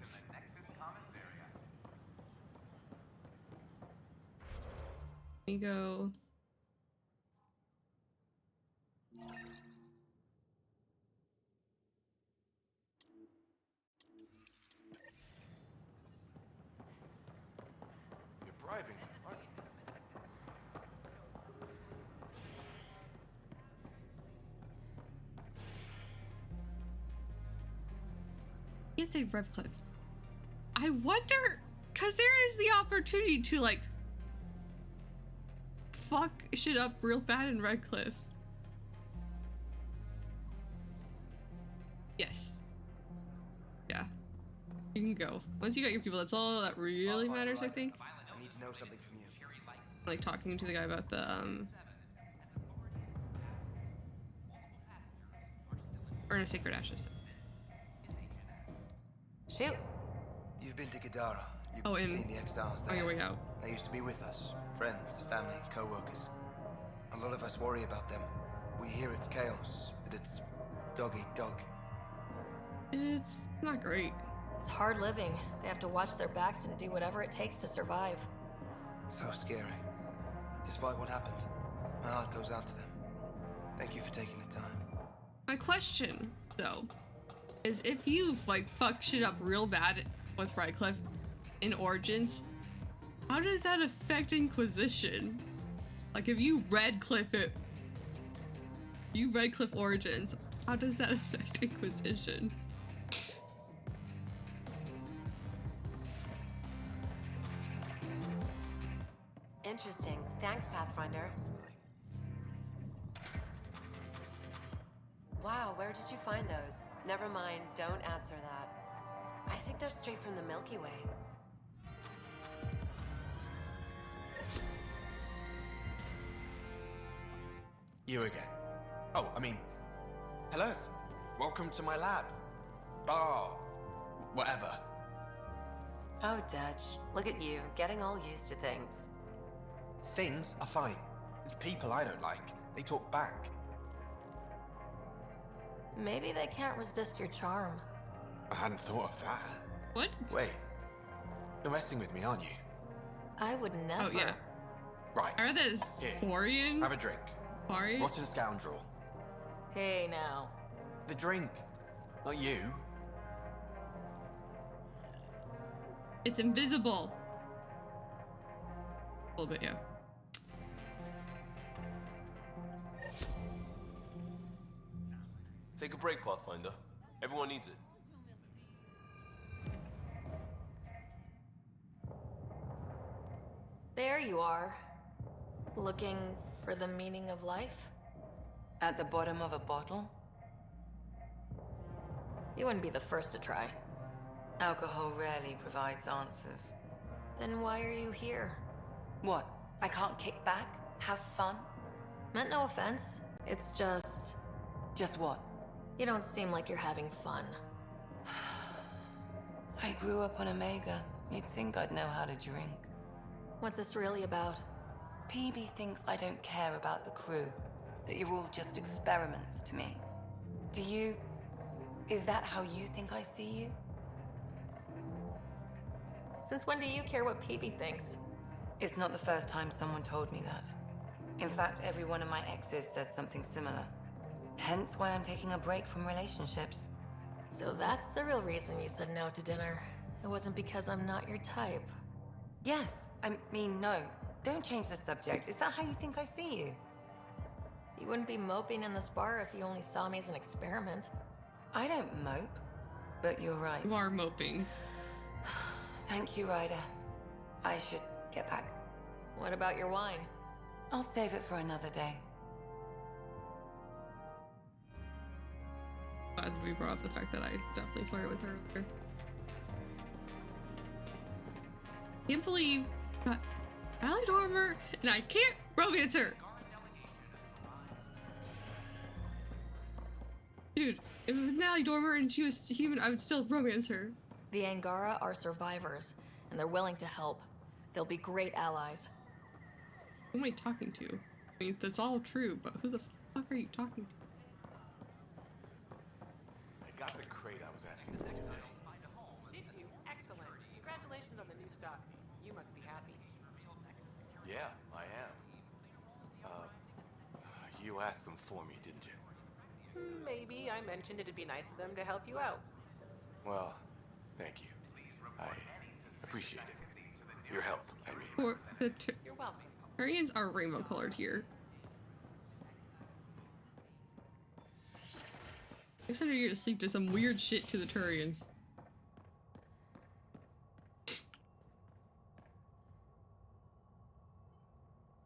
Let me go. You're bribing them, aren't you? Can't say Redcliffe. I wonder, cause there is the opportunity to like fuck shit up real bad in Redcliffe. Yes. Yeah. You can go. Once you got your people, that's all that really matters, I think. I need to know something from you. Like talking to the guy about the Urn of Sacred Ashes. Shoot. You've been to Kadara. You've Oh, seen the exiles there. On your way out. They used to be with us. Friends, family, co-workers. A lot of us worry about them. We hear it's chaos, that it's dog eat dog. It's not great. It's hard living. They have to watch their backs and do whatever it takes to survive. So scary. Despite what happened, my heart goes out to them. Thank you for taking the time. My question, though, is if you've like fucked shit up real bad with Redcliffe in Origins, how does that affect Inquisition? Like if you Redcliffe it, you Redcliffe Origins, how does that affect Inquisition? Interesting. Thanks, Pathfinder. Wow, where did you find those? Never mind, don't answer that. I think they're straight from the Milky Way. You again. Oh, I mean, hello. Welcome to my lab. Bar. Whatever. Oh, Dutch, look at you, getting all used to things. Things are fine. It's people I don't like. They talk back. Maybe they can't resist your charm. I hadn't thought of that. What? Wait. You're messing with me, aren't you? I would never. Oh, yeah. Right. I read that as Here. Quarian. Have a drink. Quarian? Rotten scoundrel. Hey, now. The drink. Not you. It's invisible. A little bit, yeah. Take a break, Pathfinder. Everyone needs it. There you are. Looking for the meaning of life? At the bottom of a bottle? You wouldn't be the first to try. Alcohol rarely provides answers. Then why are you here? What? I can't kick back? Have fun? Meant no offense. It's just... Just what? You don't seem like you're having fun. I grew up on Omega. You'd think I'd know how to drink. What's this really about? PB thinks I don't care about the crew. That you're all just experiments to me. Do you... Is that how you think I see you? Since when do you care what PB thinks? It's not the first time someone told me that. In fact, every one of my exes said something similar. Hence why I'm taking a break from relationships. So that's the real reason you said no to dinner. It wasn't because I'm not your type. Yes, I mean no. Don't change the subject. Is that how you think I see you? You wouldn't be moping in this bar if you only saw me as an experiment. I don't mope, but you're right. You are moping. Thank you, Ryder. I should get back. What about your wine? I'll save it for another day. Glad we brought up the fact that I definitely flirted with her earlier. Can't believe Allie Dormer and I can't romance her. Dude, if it was Allie Dormer and she was human, I would still romance her. The Angara are survivors, and they're willing to help. They'll be great allies. Who am I talking to? I mean, that's all true, but who the fuck are you talking to? I got the crate I was asking for today. Did you? Excellent. Congratulations on the new stock. You must be happy. Yeah, I am. You asked them for me, didn't you? Maybe I mentioned it'd be nice of them to help you out. Well, thank you. I appreciate it. Your help, I mean. Or the You're welcome. Turians are rainbow colored here. I said you're gonna sleep to some weird shit to the Turians.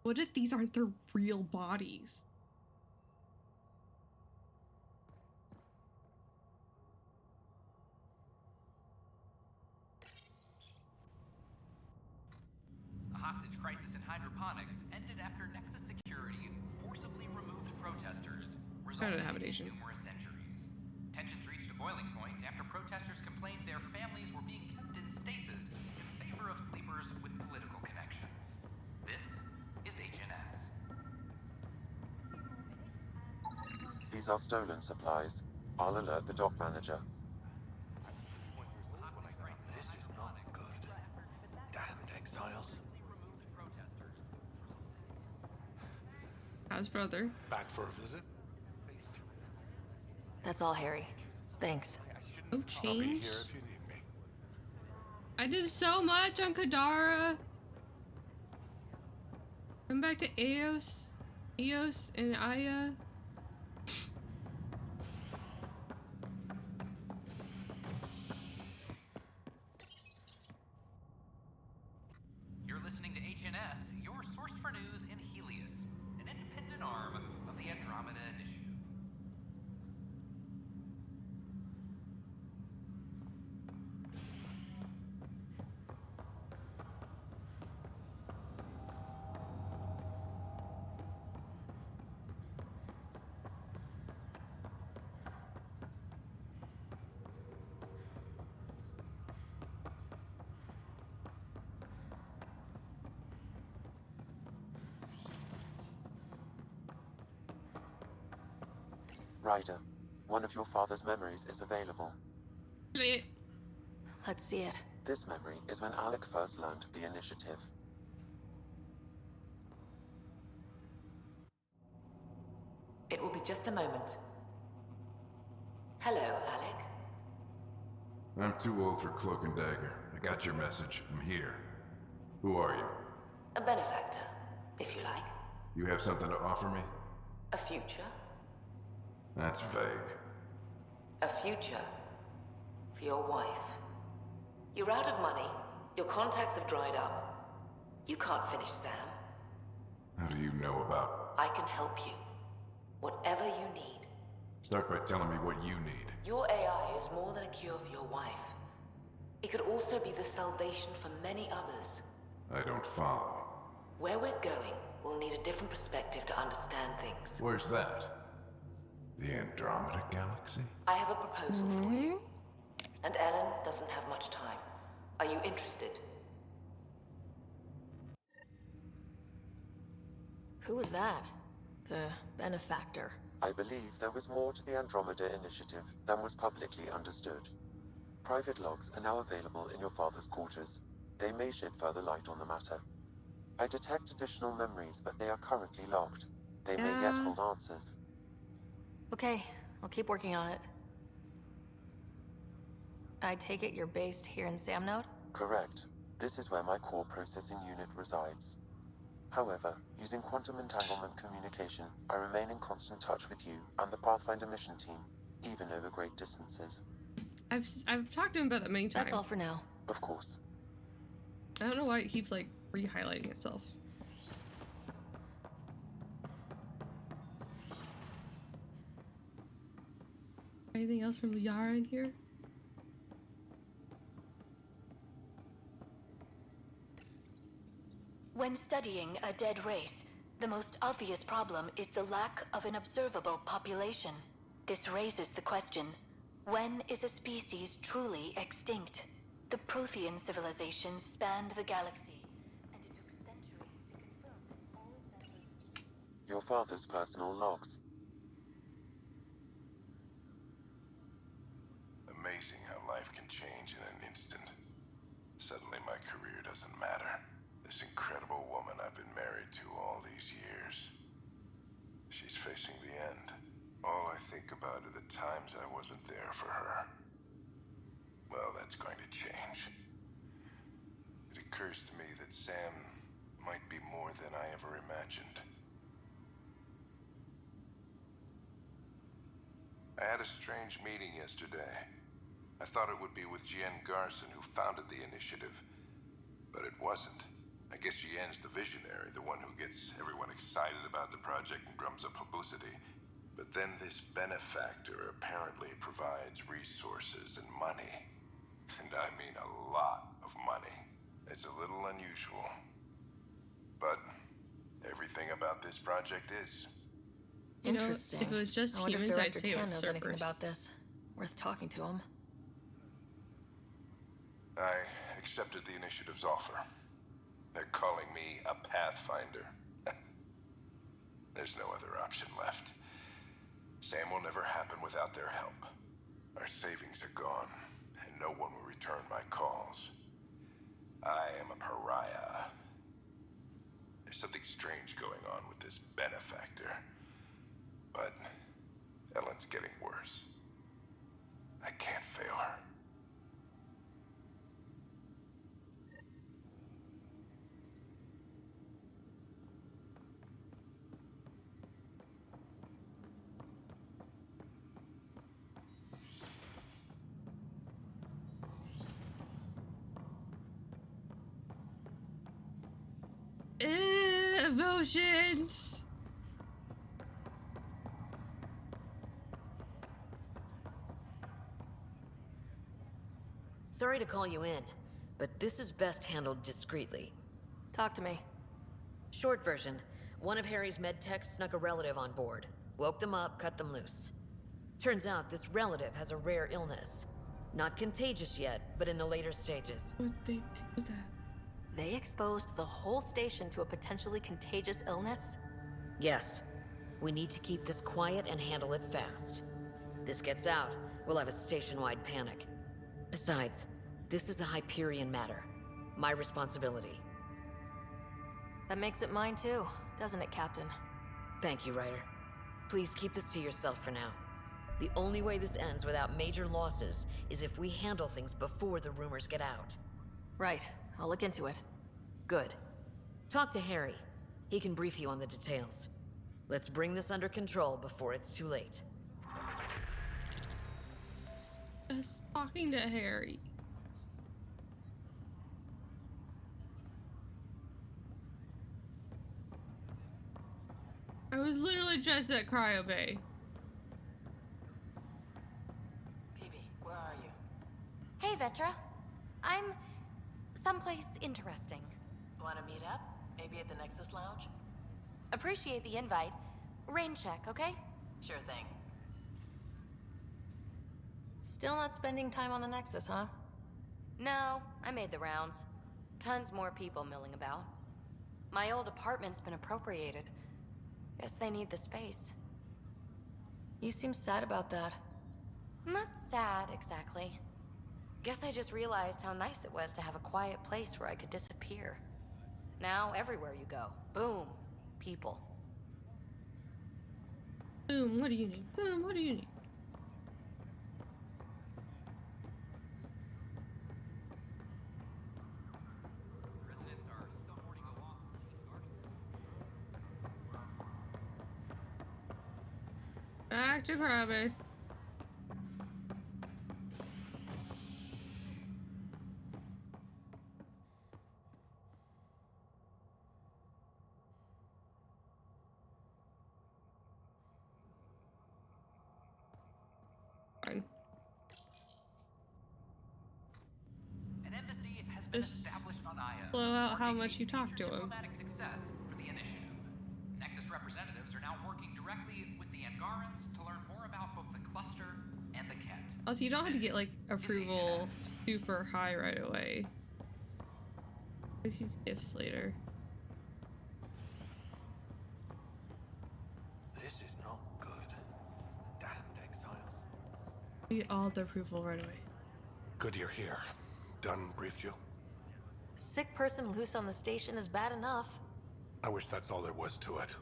What if these aren't their real bodies? A hostage crisis in hydroponics ended after Nexus Security forcibly removed protesters, resulting in numerous injuries. Tensions reached a boiling point after protesters complained their families were being kept in stasis in favor of sleepers with political connections. This is HNS. These are stolen supplies. I'll alert the dock manager. This is not good. Damned exiles. How's brother? Back for a visit? That's all, Harry. Thanks. No I'll be change. here if you need me. I did so much on Kadara. Come back to Eos and Aya. You're listening to HNS, your source for news in Helios, an independent arm of the Andromeda Initiative. Ryder, one of your father's memories is available. Let's see it. This memory is when Alec first learned of the initiative. It will be just a moment. Hello, Alec. I'm too old for cloak and dagger. I got your message. I'm here. Who are you? A benefactor, if you like. You have something to offer me? A future. That's vague. A future for your wife. You're out of money. Your contacts have dried up. You can't finish Sam. How do you know about? I can help you. Whatever you need. Start by telling me what you need. Your AI is more than a cure for your wife. It could also be the salvation for many others. I don't follow. Where we're going, we'll need a different perspective to understand things. Where's that? The Andromeda Galaxy? I have a proposal for you. And Ellen doesn't have much time. Are you interested? Who was that? The benefactor. I believe there was more to the Andromeda Initiative than was publicly understood. Private logs are now available in your father's quarters. They may shed further light on the matter. I detect additional memories, but they are currently locked. They may yet hold answers. Okay, I'll keep working on it. I take it you're based here in Samnode? Correct. This is where my core processing unit resides. However, using quantum entanglement communication, I remain in constant touch with you and the Pathfinder mission team, even over great distances. I've talked to him about that many times. That's all for now. Of course. I don't know why it keeps like re-highlighting itself. Anything else from Liara in here? When studying a dead race, the most obvious problem is the lack of an observable population. This raises the question, when is a species truly extinct? The Prothean civilization spanned the galaxy, and it took centuries to confirm that all of that was... your father's personal logs. Amazing how life can change in an instant. Suddenly my career doesn't matter. This incredible woman I've been married to all these years. She's facing the end. All I think about are the times I wasn't there for her. Well, that's going to change. It occurs to me that Sam might be more than I ever imagined. I had a strange meeting yesterday. I thought it would be with Jien Garson, who founded the initiative, but it wasn't. I guess Jien's the visionary, the one who gets everyone excited about the project and drums up publicity. But then this benefactor apparently provides resources and money. And I mean a lot of money. It's a little unusual. But everything about this project is. Interesting. If it was just I wonder humans, if I'd Director say it Tan was knows anything Cerberus. about this. Worth talking to him. I accepted the initiative's offer. They're calling me a Pathfinder. There's no other option left. Sam will never happen without their help. Our savings are gone, and no one will return my calls. I am a pariah. There's something strange going on with this benefactor. But Ellen's getting worse. I can't fail her. Emotions. Sorry to call you in, but this is best handled discreetly. Talk to me. Short version, one of Harry's med techs snuck a relative on board. Woke them up, cut them loose. Turns out this relative has a rare illness. Not contagious yet, but in the later stages. Would they do that? They exposed the whole station to a potentially contagious illness? Yes. We need to keep this quiet and handle it fast. This gets out, we'll have a station-wide panic. Besides, this is a Hyperion matter. My responsibility. That makes it mine too, doesn't it, Captain? Thank you, Ryder. Please keep this to yourself for now. The only way this ends without major losses is if we handle things before the rumors get out. Right. I'll look into it. Good. Talk to Harry. He can brief you on the details. Let's bring this under control before it's too late. Just talking to Harry. I was literally just at Cryo Bay. Peavy, where are you? Hey, Vetra. I'm someplace interesting. Want to meet up? Maybe at the Nexus Lounge? Appreciate the invite. Rain check, okay? Sure thing. Still not spending time on the Nexus, huh? No, I made the rounds. Tons more people milling about. My old apartment's been appropriated. Guess they need the space. You seem sad about that. Not sad, exactly. Guess I just realized how nice it was to have a quiet place where I could disappear. Now, everywhere you go, boom, people. Boom, what do you need? Boom, what do you need? Back to Cryo Bay. Fine. An embassy has been Just established on Io. blow out how much you talk to him. Diplomatic success for the initiative. Nexus representatives are now working directly with the Angarans to learn more about both the cluster and the Ket. Also, you don't have to get like approval super high right away. Let's use gifts later. We all the approval right away. Good you're here. Dunn briefed you? Sick person loose on the station is bad enough. I wish that's all there was to it.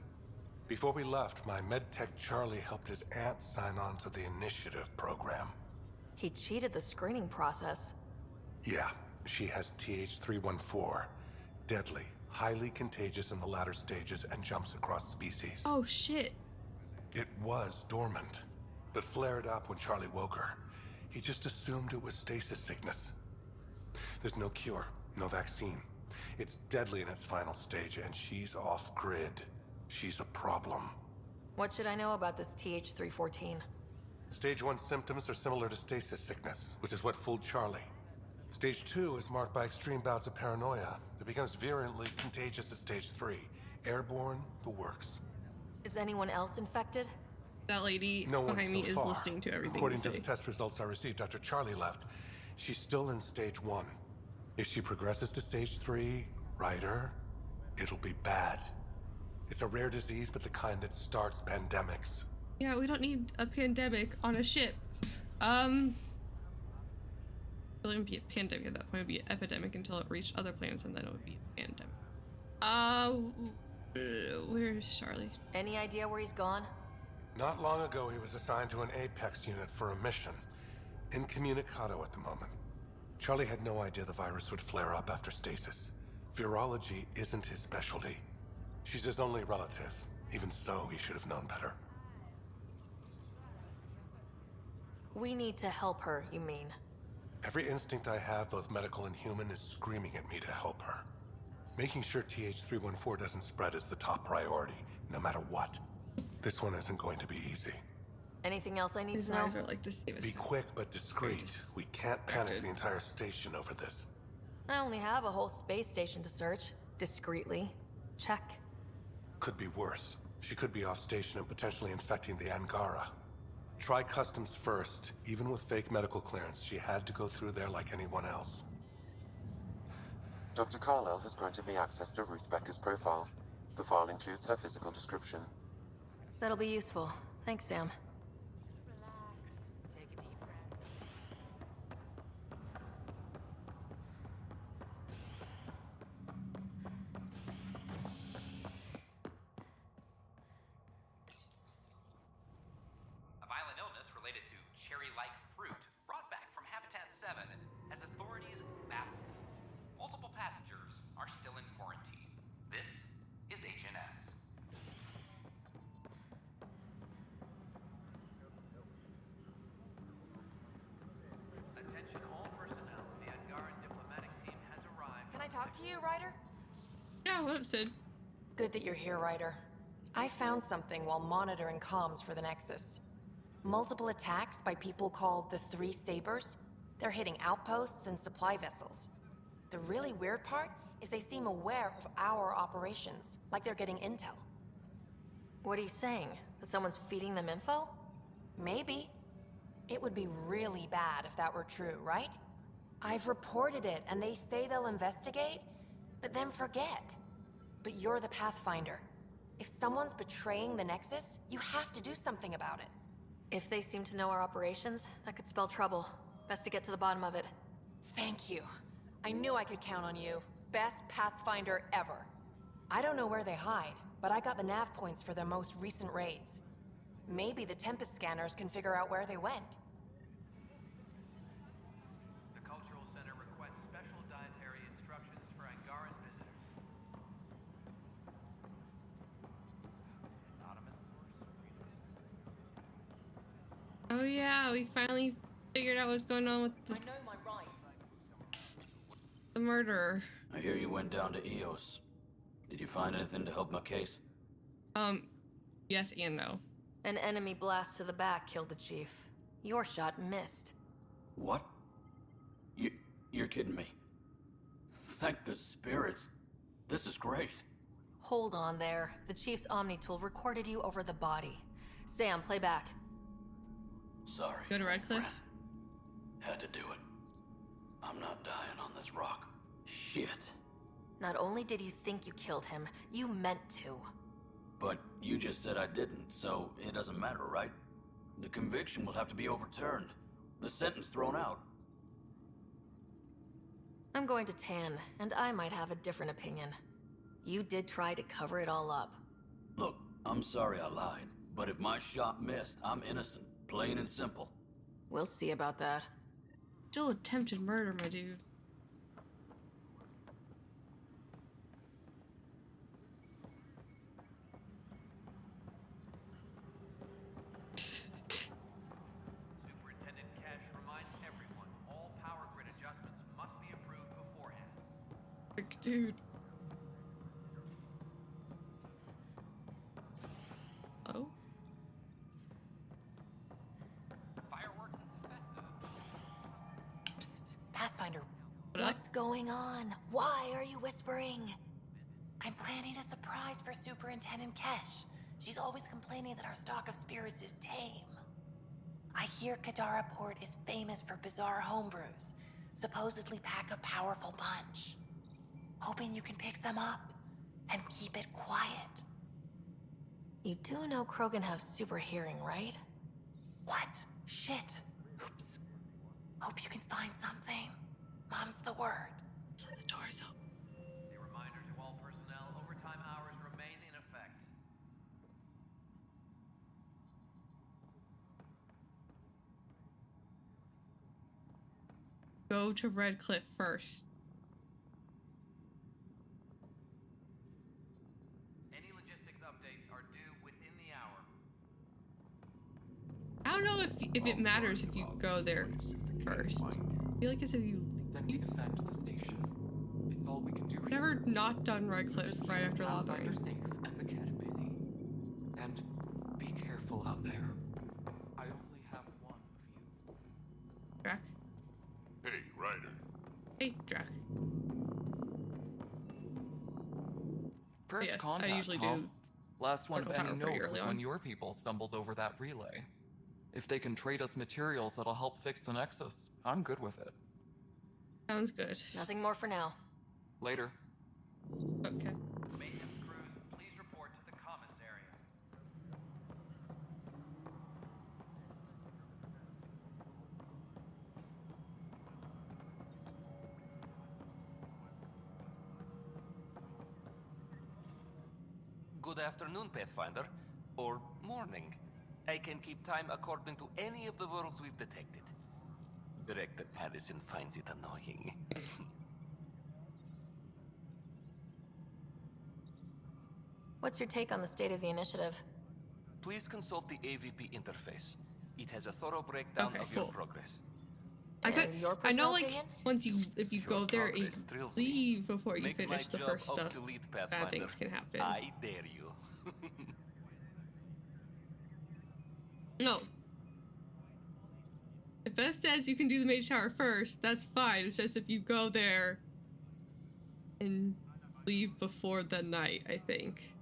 Before we left, my medtech Charlie helped his aunt sign on to the initiative program. He cheated the screening process. Yeah, she has TH314. Deadly, highly contagious in the latter stages and jumps across species. Oh shit. It was dormant, but flared up when Charlie woke her. He just assumed it was stasis sickness. There's no cure, no vaccine. It's deadly in its final stage, and she's off-grid. She's a problem. What should I know about this TH314? Stage 1 symptoms are similar to stasis sickness, which is what fooled Charlie. Stage 2 is marked by extreme bouts of paranoia. It becomes virulently contagious at Stage 3. Airborne, the works. Is anyone else infected? That lady No one behind so me is far. listening to everything According you to say. the test results I received after Charlie left, she's still in Stage 1. If she progresses to Stage 3, Ryder, it'll be bad. It's a rare disease, but the kind that starts pandemics. Yeah, we don't need a pandemic on a ship. It wouldn't be a pandemic at that point. It would be an epidemic until it reached other planets, and then it would be a pandemic. Where's Charlie? Any idea where he's gone? Not long ago, he was assigned to an Apex unit for a mission. Incommunicado at the moment. Charlie had no idea the virus would flare up after stasis. Virology isn't his specialty. She's his only relative. Even so, he should have known better. We need to help her, you mean? Every instinct I have, both medical and human, is screaming at me to help her. Making sure TH314 doesn't spread is the top priority, no matter what. This one isn't going to be easy. Anything else I need His to know? eyes are like the same as Be quick but discreet. We can't panic the entire station over this. I only have a whole space station to search. Discreetly. Check. Could be worse. She could be off station and potentially infecting the Angara. Try customs first. Even with fake medical clearance, she had to go through there like anyone else. Dr. Carlyle has granted me access to Ruth Becker's profile. The file includes her physical description. That'll be useful. Thanks, Sam. A violent illness related to cherry-like fruit brought back from Habitat 7 has authorities baffled. Multiple passengers are still in quarantine. This is HNS. Attention all personnel. The Angaran diplomatic team has arrived. Can I talk to you, Ryder? Yeah, what up, Sid? Good that you're here, Ryder. I found something while monitoring comms for the Nexus. Multiple attacks by people called the Three Sabers. They're hitting outposts and supply vessels. The really weird part is they seem aware of our operations, like they're getting intel. What are you saying? That someone's feeding them info? Maybe. It would be really bad if that were true, right? I've reported it, and they say they'll investigate, but then forget. But you're the Pathfinder. If someone's betraying the Nexus, you have to do something about it. If they seem to know our operations, that could spell trouble. Best to get to the bottom of it. Thank you. I knew I could count on you. Best Pathfinder ever. I don't know where they hide, but I got the nav points for their most recent raids. Maybe the Tempest scanners can figure out where they went. The Cultural Center requests special dietary instructions for Angaran visitors. Oh yeah, we finally figured out what's going on with the murderer. I hear you went down to EOS. Did you find anything to help my case? Yes and no. An enemy blast to the back killed the chief. Your shot missed. What? You're kidding me. Thank the spirits. This is great. Hold on there. The chief's Omni tool recorded you over the body. Sam, play back. Sorry. Go to Redcliffe? Had to do it. I'm not dying on this rock. Shit. Not only did you think you killed him, you meant to. But you just said I didn't, so it doesn't matter, right? The conviction will have to be overturned. The sentence thrown out. I'm going to Tan, and I might have a different opinion. You did try to cover it all up. Look, I'm sorry I lied, but if my shot missed, I'm innocent. Plain and simple. We'll see about that. Still attempted murder, my dude. Superintendent Cash reminds everyone all power grid adjustments must be approved beforehand. Like, dude. Oh? Fireworks and Sefesta. Psst, Pathfinder. What's going on? Why are you whispering? I'm planning a surprise for Superintendent Kesh. She's always complaining that our stock of spirits is tame. I hear Kadara Port is famous for bizarre homebrews. Supposedly pack a powerful punch. Hoping you can pick some up and keep it quiet. You do know Krogan have super hearing, right? What? Shit. Oops. Hope you can find something. Mom's the word. So the door's open. A reminder to all personnel, overtime hours remain in effect. Go to Red Cliff first. Any logistics updates are due within the hour. I don't know if it matters if you go there first. I feel like it's if you. Then we defend the station. It's all we can do. Never not done Red Cliff right after Pathfinder Lothering. safe and the cat busy. And be careful out there. I only have one of you. Drac. Hey, Ryder. Hey, Drac. First Yes, contact, I usually huh? do. Last one of Portal any Tower pretty note was early when on. your people stumbled over that relay. If they can trade us materials that'll help fix the Nexus, I'm good with it. Sounds good. Nothing more for now. Later. Okay. Maintenance crews, please report to the commons area. Good afternoon, Pathfinder. Or morning. I can keep time according to any of the worlds we've detected. Director Addison finds it annoying. What's your take on the state of the initiative? Please consult the AVP interface. It has a thorough breakdown Okay, of your cool. progress. I know, like, once if you go there and you progress thrills me. leave before you Make my finish the job first stuff, obsolete, bad Pathfinder. things can happen. I dare you. No. If Beth says you can do the Mage Tower first, that's fine. It's just if you go there and leave before the night, I think.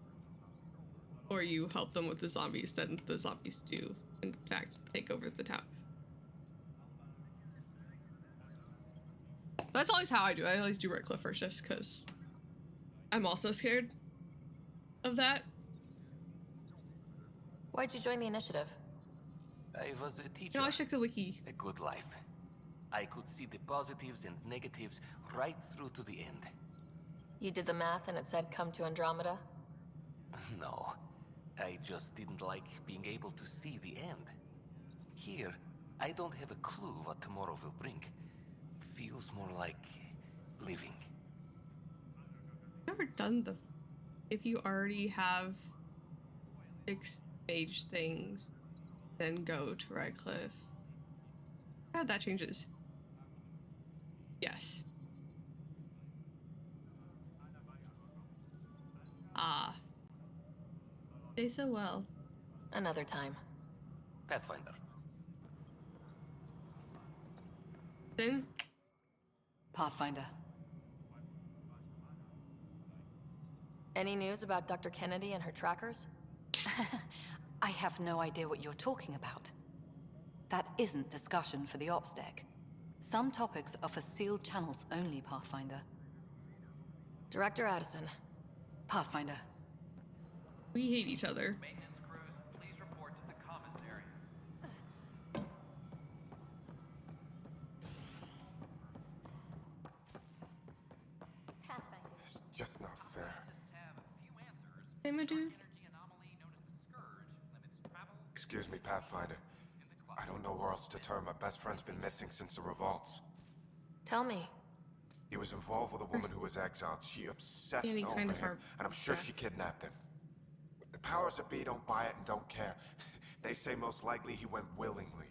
Or you help them with the zombies, then the zombies do, in fact, take over the town. That's always how I do. I always do Red Cliff first just because I'm also scared of that. Why'd you join the initiative? I was a teacher. No, I checked the wiki. A good life. I could see the positives and negatives right through to the end. You did the math and it said come to Andromeda? No, I just didn't like being able to see the end. Here, I don't have a clue what tomorrow will bring. Feels more like living. Never done the. If you already have 6 mage things, then go to Red Cliff. How that changes. Yes. Ah. Stay so well. Another time. Pathfinder. Then. Pathfinder. Any news about Dr. Kennedy and her trackers? I have no idea what you're talking about. That isn't discussion for the ops deck. Some topics are for sealed channels only, Pathfinder. Director Addison. Pathfinder. We hate each other. Maintenance crews, please report to the commons area. Hey, my dude. Excuse me, Pathfinder. I don't know where else to turn. My best friend's been missing since the revolts. Tell me. He was involved with a woman who was exiled. She obsessed Any over kind of him, hard and I'm sure death. she kidnapped him. The powers that be don't buy it and don't care. They say most likely he went willingly.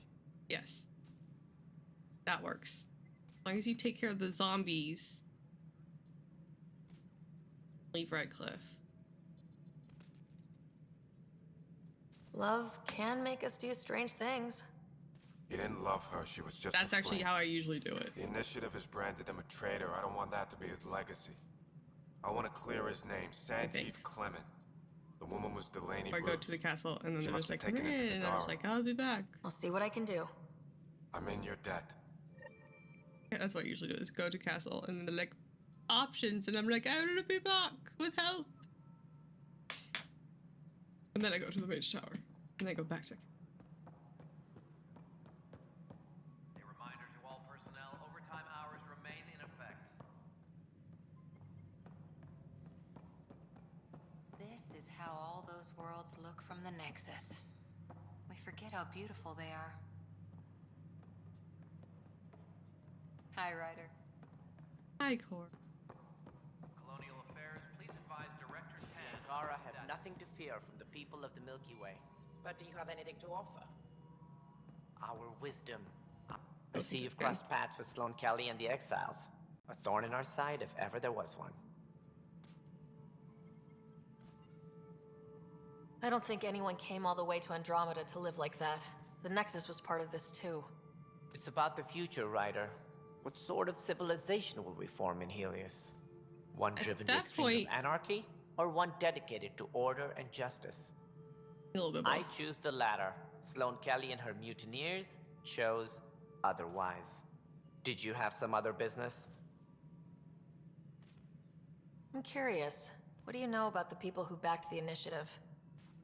Yes. That works. As long as you take care of the zombies. Leave Redcliffe. Love can make us do strange things. He didn't love her. She was just That's a actually flame. how I usually do it. The initiative has branded him a traitor. I don't want that to be his legacy. I want to clear his name. Sanjeev Clement. The woman was Delaney I Bruce. go to the castle and then She they're must just have like, taken it to and I was Kadara. like, I'll be back. I'll see what I can do. I'm in your debt. Yeah, that's what I usually do is go to castle and then they're like, options, and I'm like, I'm gonna be back with help. And then I go to the mage tower and then go back to. A reminder to all personnel, overtime hours remain in effect. This is how all those worlds look from the Nexus. We forget how beautiful they are. Hi, Ryder. Hi, Core. Colonial Affairs, please advise Director Tan. Angara have nothing to fear from the people of the Milky Way. But do you have anything to offer? Our wisdom. I see you've crossed paths with Sloane Kelly and the Exiles. A thorn in our side if ever there was one. I don't think anyone came all the way to Andromeda to live like that. The Nexus was part of this too. It's about the future, Ryder. What sort of civilization will we form in Helios? One driven to extremes of anarchy, or one dedicated to order and justice? A little bit I choose the latter. Sloane Kelly and her mutineers chose otherwise. Did you have some other business? I'm curious. What do you know about the people who backed the initiative?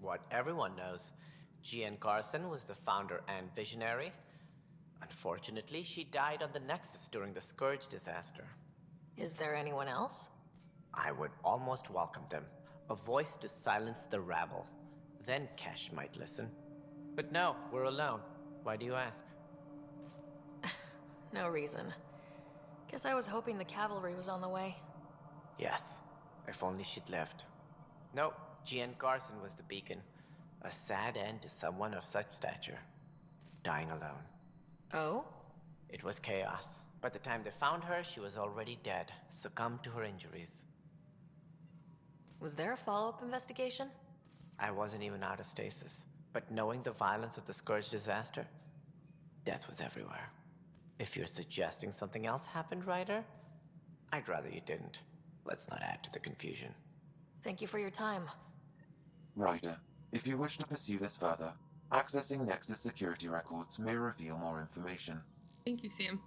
What everyone knows. Jean Carson was the founder and visionary. Unfortunately, she died on the Nexus during the Scourge disaster. Is there anyone else? I would almost welcome them. A voice to silence the rabble. Then Kesh might listen. But no, we're alone. Why do you ask? No reason. Guess I was hoping the cavalry was on the way. Yes, if only she'd lived. No, Jean Carson was the beacon. A sad end to someone of such stature. Dying alone. Oh? It was chaos. By the time they found her, she was already dead, succumbed to her injuries. Was there a follow-up investigation? I wasn't even out of stasis, but knowing the violence of the Scourge disaster, death was everywhere. If you're suggesting something else happened, Ryder, I'd rather you didn't. Let's not add to the confusion. Thank you for your time. Ryder, if you wish to pursue this further, accessing Nexus security records may reveal more information. Thank you, Sam.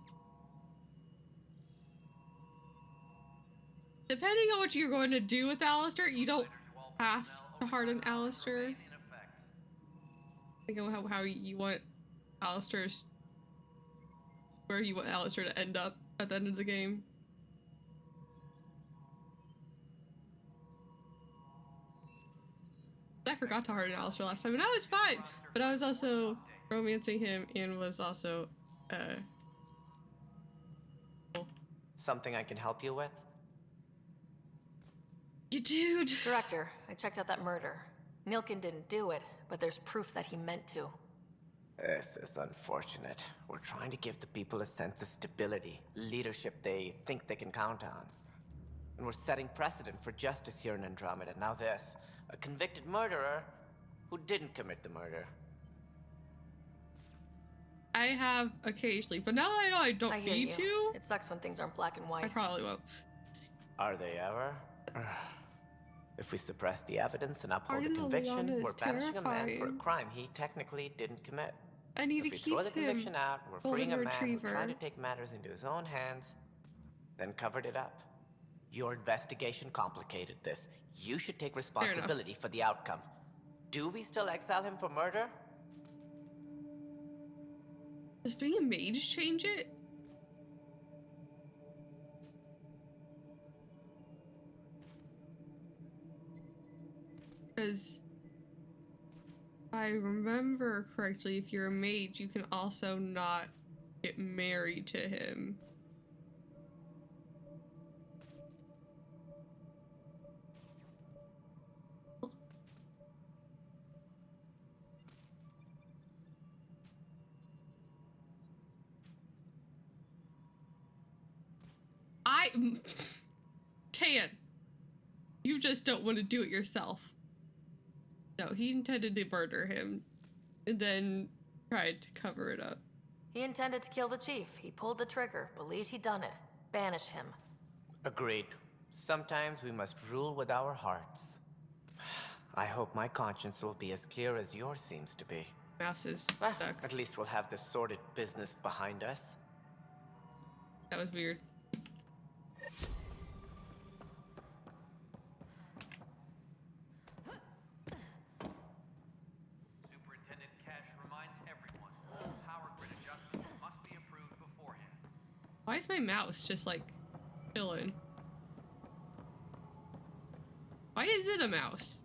Depending on what you're going to do with Alistair, you don't have to harden Alistair. Think of how you want Alistair's... where you want Alistair to end up at the end of the game. I forgot to harden Alistair last time, and I was fine, but I was also romancing him and was also, Something I can help you with? You dude! Director, I checked out that murder. Nilkin didn't do it, but there's proof that he meant to. This is unfortunate. We're trying to give the people a sense of stability, leadership they think they can count on. And we're setting precedent for justice here in Andromeda. Now this, a convicted murderer who didn't commit the murder. I have occasionally, but now that I know I don't hear need you. to, It sucks when things aren't black and white. I probably won't. Are they ever? If we suppress the evidence and uphold Pardon a conviction, Liliana is we're banishing a man for a terrifying. crime he technically didn't commit. I need if to we keep throw the him. conviction out, we're Golden freeing a man who retriever. tried to take matters into his own hands, then covered it up. Your investigation complicated this. You should take responsibility for the outcome. Do we still exile him for murder? Does being a mage change it? Because if I remember correctly, if you're a mage, you can also not get married to him. Tan, you just don't want to do it yourself. No, he intended to murder him and then tried to cover it up. He intended to kill the chief. He pulled the trigger, believed he'd done it. Banish him. Agreed. Sometimes we must rule with our hearts. I hope my conscience will be as clear as yours seems to be. Mouse is stuck. At least we'll have this sordid business behind us. That was weird. Superintendent Cash reminds everyone all power grid adjustments must be approved beforehand. Why is my mouse just like chilling? Why is it a mouse?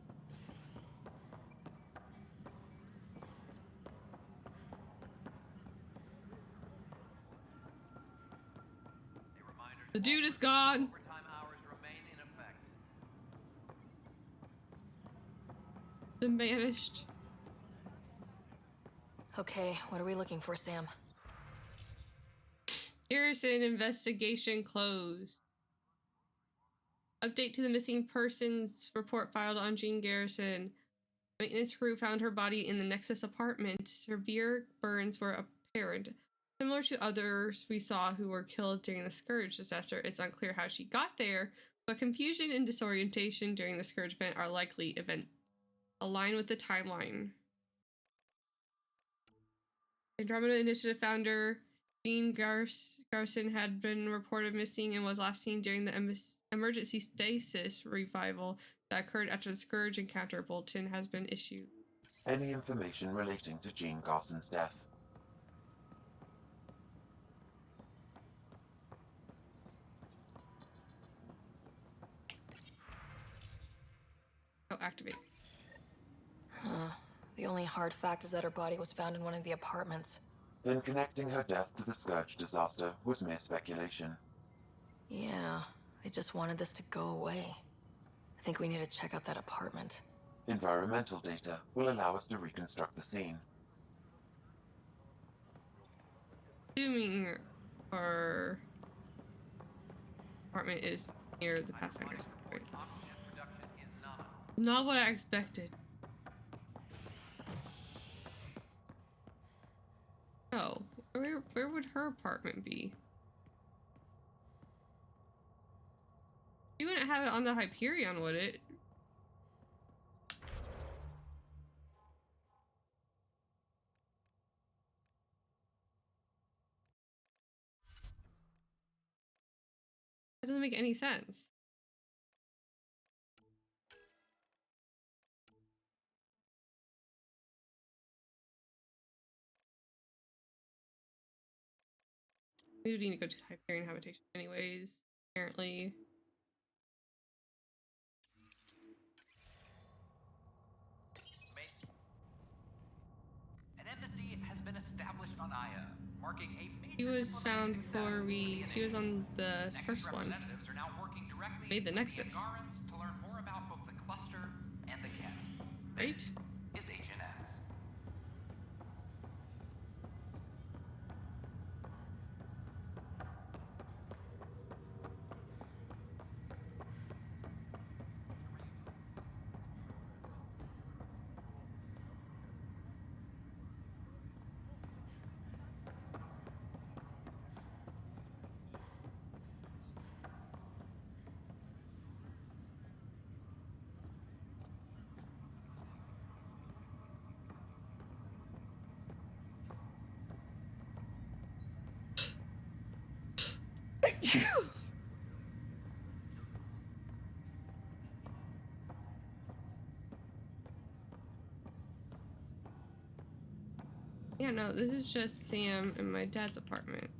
The dude is gone. Overtime hours remain in effect. Been banished. Okay, what are we looking for, Sam? Garrison investigation closed. Update to the missing persons report filed on Jean Garrison. Maintenance crew found her body in the Nexus apartment. Severe burns were apparent. Similar to others we saw who were killed during the Scourge disaster, it's unclear how she got there, but confusion and disorientation during the Scourge event are likely events aligned with the timeline. Andromeda Initiative founder Jean Garrison had been reported missing and was last seen during the emergency stasis revival that occurred after the Scourge encounter. Bulletin has been issued. Any information relating to Jean Garson's death? Oh, activate. Huh. The only hard fact is that her body was found in one of the apartments. Then connecting her death to the Scourge disaster was mere speculation. Yeah, they just wanted this to go away. I think we need to check out that apartment. Environmental data will allow us to reconstruct the scene. Assuming our apartment is near the Pathfinder's. Right. Not what I expected. Oh, where would her apartment be? You wouldn't have it on the Hyperion, would it? That doesn't make any sense. We need to go to Hyperion habitation anyways, apparently. An embassy has been established on Aya, marking a major He was found diplomatic before success. he was on the Nexus first one. representatives are now working directly Made the with Nexus. Angarans to learn more about both the cluster and the Ket. Right? Is HNS. Yeah, no, this is just Sam in my dad's apartment.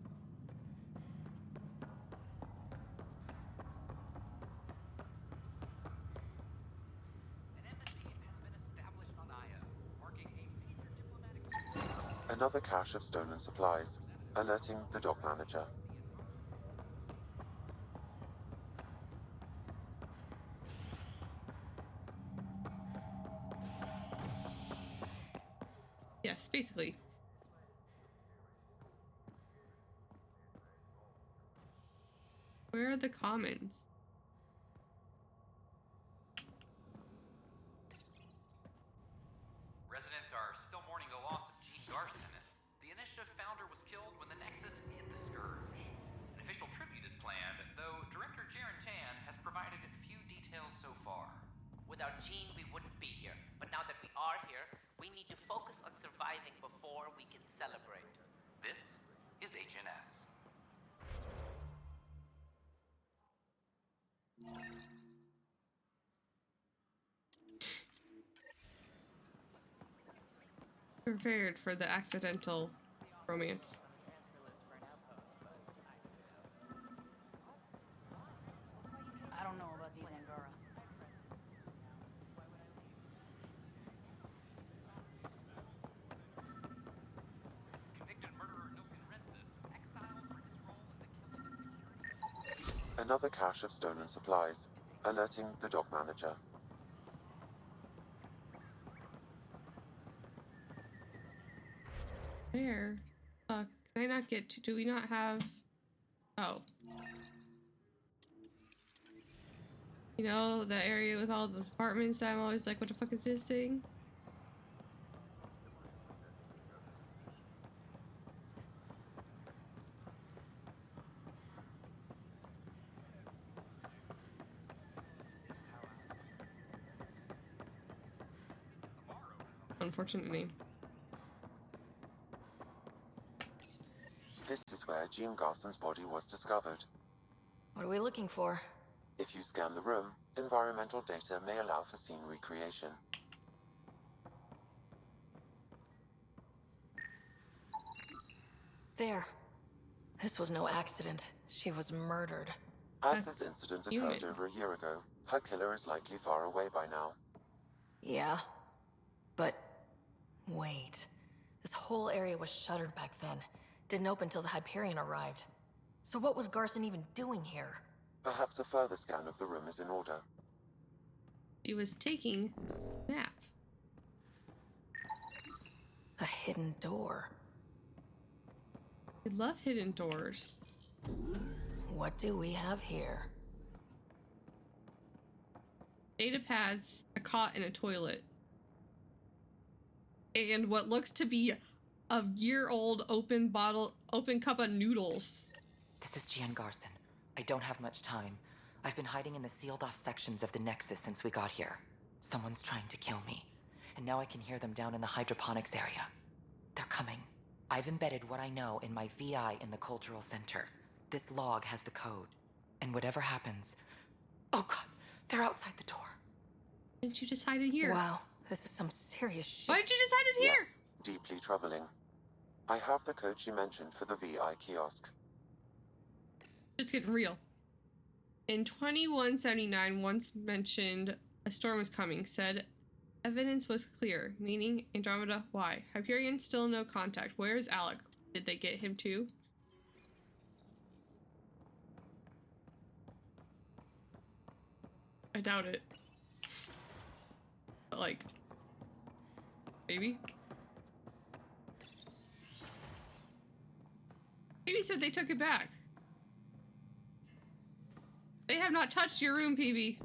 Another cache of stolen supplies, alerting the dock manager. Yes, basically. Where are the commons? Residents are still mourning the loss of Gene Garson. The Initiative founder was killed when the Nexus hit the Scourge. An official tribute is planned, though Director Jaren Tan has provided few details so far. Without Jean, we wouldn't be here. But now that we are here, we need to focus on surviving before we can celebrate. This is HNS. Prepared for the accidental romance. I don't know about these Angara. Convicted murderer Nilton Rensis, exiled for his role in the killing of security. Another cache of stolen supplies, alerting the dock manager. Where? Can I not get to, do we not have, oh. You know, the area with all those apartments that I'm always like, what the fuck is this thing? Unfortunate name. This is where Gene Garson's body was discovered. What are we looking for? If you scan the room, environmental data may allow for scene recreation. There. This was no accident. She was murdered. As this incident occurred over a year ago, her killer is likely far away by now. Yeah. But wait. This whole area was shuttered back then. Didn't open till the Hyperion arrived. So what was Garson even doing here? Perhaps a further scan of the room is in order. He was taking a nap. A hidden door. I love hidden doors. What do we have here? Data pads, a cot, and a toilet. And what looks to be a year-old open cup of noodles. This is Gian Garson. I don't have much time. I've been hiding in the sealed-off sections of the Nexus since we got here. Someone's trying to kill me. And now I can hear them down in the hydroponics area. They're coming. I've embedded what I know in my VI in the Cultural Center. This log has the code. And whatever happens... Oh god, they're outside the door. Didn't you just hide in here? Wow, this is some serious shit. Why did you just hide in here? Yes, deeply troubling. I have the code she mentioned for the VI kiosk. It's getting real. In 2179, once mentioned a storm was coming, said evidence was clear, meaning Andromeda. Why? Hyperion still no contact. Where's Alec? Did they get him too? I doubt it. But like, maybe? Maybe said they took it back. They have not touched your room, PB.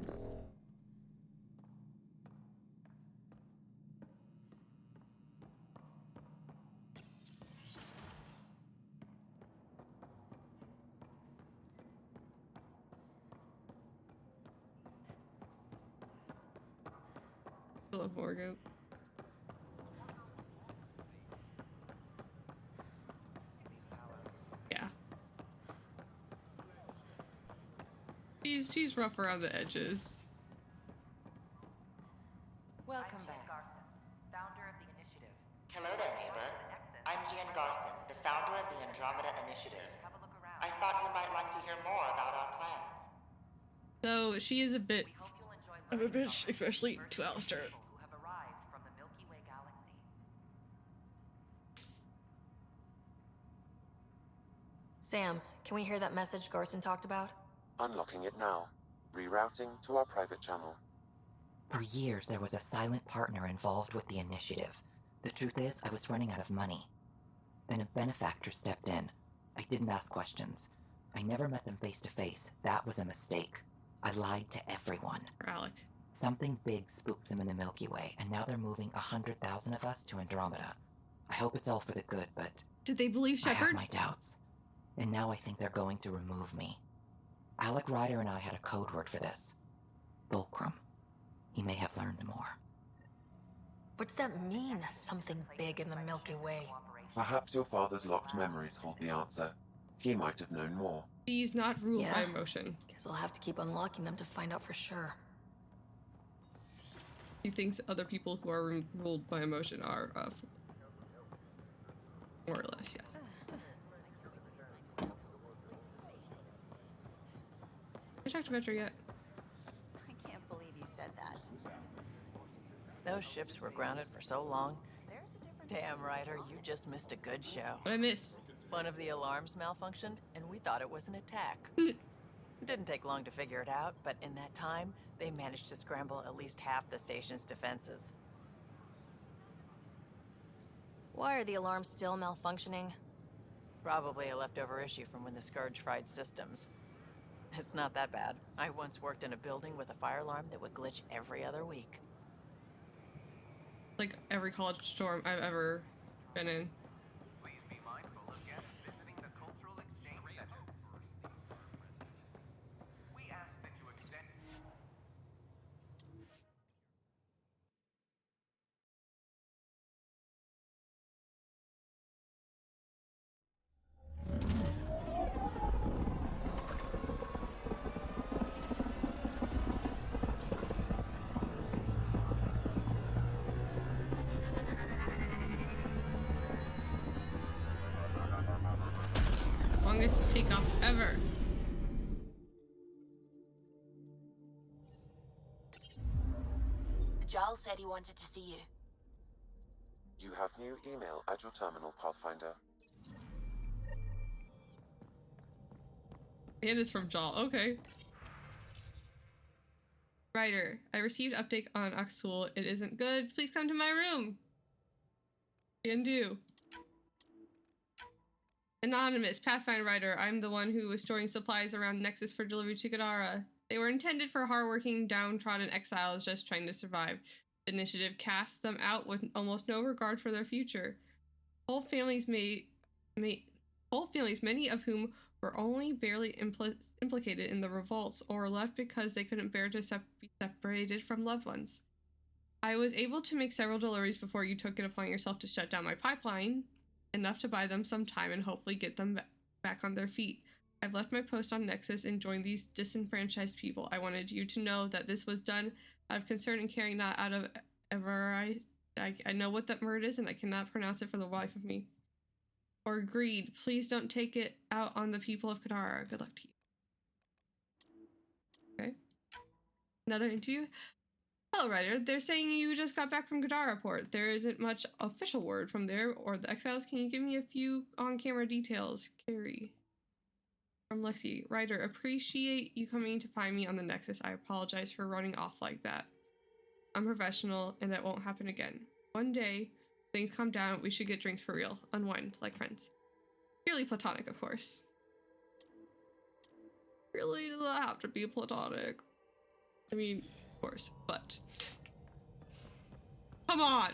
I love Morgan. Yeah. She's rough around the edges. Welcome back. Founder of the Initiative. Hello there, neighbor. I'm Gian Garson, the founder of the Andromeda Initiative. I thought you might like to hear more about our plans. So she is a bit of a bitch, especially to Alistair. Sam, can we hear that message Garson talked about? Unlocking it now. Rerouting to our private channel. For years, there was a silent partner involved with the initiative. The truth is, I was running out of money. Then a benefactor stepped in. I didn't ask questions. I never met them face to face. That was a mistake. I lied to everyone. Alec. Something big spooked them in the Milky Way, and now they're moving 100,000 of us to Andromeda. I hope it's all for the good, but... Did they believe Shepard? I have my doubts. And now I think they're going to remove me. Alec Ryder and I had a code word for this. Fulcrum. He may have learned more. What's that mean, something big in the Milky Way? Perhaps your father's locked memories hold the answer. He might have known more. He's not ruled by emotion. Guess I'll have to keep unlocking them to find out for sure. He thinks other people who are ruled by emotion are, more or less, yes. I talked to Metro yet? I can't believe you said that. Those ships were grounded for so long. Damn, Ryder, you just missed a good show. What I miss? One of the alarms malfunctioned, and we thought it was an attack. It didn't take long to figure it out, but in that time, they managed to scramble at least half the station's defenses. Why are the alarms still malfunctioning? Probably a leftover issue from when the Scourge fried systems. It's not that bad. I once worked in a building with a fire alarm that would glitch every other week. Like every college storm I've ever been in. Please be mindful of guests visiting the Cultural Exchange Center. We ask that you extend... Longest takeoff ever. Giles said he wanted to see you. You have new email at your terminal, Pathfinder. It is from Jal. Okay. Ryder, I received update on Oxtool. It isn't good. Please come to my room. Can do. Anonymous, Pathfinder Ryder. I'm the one who was storing supplies around Nexus for delivery to Gadara. They were intended for hardworking, downtrodden exiles just trying to survive. The initiative cast them out with almost no regard for their future. Whole families many of whom were only barely implicated in the revolts or left because they couldn't bear to be separated from loved ones. I was able to make several deliveries before you took it upon yourself to shut down my pipeline, enough to buy them some time and hopefully get them back on their feet. I've left my post on Nexus and joined these disenfranchised people. I wanted you to know that this was done out of concern and caring, not out of ever. I know what that word is and I cannot pronounce it for the life of me. Or greed. Please don't take it out on the people of Kadara. Good luck to you. Okay. Another interview. Hello, Ryder. They're saying you just got back from Kadara port. There isn't much official word from there or the exiles. Can you give me a few on-camera details? Carrie. From Lexi. Ryder, appreciate you coming to find me on the Nexus. I apologize for running off like that. I'm professional and it won't happen again. One day, things calm down, we should get drinks for real. Unwind, like friends. Purely platonic, of course. Really doesn't have to be platonic. I mean, of course, but... Come on!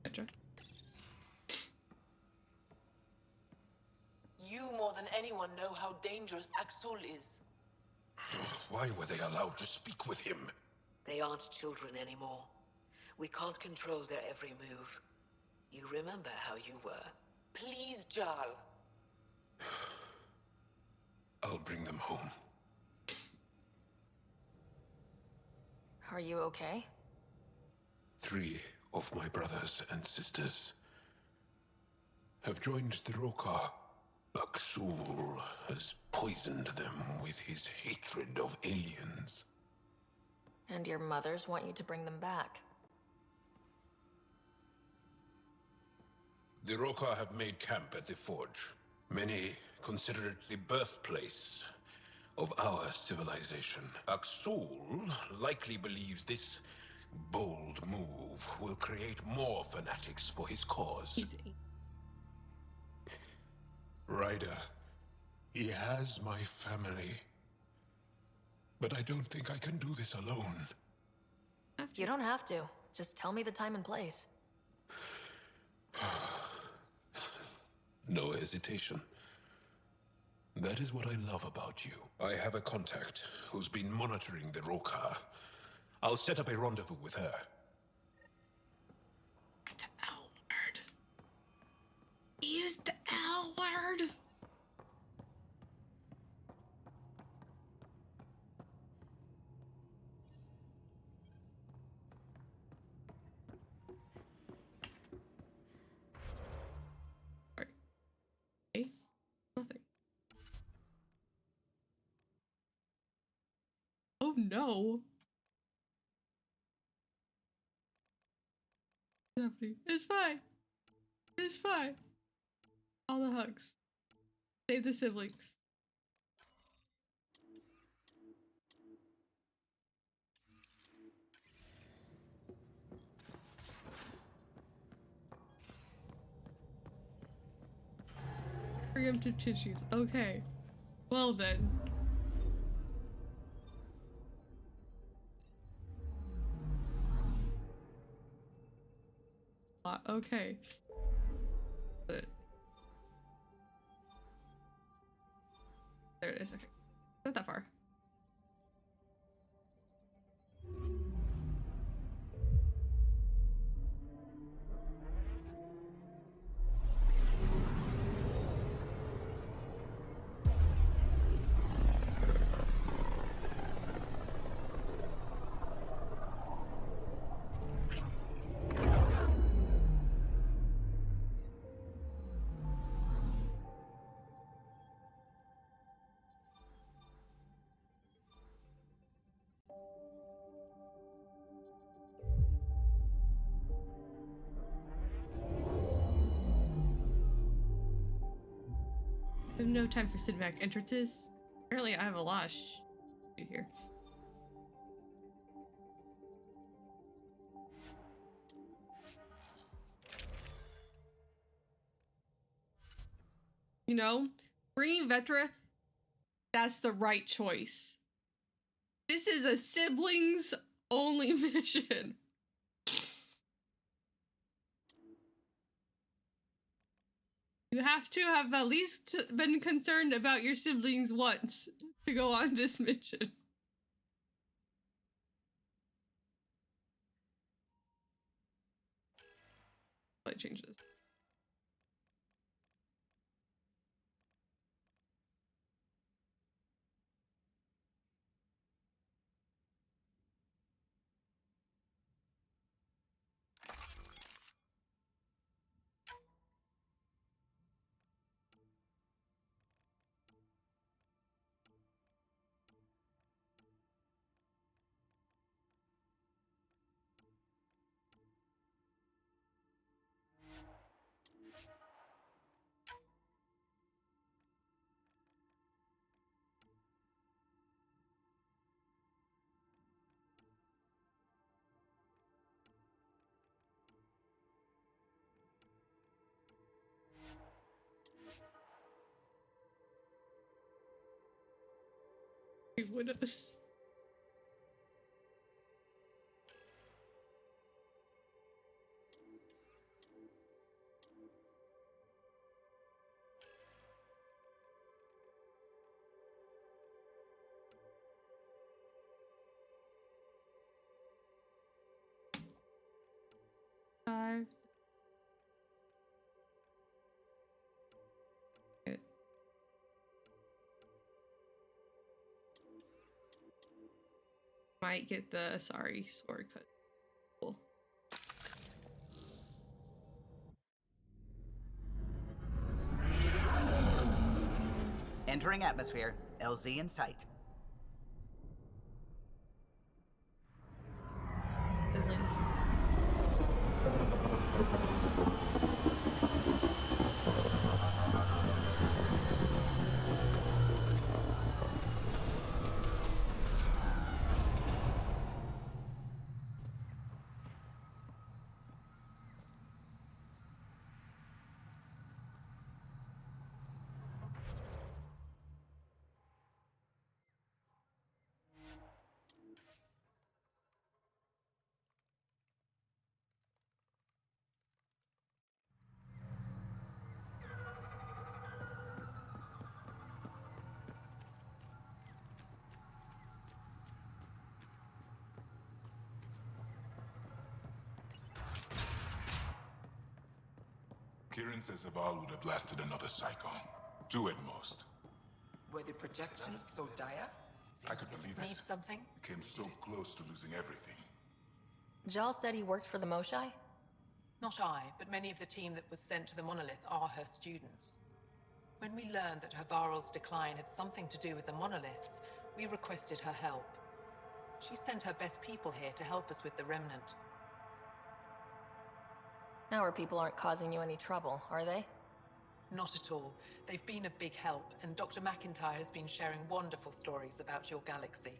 Gotcha. You more than anyone know how dangerous Axul is. Why were they allowed to speak with him? They aren't children anymore. We can't control their every move. You remember how you were. Please, Jarl. I'll bring them home. Are you okay? 3 of my brothers and sisters have joined the Roka. Axul has poisoned them with his hatred of aliens. And your mothers want you to bring them back. The Roka have made camp at the forge. Many consider it the birthplace of our civilization. Aksul likely believes this bold move will create more fanatics for his cause. Ryder, he has my family. But I don't think I can do this alone. You don't have to. Just tell me the time and place. No hesitation. That is what I love about you. I have a contact who's been monitoring the Roka. I'll set up a rendezvous with her. The L word. Use the L word. Nothing. Oh no. It's fine. It's fine. All the hugs. Save the siblings. Preemptive tissues. Okay. Well then. Okay. There it is. Okay. Not that far. I have no time for cinematic entrances. Apparently I have a lot of shit here. You know, bringing Vetra, that's the right choice. This is a siblings only mission. You have to have at least been concerned about your siblings once to go on this mission. Might change this. Widows. Five. Might get the sorry sword cut. Cool. Entering atmosphere. LZ in sight. Siblings. Princess Aval would have lasted another cycle. Two at most. Were the projections so dire? I could believe it. Need something? Came so close to losing everything. Jal said he worked for the Moshai? Not I, but many of the team that was sent to the monolith are her students. When we learned that Havarl's decline had something to do with the monoliths, we requested her help. She sent her best people here to help us with the remnant. Our people aren't causing you any trouble, are they? Not at all. They've been a big help, and Dr. McIntyre has been sharing wonderful stories about your galaxy.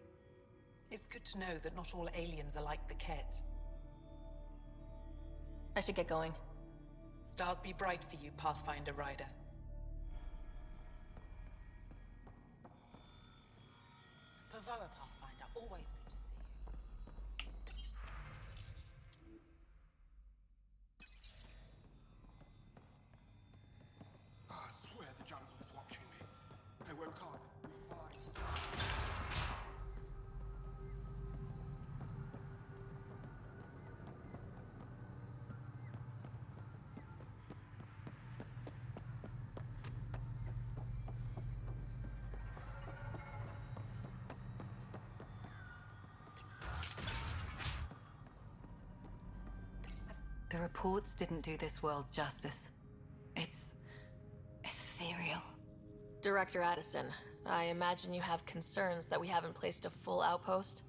It's good to know that not all aliens are like the Ket. I should get going. Stars be bright for you, Pathfinder Rider. Pavoa Pathfinder, always good to see you. I swear the jungle is watching me. I woke up. The reports didn't do this world justice. It's ethereal. Director Addison, I imagine you have concerns that we haven't placed a full outpost?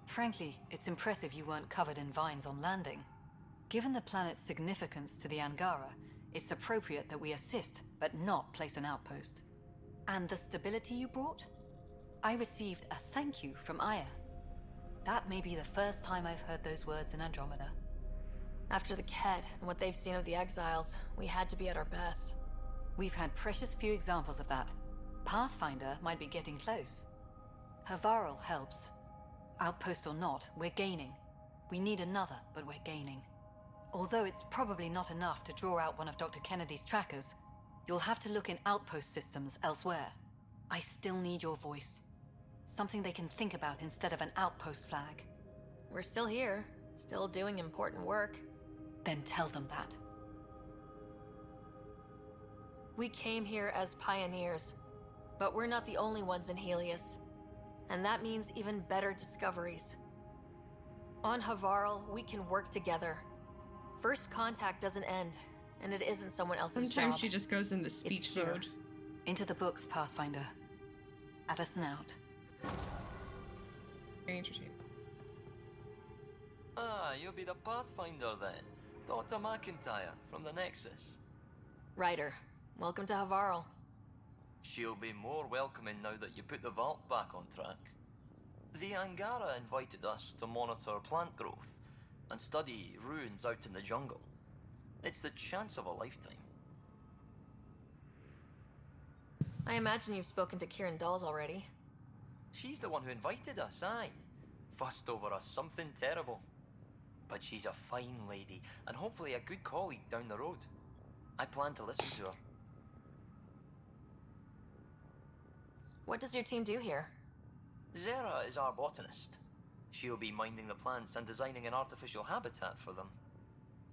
Frankly, it's impressive you weren't covered in vines on landing. Given the planet's significance to the Angara, it's appropriate that we assist, but not place an outpost. And the stability you brought? I received a thank you from Aya. That may be the first time I've heard those words in Andromeda. After the Ket and what they've seen of the exiles, we had to be at our best. We've had precious few examples of that. Pathfinder might be getting close. Havarl helps. Outpost or not, we're gaining. We need another, but we're gaining. Although it's probably not enough to draw out one of Dr. Kennedy's trackers, you'll have to look in outpost systems elsewhere. I still need your voice. Something they can think about instead of an outpost flag. We're still here, still doing important work. Then tell them that. We came here as pioneers, but we're not the only ones in Helios. And that means even better discoveries. On Havarl, we can work together. First contact doesn't end, and it isn't someone else's job. Sometimes she just goes into speech mode. Into the books, Pathfinder. Addison out. Very entertaining. Ah, you'll be the Pathfinder then. Dr. McIntyre from the Nexus. Ryder, welcome to Havarl. She'll be more welcoming now that you put the vault back on track. The Angara invited us to monitor plant growth and study ruins out in the jungle. It's the chance of a lifetime. I imagine you've spoken to Kieran Dawes already. She's the one who invited us, aye. Fussed over us something terrible. But she's a fine lady, and hopefully a good colleague down the road. I plan to listen to her. What does your team do here? Zera is our botanist. She'll be minding the plants and designing an artificial habitat for them.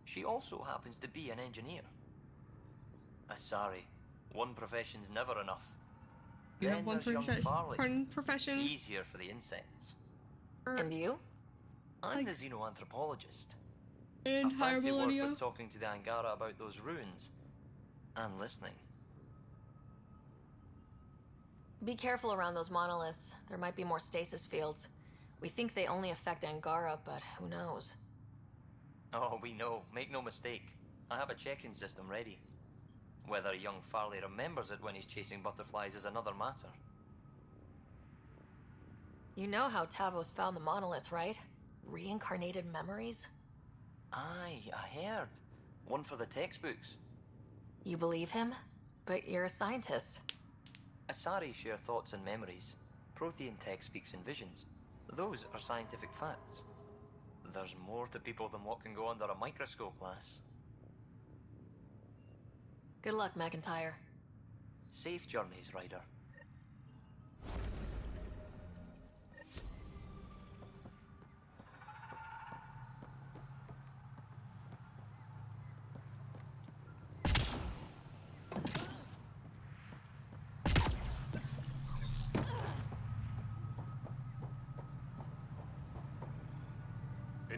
She also happens to be an engineer. Sorry, one profession's never enough. You have Then one there's young profession? Easier for the insects. And you? I'm the xenoanthropologist. In A fancy word Millennia? for talking to the Angara about those ruins. And listening. Be careful around those monoliths. There might be more stasis fields. We think they only affect Angara, but who knows? Oh, we know. Make no mistake. I have a check-in system ready. Whether young Farley remembers it when he's chasing butterflies is another matter. You know how Tavos found the monolith, right? Reincarnated memories? Aye, I heard. One for the textbooks. You believe him? But you're a scientist. Asari share thoughts and memories. Prothean tech speaks in visions. Those are scientific facts. There's more to people than what can go under a microscope, lass. Good luck, McIntyre. Safe journeys, Ryder.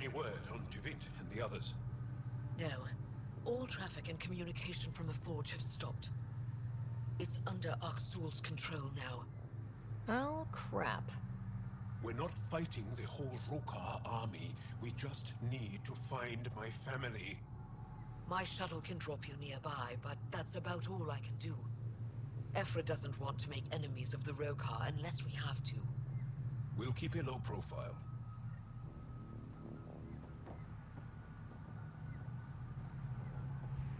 Any word on Devint and the others? No. All traffic and communication from the Forge have stopped. It's under Aksul's control now. Oh, crap. We're not fighting the whole Rokar army. We just need to find my family. My shuttle can drop you nearby, but that's about all I can do. Ephra doesn't want to make enemies of the Rokar unless we have to. We'll keep a low profile.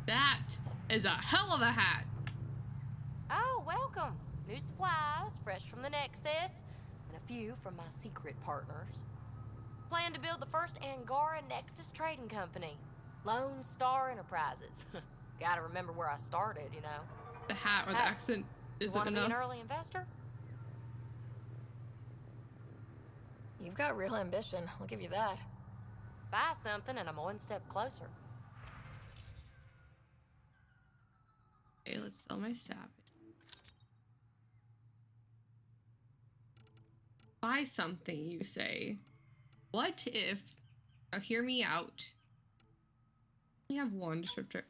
That is a hell of a hat. Oh, welcome. New supplies, fresh from the Nexus, and a few from my secret partners. Plan to build the first Angara Nexus trading company. Lone Star Enterprises. Gotta remember where I started, you know. The hat or the accent You isn't want to be enough. an early investor? You've got real ambition, I'll give you that. Buy something and I'm one step closer. Okay, let's sell my savage. Buy something, you say. What if... Now hear me out. We have one descriptor.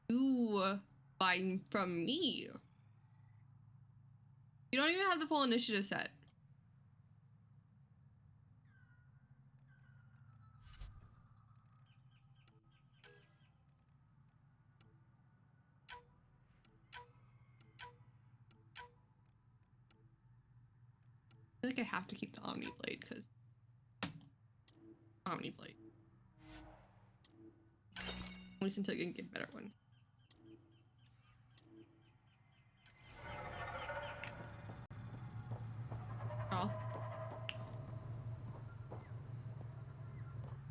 You buy from me. You don't even have the full initiative set. I feel like I have to keep the Omni Blade because Omni Blade. At least until you can get a better one. Oh.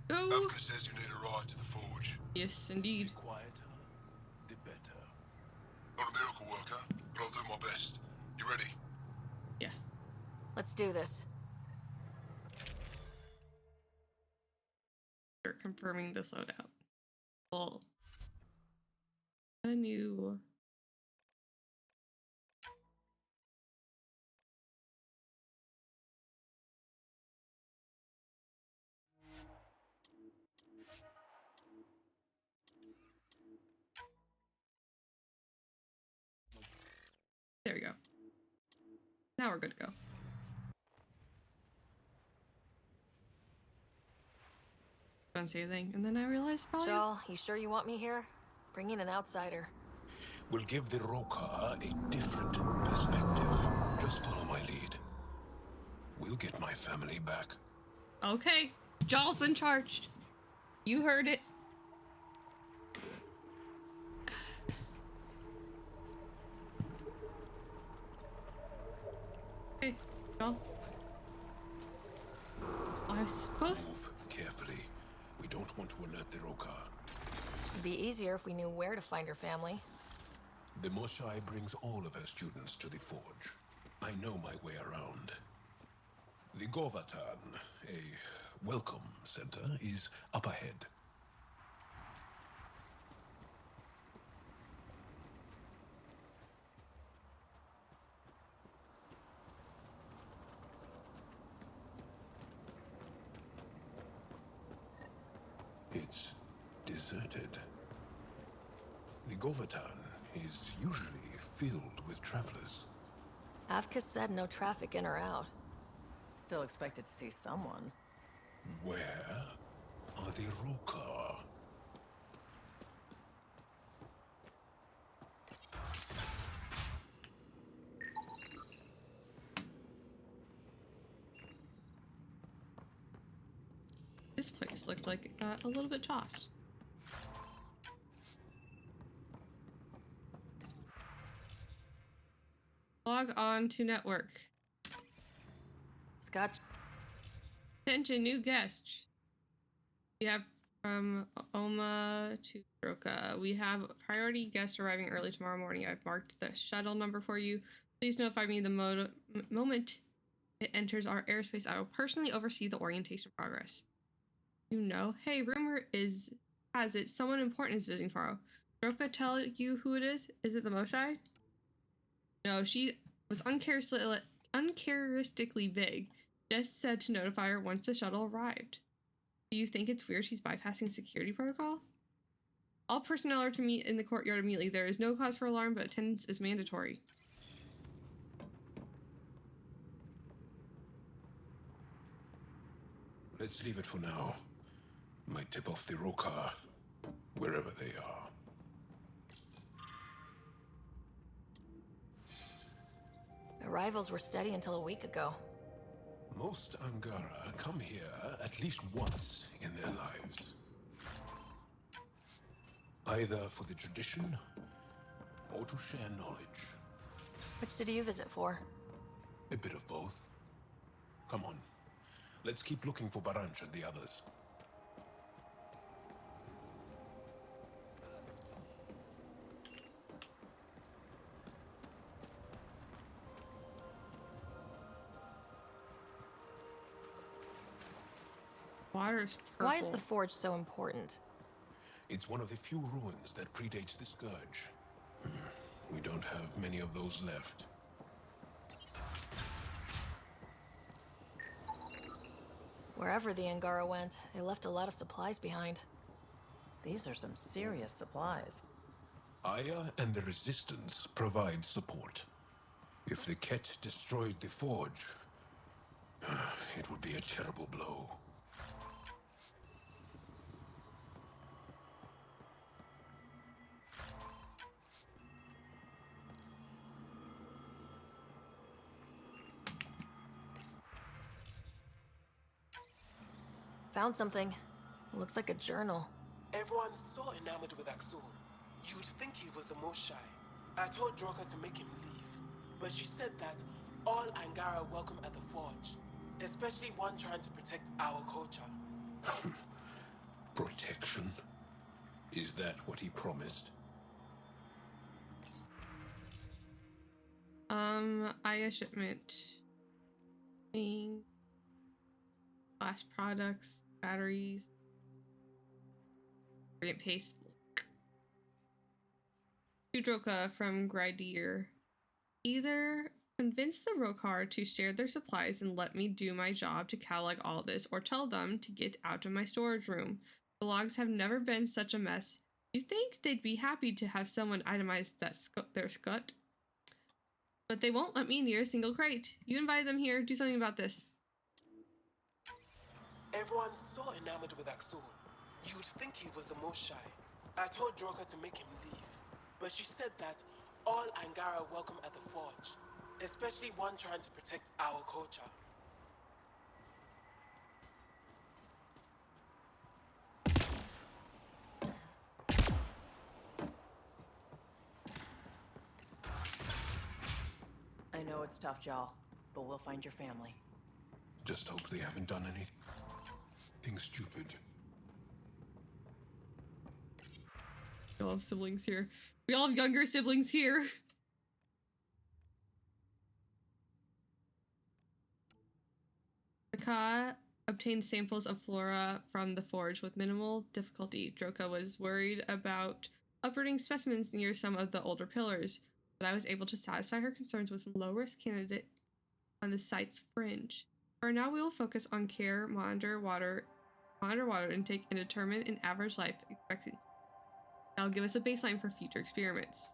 Go! Avka says you need a ride to the Forge. Yes, indeed. The quieter, the better. Not a miracle worker, but I'll do my best. You ready? Yeah. Let's do this. You're confirming this loadout. Well, a new. There we go. Now we're good to go. Don't say anything, and then I realized probably. Jal, you sure you want me here? Bring in an outsider. We'll give the Rokar a different perspective. Just follow my lead. We'll get my family back. Okay, Jal's in charge. You heard it. Okay, Jal. I was supposed. Move carefully. We don't want to alert the Rokar. It'd be easier if we knew where to find her family. The Moshai brings all of her students to the Forge. I know my way around. The Govatan, a welcome center, is up ahead. It's deserted. The Govatan is usually filled with travelers. Avka said no traffic in or out. Still expected to see someone. Where are the Rokar? This place looked like it got a little bit tossed. Log on to network. Scotch. Attention, new guests. We have from Oma to Roka. We have priority guests arriving early tomorrow morning. I've marked the shuttle number for you. Please notify me the moment it enters our airspace. I will personally oversee the orientation progress. You know, hey, rumor has it someone important is visiting tomorrow. Roka tell you who it is? Is it the Moshai? No, she was uncharacteristically vague. Just said to notify her once the shuttle arrived. Do you think it's weird she's bypassing security protocol? All personnel are to meet in the courtyard immediately. There is no cause for alarm, but attendance is mandatory. Let's leave it for now. Might tip off the Rokar, wherever they are. Arrivals were steady until a week ago. Most Angara come here at least once in their lives. Either for the tradition, or to share knowledge. Which did you visit for? A bit of both. Come on, let's keep looking for Baranch and the others. Water's purple. Why is the forge so important? It's one of the few ruins that predates the Scourge. We don't have many of those left. Wherever the Angara went, they left a lot of supplies behind. These are some serious supplies. Aya and the Resistance provide support. If the Ket destroyed the forge, it would be a terrible blow. Found something. Looks like a journal. Everyone's so enamored with Axul. You'd think he was the most shy. I told Droka to make him leave, but she said that all Angara welcome at the forge, especially one trying to protect our culture. Protection? Is that what he promised? Aya shipment. Thing. Glass products, batteries. Ingredient paste. Udroka from Grydir. Either convince the Rokar to share their supplies and let me do my job to catalog all this, or tell them to get out of my storage room. The logs have never been such a mess. You think they'd be happy to have someone itemize their scut? But they won't let me near a single crate. You invited them here. Do something about this. Everyone's so enamored with Axul. You'd think he was the most shy. I told Droka to make him leave, but she said that all Angara welcome at the forge, especially one trying to protect our culture. I know it's tough, Jal, but we'll find your family. Just hope they haven't done anything stupid. We all have siblings here. We all have younger siblings here. Ka obtained samples of flora from the forge with minimal difficulty. Droka was worried about uprooting specimens near some of the older pillars, but I was able to satisfy her concerns with some low-risk candidate on the site's fringe. For now, we will focus on care, monitor water intake, and determine an average life expectancy. That'll give us a baseline for future experiments.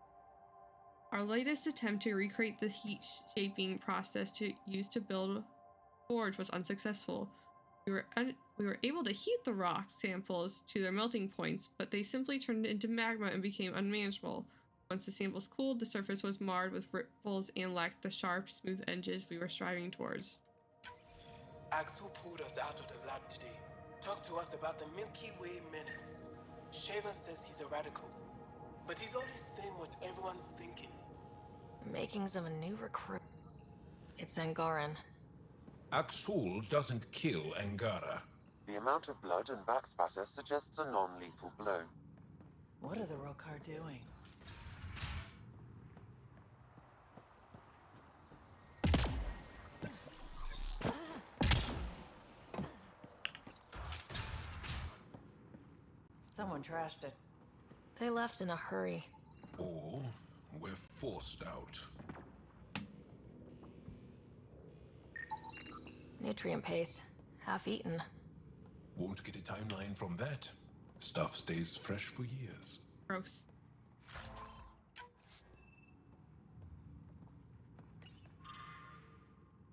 Our latest attempt to recreate the heat shaping process to use to build forge was unsuccessful. We were able to heat the rock samples to their melting points, but they simply turned into magma and became unmanageable. Once the samples cooled, the surface was marred with ripples and lacked the sharp, smooth edges we were striving towards. Axul pulled us out of the lab today. Talked to us about the Milky Way menace. Shaver says he's a radical, but he's only saying what everyone's thinking. Makings of a new recruit. It's Angaran. Axul doesn't kill Angara. The amount of blood and backspatter suggests a non-lethal blow. What are the Rokar doing? Someone trashed it. They left in a hurry. Or we're forced out. Nutrient paste. Half eaten. Won't get a timeline from that. Stuff stays fresh for years. Gross.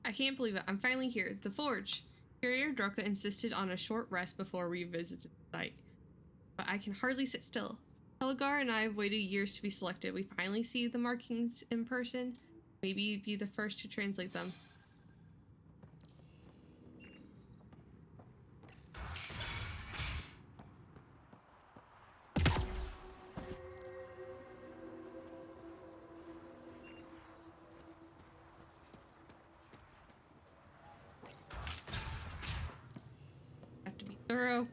I can't believe it. I'm finally here. The Forge. Carrier Droka insisted on a short rest before we visited the site. But I can hardly sit still. Helgar and I have waited years to be selected. We finally see the markings in person. Maybe you'd be the first to translate them. Have to be thorough.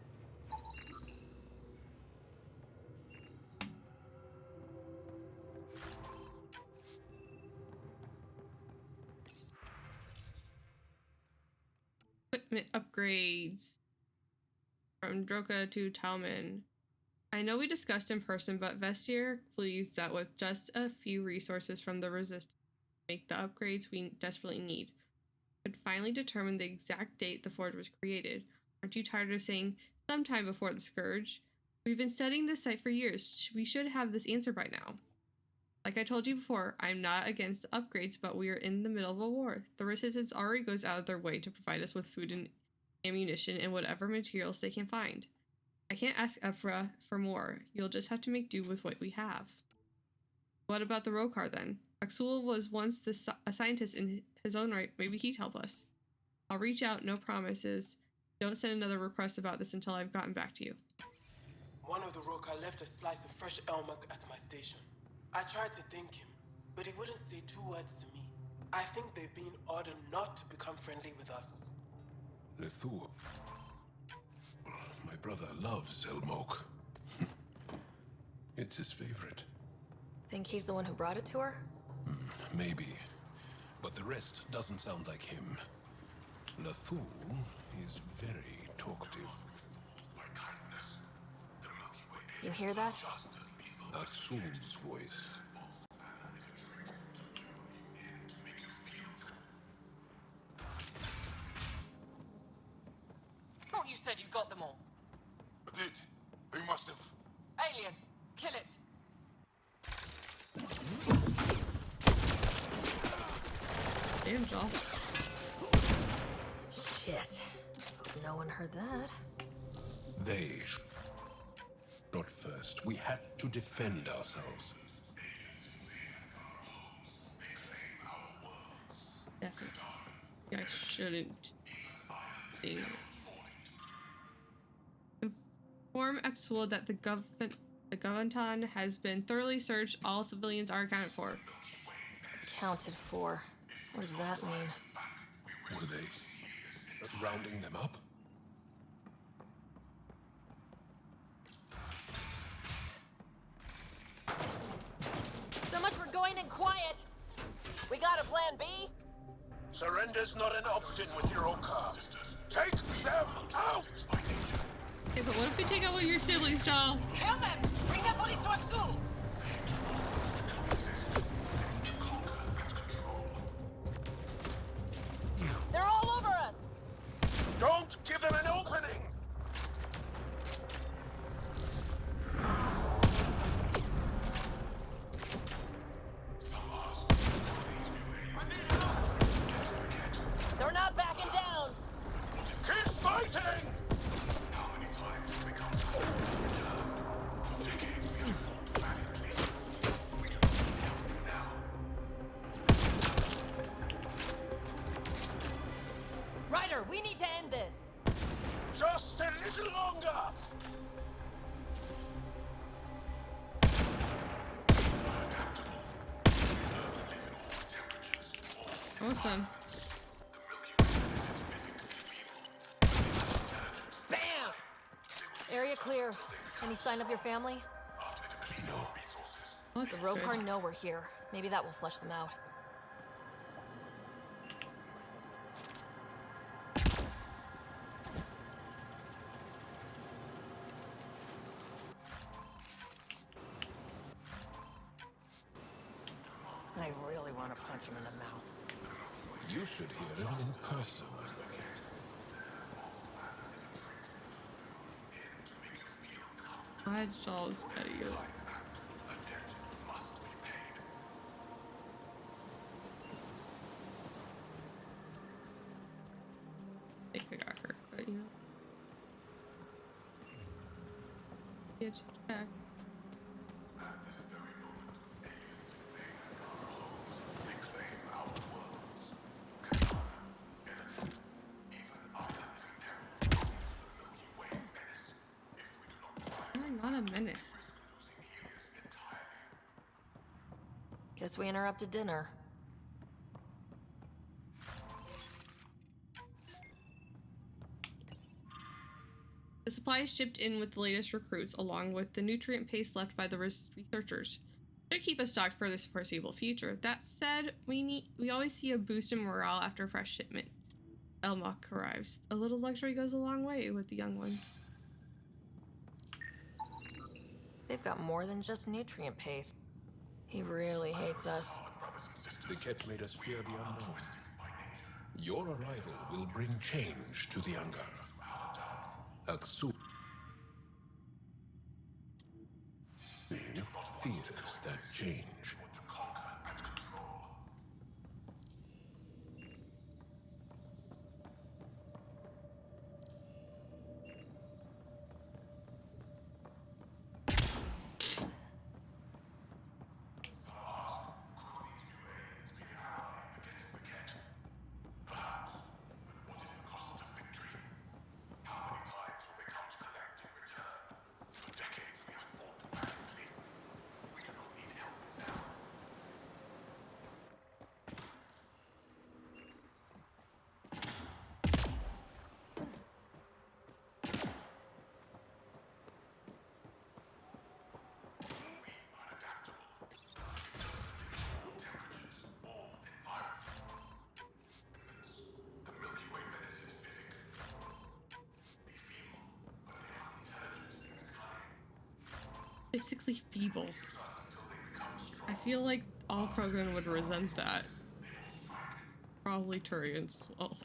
Equipment upgrades from Droka to Talman. I know we discussed in person, but Vestier believes that with just a few resources from the Resistance to make the upgrades we desperately need, we could finally determine the exact date the Forge was created. Aren't you tired of saying sometime before the Scourge? We've been studying this site for years. We should have this answer by now. Like I told you before, I'm not against the upgrades, but we are in the middle of a war. The Resistance already goes out of their way to provide us with food and ammunition and whatever materials they can find. I can't ask Ephra for more. You'll just have to make do with what we have. What about the Rokar then? Axul was once a scientist in his own right. Maybe he'd help us. I'll reach out, no promises. Don't send another request about this until I've gotten back to you. One of the Rokar left a slice of fresh elmuck at my station. I tried to thank him, but he wouldn't say 2 words to me. I think they've been ordered not to become friendly with us. Lethur. My brother loves Elmok. It's his favorite. Think he's the one who brought it to her? Maybe. But the rest doesn't sound like him. Lethur is very talkative. You hear that? Axul's voice. Thought you said you got them all. I did. Who must have? Alien, kill it. Damn, Joel. Shit. No one heard that. They. Not first. We had to defend ourselves. Definitely. I shouldn't. Inform Axul that the Govanton has been thoroughly searched. All civilians are accounted for. Accounted for. What does that mean? Were they rounding them up? So much for going in quiet. We got a plan B? Surrender's not an option with your Rokar. Take them out! Okay, but what if we take out all your siblings, Joel? Kill them! Bring the police to us too! They're all over us! Don't give them an opening! They're not backing down! Keep fighting! Ryder, we need to end this! Just a little longer! Almost done. Bam! Area clear. Any sign of your family? No. The Rokar know we're here. Maybe that will flush them out. I really want to punch him in the mouth. You should hear him in person. I just petty. I think I got her, but you know. Get check. You're not a menace. Guess we interrupted dinner. The supplies shipped in with the latest recruits, along with the nutrient paste left by the researchers, should keep us stocked for this foreseeable future. That said, we always see a boost in morale after a fresh shipment. Elmok arrives. A little luxury goes a long way with the young ones. They've got more than just nutrient paste. He really hates us. The Ket made us fear the unknown. Your arrival will bring change to the Angara. Aksu fears that change. Physically feeble. I feel like all Krogan would resent that. Probably Turians as well.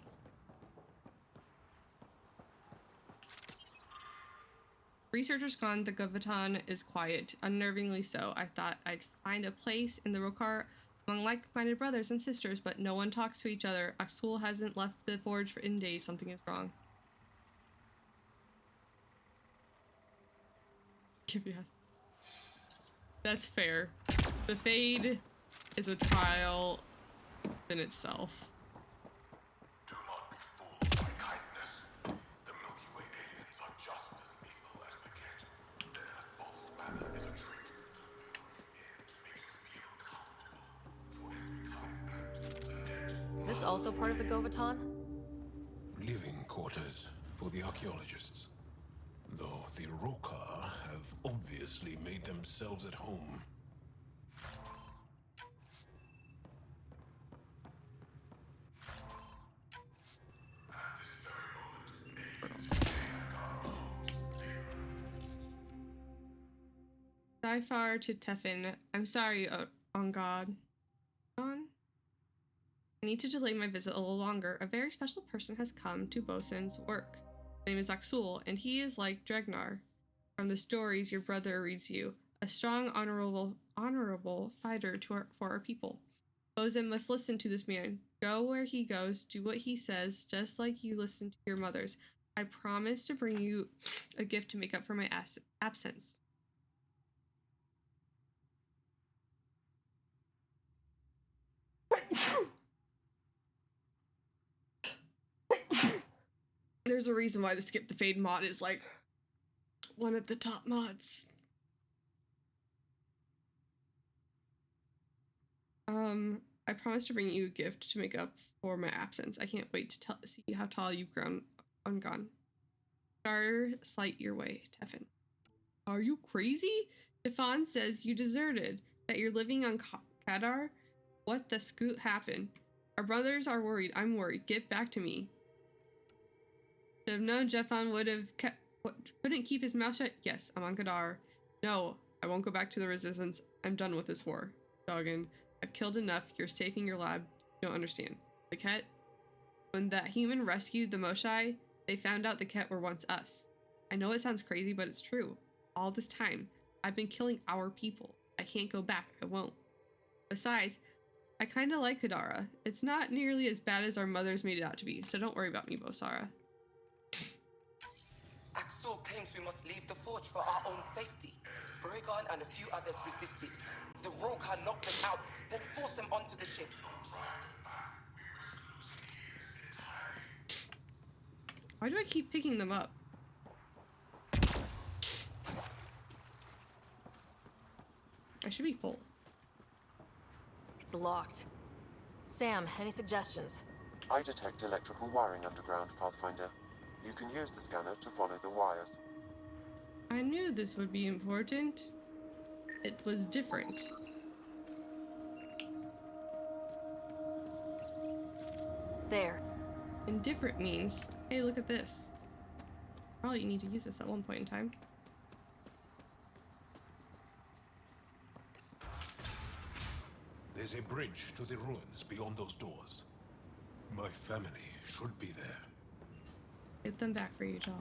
Researchers gone, the Govaton is quiet, unnervingly so. I thought I'd find a place in the Rokar among like-minded brothers and sisters, but no one talks to each other. Axul hasn't left the forge for in days. Something is wrong. That's fair. The Fade is a trial in itself. Do not be fooled by kindness. The Milky Way aliens are just as lethal as the Ket. Their false banner is a trick to lure you in to make you feel comfortable. For every kind act, the debt. This also part of the Govaton? Living quarters for the archaeologists. Though the Rokar have obviously made themselves at home. Cyphar to Tefin. I'm sorry, on God. I need to delay my visit a little longer. A very special person has come to Bosun's work. His name is Axul, and he is like Dregnar from the stories your brother reads you. A strong, honorable fighter for our people. Bosun must listen to this man. Go where he goes, do what he says, just like you listen to your mothers. I promise to bring you a gift to make up for my absence. There's a reason why the Skip the Fade mod is like one of the top mods. I promise to bring you a gift to make up for my absence. I can't wait to see how tall you've grown and gone. Star slight your way, Tefin. Are you crazy? Stefan says you deserted, that you're living on Kadar. What the scoot happened? Our brothers are worried. I'm worried. Get back to me. Should have known Jeffon couldn't keep his mouth shut. Yes, I'm on Kadar. No, I won't go back to the Resistance. I'm done with this war. Doggin, I've killed enough. You're safe in your lab. You don't understand. The Ket? When that human rescued the Moshai, they found out the Ket were once us. I know it sounds crazy, but it's true. all this time. I've been killing our people. I can't go back. I won't. Besides, I kind of like Kadara. It's not nearly as bad as our mothers made it out to be, so don't worry about me, Bosara. Axel claims we must leave the forge for our own safety. Braegon and a few others resisted. The Roka knocked them out, then forced them onto the ship. Why do I keep picking them up? I should be full. It's locked. Sam, any suggestions? I detect electrical wiring underground, Pathfinder. You can use the scanner to follow the wires. I knew this would be important. It was different. There. And different means, hey, look at this. Probably need to use this at one point in time. There's a bridge to the ruins beyond those doors. My family should be there. Get them back for you, Joel.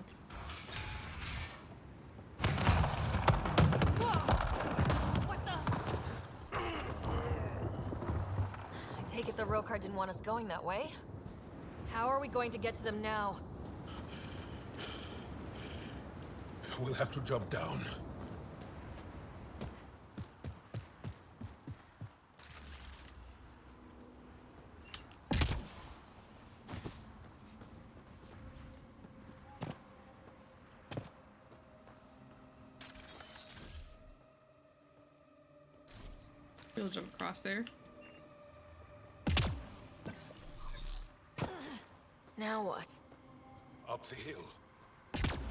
I take it the Rokar didn't want us going that way. How are we going to get to them now? We'll have to jump down. We'll jump across there. Now what? Up the hill.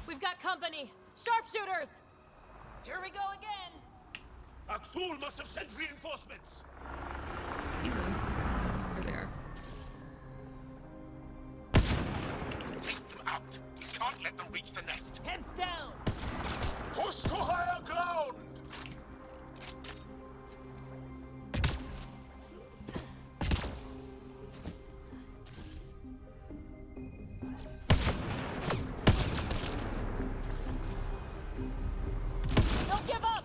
We've got company! Sharpshooters! Here we go again! Axul must have sent reinforcements! See them. There they are. Take them out. We can't let them reach the nest. Heads down! Push to higher ground! Don't give up!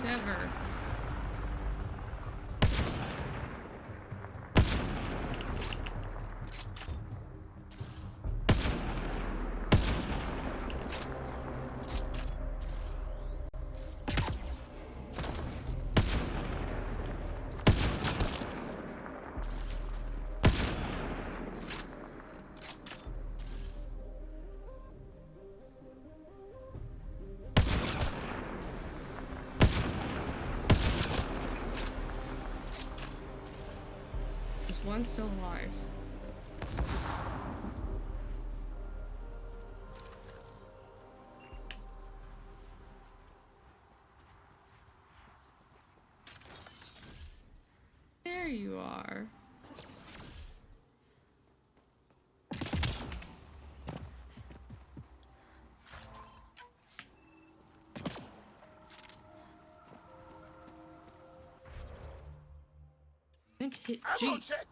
Never. There's one still alive. There you are. Meant to hit G. Ammo check!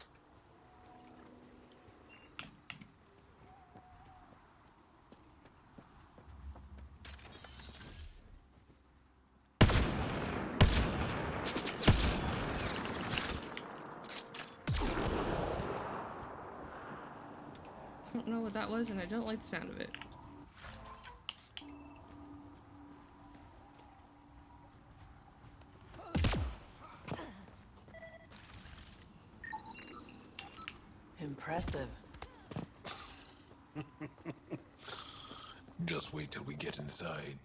I don't know what that was, and I don't like the sound of it. Impressive. Just wait till we get inside.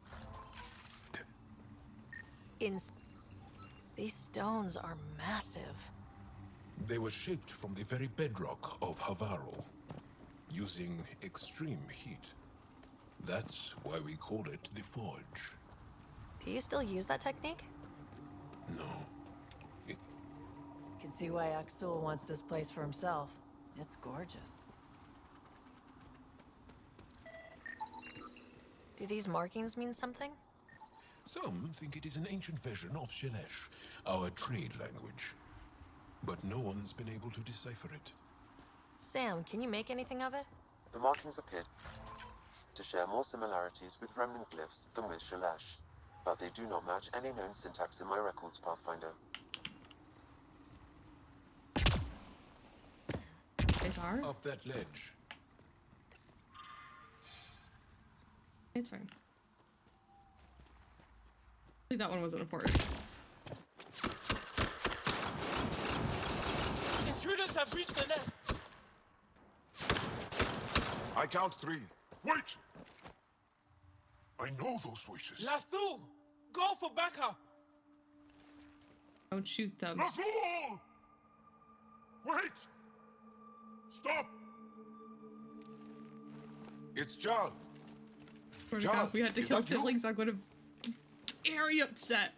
These stones are massive. They were shaped from the very bedrock of Havarl, using extreme heat. That's why we call it the Forge. Do you still use that technique? No. Can see why Axul wants this place for himself. It's gorgeous. Do these markings mean something? Some think it is an ancient version of Shelesh, our trade language. But no one's been able to decipher it. Sam, can you make anything of it? The markings appear to share more similarities with remnant glyphs than with Shalash, but they do not match any known syntax in my records, Pathfinder. It's hard. Up that ledge. It's fine. I think that one wasn't important. Intruders have reached the nest. I count 3. Wait! I know those voices. Lathu, go for backup. Don't shoot them. Lathu! Wait! Stop! It's Jal. Swear to God, if we had to kill siblings, I would have been very upset.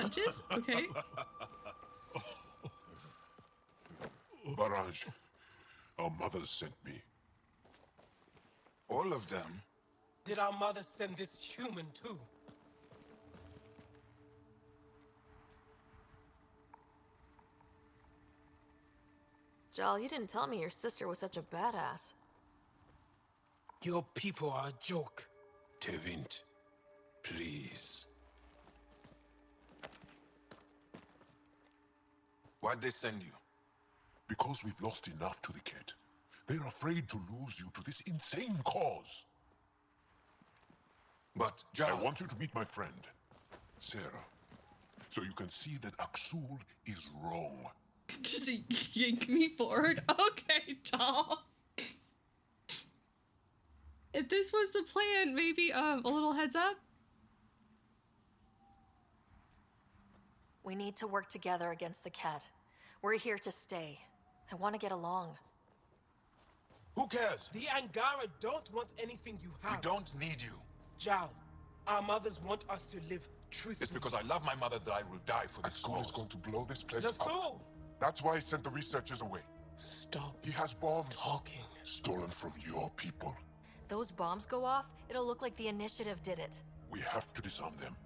Punches? Okay. Barrage, our mothers sent me. All of them? Did our mother send this human too? Jal, you didn't tell me your sister was such a badass. Your people are a joke. Tevint, please. Why'd they send you? Because we've lost enough to the kid. They're afraid to lose you to this insane cause. But, Jal, I want you to meet my friend, Sarah, so you can see that Aksul is wrong. Just yank me forward? Okay, Jal. If this was the plan, maybe a little heads up? We need to work together against the cat. We're here to stay. I want to get along. Who cares? The Angara don't want anything you have. We don't need you. Jal, our mothers want us to live truthfully. It's because I love my mother that I will die for this cause. Is going to blow this place up. That's why he sent the researchers away. Stop. He has bombs. Talking. Stolen from your people. Those bombs go off, it'll look like the initiative did it. We have to disarm them.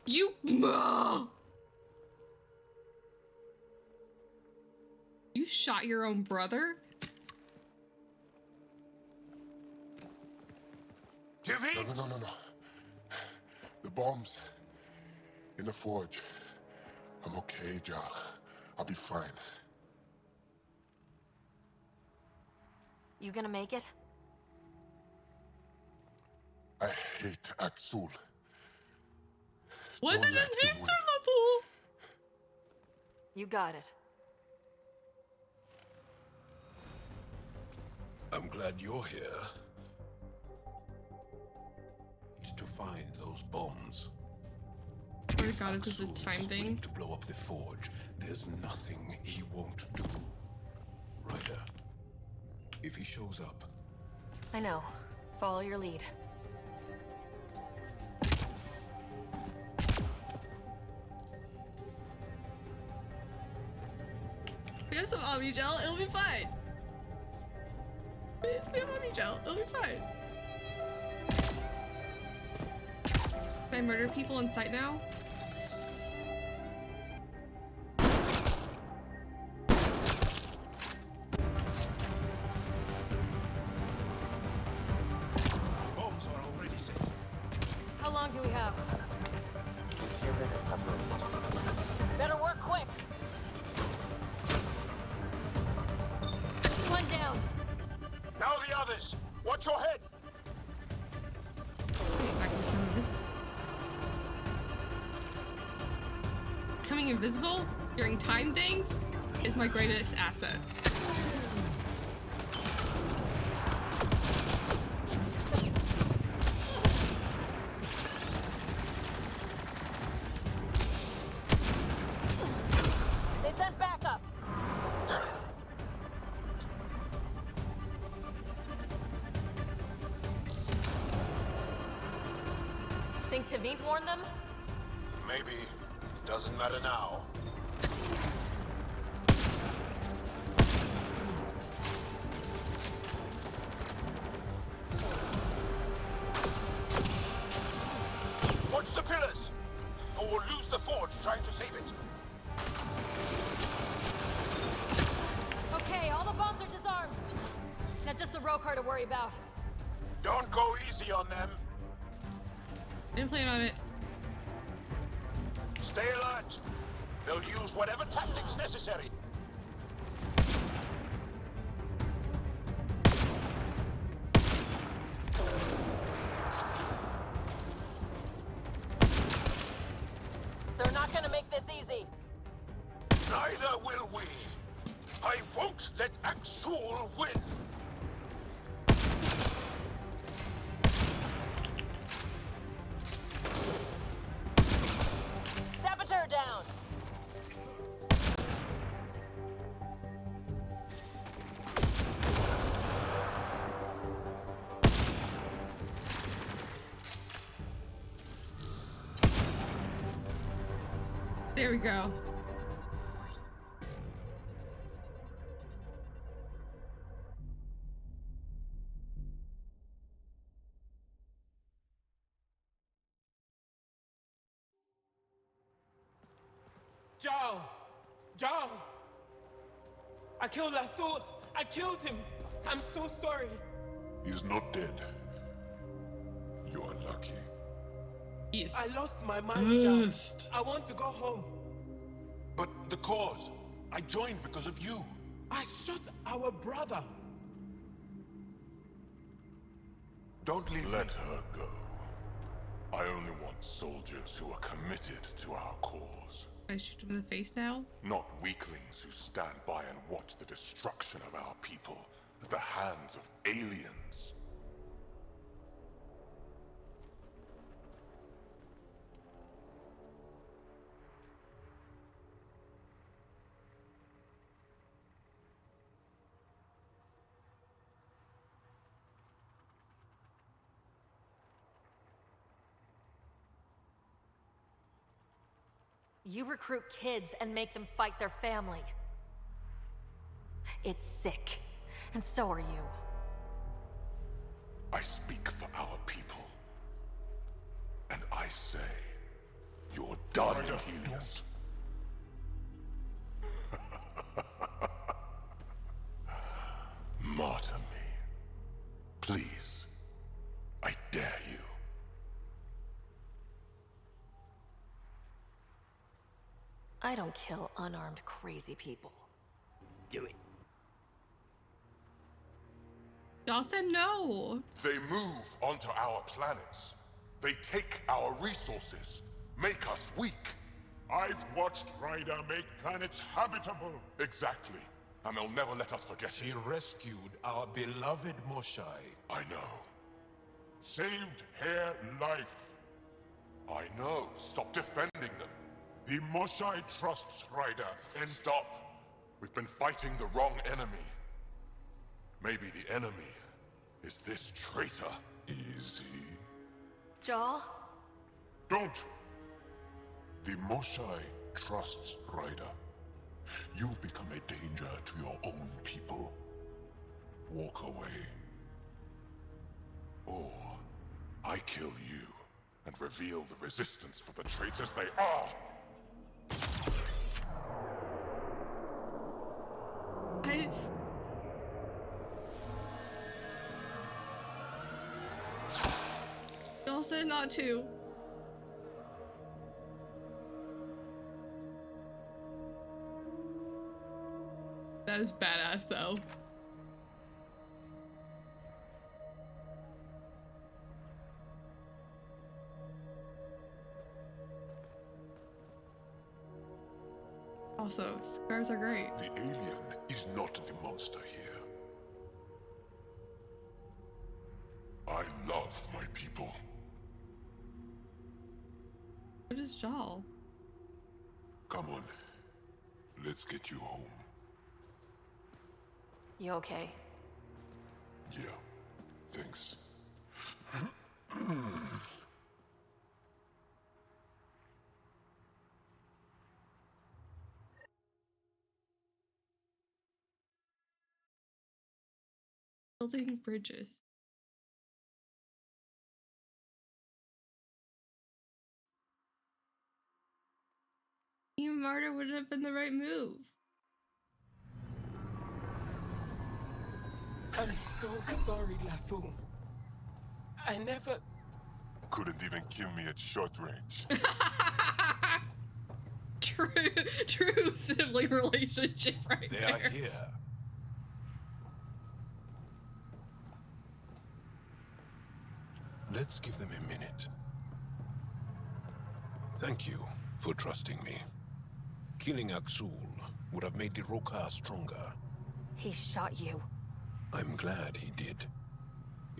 You... You shot your own brother? No. The bombs in the forge. I'm okay, Jal. I'll be fine. You gonna make it? I hate Aksul. Was it an answer level? You got it. I'm glad you're here. To find those bombs. Oh my God, it's just a time thing. To blow up the forge, there's nothing he won't do. Ryder, if he shows up. I know. Follow your lead. We have some Omni Gel, it'll be fine. We have Omni Gel, it'll be fine. Can I murder people in sight now? Bombs are already set. How long do we have? A few minutes at most. Better work quick. One down. Now the others! Watch your head! Becoming invisible during time things is my greatest asset. They sent backup. Think Tavint warned them? Maybe. Doesn't matter now. Watch the pillars! Don't go easy on them. Didn't plan on it. Stay alert. They'll use whatever tactics necessary. They're not gonna make this easy. Neither will we. I won't let Axul win. Saboteur down. There we go. Joe! Joe! I killed Lathul! I killed him! I'm so sorry! He's not dead. You are lucky. I lost my mind, Joe. I want to go home. But the cause. I joined because of you. I shot our brother. Don't leave Let me. her go. I only want soldiers who are committed to our cause. I shoot him in the face now? Not weaklings who stand by and watch the destruction of our people at the hands of aliens. You recruit kids and make them fight their family. It's sick. And so are you. I speak for our people. And I say, you're done, Helios. Martyr me. Please. I dare you. I don't kill unarmed crazy people. Do it. Y'all said no. They move onto our planets. They take our resources, make us weak. I've watched Ryder make planets habitable. Exactly. And they'll never let us forget She it. rescued our beloved Moshai. I know. Saved her life. I know. Stop defending them. The Moshai trusts Ryder. And stop. We've been fighting the wrong enemy. Maybe the enemy is this traitor. Easy. Jaw? Don't! The Moshai trusts Ryder. You've become a danger to your own people. Walk away. Or I kill you and reveal the resistance for the traitors they are. Y'all said not to. That is badass though. Also, scars are great. The alien is not the monster here. I love my people. What is Jal? Come on. Let's get you home. You okay? Yeah. Thanks. Building bridges. Team Martyr would have been the right move. I'm so sorry, Lathul. I never... Couldn't even kill me at short range. True sibling relationship right They there. are here. Let's give them a minute. Thank you for trusting me. Killing Aksul would have made the Roka stronger. He shot you. I'm glad he did.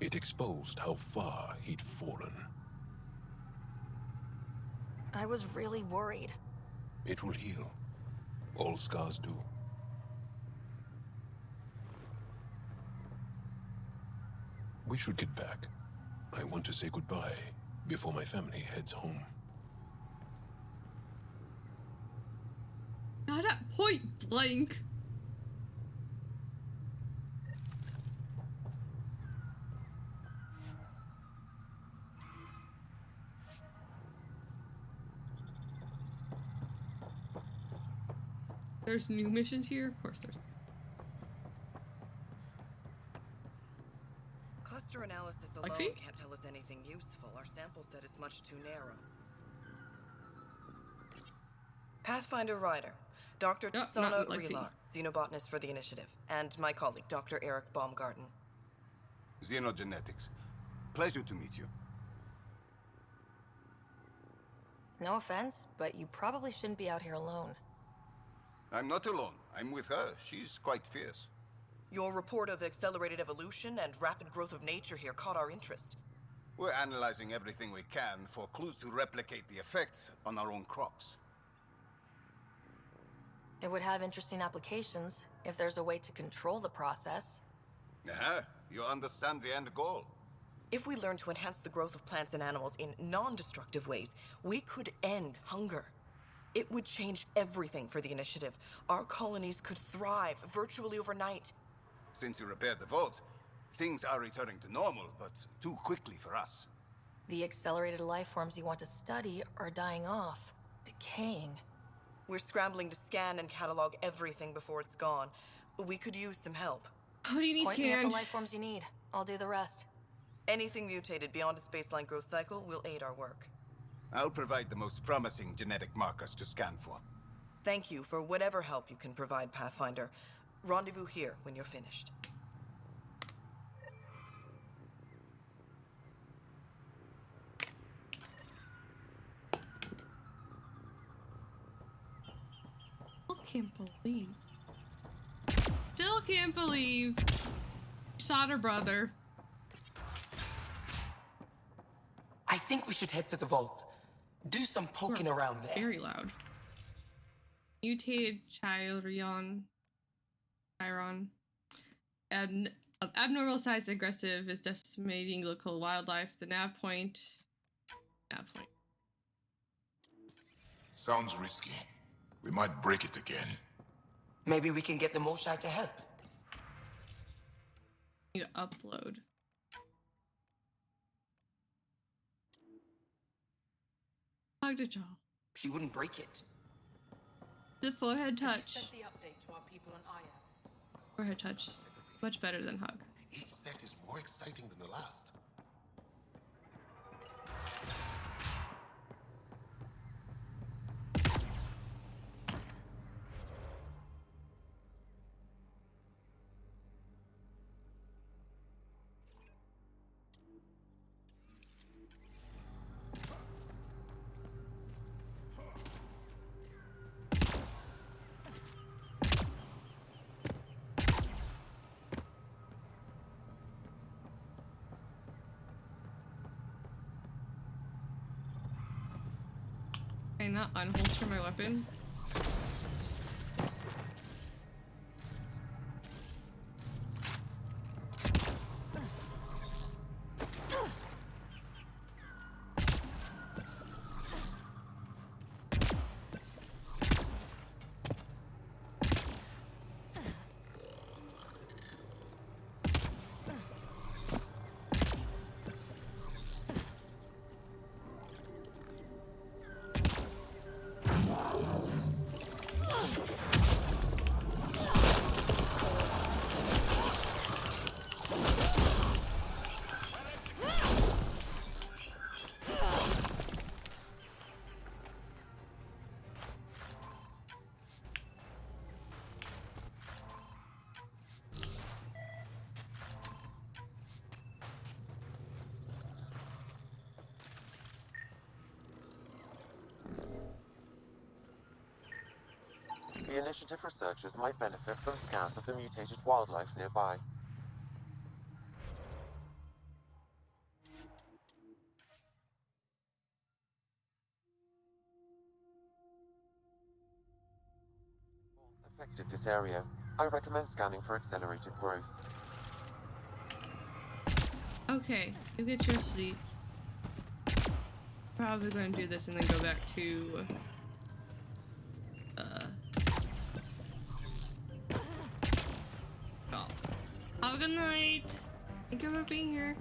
It exposed how far he'd fallen. I was really worried. It will heal. All scars do. We should get back. I want to say goodbye before my family heads home. Not at point blank. There's new missions here? Of course there's. Cluster analysis alone can't tell us anything useful. Our sample set is much too narrow. Pathfinder Ryder, Dr. Tsana Relar, xenobotanist for the Initiative, and my colleague, Dr. Eric Baumgarten. Xenogenetics. Pleasure to meet you. No offense, but you probably shouldn't be out here alone. I'm not alone. I'm with her. She's quite fierce. Your report of accelerated evolution and rapid growth of nature here caught our interest. We're analyzing everything we can for clues to replicate the effects on our own crops. It would have interesting applications if there's a way to control the process. You understand the end goal. If we learn to enhance the growth of plants and animals in non-destructive ways, we could end hunger. It would change everything for the Initiative. Our colonies could thrive virtually overnight. Since you repaired the vault, things are returning to normal, but too quickly for us. The accelerated life forms you want to study are dying off, decaying. We're scrambling to scan and catalog everything before it's gone. We could use some help. How do you need Point me at scanned? the life forms you need. I'll do the rest. Anything mutated beyond its baseline growth cycle will aid our work. I'll provide the most promising genetic markers to scan for. Thank you for whatever help you can provide, Pathfinder. Rendezvous here when you're finished. Still can't believe shot her brother. I think we should head to the vault. Do some poking around there. Very loud. Mutated Chiron. Of abnormal size, aggressive, is decimating local wildlife. The nav point. Sounds risky. We might break it again. Maybe we can get the Moshai to help. Need to upload. Hug to jaw. She wouldn't break it. The forehead touch. Sent the update to our people on Aya. Forehead touch. Much better than hug. Each set is more exciting than the last. Can I not unholster my weapon? The initiative researchers might benefit from scans of the mutated wildlife nearby. Affected this area. I recommend scanning for accelerated growth. Okay, you get your sleep. Probably going to do this and then go back to oh. Have a good night. Thank you for being here.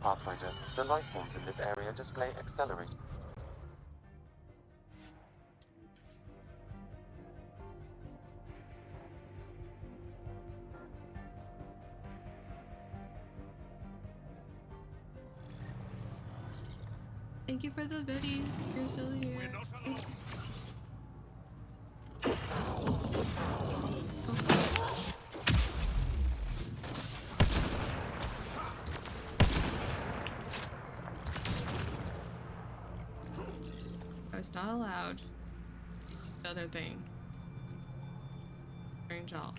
Pathfinder, the life forms in this area display accelerate. Thank you for the biddies. You're still here. I was not allowed. The other thing. Strange all.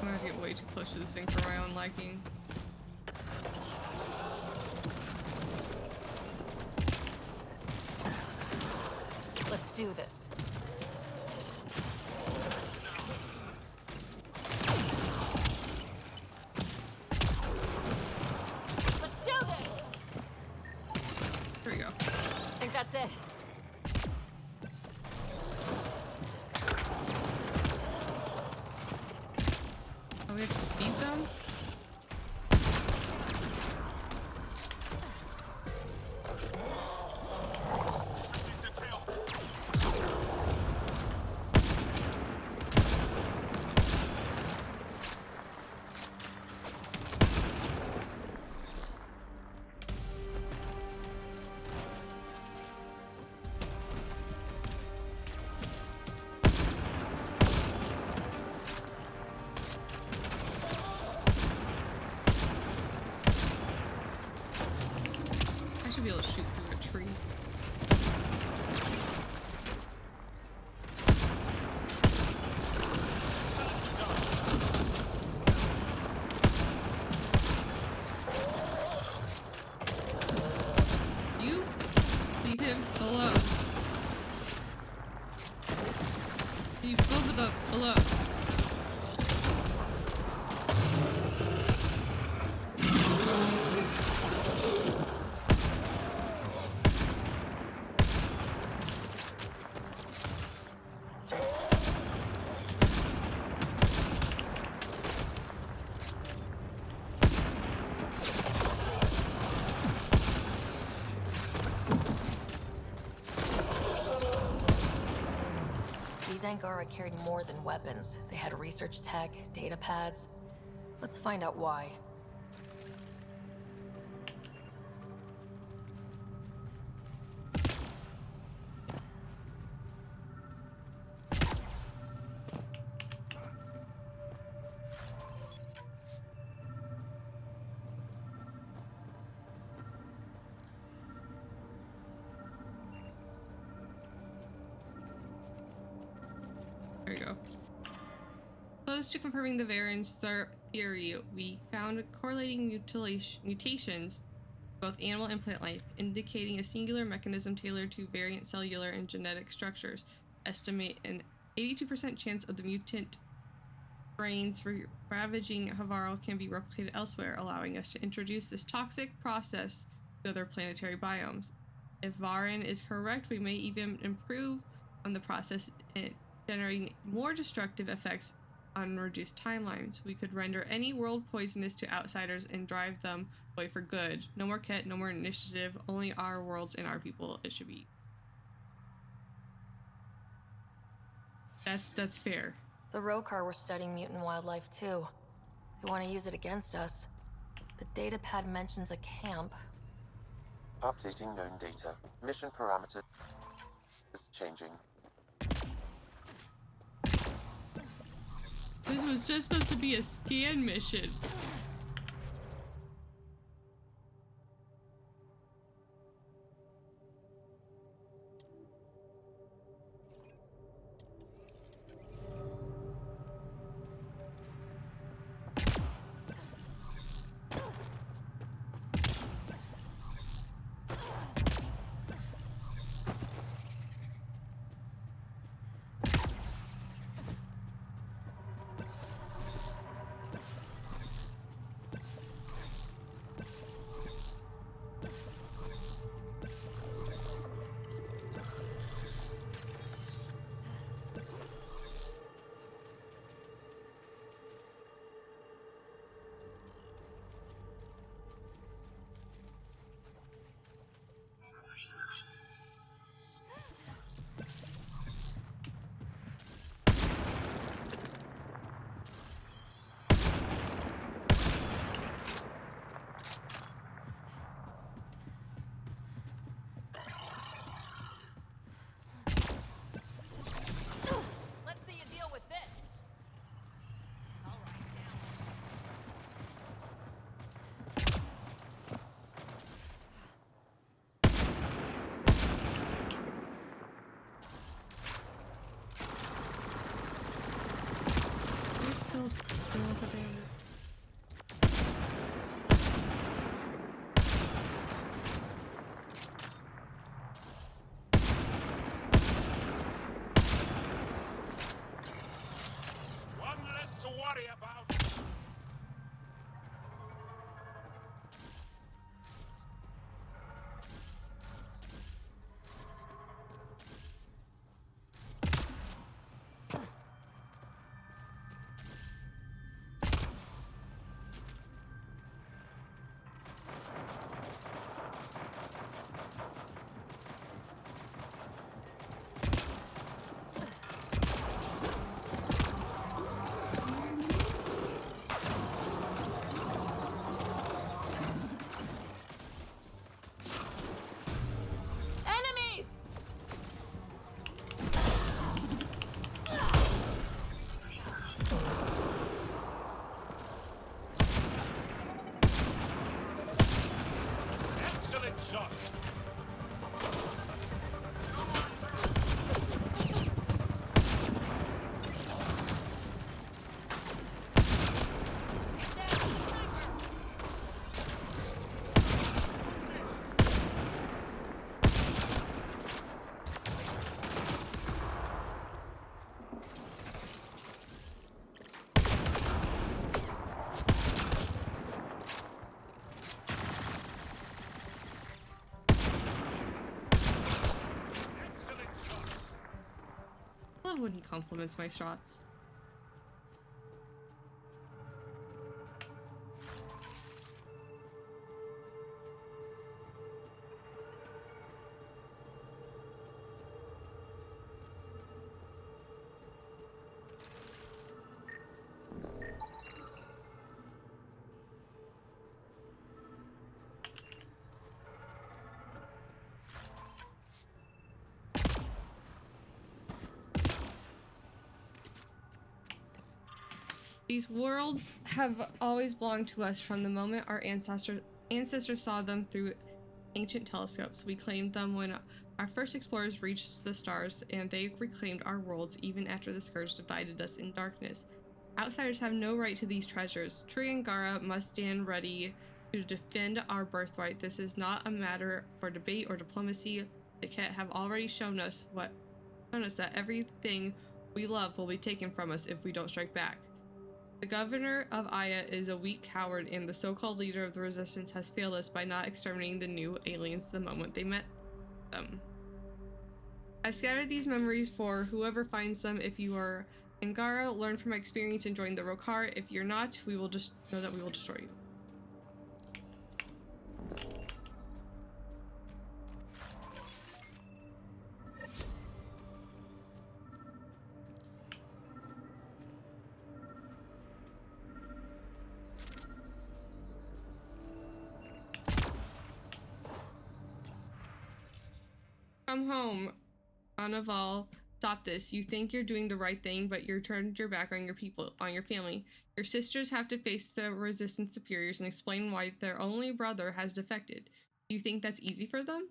I'm gonna get way too close to this thing for my own liking. Let's do this. Let's do this! Here we go. I think that's it. Oh, we have to feed them? I should be able to shoot through a tree. You leave him alone. Leave both of them alone. These Angara carried more than weapons. They had research tech, data pads. Let's find out why. There we go. Close to confirming the variant's theory, we found correlating mutations both animal and plant life, indicating a singular mechanism tailored to variant cellular and genetic structures. Estimate an 82% chance of the mutant strains ravaging Havarl can be replicated elsewhere, allowing us to introduce this toxic process to other planetary biomes. If Varin is correct, we may even improve on the process, generating more destructive effects on reduced timelines. We could render any world poisonous to outsiders and drive them away for good. No more Ket, no more initiative, only our worlds and our people. It should be. That's fair. The Rokar were studying mutant wildlife too. They want to use it against us. The datapad mentions a camp. Updating known data. Mission parameters changing. This was just supposed to be a scan mission. Let's see you deal with this. Still over there. One less to worry about. Enemies! Excellent shot. I love when he compliments my shots. These worlds have always belonged to us from the moment our ancestors saw them through ancient telescopes. We claimed them when our first explorers reached the stars, and they reclaimed our worlds even after the Scourge divided us in darkness. Outsiders have no right to these treasures. Triangara must stand ready to defend our birthright. This is not a matter for debate or diplomacy. The Ket have already shown us that everything we love will be taken from us if we don't strike back. The governor of Aya is a weak coward, and the so-called leader of the resistance has failed us by not exterminating the new aliens the moment they met them. I've scattered these memories for whoever finds them. If you are Angara, learn from my experience and join the Rokar. If you're not, we will just know that we will destroy you. come home. Anaval, stop this. You think you're doing the right thing, but you're turned your back on your people, on your family. Your sisters have to face the resistance superiors and explain why their only brother has defected. Do you think that's easy for them?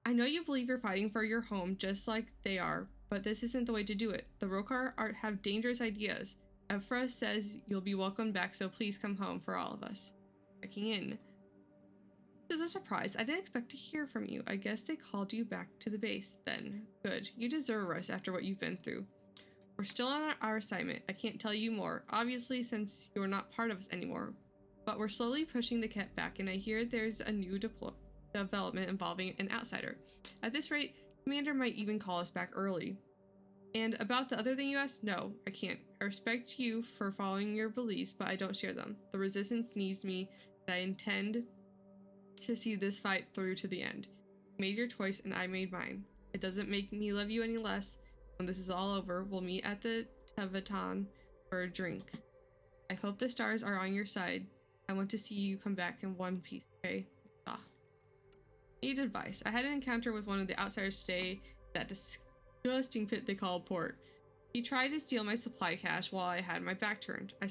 I know you believe you're fighting for your home just like they are, but this isn't the way to do it. The Rokar have dangerous ideas. Ephra says you'll be welcomed back, so please come home for all of us. Checking in. This is a surprise. I didn't expect to hear from you. I guess they called you back to the base then. Good. You deserve a rest after what you've been through. We're still on our assignment. I can't tell you more, obviously, since you're not part of us anymore. But we're slowly pushing the Ket back, and I hear there's a new development involving an outsider. At this rate, Commander might even call us back early. And about the other thing you asked? No, I can't. I respect you for following your beliefs, but I don't share them. The resistance needs me, and I intend to see this fight through to the end. You made your choice, and I made mine. It doesn't make me love you any less. When this is all over, we'll meet at the Tevaton for a drink. I hope the stars are on your side. I want to see you come back in one piece, okay? Ah. Need advice. I had an encounter with one of the outsiders today, that disgusting pit they call port. He tried to steal my supply cache while I had my back turned. I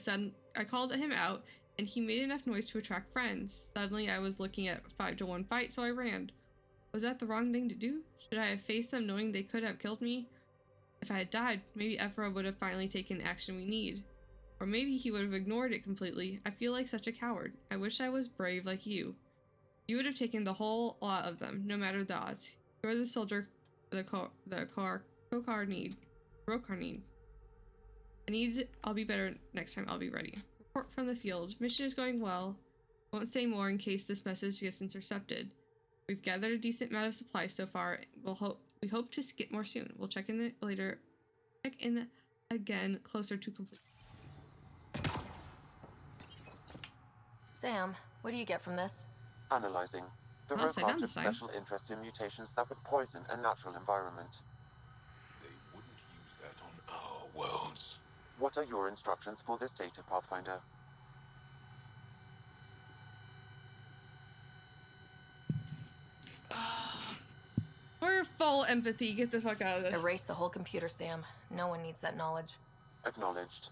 called him out, and he made enough noise to attract friends. Suddenly, I was looking at a 5-to-1 fight, so I ran. Was that the wrong thing to do? Should I have faced them knowing they could have killed me? If I had died, maybe Ephra would have finally taken action we need. Or maybe he would have ignored it completely. I feel like such a coward. I wish I was brave like you. You would have taken the whole lot of them, no matter the odds. You're the soldier the Rokar need. I'll be better next time. I'll be ready. Report from the field. Mission is going well. Won't say more in case this message gets intercepted. We've gathered a decent amount of supplies so far. We hope to get more soon. We'll check in later. Check in again closer to complete. Sam, what do you get from this? Analyzing. The Rokar took special interest in mutations that would poison a natural environment. They wouldn't use that on our worlds. What are your instructions for this data, Pathfinder? We're full empathy. Get the fuck out of this. Erase the whole computer, Sam. No one needs that knowledge. Acknowledged.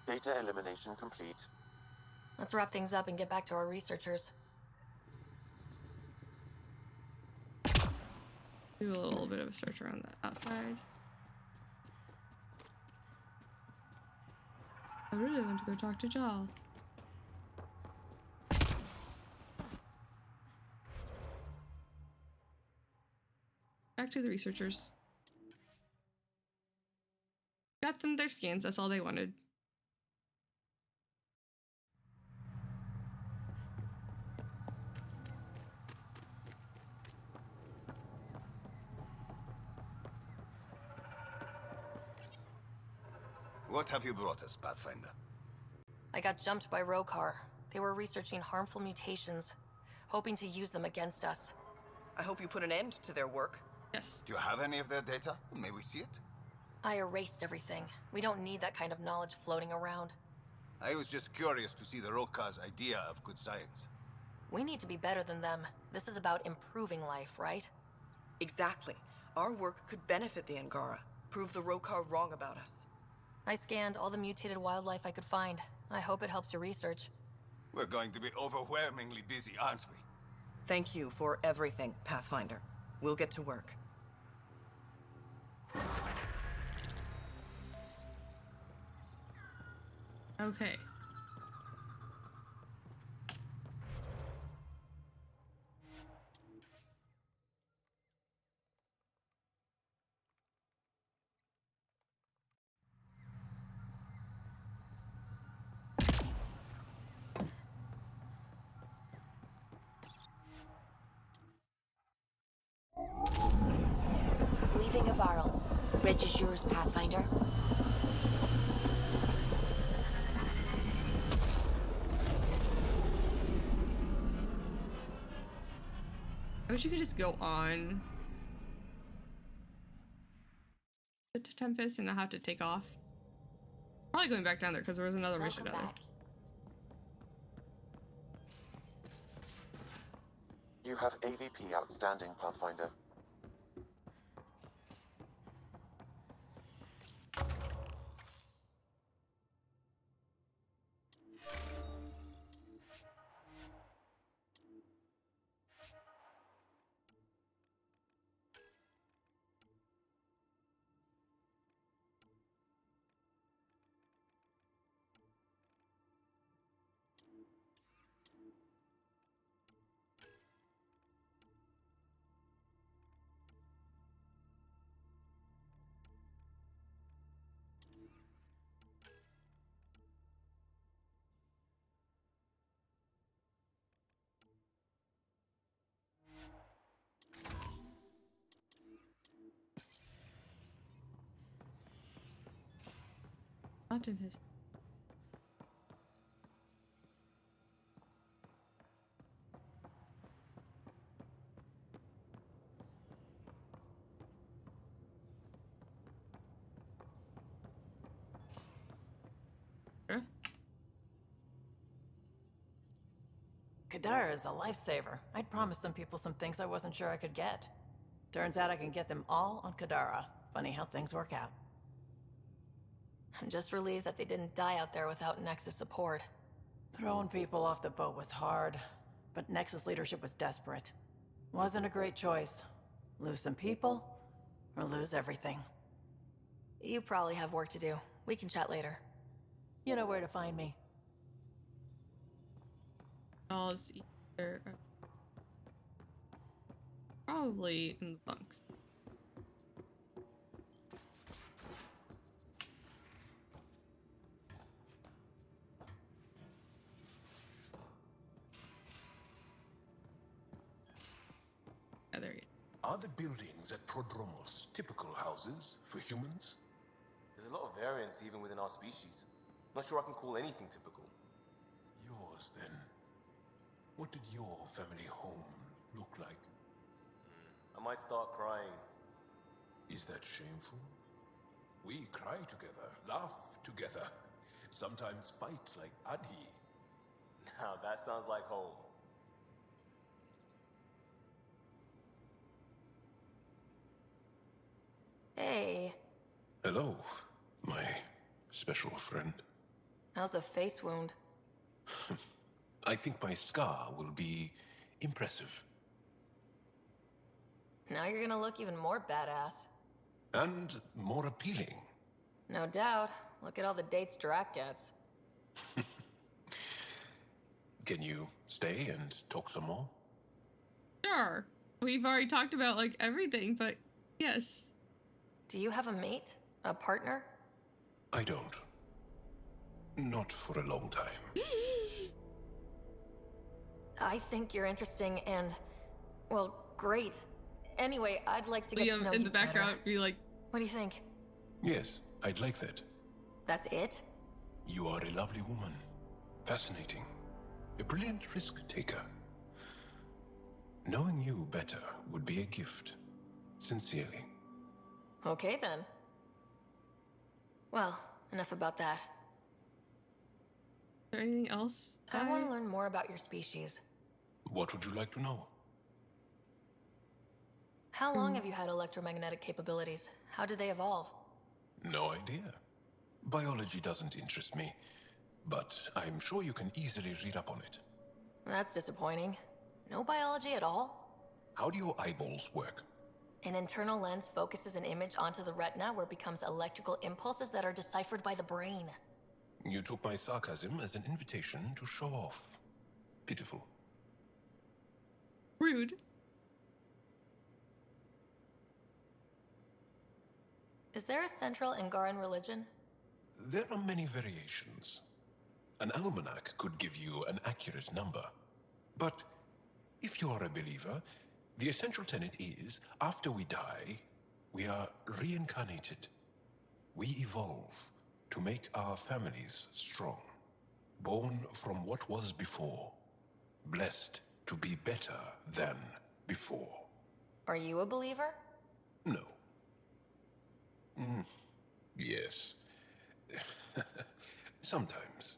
Data elimination complete. Let's wrap things up and get back to our researchers. Do a little bit of a search around the outside. I really want to go talk to Jal. Back to the researchers. Got them their scans, that's all they wanted. What have you brought us, Pathfinder? I got jumped by Rokar. They were researching harmful mutations, hoping to use them against us. I hope you put an end to their work. Yes. Do you have any of their data? May we see it? I erased everything. We don't need that kind of knowledge floating around. I was just curious to see the Rokar's idea of good science. We need to be better than them. This is about improving life, right? Exactly. Our work could benefit the Angara. Prove the Rokar wrong about us. I scanned all the mutated wildlife I could find. I hope it helps your research. We're going to be overwhelmingly busy, aren't we? Thank you for everything, Pathfinder. We'll get to work. Okay. Leaving Avaril. Reg is yours, Pathfinder. I wish you could just go on the Tempest and not have to take off. Probably going back down there because there was another mission down there. You have AVP outstanding, Pathfinder. not in his. Kadara is a lifesaver. I'd promised some people some things I wasn't sure I could get. Turns out I can get them all on Kadara. Funny how things work out. I'm just relieved that they didn't die out there without Nexus support. Throwing people off the boat was hard, but Nexus leadership was desperate. Wasn't a great choice. Lose some people, or lose everything. You probably have work to do. We can chat later. You know where to find me. Dolls either. Probably in the bunks. Yeah, there you go. Are the buildings at Prodromos typical houses for humans? There's a lot of variance even within our species. Not sure I can call anything typical. Yours, then. What did your family home look like? I might start crying. Is that shameful? We cry together, laugh together, sometimes fight like Adhi. Now that sounds like home. Hey, Hello, my special friend. how's the face wound? I think my scar will be impressive. Now you're gonna look even more badass. And more appealing. No doubt. Look at all the dates Drac gets. Can you stay and talk some more? Sure. We've already talked about like everything, but yes. Do you have a mate? A partner? I don't. Not for a long time. I think you're interesting and, well, great. Anyway, I'd like to get to know Liam you in the background better. be like, What do you think? Yes, I'd like that. That's it? You are a lovely woman. Fascinating. A brilliant risk taker. Knowing you better would be a gift. Sincerely. Okay then. Well, enough about that. is there anything else? I want to learn more about your species. What would you like to know? How long have you had electromagnetic capabilities? How did they evolve? No idea. Biology doesn't interest me, but I'm sure you can easily read up on it. That's disappointing. No biology at all? How do your eyeballs work? An internal lens focuses an image onto the retina where it becomes electrical impulses that are deciphered by the brain. You took my sarcasm as an invitation to show off. Pitiful. Rude. Is there a central Angaran religion? There are many variations. An almanac could give you an accurate number. But if you are a believer, the essential tenet is, after we die, we are reincarnated. We evolve to make our families strong. Born from what was before. Blessed to be better than before. Are you a believer? No. Yes. Sometimes.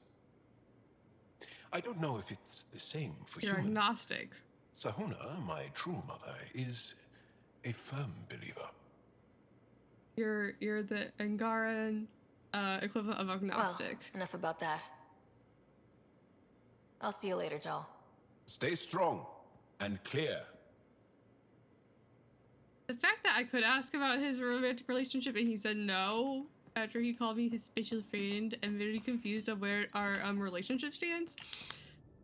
I don't know if it's the same for You're humans. agnostic. Sahuna, my true mother, is a firm believer. You're the Angaran equivalent of agnostic. Well, enough about that. I'll see you later, Jal. Stay strong and clear. The fact that I could ask about his romantic relationship and he said no after he called me his special friend, I'm very confused on where our relationship stands.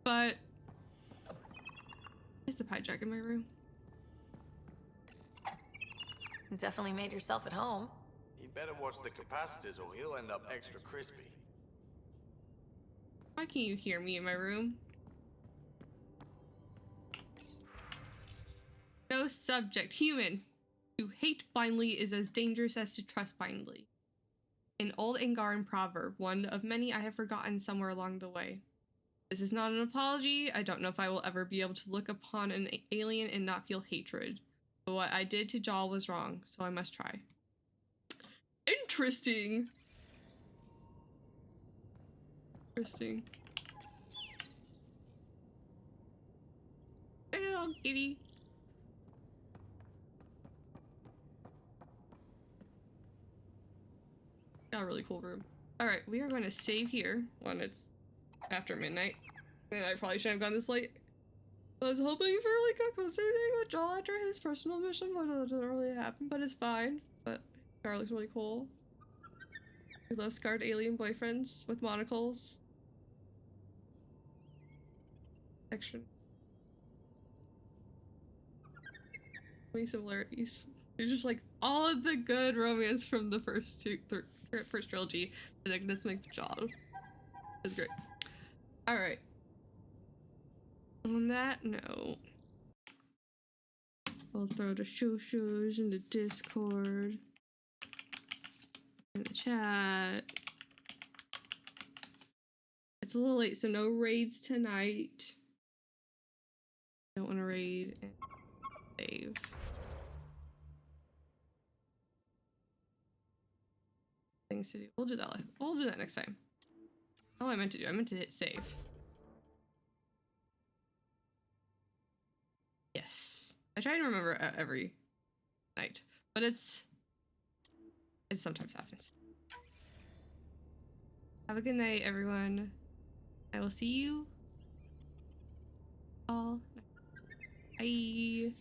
But is the pie jack in my room? Definitely made yourself at home. You better watch the capacitors or he'll end up extra crispy. Why can't you hear me in my room? No subject. Human. To hate blindly is as dangerous as to trust blindly. An old Angaran proverb, one of many I have forgotten somewhere along the way. This is not an apology. I don't know if I will ever be able to look upon an alien and not feel hatred. But what I did to Jal was wrong, so I must try. Interesting. Interesting. Hello, kitty. Got a really cool room. Alright, we are going to save here when it's after midnight. And I probably shouldn't have gone this late. I was hoping for like a cozy thing with Joel after his personal mission, but it didn't really happen, but it's fine. But Scar looks really cool. We love scarred alien boyfriends with monocles. Extra many similarities. They're just like all of the good romance from the first first trilogy. And like, let's make the job. That's great. Alright. On that note, we'll throw the shows in the Discord. In the chat. It's a little late, so no raids tonight. Don't want to raid and save. Things to do. We'll do that. We'll do that next time. Oh, I meant to do. I meant to hit save. Yes. I try to remember every night, but it sometimes happens. Have a good night, everyone. I will see you all. Bye.